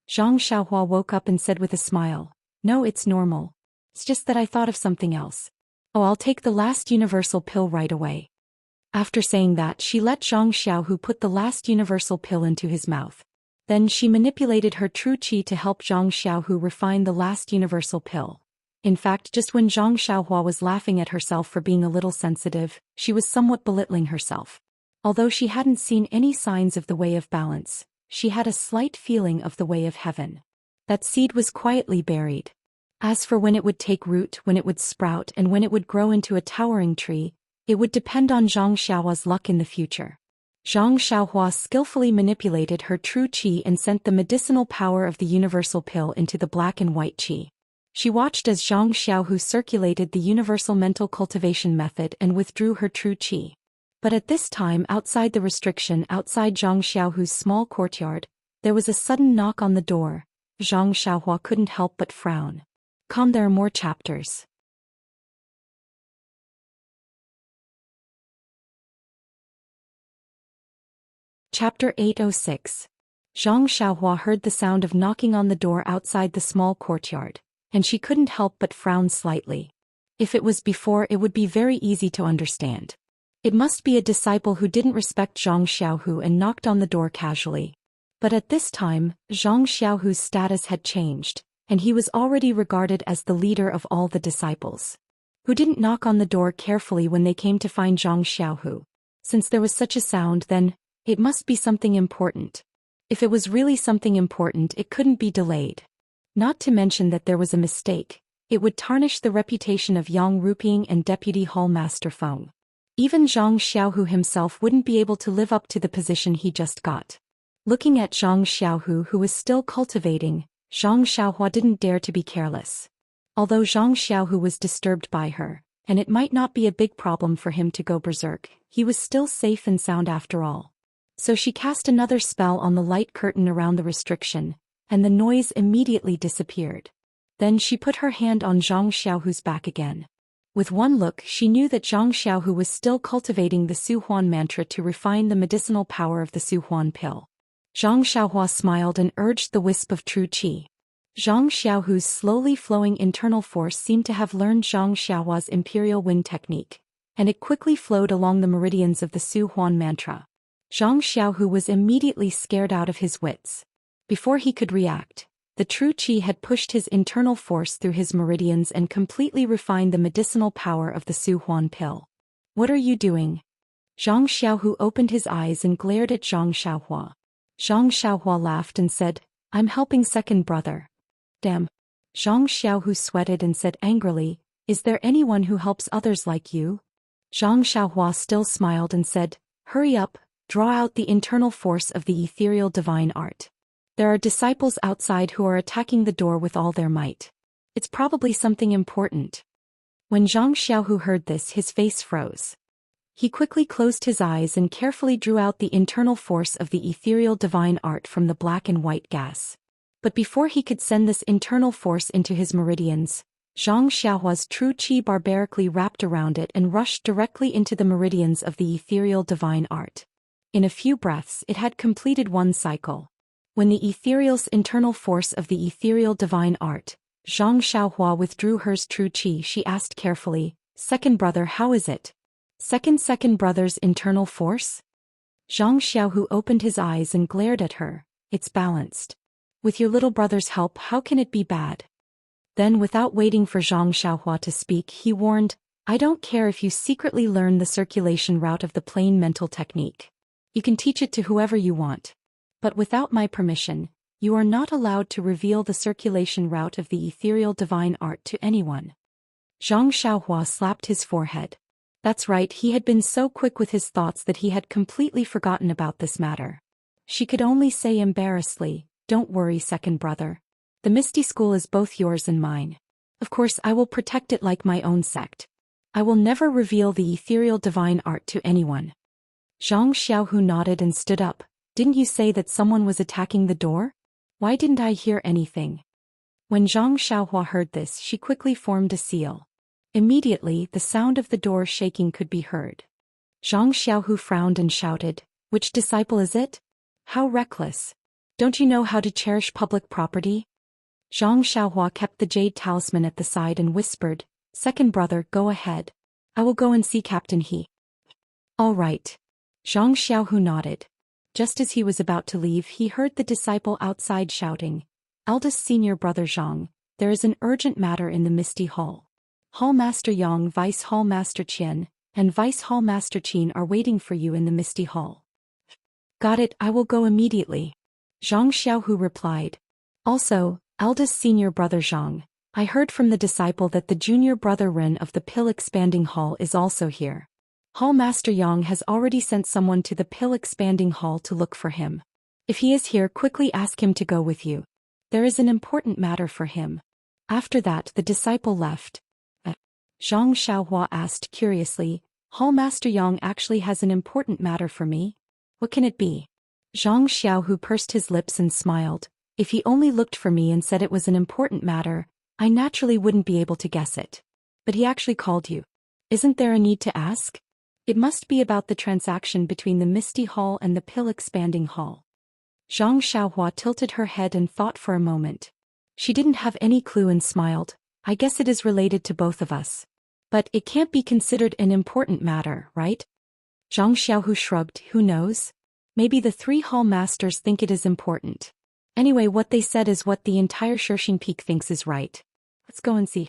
Zhang Xiaohua woke up and said with a smile, "No, it's normal. It's just that I thought of something else. Oh, I'll take the last universal pill right away." After saying that, she let Zhang Xiaohu put the last universal pill into his mouth. Then she manipulated her true qi to help Zhang Xiaohu refine the last universal pill. In fact, just when Zhang Xiaohua was laughing at herself for being a little sensitive, she was somewhat belittling herself. Although she hadn't seen any signs of the way of balance, she had a slight feeling of the way of heaven. That seed was quietly buried. As for when it would take root, when it would sprout, and when it would grow into a towering tree, it would depend on Zhang Xiaohua's luck in the future. Zhang Xiaohua skillfully manipulated her true qi and sent the medicinal power of the universal pill into the black and white qi. She watched as Zhang Xiaohu circulated the universal mental cultivation method and withdrew her true qi. But at this time, outside the restriction, outside Zhang Xiaohu's small courtyard, there was a sudden knock on the door. Zhang Xiaohua couldn't help but frown. Come, there are more chapters. Chapter 806. Zhang Xiaohua heard the sound of knocking on the door outside the small courtyard, and she couldn't help but frown slightly. If it was before, it would be very easy to understand. It must be a disciple who didn't respect Zhang Xiaohu and knocked on the door casually. But at this time, Zhang Xiaohu's status had changed, and he was already regarded as the leader of all the disciples. Who didn't knock on the door carefully when they came to find Zhang Xiaohu? Since there was such a sound, then it must be something important. If it was really something important, it couldn't be delayed. Not to mention that there was a mistake. It would tarnish the reputation of Yang Ruping and Deputy Hall Master Feng. Even Zhang Xiaohu himself wouldn't be able to live up to the position he just got. Looking at Zhang Xiaohu, who was still cultivating, Zhang Xiaohua didn't dare to be careless. Although Zhang Xiaohu was disturbed by her, and it might not be a big problem for him to go berserk, he was still safe and sound after all. So she cast another spell on the light curtain around the restriction, and the noise immediately disappeared. Then she put her hand on Zhang Xiaohu's back again. With one look, she knew that Zhang Xiaohu was still cultivating the Su Huan mantra to refine the medicinal power of the Su Huan pill. Zhang Xiaohua smiled and urged the wisp of true qi. Zhang Xiaohu's slowly flowing internal force seemed to have learned Zhang Xiaohua's imperial wind technique, and it quickly flowed along the meridians of the Su Huan mantra. Zhang Xiaohu was immediately scared out of his wits. Before he could react, the true qi had pushed his internal force through his meridians and completely refined the medicinal power of the Su Huan pill. What are you doing? Zhang Xiaohu opened his eyes and glared at Zhang Xiaohua. Zhang Xiaohua laughed and said, I'm helping second brother. Damn. Zhang Xiaohu sweated and said angrily, is there anyone who helps others like you? Zhang Xiaohua still smiled and said, hurry up, draw out the internal force of the ethereal divine art. There are disciples outside who are attacking the door with all their might. It's probably something important. When Zhang Xiaohu heard this, his face froze. He quickly closed his eyes and carefully drew out the internal force of the ethereal divine art from the black and white gas. But before he could send this internal force into his meridians, Zhang Xiaohua's true qi barbarically wrapped around it and rushed directly into the meridians of the ethereal divine art. In a few breaths, it had completed one cycle. When the ethereal's internal force of the ethereal divine art, Zhang Xiaohua withdrew hers true qi, she asked carefully, second brother, how is it? Second brother's internal force? Zhang Xiaohu opened his eyes and glared at her. It's balanced. With your little brother's help, how can it be bad? Then, without waiting for Zhang Xiaohua to speak, he warned, I don't care if you secretly learn the circulation route of the plain mental technique. You can teach it to whoever you want. But without my permission, you are not allowed to reveal the circulation route of the ethereal divine art to anyone. Zhang Xiaohua slapped his forehead. That's right, he had been so quick with his thoughts that he had completely forgotten about this matter. She could only say embarrassedly, don't worry, second brother. The Misty School is both yours and mine. Of course, I will protect it like my own sect. I will never reveal the ethereal divine art to anyone. Zhang Xiaohu nodded and stood up. Didn't you say that someone was attacking the door? Why didn't I hear anything? When Zhang Xiaohua heard this, she quickly formed a seal. Immediately, the sound of the door shaking could be heard. Zhang Xiaohu frowned and shouted, which disciple is it? How reckless! Don't you know how to cherish public property? Zhang Xiaohua kept the jade talisman at the side and whispered, second brother, go ahead. I will go and see Captain He. All right. Zhang Xiaohu nodded. Just as he was about to leave, he heard the disciple outside shouting, eldest senior brother Zhang, there is an urgent matter in the Misty Hall. Hall Master Yang, Vice Hall Master Qian, and Vice Hall Master Qin are waiting for you in the Misty Hall. Got it, I will go immediately. Zhang Xiaohu replied. Also, eldest senior brother Zhang, I heard from the disciple that the junior brother Ren of the Pill Expanding Hall is also here. Hall Master Yang has already sent someone to the Pill Expanding Hall to look for him. If he is here, quickly ask him to go with you. There is an important matter for him. After that, the disciple left. Zhang Xiaohua asked curiously, Hall Master Yang actually has an important matter for me? What can it be? Zhang Xiaohu pursed his lips and smiled. If he only looked for me and said it was an important matter, I naturally wouldn't be able to guess it. But he actually called you. Isn't there a need to ask? It must be about the transaction between the Misty Hall and the Pill Expanding Hall. Zhang Xiaohua tilted her head and thought for a moment. She didn't have any clue and smiled. I guess it is related to both of us. But it can't be considered an important matter, right? Zhang Xiaohu shrugged, who knows? Maybe the 3 hall masters think it is important. Anyway, what they said is what the entire Shirshing Peak thinks is right. Let's go and see.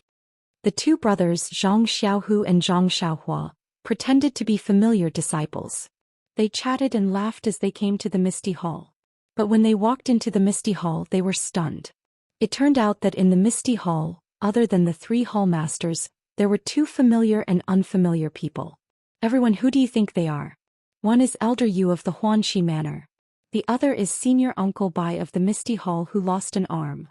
The 2 brothers, Zhang Xiaohu and Zhang Xiaohua, pretended to be familiar disciples. They chatted and laughed as they came to the Misty Hall. But when they walked into the Misty Hall, they were stunned. It turned out that in the Misty Hall, other than the 3 hall masters, there were 2 familiar and unfamiliar people. Everyone, who do you think they are? One is Elder Yu of the Huanxi Manor. The other is Senior Uncle Bai of the Misty Hall who lost an arm.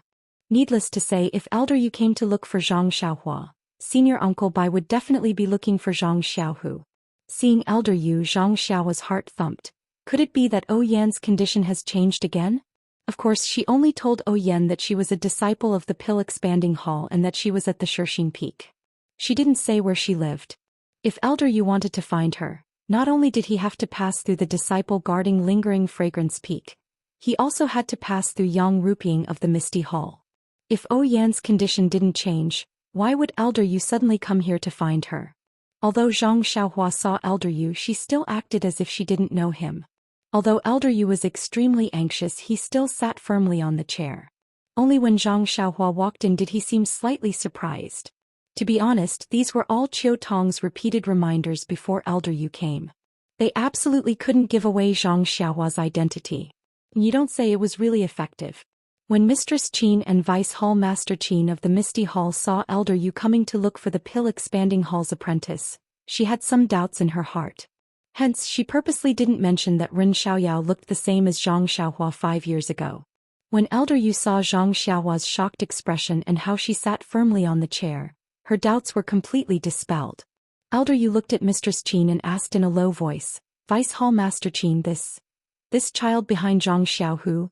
Needless to say, if Elder Yu came to look for Zhang Xiaohua, Senior Uncle Bai would definitely be looking for Zhang Xiaohu. Seeing Elder Yu, Zhang Xiaohua's heart thumped. Could it be that Yan's condition has changed again? Of course, she only told Yan that she was a disciple of the Pill-Expanding Hall and that she was at the Shirshing Peak. She didn't say where she lived. If Elder Yu wanted to find her, not only did he have to pass through the disciple guarding Lingering Fragrance Peak, he also had to pass through Yang Ruping of the Misty Hall. If Yan's condition didn't change, why would Elder Yu suddenly come here to find her? Although Zhang Xiaohua saw Elder Yu, she still acted as if she didn't know him. Although Elder Yu was extremely anxious, he still sat firmly on the chair. Only when Zhang Xiaohua walked in did he seem slightly surprised. To be honest, these were all Chiu Tong's repeated reminders before Elder Yu came. They absolutely couldn't give away Zhang Xiaohua's identity. You don't say. It was really effective. When Mistress Qin and Vice Hall Master Qin of the Misty Hall saw Elder Yu coming to look for the Pill-Expanding Hall's apprentice, she had some doubts in her heart. Hence, she purposely didn't mention that Ren Xiaoyao looked the same as Zhang Xiaohua 5 years ago. When Elder Yu saw Zhang Xiaohua's shocked expression and how she sat firmly on the chair, her doubts were completely dispelled. Elder Yu looked at Mistress Qin and asked in a low voice, "Vice Hall Master Qin, this child behind Zhang Xiaohu,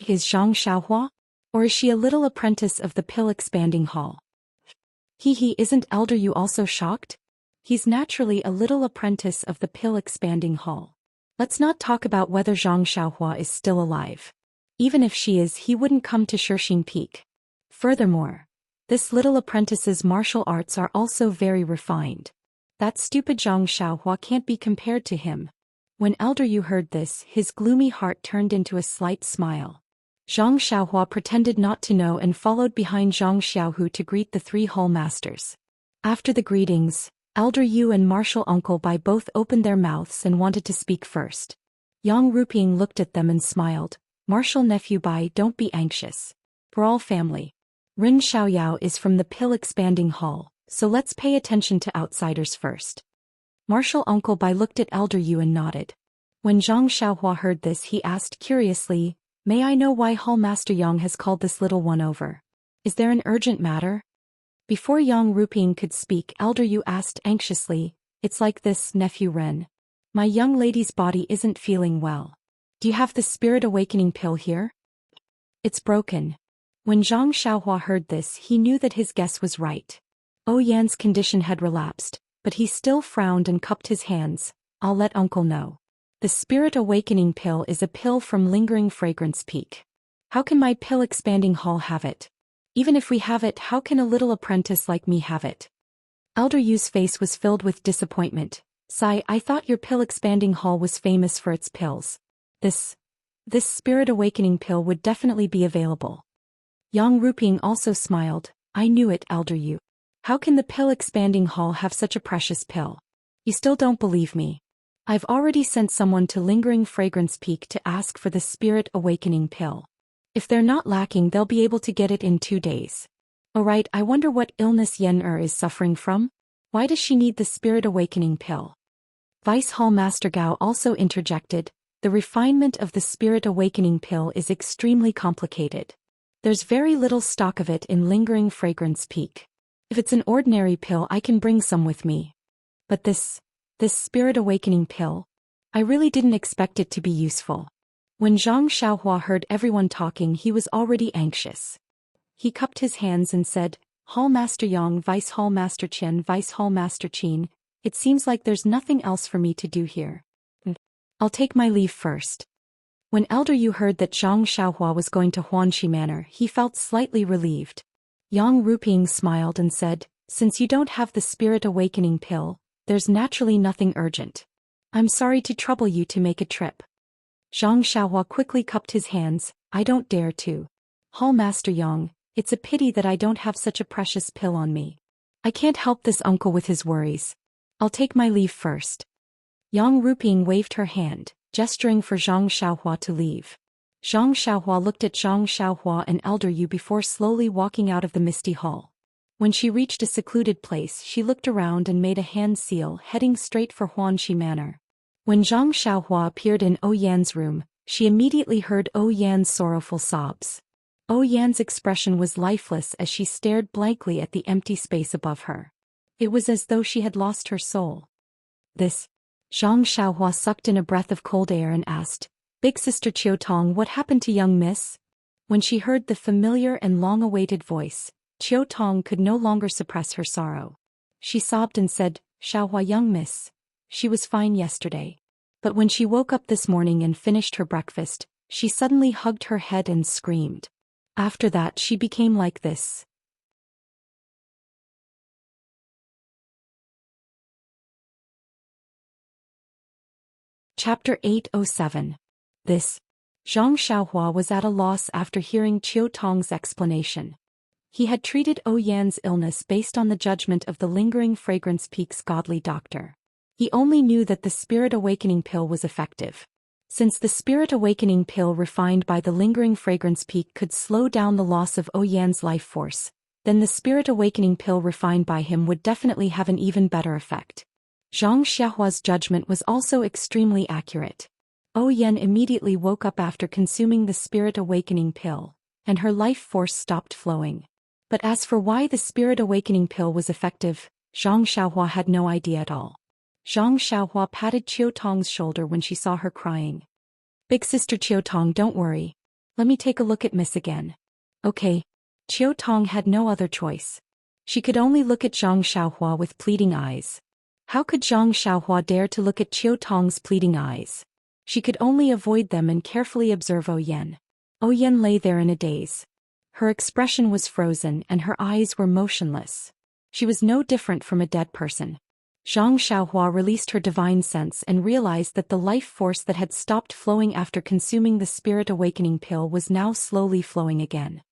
is Zhang Xiaohua? Or is she a little apprentice of the Pill-Expanding Hall?" Isn't Elder Yu also shocked? He's naturally a little apprentice of the Pill-Expanding Hall. Let's not talk about whether Zhang Xiaohua is still alive. Even if she is, he wouldn't come to Shirshing Peak. Furthermore, this little apprentice's martial arts are also very refined. That stupid Zhang Xiaohua can't be compared to him. When Elder Yu heard this, his gloomy heart turned into a slight smile. Zhang Xiaohua pretended not to know and followed behind Zhang Xiaohu to greet the 3 hall masters. After the greetings, Elder Yu and Martial Uncle Bai both opened their mouths and wanted to speak first. Yang Ruping looked at them and smiled. "Martial Nephew Bai, don't be anxious. We're all family. Ren Xiaoyao is from the Pill-Expanding Hall, so let's pay attention to outsiders first." Martial Uncle Bai looked at Elder Yu and nodded. When Zhang Xiaohua heard this, he asked curiously, "May I know why Hall Master Yang has called this little one over? Is there an urgent matter?" Before Yang Ruping could speak, Elder Yu asked anxiously, "It's like this, Nephew Ren. My young lady's body isn't feeling well. Do you have the Spirit Awakening pill here? It's broken." When Zhang Xiaohua heard this, he knew that his guess was right. Yan's condition had relapsed, but he still frowned and cupped his hands. "I'll let Uncle know. The Spirit Awakening pill is a pill from Lingering Fragrance Peak. How can my Pill-Expanding Hall have it? Even if we have it, how can a little apprentice like me have it?" Elder Yu's face was filled with disappointment. "Sai, I thought your Pill-Expanding Hall was famous for its pills. This Spirit Awakening pill would definitely be available." Yang Ruping also smiled. "I knew it, Elder Yu. How can the Pill-Expanding Hall have such a precious pill? You still don't believe me? I've already sent someone to Lingering Fragrance Peak to ask for the Spirit Awakening pill. If they're not lacking, they'll be able to get it in 2 days. Oh right, I wonder what illness Yen is suffering from? Why does she need the Spirit Awakening pill?" Vice Hall Master Gao also interjected, "The refinement of the Spirit Awakening pill is extremely complicated. There's very little stock of it in Lingering Fragrance Peak. If it's an ordinary pill, I can bring some with me. But this Spirit Awakening pill, I really didn't expect it to be useful." When Zhang Xiaohua heard everyone talking, he was already anxious. He cupped his hands and said, "Hall Master Yang, Vice Hall Master Qian, Vice Hall Master Qin, it seems like there's nothing else for me to do here. I'll take my leave first." When Elder Yu heard that Zhang Xiaohua was going to Huanxi Manor, he felt slightly relieved. Yang Ruping smiled and said, "Since you don't have the Spirit Awakening pill, there's naturally nothing urgent. I'm sorry to trouble you to make a trip. Zhang Xiaohua quickly cupped his hands. I don't dare to. Hall Master Yang, it's a pity that I don't have such a precious pill on me. I can't help this uncle with his worries. I'll take my leave first. Yang Ruping waved her hand, gesturing for Zhang Xiaohua to leave. Zhang Xiaohua looked at Zhang Xiaohua and Elder Yu before slowly walking out of the misty hall. When she reached a secluded place, she looked around and made a hand seal, heading straight for Huanxi Manor. When Zhang Xiaohua appeared in Yan's room, she immediately heard Yan's sorrowful sobs. Yan's expression was lifeless as she stared blankly at the empty space above her. It was as though she had lost her soul. This. Zhang Xiaohua sucked in a breath of cold air and asked, Big Sister Qiutong, what happened to young miss? When she heard the familiar and long-awaited voice, Qiutong could no longer suppress her sorrow. She sobbed and said, Xiaohua, young miss. She was fine yesterday. But when she woke up this morning and finished her breakfast, she suddenly hugged her head and screamed. After that she became like this. Chapter 807. This. Zhang Xiaohua was at a loss after hearing Qiutong's explanation. He had treated Yan's illness based on the judgment of the Lingering Fragrance Peak's godly doctor. He only knew that the Spirit Awakening pill was effective. Since the Spirit Awakening pill refined by the Lingering Fragrance Peak could slow down the loss of Yan's life force, then the Spirit Awakening pill refined by him would definitely have an even better effect. Zhang Xiaohua's judgment was also extremely accurate. Yan immediately woke up after consuming the Spirit Awakening pill, and her life force stopped flowing. But as for why the Spirit Awakening pill was effective, Zhang Xiaohua had no idea at all. Zhang Xiaohua patted Qiutong's shoulder when she saw her crying. Big Sister Qiutong, don't worry. Let me take a look at Miss again. Okay. Qiutong had no other choice. She could only look at Zhang Xiaohua with pleading eyes. How could Zhang Xiaohua dare to look at Qiutong's pleading eyes? She could only avoid them and carefully observe Yan. Yan lay there in a daze. Her expression was frozen and her eyes were motionless. She was no different from a dead person. Zhang Xiaohua released her divine sense and realized that the life force that had stopped flowing after consuming the Spirit Awakening pill was now slowly flowing again.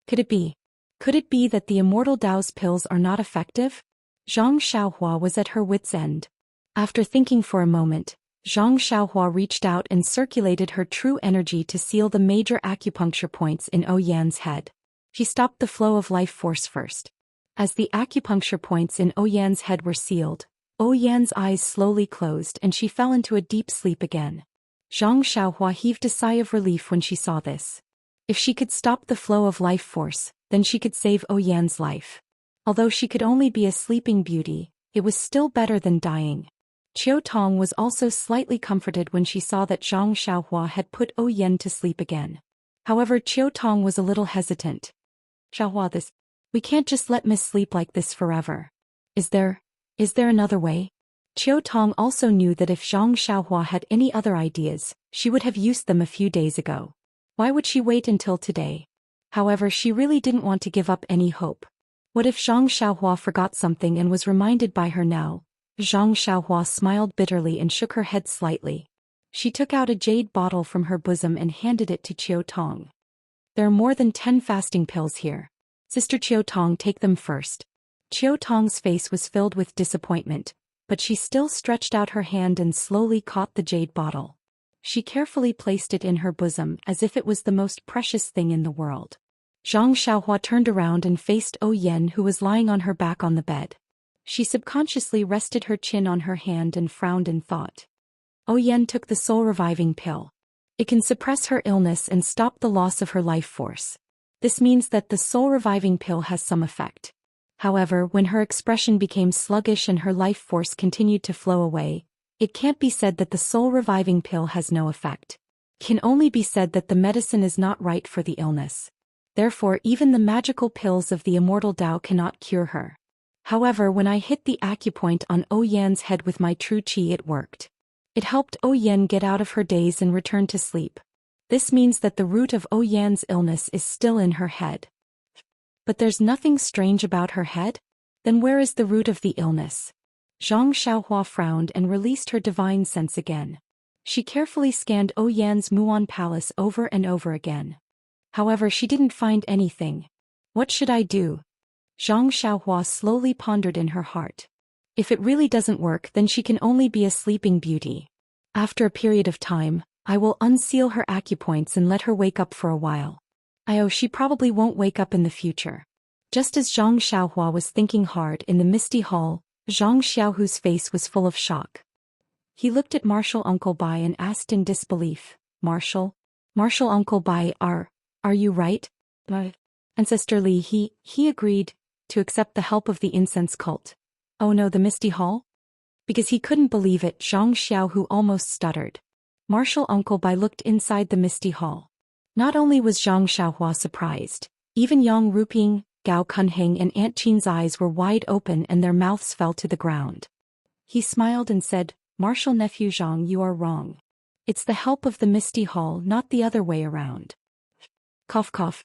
Could it be? Could it be that the Immortal Tao's pills are not effective? Zhang Xiaohua was at her wit's end. After thinking for a moment, Zhang Xiaohua reached out and circulated her true energy to seal the major acupuncture points in Yan's head. She stopped the flow of life force first. As the acupuncture points in Yan's head were sealed, Yan's eyes slowly closed and she fell into a deep sleep again. Zhang Xiaohua heaved a sigh of relief when she saw this. If she could stop the flow of life force, then she could save Yan's life. Although she could only be a sleeping beauty, it was still better than dying. Qiutong was also slightly comforted when she saw that Zhang Xiaohua had put Yan to sleep again. However, Qiutong was a little hesitant. Xiaohua, we can't just let Miss sleep like this forever. Is there another way? Qiutong also knew that if Zhang Xiaohua had any other ideas, she would have used them a few days ago. Why would she wait until today? However, she really didn't want to give up any hope. What if Zhang Xiaohua forgot something and was reminded by her now? Zhang Xiaohua smiled bitterly and shook her head slightly. She took out a jade bottle from her bosom and handed it to Qiutong. There are more than 10 fasting pills here. Sister Qiutong, take them first. Qiutong's face was filled with disappointment, but she still stretched out her hand and slowly caught the jade bottle. She carefully placed it in her bosom as if it was the most precious thing in the world. Zhang Xiaohua turned around and faced Yan, who was lying on her back on the bed. She subconsciously rested her chin on her hand and frowned in thought. Yan took the soul-reviving pill. It can suppress her illness and stop the loss of her life force. This means that the soul-reviving pill has some effect. However, when her expression became sluggish and her life force continued to flow away, it can't be said that the soul-reviving pill has no effect. It can only be said that the medicine is not right for the illness. Therefore, even the magical pills of the Immortal Tao cannot cure her. However, when I hit the acupoint on Yan's head with my true qi, it worked. It helped Yan get out of her daze and return to sleep. This means that the root of Yan's illness is still in her head. But there's nothing strange about her head? Then where is the root of the illness? Zhang Xiaohua frowned and released her divine sense again. She carefully scanned Oyan's Muon Palace over and over again. However, she didn't find anything. What should I do? Zhang Xiaohua slowly pondered in her heart. If it really doesn't work, then she can only be a sleeping beauty. After a period of time, I will unseal her acupoints and let her wake up for a while. She probably won't wake up in the future. Just as Zhang Xiaohua was thinking hard in the misty hall, Zhang Xiaohu's face was full of shock. He looked at Martial Uncle Bai and asked in disbelief, Martial Uncle Bai, are you right? Ancestor Li, he agreed to accept the help of the incense cult. Oh no, the misty hall? Because he couldn't believe it, Zhang Xiaohu almost stuttered. Martial Uncle Bai looked inside the misty hall. Not only was Zhang Xiaohua surprised, even Yang Ruping, Gao Kunheng and Aunt Qin's eyes were wide open and their mouths fell to the ground. He smiled and said, Martial nephew Zhang, you are wrong. It's the help of the misty hall, not the other way around. Cough cough.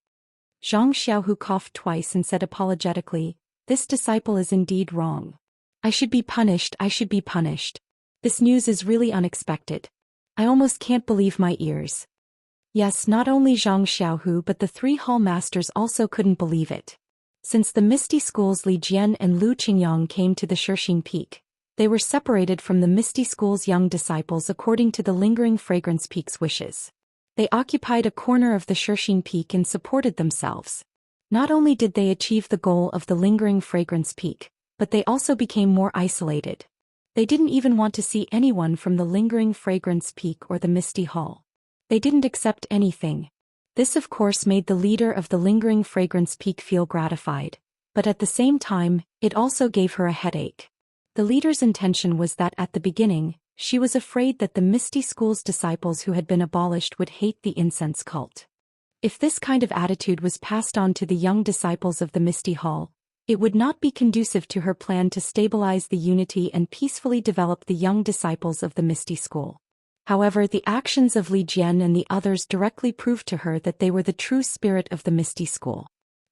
Zhang Xiaohu coughed twice and said apologetically, this disciple is indeed wrong. I should be punished. This news is really unexpected. I almost can't believe my ears. Yes, not only Zhang Xiaohu but the 3 hall masters also couldn't believe it. Since the Misty School's Li Jian and Lu Qingyang came to the Shixing Peak, they were separated from the Misty School's young disciples according to the Lingering Fragrance Peak's wishes. They occupied a corner of the Shixing Peak and supported themselves. Not only did they achieve the goal of the Lingering Fragrance Peak, but they also became more isolated. They didn't even want to see anyone from the Lingering Fragrance Peak or the Misty Hall. They didn't accept anything. This of course made the leader of the Lingering Fragrance Peak feel gratified, but at the same time, it also gave her a headache. The leader's intention was that at the beginning, she was afraid that the Misty School's disciples who had been abolished would hate the incense cult. If this kind of attitude was passed on to the young disciples of the Misty Hall, it would not be conducive to her plan to stabilize the unity and peacefully develop the young disciples of the Misty School. However, the actions of Li Jian and the others directly proved to her that they were the true spirit of the Misty School.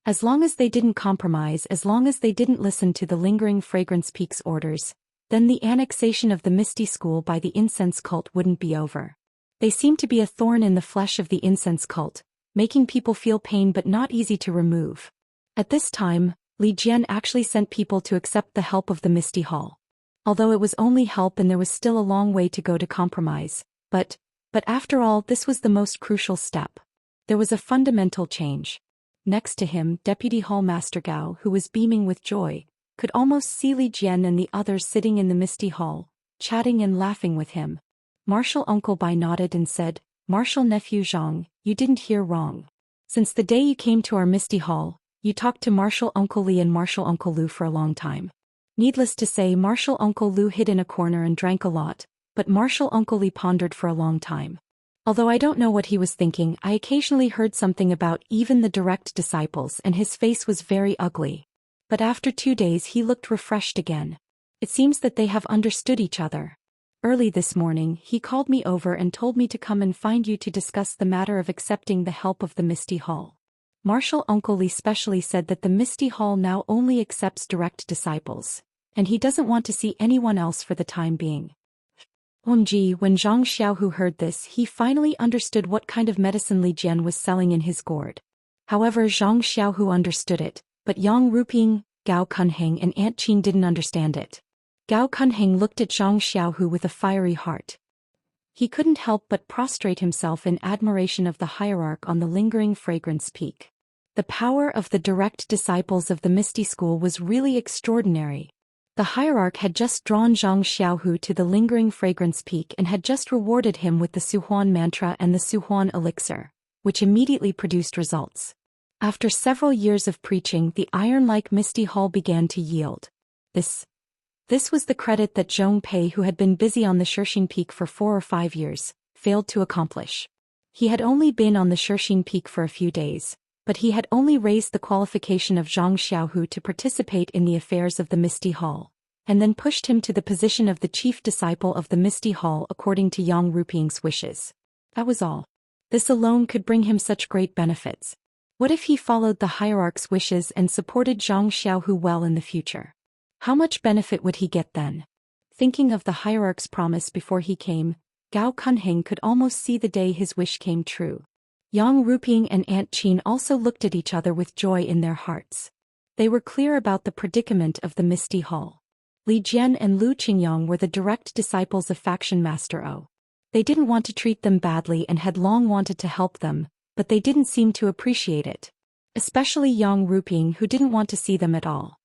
As long as they didn't compromise, as long as they didn't listen to the Lingering Fragrance Peak's orders, then the annexation of the Misty School by the incense cult wouldn't be over. They seemed to be a thorn in the flesh of the incense cult, making people feel pain but not easy to remove. At this time, Li Jian actually sent people to accept the help of the Misty Hall. Although it was only help and there was still a long way to go to compromise, but after all, this was the most crucial step. There was a fundamental change. Next to him, Deputy Hall Master Gao, who was beaming with joy, could almost see Li Jian and the others sitting in the Misty Hall, chatting and laughing with him. Martial Uncle Bai nodded and said, Martial nephew Zhang, you didn't hear wrong. Since the day you came to our Misty Hall, you talked to Martial Uncle Li and Martial Uncle Lu for a long time. Needless to say, Martial Uncle Lu hid in a corner and drank a lot, but Martial Uncle Li pondered for a long time. Although I don't know what he was thinking, I occasionally heard something about even the direct disciples and his face was very ugly. But after 2 days he looked refreshed again. It seems that they have understood each other. Early this morning, he called me over and told me to come and find you to discuss the matter of accepting the help of the Misty Hall. Martial Uncle Li specially said that the Misty Hall now only accepts direct disciples, and he doesn't want to see anyone else for the time being. OMG, when Zhang Xiaohu heard this, he finally understood what kind of medicine Li Jian was selling in his gourd. However, Zhang Xiaohu understood it, but Yang Ruping, Gao Kunheng and Aunt Qin didn't understand it. Gao Kunheng looked at Zhang Xiaohu with a fiery heart. He couldn't help but prostrate himself in admiration of the hierarch on the Lingering Fragrance Peak. The power of the direct disciples of the Misty School was really extraordinary. The hierarch had just drawn Zhang Xiaohu to the Lingering Fragrance Peak and had just rewarded him with the Suhuan mantra and the Suhuan elixir, which immediately produced results. After several years of preaching, the iron-like Misty Hall began to yield. This was the credit that Zhong Pei, who had been busy on the Shixing Peak for 4 or 5 years, failed to accomplish. He had only been on the Shixing Peak for a few days, but he had only raised the qualification of Zhang Xiaohu to participate in the affairs of the Misty Hall, and then pushed him to the position of the chief disciple of the Misty Hall according to Yang Ruping's wishes. That was all. This alone could bring him such great benefits. What if he followed the hierarch's wishes and supported Zhang Xiaohu well in the future? How much benefit would he get then? Thinking of the hierarch's promise before he came, Gao Kunhing could almost see the day his wish came true. Yang Ruping and Aunt Qin also looked at each other with joy in their hearts. They were clear about the predicament of the Misty Hall. Li Jian and Lu Qingyang were the direct disciples of Faction Master O. They didn't want to treat them badly and had long wanted to help them, but they didn't seem to appreciate it. Especially Yang Ruping, who didn't want to see them at all.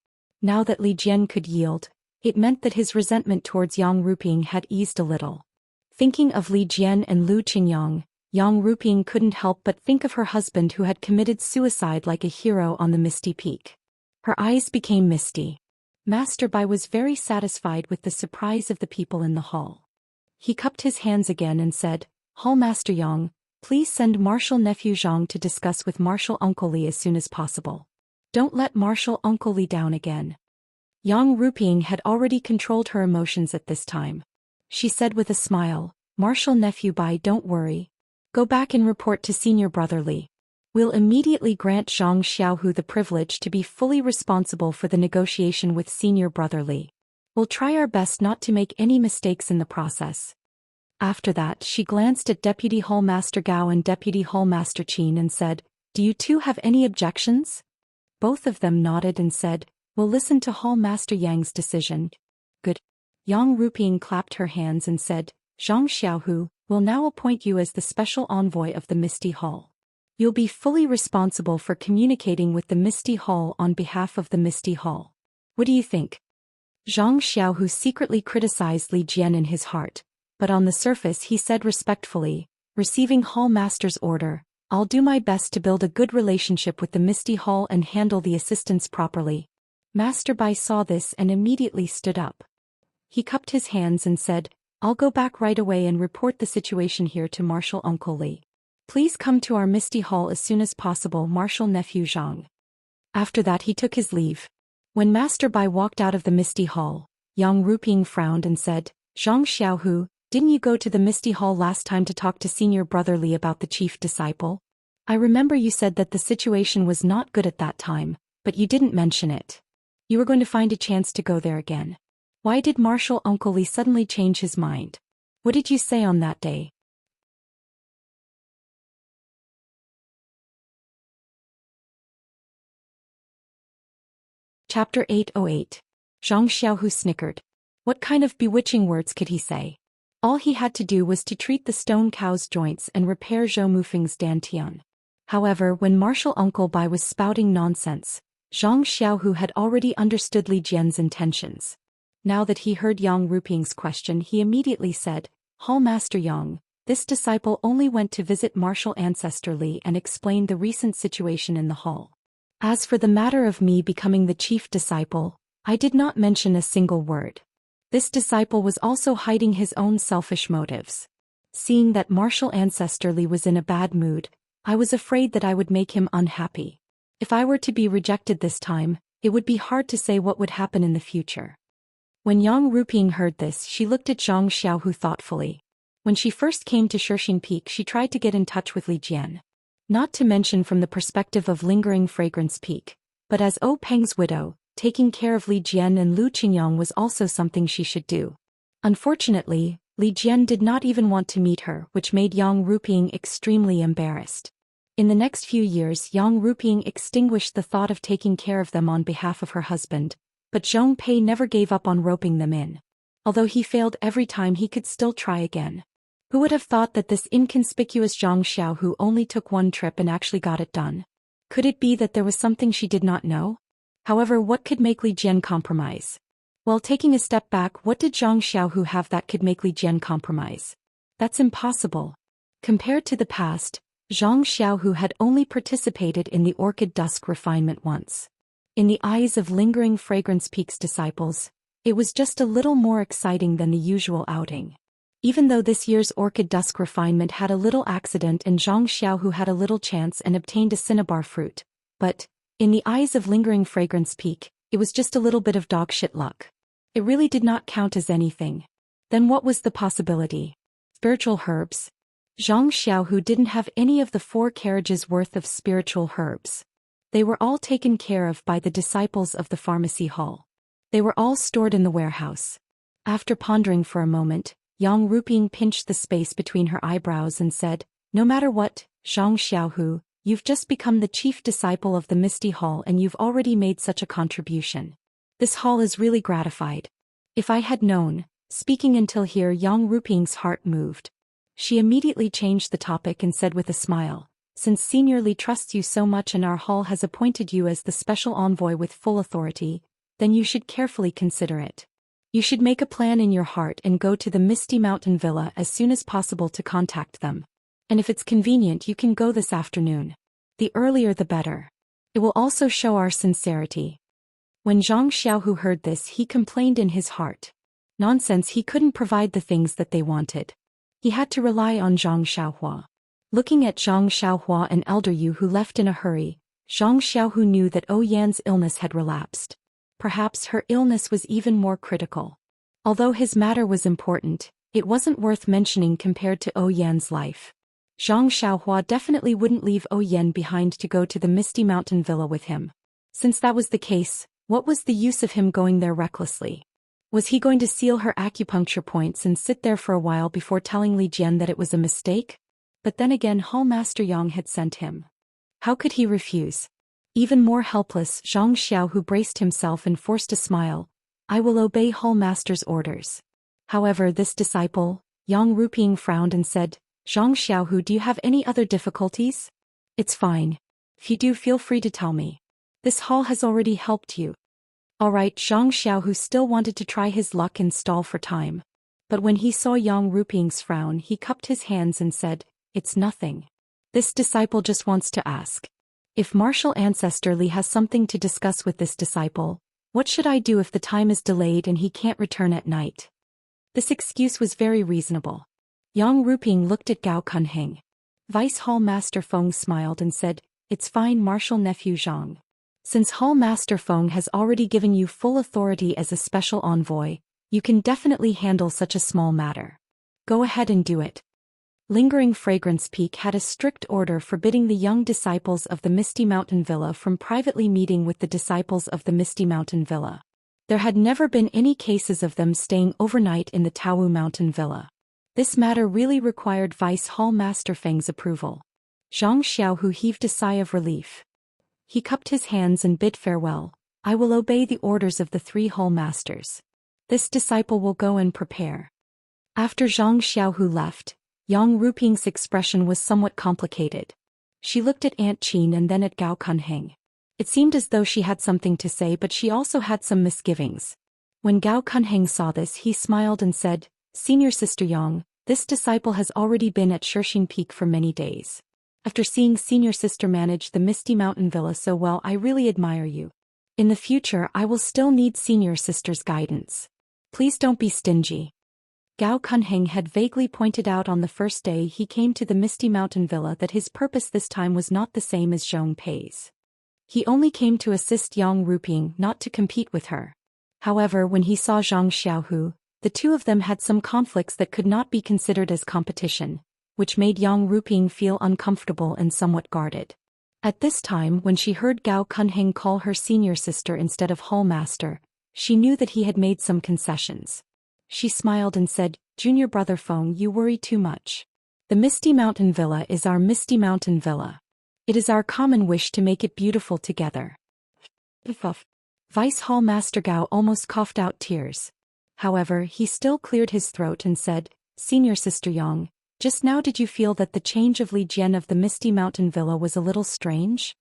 Now that Li Jian could yield, it meant that his resentment towards Yang Ruping had eased a little. Thinking of Li Jian and Lu Qingyang, Yang Ruping couldn't help but think of her husband who had committed suicide like a hero on the Misty Peak. Her eyes became misty. Master Bai was very satisfied with the surprise of the people in the hall. He cupped his hands again and said, "Hall Master Yang, please send Martial Nephew Zhang to discuss with Martial Uncle Li as soon as possible. Don't let Martial Uncle Li down again." Yang Ruping had already controlled her emotions at this time. She said with a smile, "Martial Nephew Bai, don't worry. Go back and report to Senior Brother Li. We'll immediately grant Zhang Xiaohu the privilege to be fully responsible for the negotiation with Senior Brother Li. We'll try our best not to make any mistakes in the process." After that, she glanced at Deputy Hall Master Gao and Deputy Hall Master Qin and said, "Do you two have any objections?" Both of them nodded and said, "We'll listen to Hall Master Yang's decision." "Good." Yang Ruping clapped her hands and said, "Zhang Xiaohu, we'll now appoint you as the special envoy of the Misty Hall. You'll be fully responsible for communicating with the Misty Hall on behalf of the Misty Hall. What do you think?" Zhang Xiaohu secretly criticized Li Jian in his heart, but on the surface he said respectfully, "Receiving Hall Master's order, I'll do my best to build a good relationship with the Misty Hall and handle the assistants properly." Master Bai saw this and immediately stood up. He cupped his hands and said, "I'll go back right away and report the situation here to Martial Uncle Li. Please come to our Misty Hall as soon as possible, Martial Nephew Zhang." After that he took his leave. When Master Bai walked out of the Misty Hall, Yang Ruping frowned and said, "Zhang Xiaohu, didn't you go to the Misty Hall last time to talk to Senior Brother Li about the chief disciple? I remember you said that the situation was not good at that time, but you didn't mention it. You were going to find a chance to go there again. Why did Martial Uncle Li suddenly change his mind? What did you say on that day?" Chapter 808. Zhang Xiaohu snickered. What kind of bewitching words could he say? All he had to do was to treat the stone cow's joints and repair Zhou Mufeng's dantian. However, when Martial Uncle Bai was spouting nonsense, Zhang Xiaohu had already understood Li Jian's intentions. Now that he heard Yang Ruping's question, he immediately said, "Hall Master Yang, this disciple only went to visit Martial Ancestor Li and explained the recent situation in the hall. As for the matter of me becoming the chief disciple, I did not mention a single word. This disciple was also hiding his own selfish motives. Seeing that Martial Ancestor Li was in a bad mood, I was afraid that I would make him unhappy. If I were to be rejected this time, it would be hard to say what would happen in the future." When Yang Ruping heard this, she looked at Zhang Xiaohu thoughtfully. When she first came to Shishing Peak, she tried to get in touch with Li Jian. Not to mention from the perspective of lingering Fragrance Peak, but as O Peng's widow, taking care of Li Jian and Lu Qingyang was also something she should do. Unfortunately, Li Jian did not even want to meet her, which made Yang Ruping extremely embarrassed. In the next few years, Yang Ruping extinguished the thought of taking care of them on behalf of her husband, but Zhong Pei never gave up on roping them in. Although he failed every time, he could still try again. Who would have thought that this inconspicuous Zhang Xiaohu only took one trip and actually got it done? Could it be that there was something she did not know? However, what could make Li Jian compromise? Well, taking a step back, what did Zhang Xiaohu have that could make Li Jian compromise? That's impossible. Compared to the past, Zhang Xiaohu had only participated in the Orchid Dusk refinement once. In the eyes of lingering Fragrance Peak's disciples, it was just a little more exciting than the usual outing. Even though this year's Orchid Dusk refinement had a little accident and Zhang Xiaohu had a little chance and obtained a cinnabar fruit, but, in the eyes of lingering Fragrance Peak, it was just a little bit of dog shit luck. It really did not count as anything. Then what was the possibility? Spiritual herbs? Zhang Xiaohu didn't have any of the 4 carriages worth of spiritual herbs. They were all taken care of by the disciples of the pharmacy hall. They were all stored in the warehouse. After pondering for a moment, Yang Ruping pinched the space between her eyebrows and said, "No matter what, Zhang Xiaohu, you've just become the chief disciple of the Misty Hall and you've already made such a contribution. This hall is really gratified. If I had known." Speaking until here, Yang Ruping's heart moved. She immediately changed the topic and said with a smile, "Since Senior Li trusts you so much and our hall has appointed you as the special envoy with full authority, then you should carefully consider it. You should make a plan in your heart and go to the Misty Mountain Villa as soon as possible to contact them. And if it's convenient, you can go this afternoon. The earlier the better. It will also show our sincerity." When Zhang Xiaohu heard this, he complained in his heart. Nonsense, he couldn't provide the things that they wanted. He had to rely on Zhang Xiaohua. Looking at Zhang Xiaohua and Elder Yu who left in a hurry, Zhang Xiaohu knew that Yan's illness had relapsed. Perhaps her illness was even more critical. Although his matter was important, it wasn't worth mentioning compared to Yan's life. Zhang Xiaohua definitely wouldn't leave Yan behind to go to the Misty Mountain Villa with him. Since that was the case, what was the use of him going there recklessly? Was he going to seal her acupuncture points and sit there for a while before telling Li Jian that it was a mistake? But then again, Hall Master Yang had sent him. How could he refuse? Even more helpless, Zhang Xiaohu braced himself and forced a smile. "I will obey Hall Master's orders." However, this disciple, Yang Ruping, frowned and said, "Zhang Xiaohu, do you have any other difficulties?" "It's fine. If you do, feel free to tell me. This hall has already helped you." Alright, Zhang Xiaohu still wanted to try his luck and stall for time. But when he saw Yang Ruping's frown, he cupped his hands and said, "It's nothing. This disciple just wants to ask. If Martial Ancestor Li has something to discuss with this disciple, what should I do if the time is delayed and he can't return at night?" This excuse was very reasonable. Yang Ruping looked at Gao Kunheng. Vice Hall Master Feng smiled and said, "It's fine, Martial Nephew Zhang. Since Hall Master Feng has already given you full authority as a special envoy, you can definitely handle such a small matter. Go ahead and do it." Lingering Fragrance Peak had a strict order forbidding the young disciples of the Misty Mountain Villa from privately meeting with the disciples of the Misty Mountain Villa. There had never been any cases of them staying overnight in the Taowu Mountain Villa. This matter really required Vice Hall Master Feng's approval. Zhang Xiaohu heaved a sigh of relief. He cupped his hands and bid farewell. "I will obey the orders of the 3 Hall Masters. This disciple will go and prepare." After Zhang Xiaohu left, Yang Ruping's expression was somewhat complicated. She looked at Aunt Qin and then at Gao Kunheng. It seemed as though she had something to say, but she also had some misgivings. When Gao Kunheng saw this, he smiled and said, "Senior Sister Yang, this disciple has already been at Shirxing Peak for many days. After seeing Senior Sister manage the Misty Mountain Villa so well, I really admire you. In the future, I will still need Senior Sister's guidance. Please don't be stingy." Gao Kunheng had vaguely pointed out on the first day he came to the Misty Mountain Villa that his purpose this time was not the same as Zhong Pei's. He only came to assist Yang Ruping, not to compete with her. However, when he saw Zhang Xiaohu, the two of them had some conflicts that could not be considered as competition, which made Yang Ruping feel uncomfortable and somewhat guarded. At this time, when she heard Gao Kunheng call her senior sister instead of Hall Master, she knew that he had made some concessions. She smiled and said, "Junior brother Feng, you worry too much. The Misty Mountain Villa is our Misty Mountain Villa. It is our common wish to make it beautiful together." Vice Hall Master Gao almost coughed out tears. However, he still cleared his throat and said, "Senior Sister Yang, just now did you feel that the change of Li Jian of the Misty Mountain Villa was a little strange?"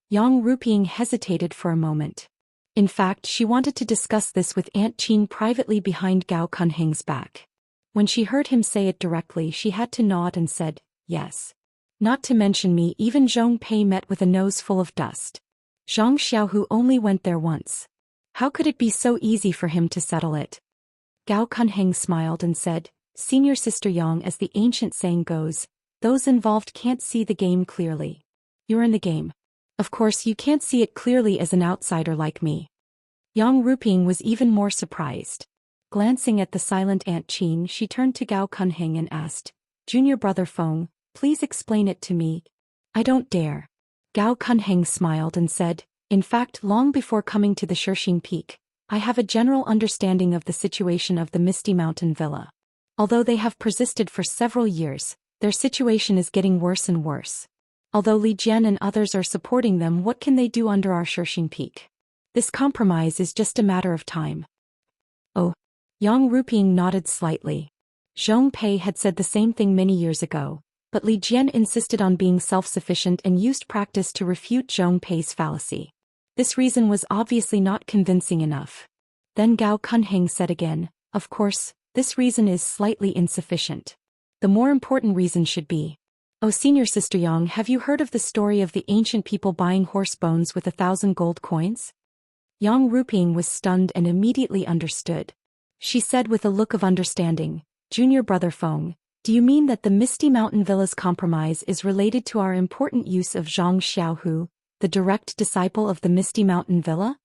Yang Ruping hesitated for a moment. In fact, she wanted to discuss this with Aunt Qin privately behind Gao Kunheng's back. When she heard him say it directly, she had to nod and said, "Yes. Not to mention me, even Zhong Pei met with a nose full of dust. Zhang Xiaohu only went there once. How could it be so easy for him to settle it?" Gao Kunheng smiled and said, "Senior Sister Yang, as the ancient saying goes, those involved can't see the game clearly. You're in the game. Of course you can't see it clearly as an outsider like me." Yang Ruping was even more surprised. Glancing at the silent Aunt Qin, she turned to Gao Kunheng and asked, "Junior brother Feng, please explain it to me." "I don't dare." Gao Kunheng smiled and said, "In fact, long before coming to the Shirxing Peak, I have a general understanding of the situation of the Misty Mountain Villa. Although they have persisted for several years, their situation is getting worse and worse. Although Li Jian and others are supporting them, what can they do under our Shirxing Peak? This compromise is just a matter of time. Oh. Yang Ruping nodded slightly. Zhong Pei had said the same thing many years ago, but Li Jian insisted on being self-sufficient and used practice to refute Zhong Pei's fallacy. This reason was obviously not convincing enough. Then Gao Kunheng said again, of course, this reason is slightly insufficient. The more important reason should be, oh senior sister Yang, have you heard of the story of the ancient people buying horse bones with 1,000 gold coins? Yang Ruping was stunned and immediately understood. She said with a look of understanding, Junior brother Feng, do you mean that the Misty Mountain Villa's compromise is related to our important use of Zhang Xiaohu, the direct disciple of the Misty Mountain Villa?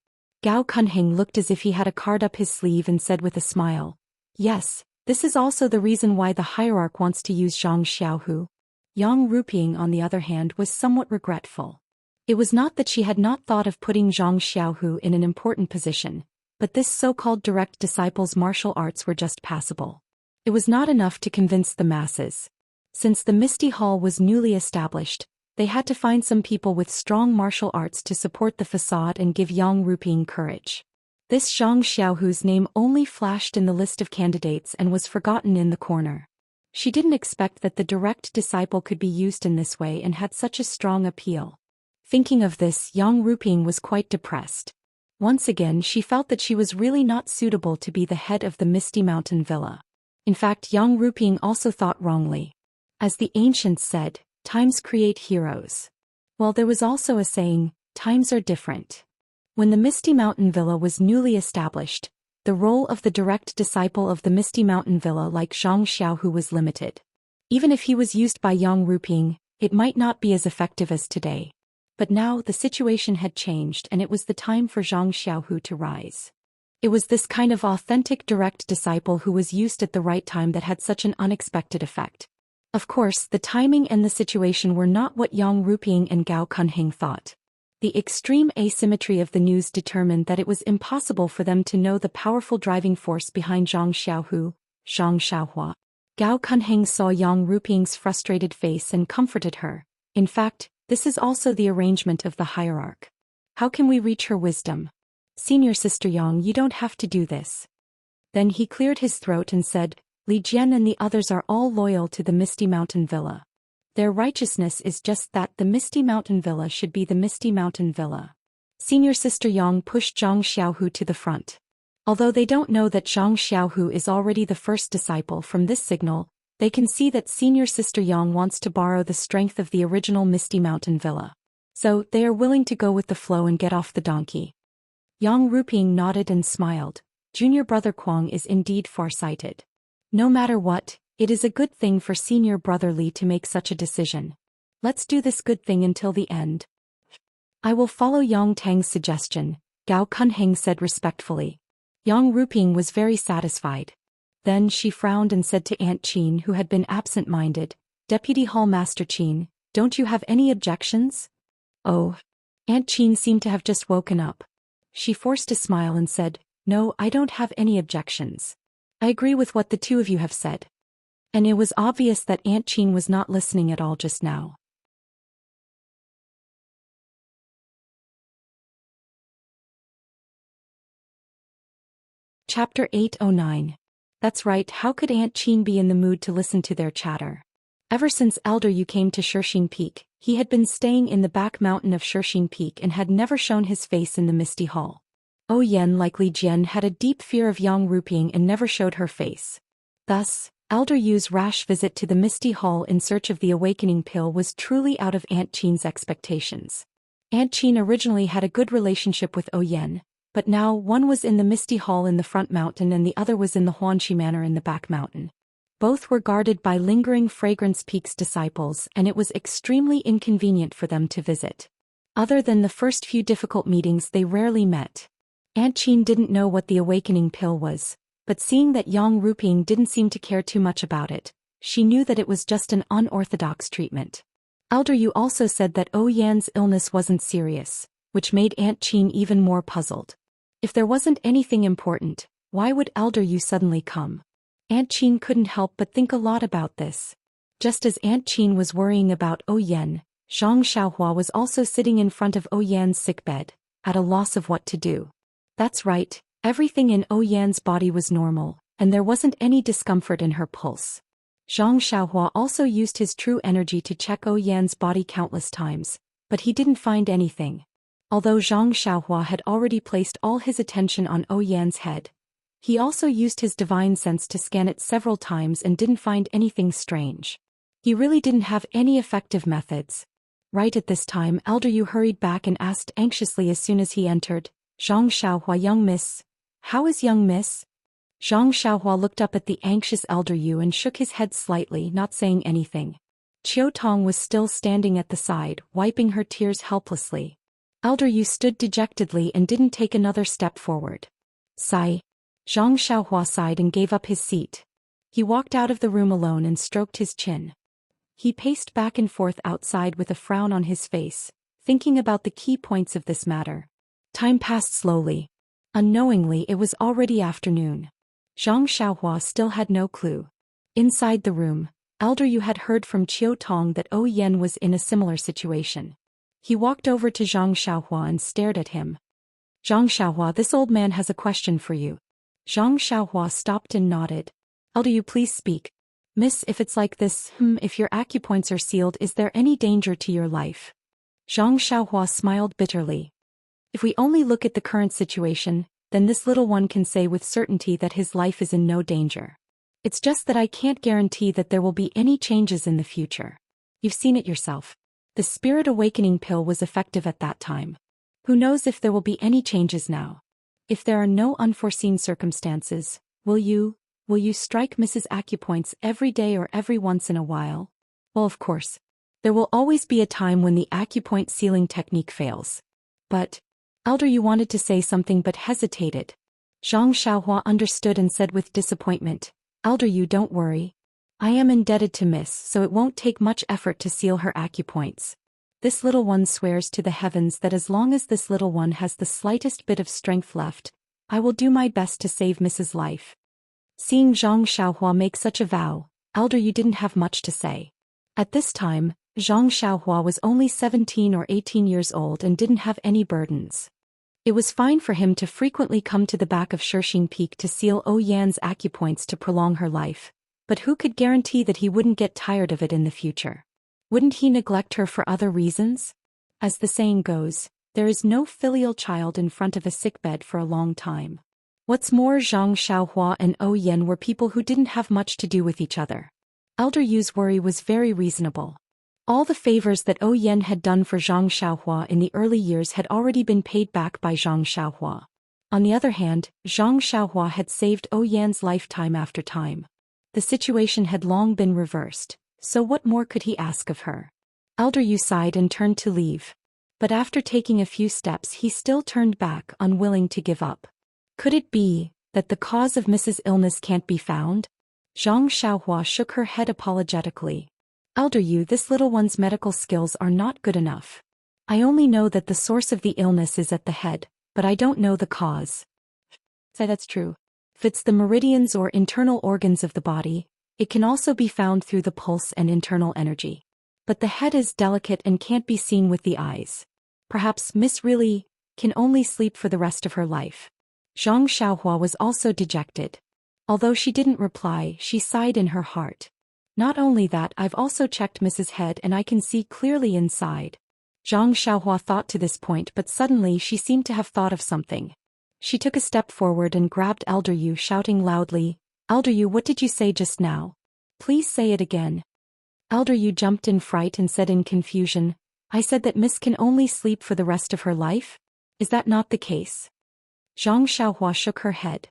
Gao Kunheng looked as if he had a card up his sleeve and said with a smile, yes, this is also the reason why the hierarch wants to use Zhang Xiaohu. Yang Ruping, on the other hand, was somewhat regretful. It was not that she had not thought of putting Zhang Xiaohu in an important position, but this so-called direct disciple's martial arts were just passable. It was not enough to convince the masses. Since the Misty Hall was newly established, they had to find some people with strong martial arts to support the facade and give Yang Ruping courage. This Zhang Xiaohu's name only flashed in the list of candidates and was forgotten in the corner. She didn't expect that the direct disciple could be used in this way and had such a strong appeal. Thinking of this, Yang Ruping was quite depressed. Once again she felt that she was really not suitable to be the head of the Misty Mountain Villa. In fact, Yang Ruping also thought wrongly. As the ancients said, times create heroes. Well, there was also a saying, times are different. When the Misty Mountain Villa was newly established, the role of the direct disciple of the Misty Mountain Villa like Zhang Xiaohu was limited. Even if he was used by Yang Ruping, it might not be as effective as today. But now the situation had changed and it was the time for Zhang Xiaohu to rise. It was this kind of authentic direct disciple who was used at the right time that had such an unexpected effect. Of course, the timing and the situation were not what Yang Ruping and Gao Kunheng thought. The extreme asymmetry of the news determined that it was impossible for them to know the powerful driving force behind Zhang Xiaohu, Zhang Xiaohua. Gao Kunheng saw Yang Ruping's frustrated face and comforted her. In fact, this is also the arrangement of the hierarch. How can we reach her wisdom? Senior sister Yang, you don't have to do this. Then he cleared his throat and said, Li Jian and the others are all loyal to the Misty Mountain Villa. Their righteousness is just that the Misty Mountain Villa should be the Misty Mountain Villa. Senior sister Yang pushed Zhang Xiaohu to the front. Although they don't know that Zhang Xiaohu is already the first disciple from this signal, they can see that senior sister Yang wants to borrow the strength of the original Misty Mountain Villa. So, they are willing to go with the flow and get off the donkey. Yang Ruping nodded and smiled. Junior brother Kuang is indeed far-sighted. No matter what, it is a good thing for senior brother Li to make such a decision. Let's do this good thing until the end. I will follow Yang Tang's suggestion, Gao Kunheng said respectfully. Yang Ruping was very satisfied. Then she frowned and said to Aunt Qin, who had been absent-minded, Deputy Hall Master Qin, don't you have any objections? Oh. Aunt Qin seemed to have just woken up. She forced a smile and said, no, I don't have any objections. I agree with what the two of you have said. And it was obvious that Aunt Qin was not listening at all just now. Chapter 809. That's right, how could Aunt Qin be in the mood to listen to their chatter? Ever since Elder Yu came to Shirxing Peak, he had been staying in the back mountain of Shirxing Peak and had never shown his face in the Misty Hall. Oyen, like Li Jian, had a deep fear of Yang Ruping and never showed her face. Thus, Elder Yu's rash visit to the Misty Hall in search of the awakening pill was truly out of Aunt Qin's expectations. Aunt Qin originally had a good relationship with Oyen, but now one was in the Misty Hall in the front mountain and the other was in the Huanxi Manor in the back mountain. Both were guarded by lingering Fragrance Peak's disciples and it was extremely inconvenient for them to visit. Other than the first few difficult meetings, they rarely met. Aunt Qin didn't know what the awakening pill was, but seeing that Yang Ruping didn't seem to care too much about it, she knew that it was just an unorthodox treatment. Elder Yu also said that Oyen's illness wasn't serious, which made Aunt Qin even more puzzled. If there wasn't anything important, why would Elder Yu suddenly come? Aunt Qin couldn't help but think a lot about this. Just as Aunt Qin was worrying about Yan, Zhang Xiaohua was also sitting in front of Yan's sickbed, at a loss of what to do. That's right, everything in Yan's body was normal, and there wasn't any discomfort in her pulse. Zhang Xiaohua also used his true energy to check Yan's body countless times, but he didn't find anything. Although Zhang Xiaohua had already placed all his attention on Yan's head, he also used his divine sense to scan it several times and didn't find anything strange. He really didn't have any effective methods. Right at this time, Elder Yu hurried back and asked anxiously as soon as he entered, "Zhang Xiaohua, young miss. How is young miss?" Zhang Xiaohua looked up at the anxious Elder Yu and shook his head slightly, not saying anything. Qiu Tong was still standing at the side, wiping her tears helplessly. Elder Yu stood dejectedly and didn't take another step forward. Sigh. Zhang Xiaohua sighed and gave up his seat. He walked out of the room alone and stroked his chin. He paced back and forth outside with a frown on his face, thinking about the key points of this matter. Time passed slowly. Unknowingly, it was already afternoon. Zhang Xiaohua still had no clue. Inside the room, Elder Yu had heard from Qiu Tong that Yan was in a similar situation. He walked over to Zhang Xiaohua and stared at him. "Zhang Xiaohua, this old man has a question for you." Zhang Xiaohua stopped and nodded. "Elder Yu, please speak." "Miss, if it's like this, if your acupoints are sealed, is there any danger to your life?" Zhang Xiaohua smiled bitterly. "If we only look at the current situation, then this little one can say with certainty that his life is in no danger. It's just that I can't guarantee that there will be any changes in the future. You've seen it yourself. The Spirit Awakening pill was effective at that time. Who knows if there will be any changes now? If there are no unforeseen circumstances, will you strike Mrs. Acupoints every day or every once in a while?" "Well, of course. There will always be a time when the acupoint sealing technique fails. But..." Elder Yu wanted to say something but hesitated. Zhang Xiaohua understood and said with disappointment, "Elder Yu, don't worry. I am indebted to Miss, so it won't take much effort to seal her acupoints. This little one swears to the heavens that as long as this little one has the slightest bit of strength left, I will do my best to save Mrs. life." Seeing Zhang Xiaohua make such a vow, Elder Yu didn't have much to say. At this time, Zhang Xiaohua was only 17 or 18 years old and didn't have any burdens. It was fine for him to frequently come to the back of Shishing Peak to seal Yan's acupoints to prolong her life, but who could guarantee that he wouldn't get tired of it in the future? Wouldn't he neglect her for other reasons? As the saying goes, there is no filial child in front of a sickbed for a long time. What's more, Zhang Xiaohua and Yan were people who didn't have much to do with each other. Elder Yu's worry was very reasonable. All the favors that Yan had done for Zhang Xiaohua in the early years had already been paid back by Zhang Xiaohua. On the other hand, Zhang Xiaohua had saved Yan's life time after time. The situation had long been reversed, so what more could he ask of her? Elder Yu sighed and turned to leave. But after taking a few steps, he still turned back, unwilling to give up. Could it be that the cause of Mrs. Illness can't be found? Zhang Xiaohua shook her head apologetically. "Elder Yu, this little one's medical skills are not good enough. I only know that the source of the illness is at the head, but I don't know the cause." "Say that's true. If it's the meridians or internal organs of the body, it can also be found through the pulse and internal energy. But the head is delicate and can't be seen with the eyes. Perhaps Miss really can only sleep for the rest of her life." Zhang Xiaohua was also dejected. Although she didn't reply, she sighed in her heart. "Not only that, I've also checked Mrs. Head and I can see clearly inside." Zhang Xiaohua thought to this point, but suddenly she seemed to have thought of something. She took a step forward and grabbed Elder Yu, shouting loudly, "Elder Yu, what did you say just now? Please say it again." Elder Yu jumped in fright and said in confusion, "I said that Miss can only sleep for the rest of her life? Is that not the case?" Zhang Xiaohua shook her head.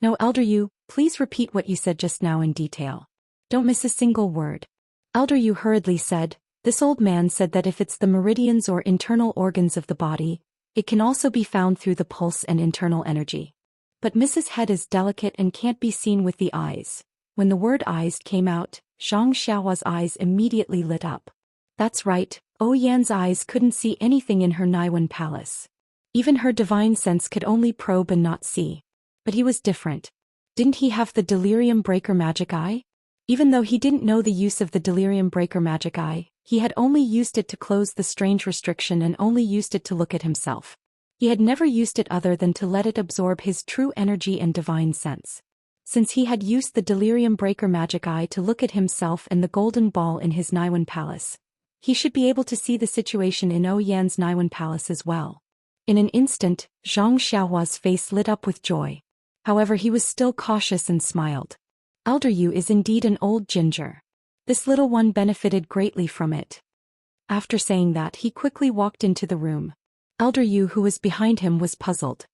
"No, Elder Yu, please repeat what you said just now in detail. Don't miss a single word." Elder Yu hurriedly said, "This old man said that if it's the meridians or internal organs of the body, it can also be found through the pulse and internal energy. But Mrs. Head is delicate and can't be seen with the eyes." When the word eyes came out, Zhang Xiaohua's eyes immediately lit up. That's right, Yan's eyes couldn't see anything in her Naiwan palace. Even her divine sense could only probe and not see. But he was different. Didn't he have the delirium breaker magic eye? Even though he didn't know the use of the delirium breaker magic eye, he had only used it to close the strange restriction and only used it to look at himself. He had never used it other than to let it absorb his true energy and divine sense. Since he had used the delirium breaker magic eye to look at himself and the golden ball in his Naiwan palace, he should be able to see the situation in Yan's Naiwan palace as well. In an instant, Zhang Xiaohua's face lit up with joy. However, he was still cautious and smiled. Elder Yu is indeed an old ginger. This little one benefited greatly from it. After saying that, he quickly walked into the room. Elder Yu, who was behind him, was puzzled.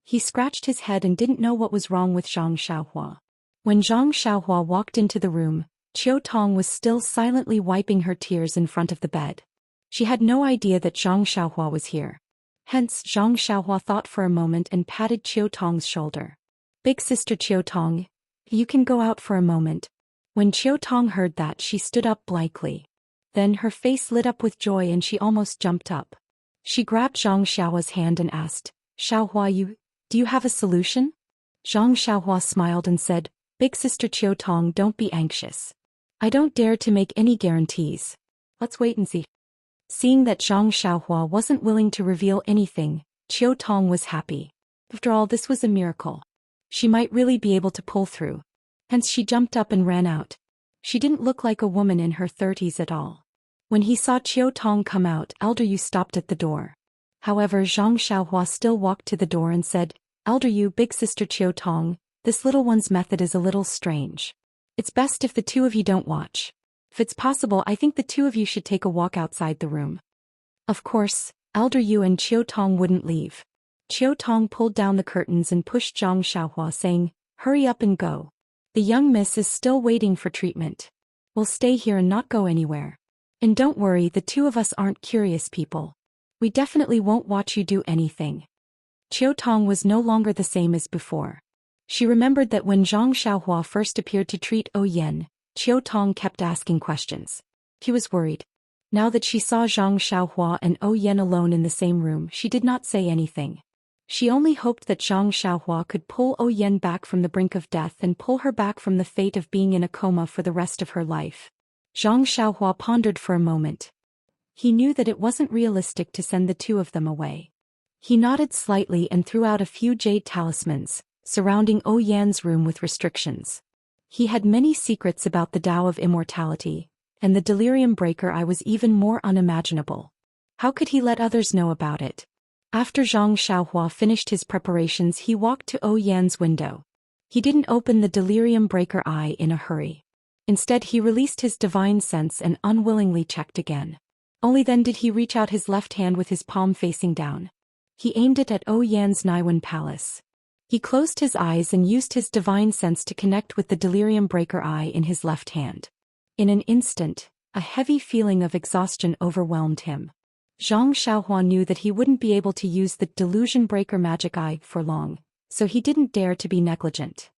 He scratched his head and didn't know what was wrong with Zhang Xiaohua. When Zhang Xiaohua walked into the room, Qiu Tong was still silently wiping her tears in front of the bed. She had no idea that Zhang Xiaohua was here. Hence, Zhang Xiaohua thought for a moment and patted Qiu Tong's shoulder. Big sister Qiu Tong, you can go out for a moment. When Qiu Tong heard that, she stood up blankly. Then her face lit up with joy and she almost jumped up. She grabbed Zhang Xiaohua's hand and asked, Xiaohua, do you have a solution? Zhang Xiaohua smiled and said, Big sister Qiu Tong, don't be anxious. I don't dare to make any guarantees. Let's wait and see. Seeing that Zhang Xiaohua wasn't willing to reveal anything, Qiu Tong was happy. After all, this was a miracle. She might really be able to pull through. Hence she jumped up and ran out. She didn't look like a woman in her 30s at all. When he saw Qiu Tong come out, Elder Yu stopped at the door. However, Zhang Xiaohua still walked to the door and said, Elder Yu, big sister Qiu Tong, this little one's method is a little strange. It's best if the two of you don't watch. If it's possible, I think the two of you should take a walk outside the room. Of course, Elder Yu and Qiu Tong wouldn't leave. Qiu Tong pulled down the curtains and pushed Zhang Xiaohua, saying, Hurry up and go. The young miss is still waiting for treatment. We'll stay here and not go anywhere. And don't worry, the two of us aren't curious people. We definitely won't watch you do anything. Qiu Tong was no longer the same as before. She remembered that when Zhang Xiaohua first appeared to treat Yan, Qiu Tong kept asking questions. She was worried. Now that she saw Zhang Xiaohua and Yan alone in the same room, she did not say anything. She only hoped that Zhang Xiaohua could pull Yan back from the brink of death and pull her back from the fate of being in a coma for the rest of her life. Zhang Xiaohua pondered for a moment. He knew that it wasn't realistic to send the two of them away. He nodded slightly and threw out a few jade talismans, surrounding Yan's room with restrictions. He had many secrets about the Tao of Immortality, and the delirium breaker eye was even more unimaginable. How could he let others know about it? After Zhang Xiaohua finished his preparations, he walked to Yan's window. He didn't open the delirium breaker eye in a hurry. Instead, he released his divine sense and unwillingly checked again. Only then did he reach out his left hand with his palm facing down. He aimed it at Yan's Naiwan palace. He closed his eyes and used his divine sense to connect with the delirium breaker eye in his left hand. In an instant, a heavy feeling of exhaustion overwhelmed him. Zhang Xiaohua knew that he wouldn't be able to use the delusion breaker magic eye for long, so he didn't dare to be negligent.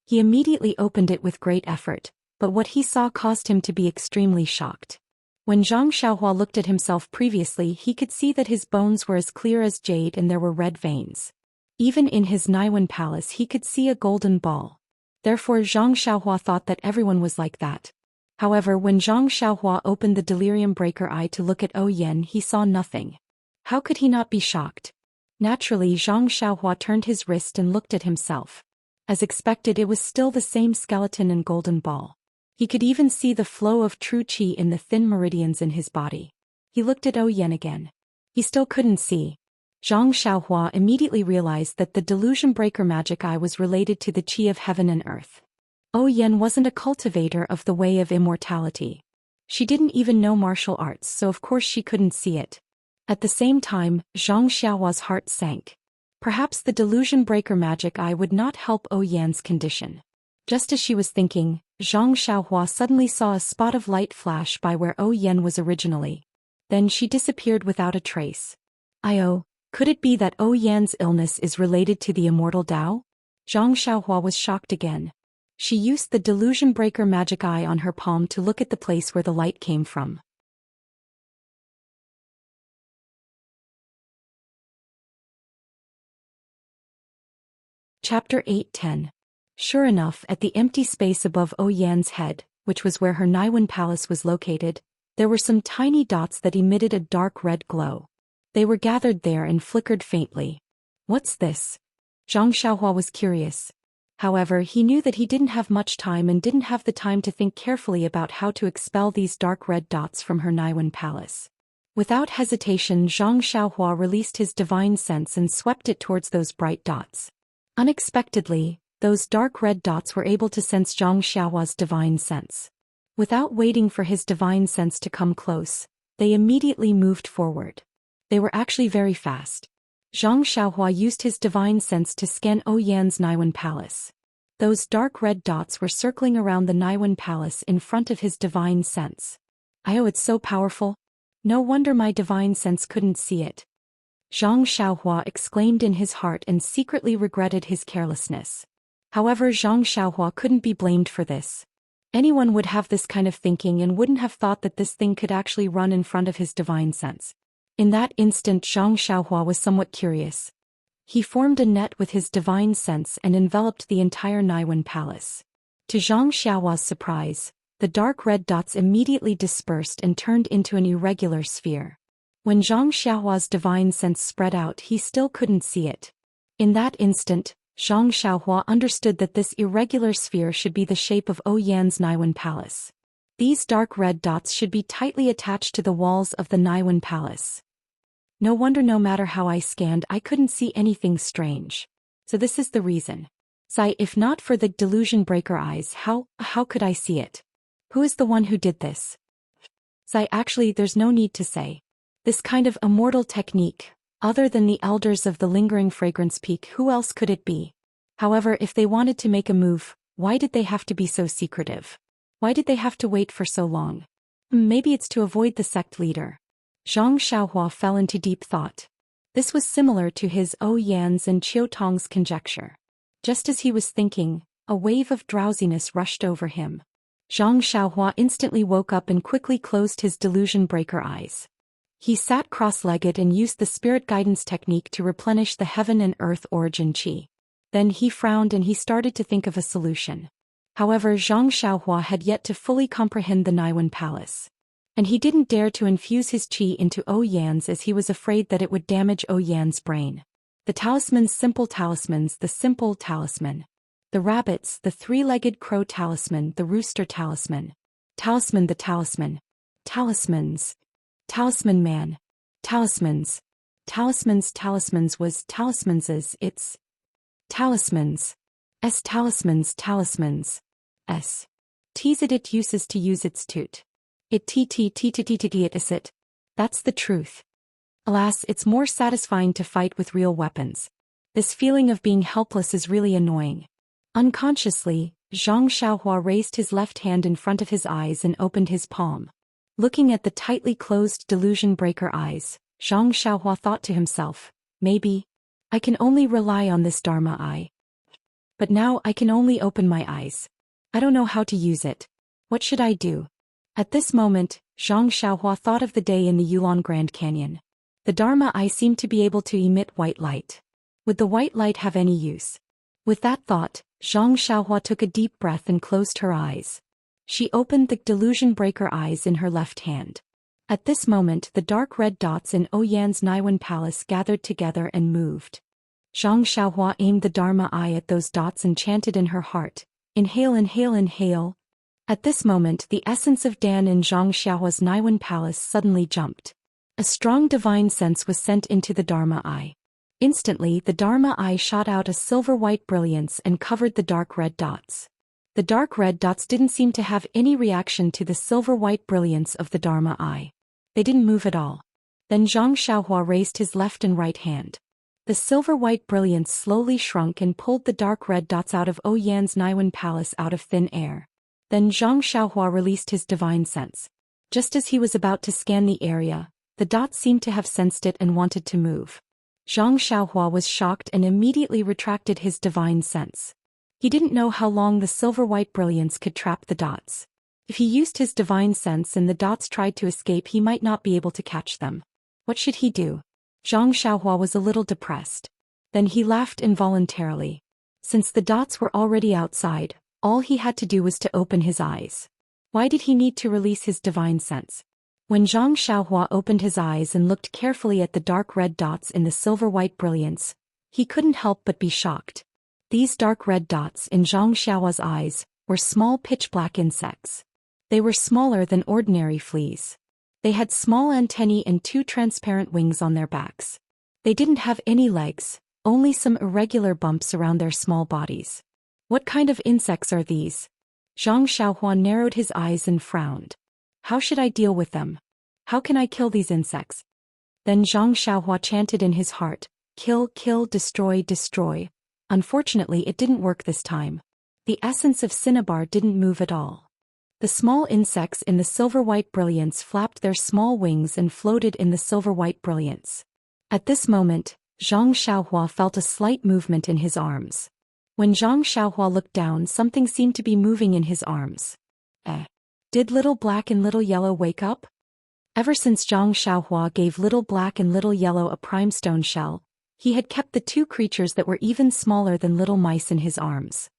He immediately opened it with great effort, but what he saw caused him to be extremely shocked. When Zhang Xiaohua looked at himself previously, he could see that his bones were as clear as jade and there were red veins. Even in his Naiwan palace he could see a golden ball. Therefore Zhang Xiaohua thought that everyone was like that. However, when Zhang Xiaohua opened the delirium breaker eye to look at Yan, he saw nothing. How could he not be shocked? Naturally, Zhang Xiaohua turned his wrist and looked at himself. As expected, it was still the same skeleton and golden ball. He could even see the flow of true qi in the thin meridians in his body. He looked at Yan again. He still couldn't see. Zhang Xiaohua immediately realized that the delusion breaker magic eye was related to the qi of heaven and earth. Yan wasn't a cultivator of the way of immortality. She didn't even know martial arts, so of course she couldn't see it. At the same time, Zhang Xiaohua's heart sank. Perhaps the delusion breaker magic eye would not help Yan's condition. Just as she was thinking, Zhang Xiaohua suddenly saw a spot of light flash by where Yan was originally. Then she disappeared without a trace. Could it be that Yan's illness is related to the immortal Tao? Zhang Xiaohua was shocked again. She used the delusion breaker magic eye on her palm to look at the place where the light came from. Chapter 8:10. Sure enough, at the empty space above Oyan's head, which was where her Naiwan palace was located, there were some tiny dots that emitted a dark red glow. They were gathered there and flickered faintly. What's this? Zhang Xiaohua was curious. However, he knew that he didn't have much time and didn't have the time to think carefully about how to expel these dark red dots from her Naiwan palace. Without hesitation, Zhang Xiaohua released his divine sense and swept it towards those bright dots. Unexpectedly, those dark red dots were able to sense Zhang Xiaohua's divine sense. Without waiting for his divine sense to come close, they immediately moved forward. They were actually very fast. Zhang Xiaohua used his divine sense to scan Oyan's Naiwan palace. Those dark red dots were circling around the Naiwan palace in front of his divine sense. Oh, it's so powerful. No wonder my divine sense couldn't see it. Zhang Xiaohua exclaimed in his heart and secretly regretted his carelessness. However, Zhang Xiaohua couldn't be blamed for this. Anyone would have this kind of thinking and wouldn't have thought that this thing could actually run in front of his divine sense. In that instant, Zhang Xiaohua was somewhat curious. He formed a net with his divine sense and enveloped the entire Naiwan palace. To Zhang Xiaohua's surprise, the dark red dots immediately dispersed and turned into an irregular sphere. When Zhang Xiaohua's divine sense spread out, he still couldn't see it. In that instant, Zhang Xiaohua understood that this irregular sphere should be the shape of Oyan's Naiwan palace. These dark red dots should be tightly attached to the walls of the Naiwan palace. No wonder no matter how I scanned, I couldn't see anything strange. So this is the reason. Sai, if not for the delusion breaker eyes, how could I see it? Who is the one who did this? Sai, actually, there's no need to say. This kind of immortal technique, other than the elders of the Lingering Fragrance Peak, who else could it be? However, if they wanted to make a move, why did they have to be so secretive? Why did they have to wait for so long? Maybe it's to avoid the sect leader. Zhang Xiaohua fell into deep thought. This was similar to his Oyan's and Qiutong's conjecture. Just as he was thinking, a wave of drowsiness rushed over him. Zhang Xiaohua instantly woke up and quickly closed his delusion breaker eyes. He sat cross-legged and used the spirit guidance technique to replenish the heaven and earth origin qi. Then he frowned and he started to think of a solution. However, Zhang Xiaohua had yet to fully comprehend the Naiwan palace. And he didn't dare to infuse his qi into Oyan's as he was afraid that it would damage Oyan's brain. The talismans, simple talismans, the simple talisman. The rabbits, the three-legged crow talisman, the rooster talisman. Talisman, the talisman. Talismans. Talisman man. Talismans. Talismans, talismans was talismans's, it's. Talismans. S talismans, talismans. S. Tease it uses to use its toot. It is it. That's the truth. Alas, it's more satisfying to fight with real weapons. This feeling of being helpless is really annoying. Unconsciously, Zhang Xiaohua raised his left hand in front of his eyes and opened his palm. Looking at the tightly closed delusion breaker eyes, Zhang Xiaohua thought to himself, maybe I can only rely on this Dharma eye. But now I can only open my eyes. I don't know how to use it. What should I do? At this moment, Zhang Xiaohua thought of the day in the Yulon Grand Canyon. The Dharma eye seemed to be able to emit white light. Would the white light have any use? With that thought, Zhang Xiaohua took a deep breath and closed her eyes. She opened the delusion breaker eyes in her left hand. At this moment, the dark red dots in Oyan's Naiwan palace gathered together and moved. Zhang Xiaohua aimed the Dharma eye at those dots and chanted in her heart, "Inhale, inhale, inhale." At this moment, the essence of Dan in Zhang Xiaohua's Naiwan palace suddenly jumped. A strong divine sense was sent into the Dharma eye. Instantly, the Dharma eye shot out a silver-white brilliance and covered the dark red dots. The dark red dots didn't seem to have any reaction to the silver-white brilliance of the Dharma eye. They didn't move at all. Then Zhang Xiaohua raised his left and right hand. The silver-white brilliance slowly shrunk and pulled the dark red dots out of Oyan's Naiwan palace out of thin air. Then Zhang Xiaohua released his divine sense. Just as he was about to scan the area, the dots seemed to have sensed it and wanted to move. Zhang Xiaohua was shocked and immediately retracted his divine sense. He didn't know how long the silver-white brilliance could trap the dots. If he used his divine sense and the dots tried to escape, he might not be able to catch them. What should he do? Zhang Xiaohua was a little depressed. Then he laughed involuntarily. Since the dots were already outside, all he had to do was to open his eyes. Why did he need to release his divine sense? When Zhang Xiaohua opened his eyes and looked carefully at the dark red dots in the silver-white brilliance, he couldn't help but be shocked. These dark red dots in Zhang Xiaohua's eyes were small pitch-black insects. They were smaller than ordinary fleas. They had small antennae and 2 transparent wings on their backs. They didn't have any legs, only some irregular bumps around their small bodies. What kind of insects are these? Zhang Xiaohua narrowed his eyes and frowned. How should I deal with them? How can I kill these insects? Then Zhang Xiaohua chanted in his heart, kill, kill, destroy, destroy. Unfortunately, it didn't work this time. The essence of cinnabar didn't move at all. The small insects in the silver-white brilliance flapped their small wings and floated in the silver-white brilliance. At this moment, Zhang Xiaohua felt a slight movement in his arms. When Zhang Xiaohua looked down, something seemed to be moving in his arms. Did Little Black and Little Yellow wake up? Ever since Zhang Xiaohua gave Little Black and Little Yellow a prime stone shell, he had kept the 2 creatures that were even smaller than little mice in his arms.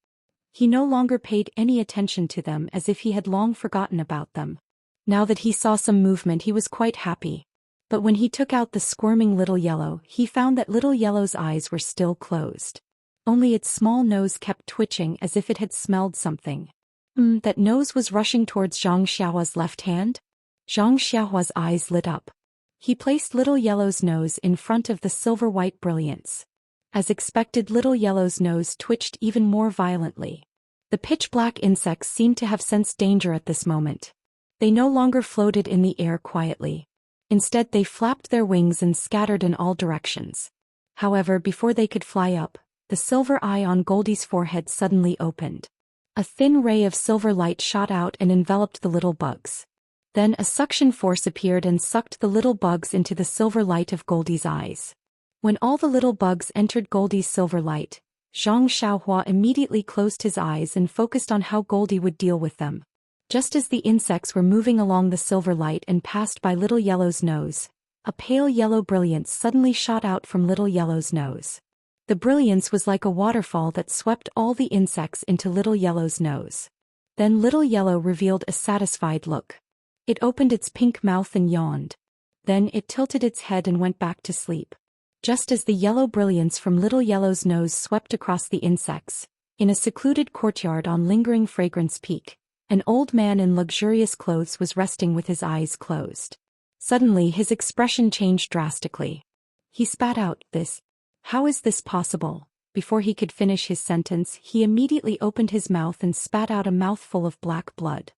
He no longer paid any attention to them, as if he had long forgotten about them. Now that he saw some movement, he was quite happy. But when he took out the squirming Little Yellow, he found that Little Yellow's eyes were still closed. Only its small nose kept twitching as if it had smelled something. That nose was rushing towards Zhang Xiaohua's left hand? Zhang Xiaohua's eyes lit up. He placed Little Yellow's nose in front of the silver-white brilliance. As expected, Little Yellow's nose twitched even more violently. The pitch-black insects seemed to have sensed danger at this moment. They no longer floated in the air quietly. Instead, they flapped their wings and scattered in all directions. However, before they could fly up, the silver eye on Goldie's forehead suddenly opened. A thin ray of silver light shot out and enveloped the little bugs. Then a suction force appeared and sucked the little bugs into the silver light of Goldie's eyes. When all the little bugs entered Goldie's silver light, Zhang Xiaohua immediately closed his eyes and focused on how Goldie would deal with them. Just as the insects were moving along the silver light and passed by Little Yellow's nose, a pale yellow brilliance suddenly shot out from Little Yellow's nose. The brilliance was like a waterfall that swept all the insects into Little Yellow's nose. Then Little Yellow revealed a satisfied look. It opened its pink mouth and yawned. Then it tilted its head and went back to sleep. Just as the yellow brilliance from Little Yellow's nose swept across the insects, in a secluded courtyard on Lingering Fragrance Peak, an old man in luxurious clothes was resting with his eyes closed. Suddenly his expression changed drastically. He spat out, "This. How is this possible?" Before he could finish his sentence, he immediately opened his mouth and spat out a mouthful of black blood.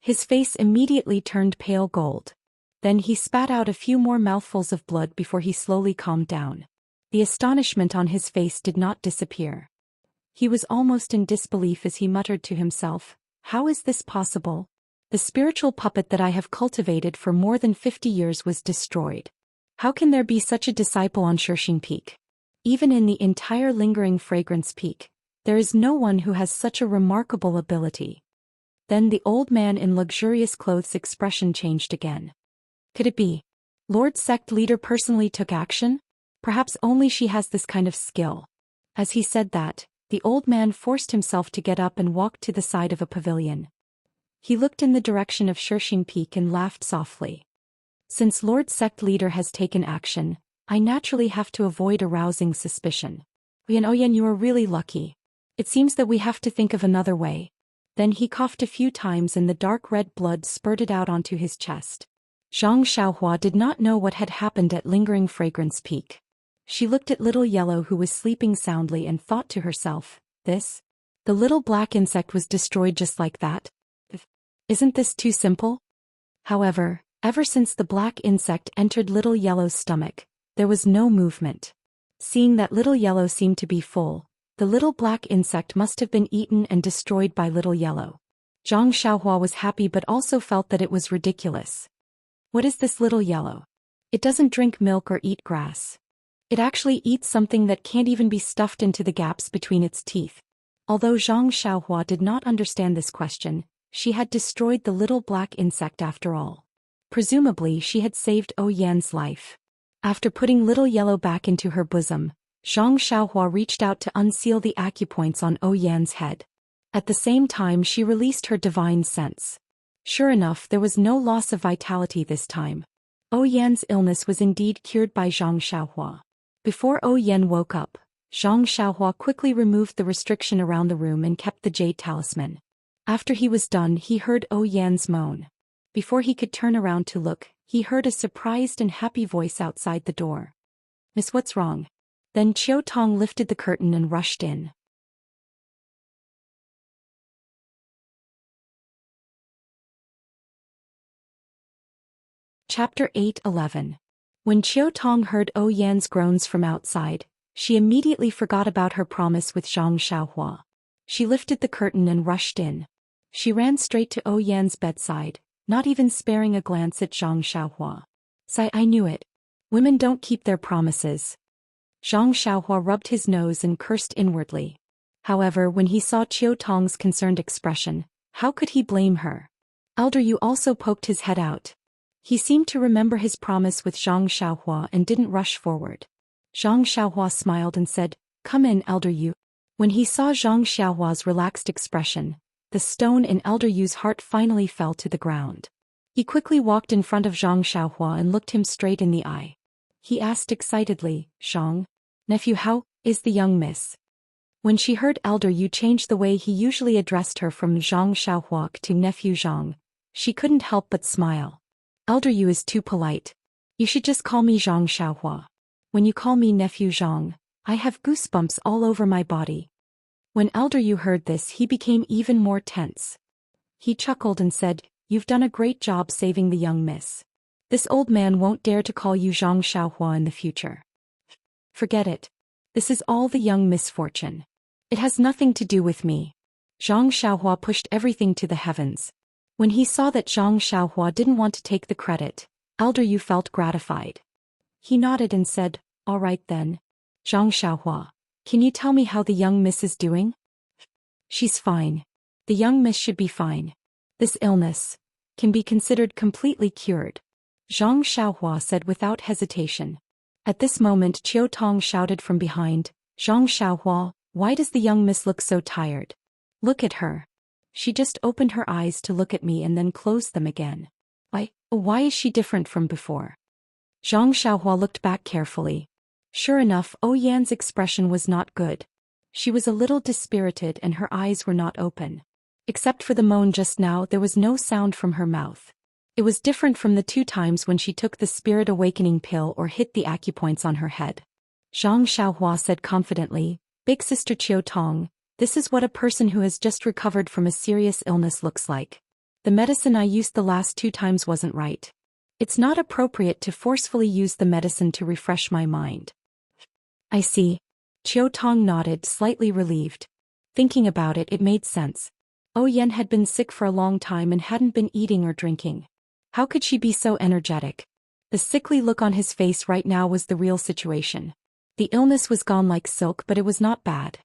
His face immediately turned pale gold. Then he spat out a few more mouthfuls of blood before he slowly calmed down. The astonishment on his face did not disappear. He was almost in disbelief as he muttered to himself, "How is this possible? The spiritual puppet that I have cultivated for more than 50 years was destroyed. How can there be such a disciple on Shirshing Peak? Even in the entire Lingering Fragrance Peak, there is no one who has such a remarkable ability." Then the old man in luxurious clothes' expression changed again. Could it be? Lord Sect Leader personally took action? Perhaps only she has this kind of skill. As he said that, the old man forced himself to get up and walked to the side of a pavilion. He looked in the direction of Shirshing Peak and laughed softly. Since Lord Sect Leader has taken action, I naturally have to avoid arousing suspicion. Oyen, you are really lucky. It seems that we have to think of another way. Then he coughed a few times and the dark red blood spurted out onto his chest. Zhang Xiaohua did not know what had happened at Lingering Fragrance Peak. She looked at Little Yellow, who was sleeping soundly, and thought to herself, "This? The little black insect was destroyed just like that? Isn't this too simple?" However, ever since the black insect entered Little Yellow's stomach, there was no movement. Seeing that Little Yellow seemed to be full, the little black insect must have been eaten and destroyed by Little Yellow. Zhang Xiaohua was happy but also felt that it was ridiculous. What is this Little Yellow? It doesn't drink milk or eat grass. It actually eats something that can't even be stuffed into the gaps between its teeth. Although Zhang Xiaohua did not understand this question, she had destroyed the little black insect after all. Presumably she had saved Yan's life. After putting Little Yellow back into her bosom, Zhang Xiaohua reached out to unseal the acupoints on Yan's head. At the same time she released her divine sense. Sure enough, there was no loss of vitality this time. Yan's illness was indeed cured by Zhang Xiaohua. Before Yan woke up, Zhang Xiaohua quickly removed the restriction around the room and kept the jade talisman. After he was done, he heard Yan's moan. Before he could turn around to look, he heard a surprised and happy voice outside the door. "Miss, what's wrong?" Then Chiao Tong lifted the curtain and rushed in. Chapter 8:11. When Chiao Tong heard Yan's groans from outside, she immediately forgot about her promise with Zhang Xiaohua. She lifted the curtain and rushed in. She ran straight to Yan's bedside, not even sparing a glance at Zhang Xiaohua. I knew it. Women don't keep their promises." Zhang Xiaohua rubbed his nose and cursed inwardly. However, when he saw Chiao Tong's concerned expression, how could he blame her? Elder Yu also poked his head out. He seemed to remember his promise with Zhang Xiaohua and didn't rush forward. Zhang Xiaohua smiled and said, "Come in, Elder Yu." When he saw Zhang Xiaohua's relaxed expression, the stone in Elder Yu's heart finally fell to the ground. He quickly walked in front of Zhang Xiaohua and looked him straight in the eye. He asked excitedly, "Zhang, nephew, how is the young miss?" When she heard Elder Yu change the way he usually addressed her from Zhang Xiaohua to nephew Zhang, she couldn't help but smile. "Elder Yu is too polite. You should just call me Zhang Xiaohua. When you call me nephew Zhang, I have goosebumps all over my body." When Elder Yu heard this, he became even more tense. He chuckled and said, "You've done a great job saving the young miss. This old man won't dare to call you Zhang Xiaohua in the future. Forget it. This is all the young misfortune. It has nothing to do with me." Zhang Xiaohua pushed everything to the heavens. When he saw that Zhang Xiaohua didn't want to take the credit, Elder Yu felt gratified. He nodded and said, "All right then. Zhang Xiaohua, can you tell me how the young miss is doing?" "She's fine. The young miss should be fine. This illness can be considered completely cured," Zhang Xiaohua said without hesitation. At this moment Chiao Tong shouted from behind, "Zhang Xiaohua, why does the young miss look so tired? Look at her. She just opened her eyes to look at me and then closed them again. Why is she different from before?" Zhang Xiaohua looked back carefully. Sure enough, Yan's expression was not good. She was a little dispirited and her eyes were not open. Except for the moan just now, there was no sound from her mouth. It was different from the 2 times when she took the spirit awakening pill or hit the acupoints on her head. Zhang Xiaohua said confidently, "Big sister Chiao Tong, this is what a person who has just recovered from a serious illness looks like. The medicine I used the last 2 times wasn't right. It's not appropriate to forcefully use the medicine to refresh my mind." "I see." Chiao Tong nodded, slightly relieved. Thinking about it, it made sense. Yan had been sick for a long time and hadn't been eating or drinking. How could she be so energetic? The sickly look on his face right now was the real situation. The illness was gone like silk, but it was not bad.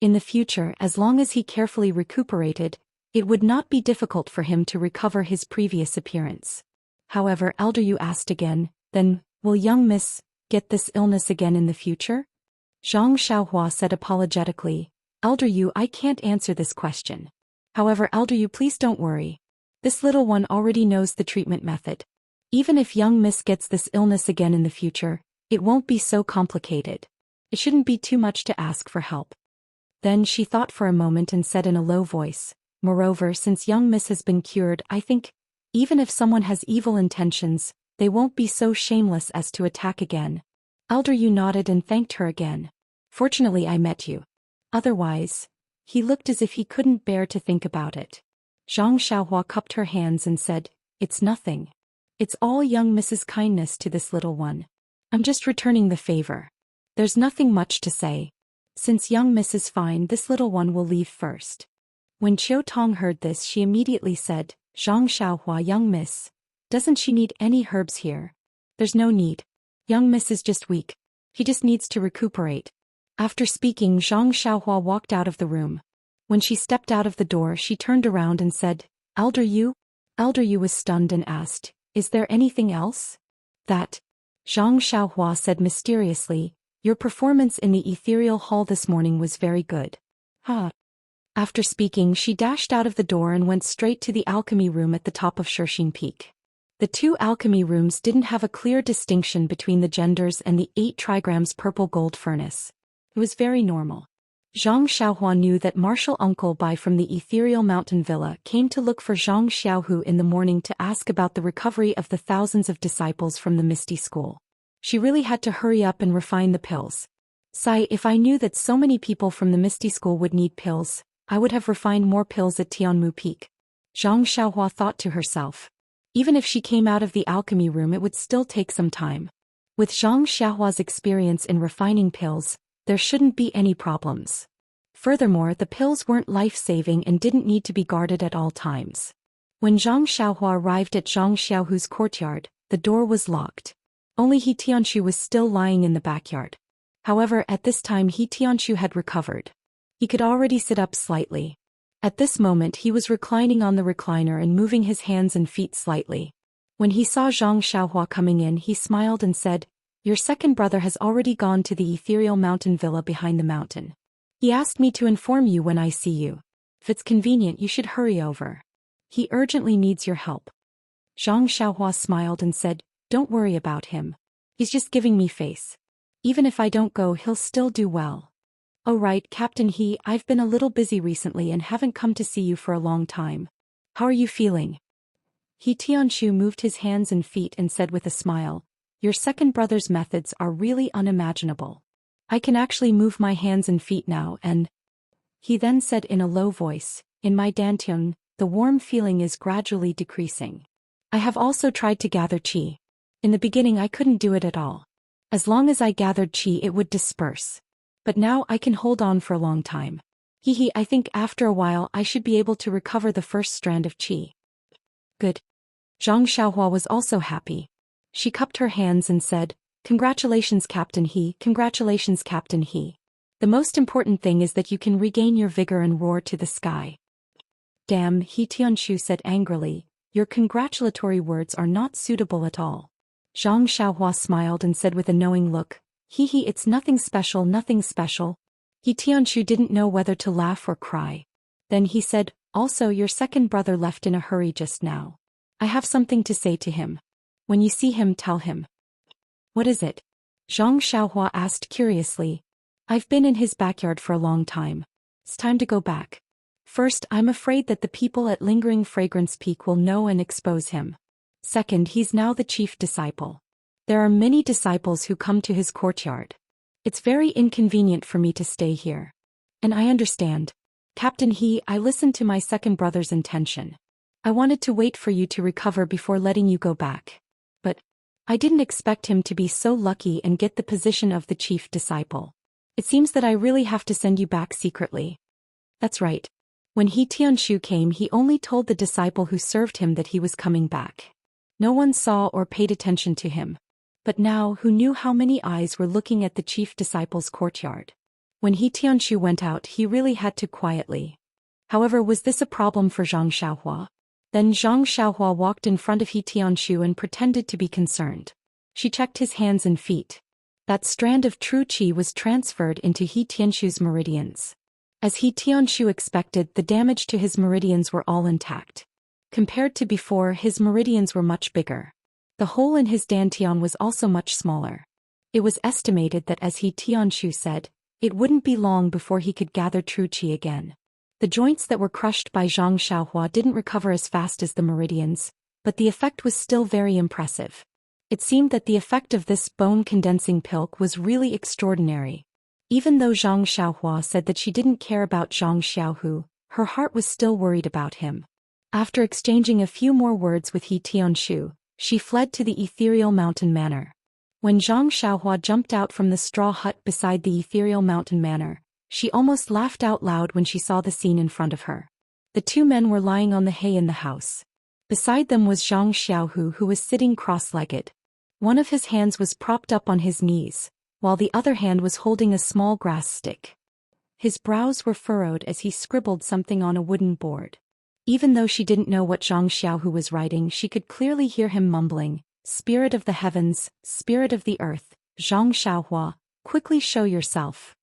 In the future, as long as he carefully recuperated, it would not be difficult for him to recover his previous appearance. However, Elder Yu asked again, "Then, will young miss get this illness again in the future?" Zhang Xiaohua said apologetically, "Elder Yu, I can't answer this question. However, Elder Yu, please don't worry. This little one already knows the treatment method. Even if young miss gets this illness again in the future, it won't be so complicated. It shouldn't be too much to ask for help." Then she thought for a moment and said in a low voice, "Moreover, since young miss has been cured, I think, even if someone has evil intentions, they won't be so shameless as to attack again." Elder Yu nodded and thanked her again. "Fortunately I met you. Otherwise..." He looked as if he couldn't bear to think about it. Zhang Xiaohua cupped her hands and said, "It's nothing. It's all young Mrs. Kindness to this little one. I'm just returning the favor. There's nothing much to say. Since young miss is fine, this little one will leave first." When Chiao Tong heard this, she immediately said, "Zhang Xiaohua, young miss, doesn't she need any herbs here?" "There's no need. Young miss is just weak. He just needs to recuperate." After speaking, Zhang Xiaohua walked out of the room. When she stepped out of the door, she turned around and said, "Elder Yu?" Elder Yu was stunned and asked, "Is there anything else?" "That," Zhang Xiaohua said mysteriously, Your performance in the ethereal hall this morning was very good. Ha. After speaking, she dashed out of the door and went straight to the alchemy room at the top of Shershin Peak. The two alchemy rooms didn't have a clear distinction between the genders and the 8 trigrams purple gold furnace. It was very normal. Zhang Xiaohua knew that Martial Uncle Bai from the ethereal mountain villa came to look for Zhang Xiaohu in the morning to ask about the recovery of the thousands of disciples from the Misty School. She really had to hurry up and refine the pills. Sai, if I knew that so many people from the Misty School would need pills, I would have refined more pills at Tianmu Peak. Zhang Xiaohua thought to herself. Even if she came out of the alchemy room, it would still take some time. With Zhang Xiaohua's experience in refining pills, there shouldn't be any problems. Furthermore, the pills weren't life-saving and didn't need to be guarded at all times. When Zhang Xiaohua arrived at Zhang Xiaohu's courtyard, the door was locked. Only He Tianshu was still lying in the backyard. However, at this time He Tianshu had recovered. He could already sit up slightly. At this moment he was reclining on the recliner and moving his hands and feet slightly. When he saw Zhang Xiaohua coming in, he smiled and said, "Your second brother has already gone to the ethereal mountain villa behind the mountain. He asked me to inform you when I see you. If it's convenient, you should hurry over. He urgently needs your help." Zhang Xiaohua smiled and said, "Don't worry about him. He's just giving me face. Even if I don't go, he'll still do well." "Oh right, Captain He, I've been a little busy recently and haven't come to see you for a long time. How are you feeling?" He Tianshu moved his hands and feet and said with a smile, "Your second brother's methods are really unimaginable. I can actually move my hands and feet now and..." He then said in a low voice, "In my dantian, the warm feeling is gradually decreasing. I have also tried to gather qi. In the beginning I couldn't do it at all. As long as I gathered qi it would disperse. But now I can hold on for a long time. I think after a while I should be able to recover the first strand of qi." "Good." Zhang Xiaohua was also happy. She cupped her hands and said, "Congratulations, Captain He, congratulations, Captain He. The most important thing is that you can regain your vigor and roar to the sky." "Damn," He Tianshu said angrily, "your congratulatory words are not suitable at all." Zhang Xiaohua smiled and said with a knowing look, It's nothing special, nothing special." He Tianshu didn't know whether to laugh or cry. Then he said, "Also, your second brother left in a hurry just now. I have something to say to him. When you see him, tell him." "What is it?" Zhang Xiaohua asked curiously. "I've been in his backyard for a long time. It's time to go back. First, I'm afraid that the people at Lingering Fragrance Peak will know and expose him. Second, he's now the chief disciple. There are many disciples who come to his courtyard. It's very inconvenient for me to stay here. And I understand. Captain He, I listened to my second brother's intention. I wanted to wait for you to recover before letting you go back. But I didn't expect him to be so lucky and get the position of the chief disciple. It seems that I really have to send you back secretly." "That's right. When He Tianshu came, he only told the disciple who served him that he was coming back. No one saw or paid attention to him. But now, who knew how many eyes were looking at the chief disciple's courtyard? When He Tianshu went out, he really had to quietly. However, was this a problem for Zhang Xiaohua? Then Zhang Xiaohua walked in front of He Tianshu and pretended to be concerned. She checked his hands and feet. That strand of true qi was transferred into He Tianshu's meridians. As He Tianshu expected, the damage to his meridians were all intact. Compared to before, his meridians were much bigger. The hole in his dantian was also much smaller. It was estimated that, as He Tianshu said, it wouldn't be long before he could gather true qi again. The joints that were crushed by Zhang Xiaohua didn't recover as fast as the meridians, but the effect was still very impressive. It seemed that the effect of this bone-condensing pilk was really extraordinary. Even though Zhang Xiaohua said that she didn't care about Zhang Xiaohu, her heart was still worried about him. After exchanging a few more words with He Tianshu, she fled to the ethereal mountain manor. When Zhang Xiaohua jumped out from the straw hut beside the ethereal mountain manor, she almost laughed out loud when she saw the scene in front of her. The two men were lying on the hay in the house. Beside them was Zhang Xiaohu, who was sitting cross-legged. One of his hands was propped up on his knees, while the other hand was holding a small grass stick. His brows were furrowed as he scribbled something on a wooden board. Even though she didn't know what Zhang Xiaohu was writing, she could clearly hear him mumbling, "Spirit of the heavens, spirit of the earth, Zhang Xiaohua, Quickly show yourself.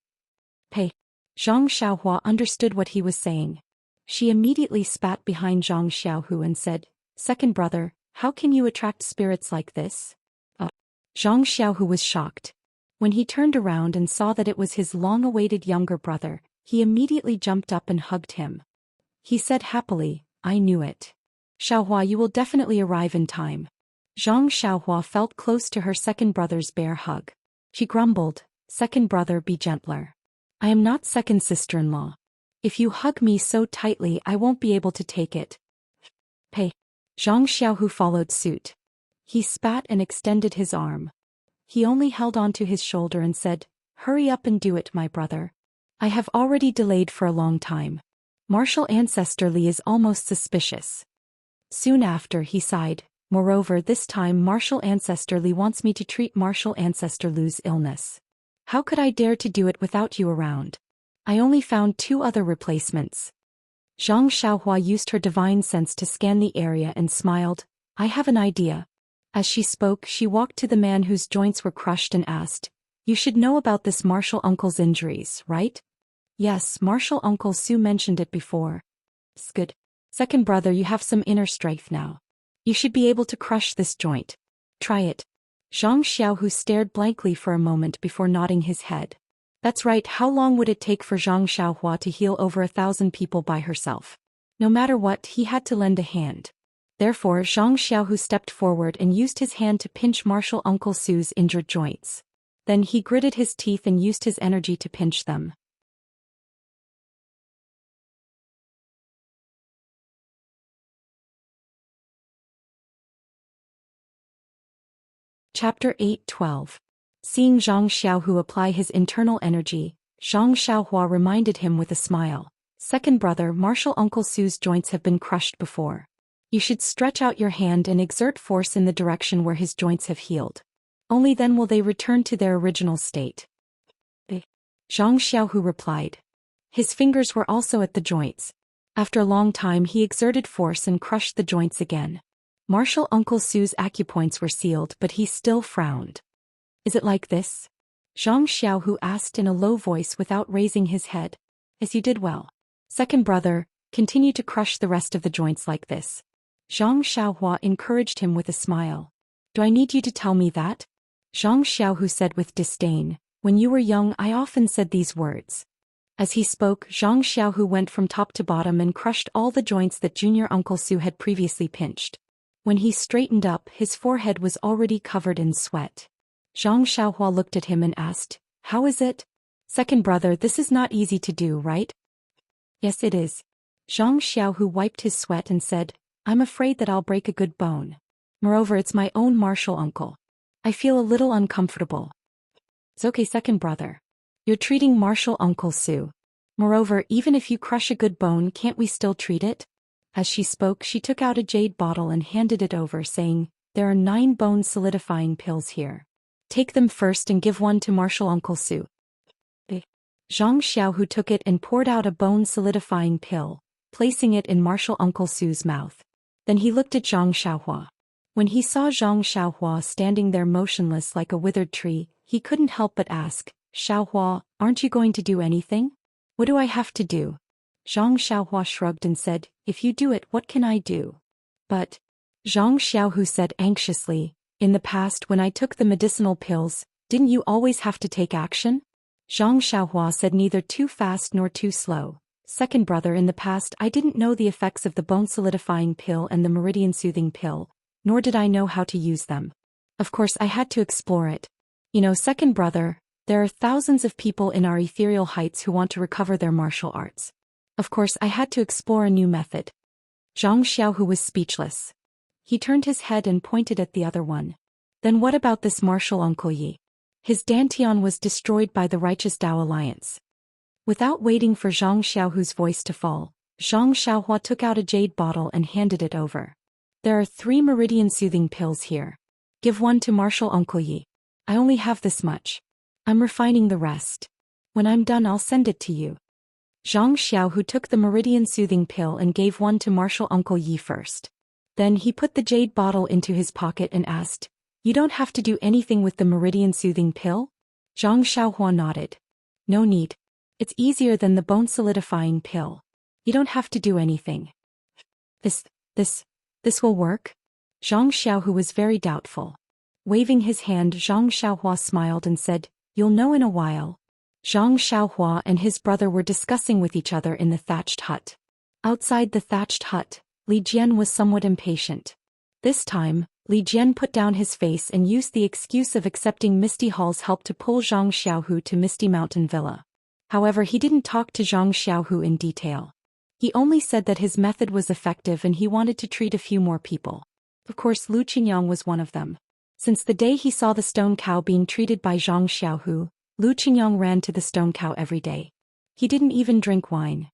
Pay. Zhang Xiaohua understood what he was saying. She immediately spat behind Zhang Xiaohu and said, "Second brother, how can you attract spirits like this?" Zhang Xiaohu was shocked. When he turned around and saw that it was his long-awaited younger brother, he immediately jumped up and hugged him. He said happily, "I knew it. Xiaohua, you will definitely arrive in time." Zhang Xiaohua felt close to her second brother's bear hug. She grumbled, "Second brother, be gentler. I am not second sister-in-law. If you hug me so tightly I won't be able to take it." Pay. Zhang Xiaohu followed suit. He spat and extended his arm. He only held on to his shoulder and said, "Hurry up and do it, my brother. I have already delayed for a long time. Martial Ancestor Li is almost suspicious." Soon after he sighed, "Moreover, this time Martial Ancestor Li wants me to treat Martial Ancestor Lu's illness. How could I dare to do it without you around? I only found 2 other replacements." Zhang Xiaohua used her divine sense to scan the area and smiled, "I have an idea." As she spoke, she walked to the man whose joints were crushed and asked, "You should know about this Martial Uncle's injuries, right?" "Yes, Martial Uncle Su mentioned it before." "It's good. Second brother, you have some inner strength now. You should be able to crush this joint. Try it." Zhang Xiaohu stared blankly for a moment before nodding his head. That's right, how long would it take for Zhang Xiaohua to heal over 1,000 people by herself? No matter what, he had to lend a hand. Therefore, Zhang Xiaohu stepped forward and used his hand to pinch Martial Uncle Su's injured joints. Then he gritted his teeth and used his energy to pinch them. Chapter 8:12. Seeing Zhang Xiaohu apply his internal energy, Zhang Xiaohua reminded him with a smile, "Second brother, Martial Uncle Su's joints have been crushed before. You should stretch out your hand and exert force in the direction where his joints have healed. Only then will they return to their original state." Zhang Xiaohu replied. His fingers were also at the joints. After a long time he exerted force and crushed the joints again. Martial Uncle Su's acupoints were sealed, but he still frowned. "Is it like this?" Zhang Xiaohu asked in a low voice without raising his head. "As you did well. Second brother, continue to crush the rest of the joints like this." Zhang Xiaohua encouraged him with a smile. "Do I need you to tell me that?" Zhang Xiaohu said with disdain, "When you were young I often said these words." As he spoke, Zhang Xiaohu went from top to bottom and crushed all the joints that Junior Uncle Su had previously pinched. When he straightened up, his forehead was already covered in sweat. Zhang Xiaohua looked at him and asked, "How is it?" "Second brother, this is not easy to do, right?" "Yes, it is." Zhang Xiaohu wiped his sweat and said, "I'm afraid that I'll break a good bone. Moreover, it's my own martial uncle. I feel a little uncomfortable." "It's okay, second brother. You're treating Martial Uncle Su. Moreover, even if you crush a good bone, can't we still treat it?" As she spoke, she took out a jade bottle and handed it over, saying, "There are 9 bone solidifying pills here. Take them first and give one to Martial Uncle Su." Zhang Xiaohu took it and poured out a bone solidifying pill, placing it in Martial Uncle Su's mouth. Then he looked at Zhang Xiaohua. When he saw Zhang Xiaohua standing there motionless like a withered tree, he couldn't help but ask, "Xiaohua, aren't you going to do anything? What do I have to do?" Zhang Xiaohua shrugged and said, "If you do it, what can I do?" "But," Zhang Xiaohu said anxiously, "in the past when I took the medicinal pills, didn't you always have to take action?" Zhang Xiaohua said neither too fast nor too slow, "Second brother, in the past I didn't know the effects of the bone solidifying pill and the meridian soothing pill, nor did I know how to use them. Of course I had to explore it. You know, second brother, there are thousands of people in our ethereal heights who want to recover their martial arts. Of course I had to explore a new method." Zhang Xiaohu was speechless. He turned his head and pointed at the other one. "Then what about this Martial Uncle Yi? His Dantian was destroyed by the Righteous Tao Alliance." Without waiting for Zhang Xiaohu's voice to fall, Zhang Xiaohua took out a jade bottle and handed it over. "There are 3 meridian soothing pills here. Give one to Martial Uncle Yi. I only have this much. I'm refining the rest. When I'm done I'll send it to you." Zhang Xiaohu took the meridian soothing pill and gave one to Martial Uncle Yi first. Then he put the jade bottle into his pocket and asked, "You don't have to do anything with the meridian soothing pill?" Zhang Xiaohua nodded. No need. It's easier than the bone-solidifying pill. You don't have to do anything. This will work? Zhang Xiaohu was very doubtful. Waving his hand, Zhang Xiaohua smiled and said, You'll know in a while. Zhang Xiaohua and his brother were discussing with each other in the thatched hut. Outside the thatched hut, Li Jian was somewhat impatient. This time, Li Jian put down his face and used the excuse of accepting Misty Hall's help to pull Zhang Xiaohu to Misty Mountain Villa. However, he didn't talk to Zhang Xiaohu in detail. He only said that his method was effective and he wanted to treat a few more people. Of course, Lu Qingyang was one of them. Since the day he saw the stone cow being treated by Zhang Xiaohu, Lu Qingyang ran to the stone cow every day. He didn't even drink wine.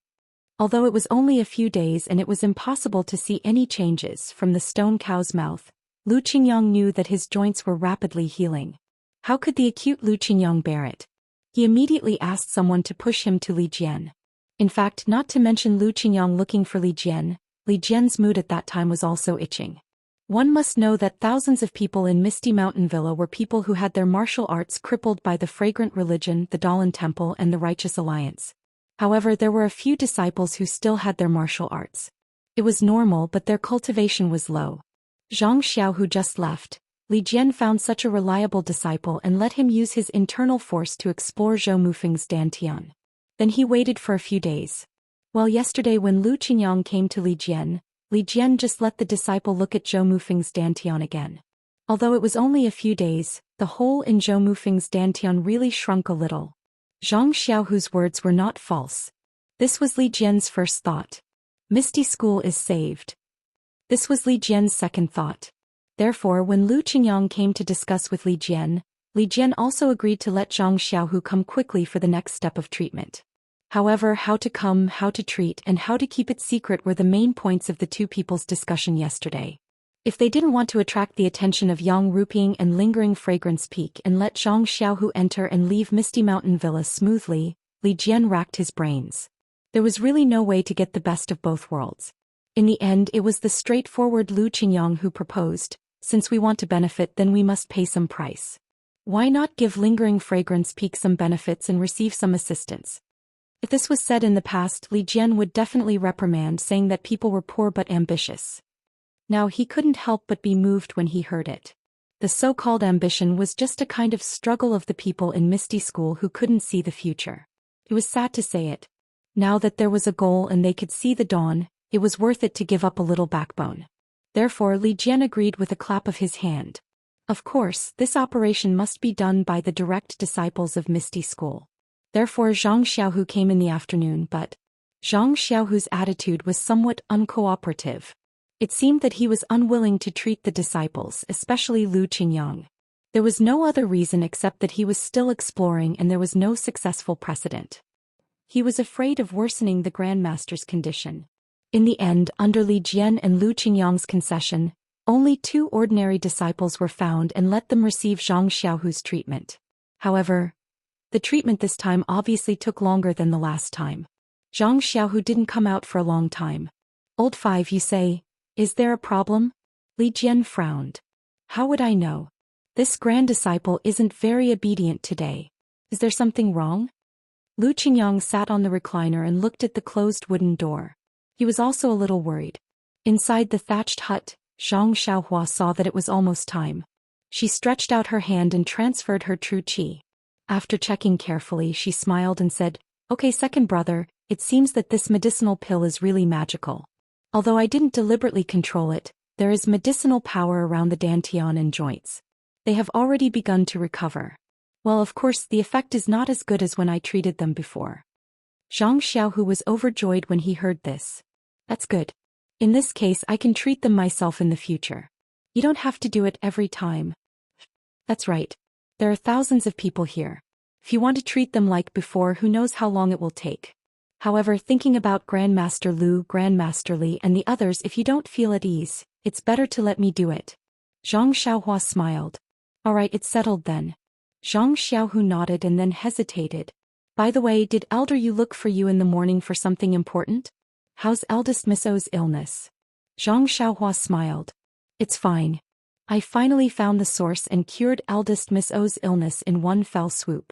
Although it was only a few days and it was impossible to see any changes from the stone cow's mouth, Lu Qingyang knew that his joints were rapidly healing. How could the acute Lu Qingyang bear it? He immediately asked someone to push him to Li Jian. In fact, not to mention Lu Qingyang looking for Li Jian's mood at that time was also itching. One must know that thousands of people in Misty Mountain Villa were people who had their martial arts crippled by the fragrant religion, the Dalan Temple and the Righteous Alliance. However, there were a few disciples who still had their martial arts. It was normal, but their cultivation was low. Zhang Xiaohu just left. Li Jian found such a reliable disciple and let him use his internal force to explore Zhou Mufeng's Dantian. Then he waited for a few days. Well, yesterday when Lu Qingyang came to Li Jian just let the disciple look at Zhou Mufeng's Dantian again. Although it was only a few days, the hole in Zhou Mufeng's Dantian really shrunk a little. Zhang Xiaohu's words were not false. This was Li Jian's first thought. Misty School is saved. This was Li Jian's second thought. Therefore, when Lu Qingyang came to discuss with Li Jian also agreed to let Zhang Xiaohu come quickly for the next step of treatment. However, how to come, how to treat, and how to keep it secret were the main points of the two people's discussion yesterday. If they didn't want to attract the attention of Yang Ruping and Lingering Fragrance Peak and let Zhang Xiaohu enter and leave Misty Mountain Villa smoothly, Li Jian racked his brains. There was really no way to get the best of both worlds. In the end, it was the straightforward Lu Qingyang who proposed, since we want to benefit, then we must pay some price. Why not give Lingering Fragrance Peak some benefits and receive some assistance? If this was said in the past, Li Jian would definitely reprimand, saying that people were poor but ambitious. Now he couldn't help but be moved when he heard it. The so-called ambition was just a kind of struggle of the people in Misty School who couldn't see the future. It was sad to say it. Now that there was a goal and they could see the dawn, it was worth it to give up a little backbone. Therefore, Li Jian agreed with a clap of his hand. Of course, this operation must be done by the direct disciples of Misty School. Therefore, Zhang Xiaohu came in the afternoon, but Zhang Xiaohu's attitude was somewhat uncooperative. It seemed that he was unwilling to treat the disciples, especially Lu Qingyang. There was no other reason except that he was still exploring and there was no successful precedent. He was afraid of worsening the Grandmaster's condition. In the end, under Li Jian and Lu Qingyang's concession, only 2 ordinary disciples were found and let them receive Zhang Xiaohu's treatment. However, the treatment this time obviously took longer than the last time. Zhang Xiaohu didn't come out for a long time. Old 5, you say, is there a problem? Li Jian frowned. How would I know? This grand disciple isn't very obedient today. Is there something wrong? Lu Qingyang sat on the recliner and looked at the closed wooden door. He was also a little worried. Inside the thatched hut, Zhang Xiaohua saw that it was almost time. She stretched out her hand and transferred her true qi. After checking carefully, she smiled and said, Okay, second brother, it seems that this medicinal pill is really magical. Although I didn't deliberately control it, there is medicinal power around the dantian and joints. They have already begun to recover. Well, of course, the effect is not as good as when I treated them before. Zhang Xiaohu was overjoyed when he heard this. That's good. In this case, I can treat them myself in the future. You don't have to do it every time. That's right. There are thousands of people here. If you want to treat them like before, who knows how long it will take. However, thinking about Grandmaster Lu, Grandmaster Li and the others, if you don't feel at ease, it's better to let me do it. Zhang Xiaohua smiled. All right, it's settled then. Zhang Xiaohu nodded and then hesitated. By the way, did Elder Yu look for you in the morning for something important? How's eldest Miss O's illness? Zhang Xiaohua smiled. It's fine. I finally found the source and cured eldest Miss O's illness in one fell swoop.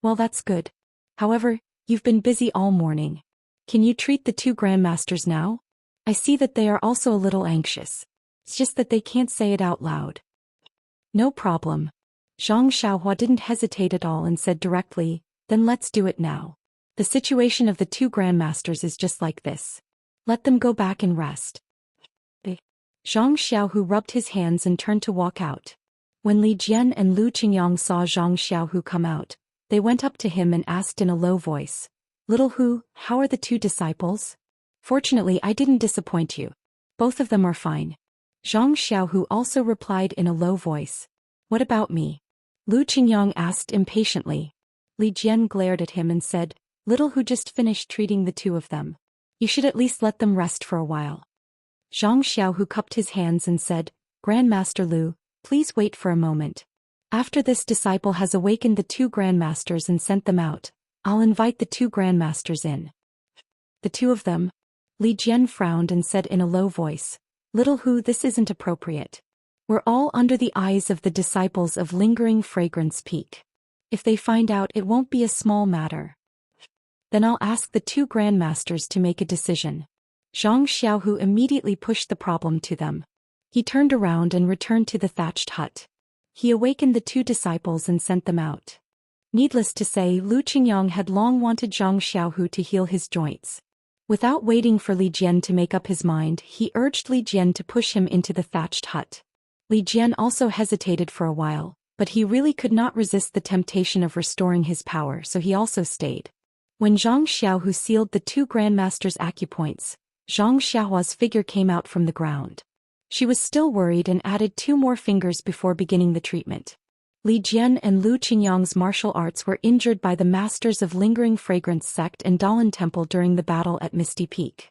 Well, that's good. However, you've been busy all morning. Can you treat the two grandmasters now? I see that they are also a little anxious. It's just that they can't say it out loud. No problem. Zhang Xiaohua didn't hesitate at all and said directly, then let's do it now. The situation of the two grandmasters is just like this. Let them go back and rest. Zhang Xiaohu rubbed his hands and turned to walk out. When Li Jian and Lu Qingyang saw Zhang Xiaohu come out, they went up to him and asked in a low voice, "Little Hu, how are the two disciples?" "Fortunately, I didn't disappoint you. Both of them are fine." Zhang Xiaohu also replied in a low voice. "What about me?" Lu Qingyang asked impatiently. Li Jian glared at him and said, "Little Hu just finished treating the two of them. You should at least let them rest for a while." Zhang Xiaohu cupped his hands and said, "Grandmaster Lu, please wait for a moment. After this disciple has awakened the two grandmasters and sent them out, I'll invite the two grandmasters in." "The two of them?" Li Jian frowned and said in a low voice, "Little Hu, this isn't appropriate. We're all under the eyes of the disciples of Lingering Fragrance Peak. If they find out, it won't be a small matter. Then I'll ask the two grandmasters to make a decision." Zhang Xiaohu immediately pushed the problem to them. He turned around and returned to the thatched hut. He awakened the two disciples and sent them out. Needless to say, Lu Qingyang had long wanted Zhang Xiaohu to heal his joints. Without waiting for Li Jian to make up his mind, he urged Li Jian to push him into the thatched hut. Li Jian also hesitated for a while, but he really could not resist the temptation of restoring his power, so he also stayed. When Zhang Xiaohu sealed the two grandmasters' acupoints, Zhang Xiaohua's figure came out from the ground. She was still worried and added 2 more fingers before beginning the treatment. Li Jian and Lu Qingyang's martial arts were injured by the masters of Lingering Fragrance Sect and Dalan Temple during the battle at Misty Peak.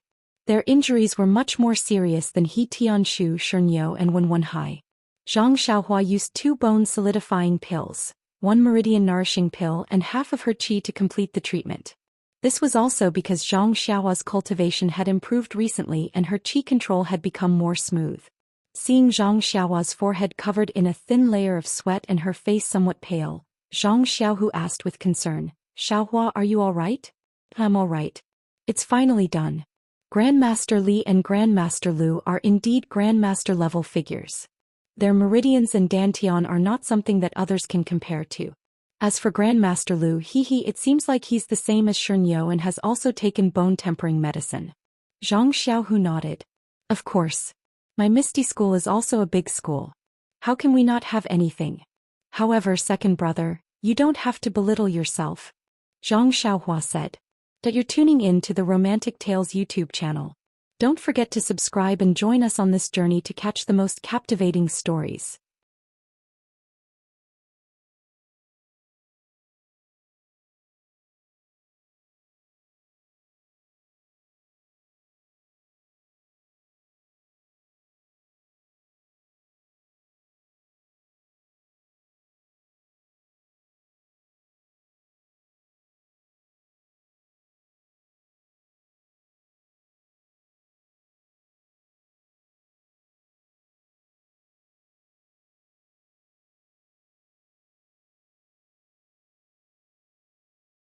Their injuries were much more serious than He Tianshu, Shernyo and Wenwenhai. Zhang Xiaohua used 2 bone solidifying pills, 1 meridian nourishing pill and half of her qi to complete the treatment. This was also because Zhang Xiaohua's cultivation had improved recently and her qi control had become more smooth. Seeing Zhang Xiaohua's forehead covered in a thin layer of sweat and her face somewhat pale, Zhang Xiaohu asked with concern, "Xiaohua, are you all right?" "I'm all right. It's finally done. Grandmaster Li and Grandmaster Lu are indeed Grandmaster level figures. Their meridians and dantian are not something that others can compare to. As for Grandmaster Lu, it seems like he's the same as Shernyo and has also taken bone-tempering medicine." Zhang Xiaohu nodded. "Of course. My Misty School is also a big school. How can we not have anything? However, second brother, you don't have to belittle yourself," Zhang Xiaohua said. "That you're tuning in to the Romantic Tales YouTube channel. Don't forget to subscribe and join us on this journey to catch the most captivating stories.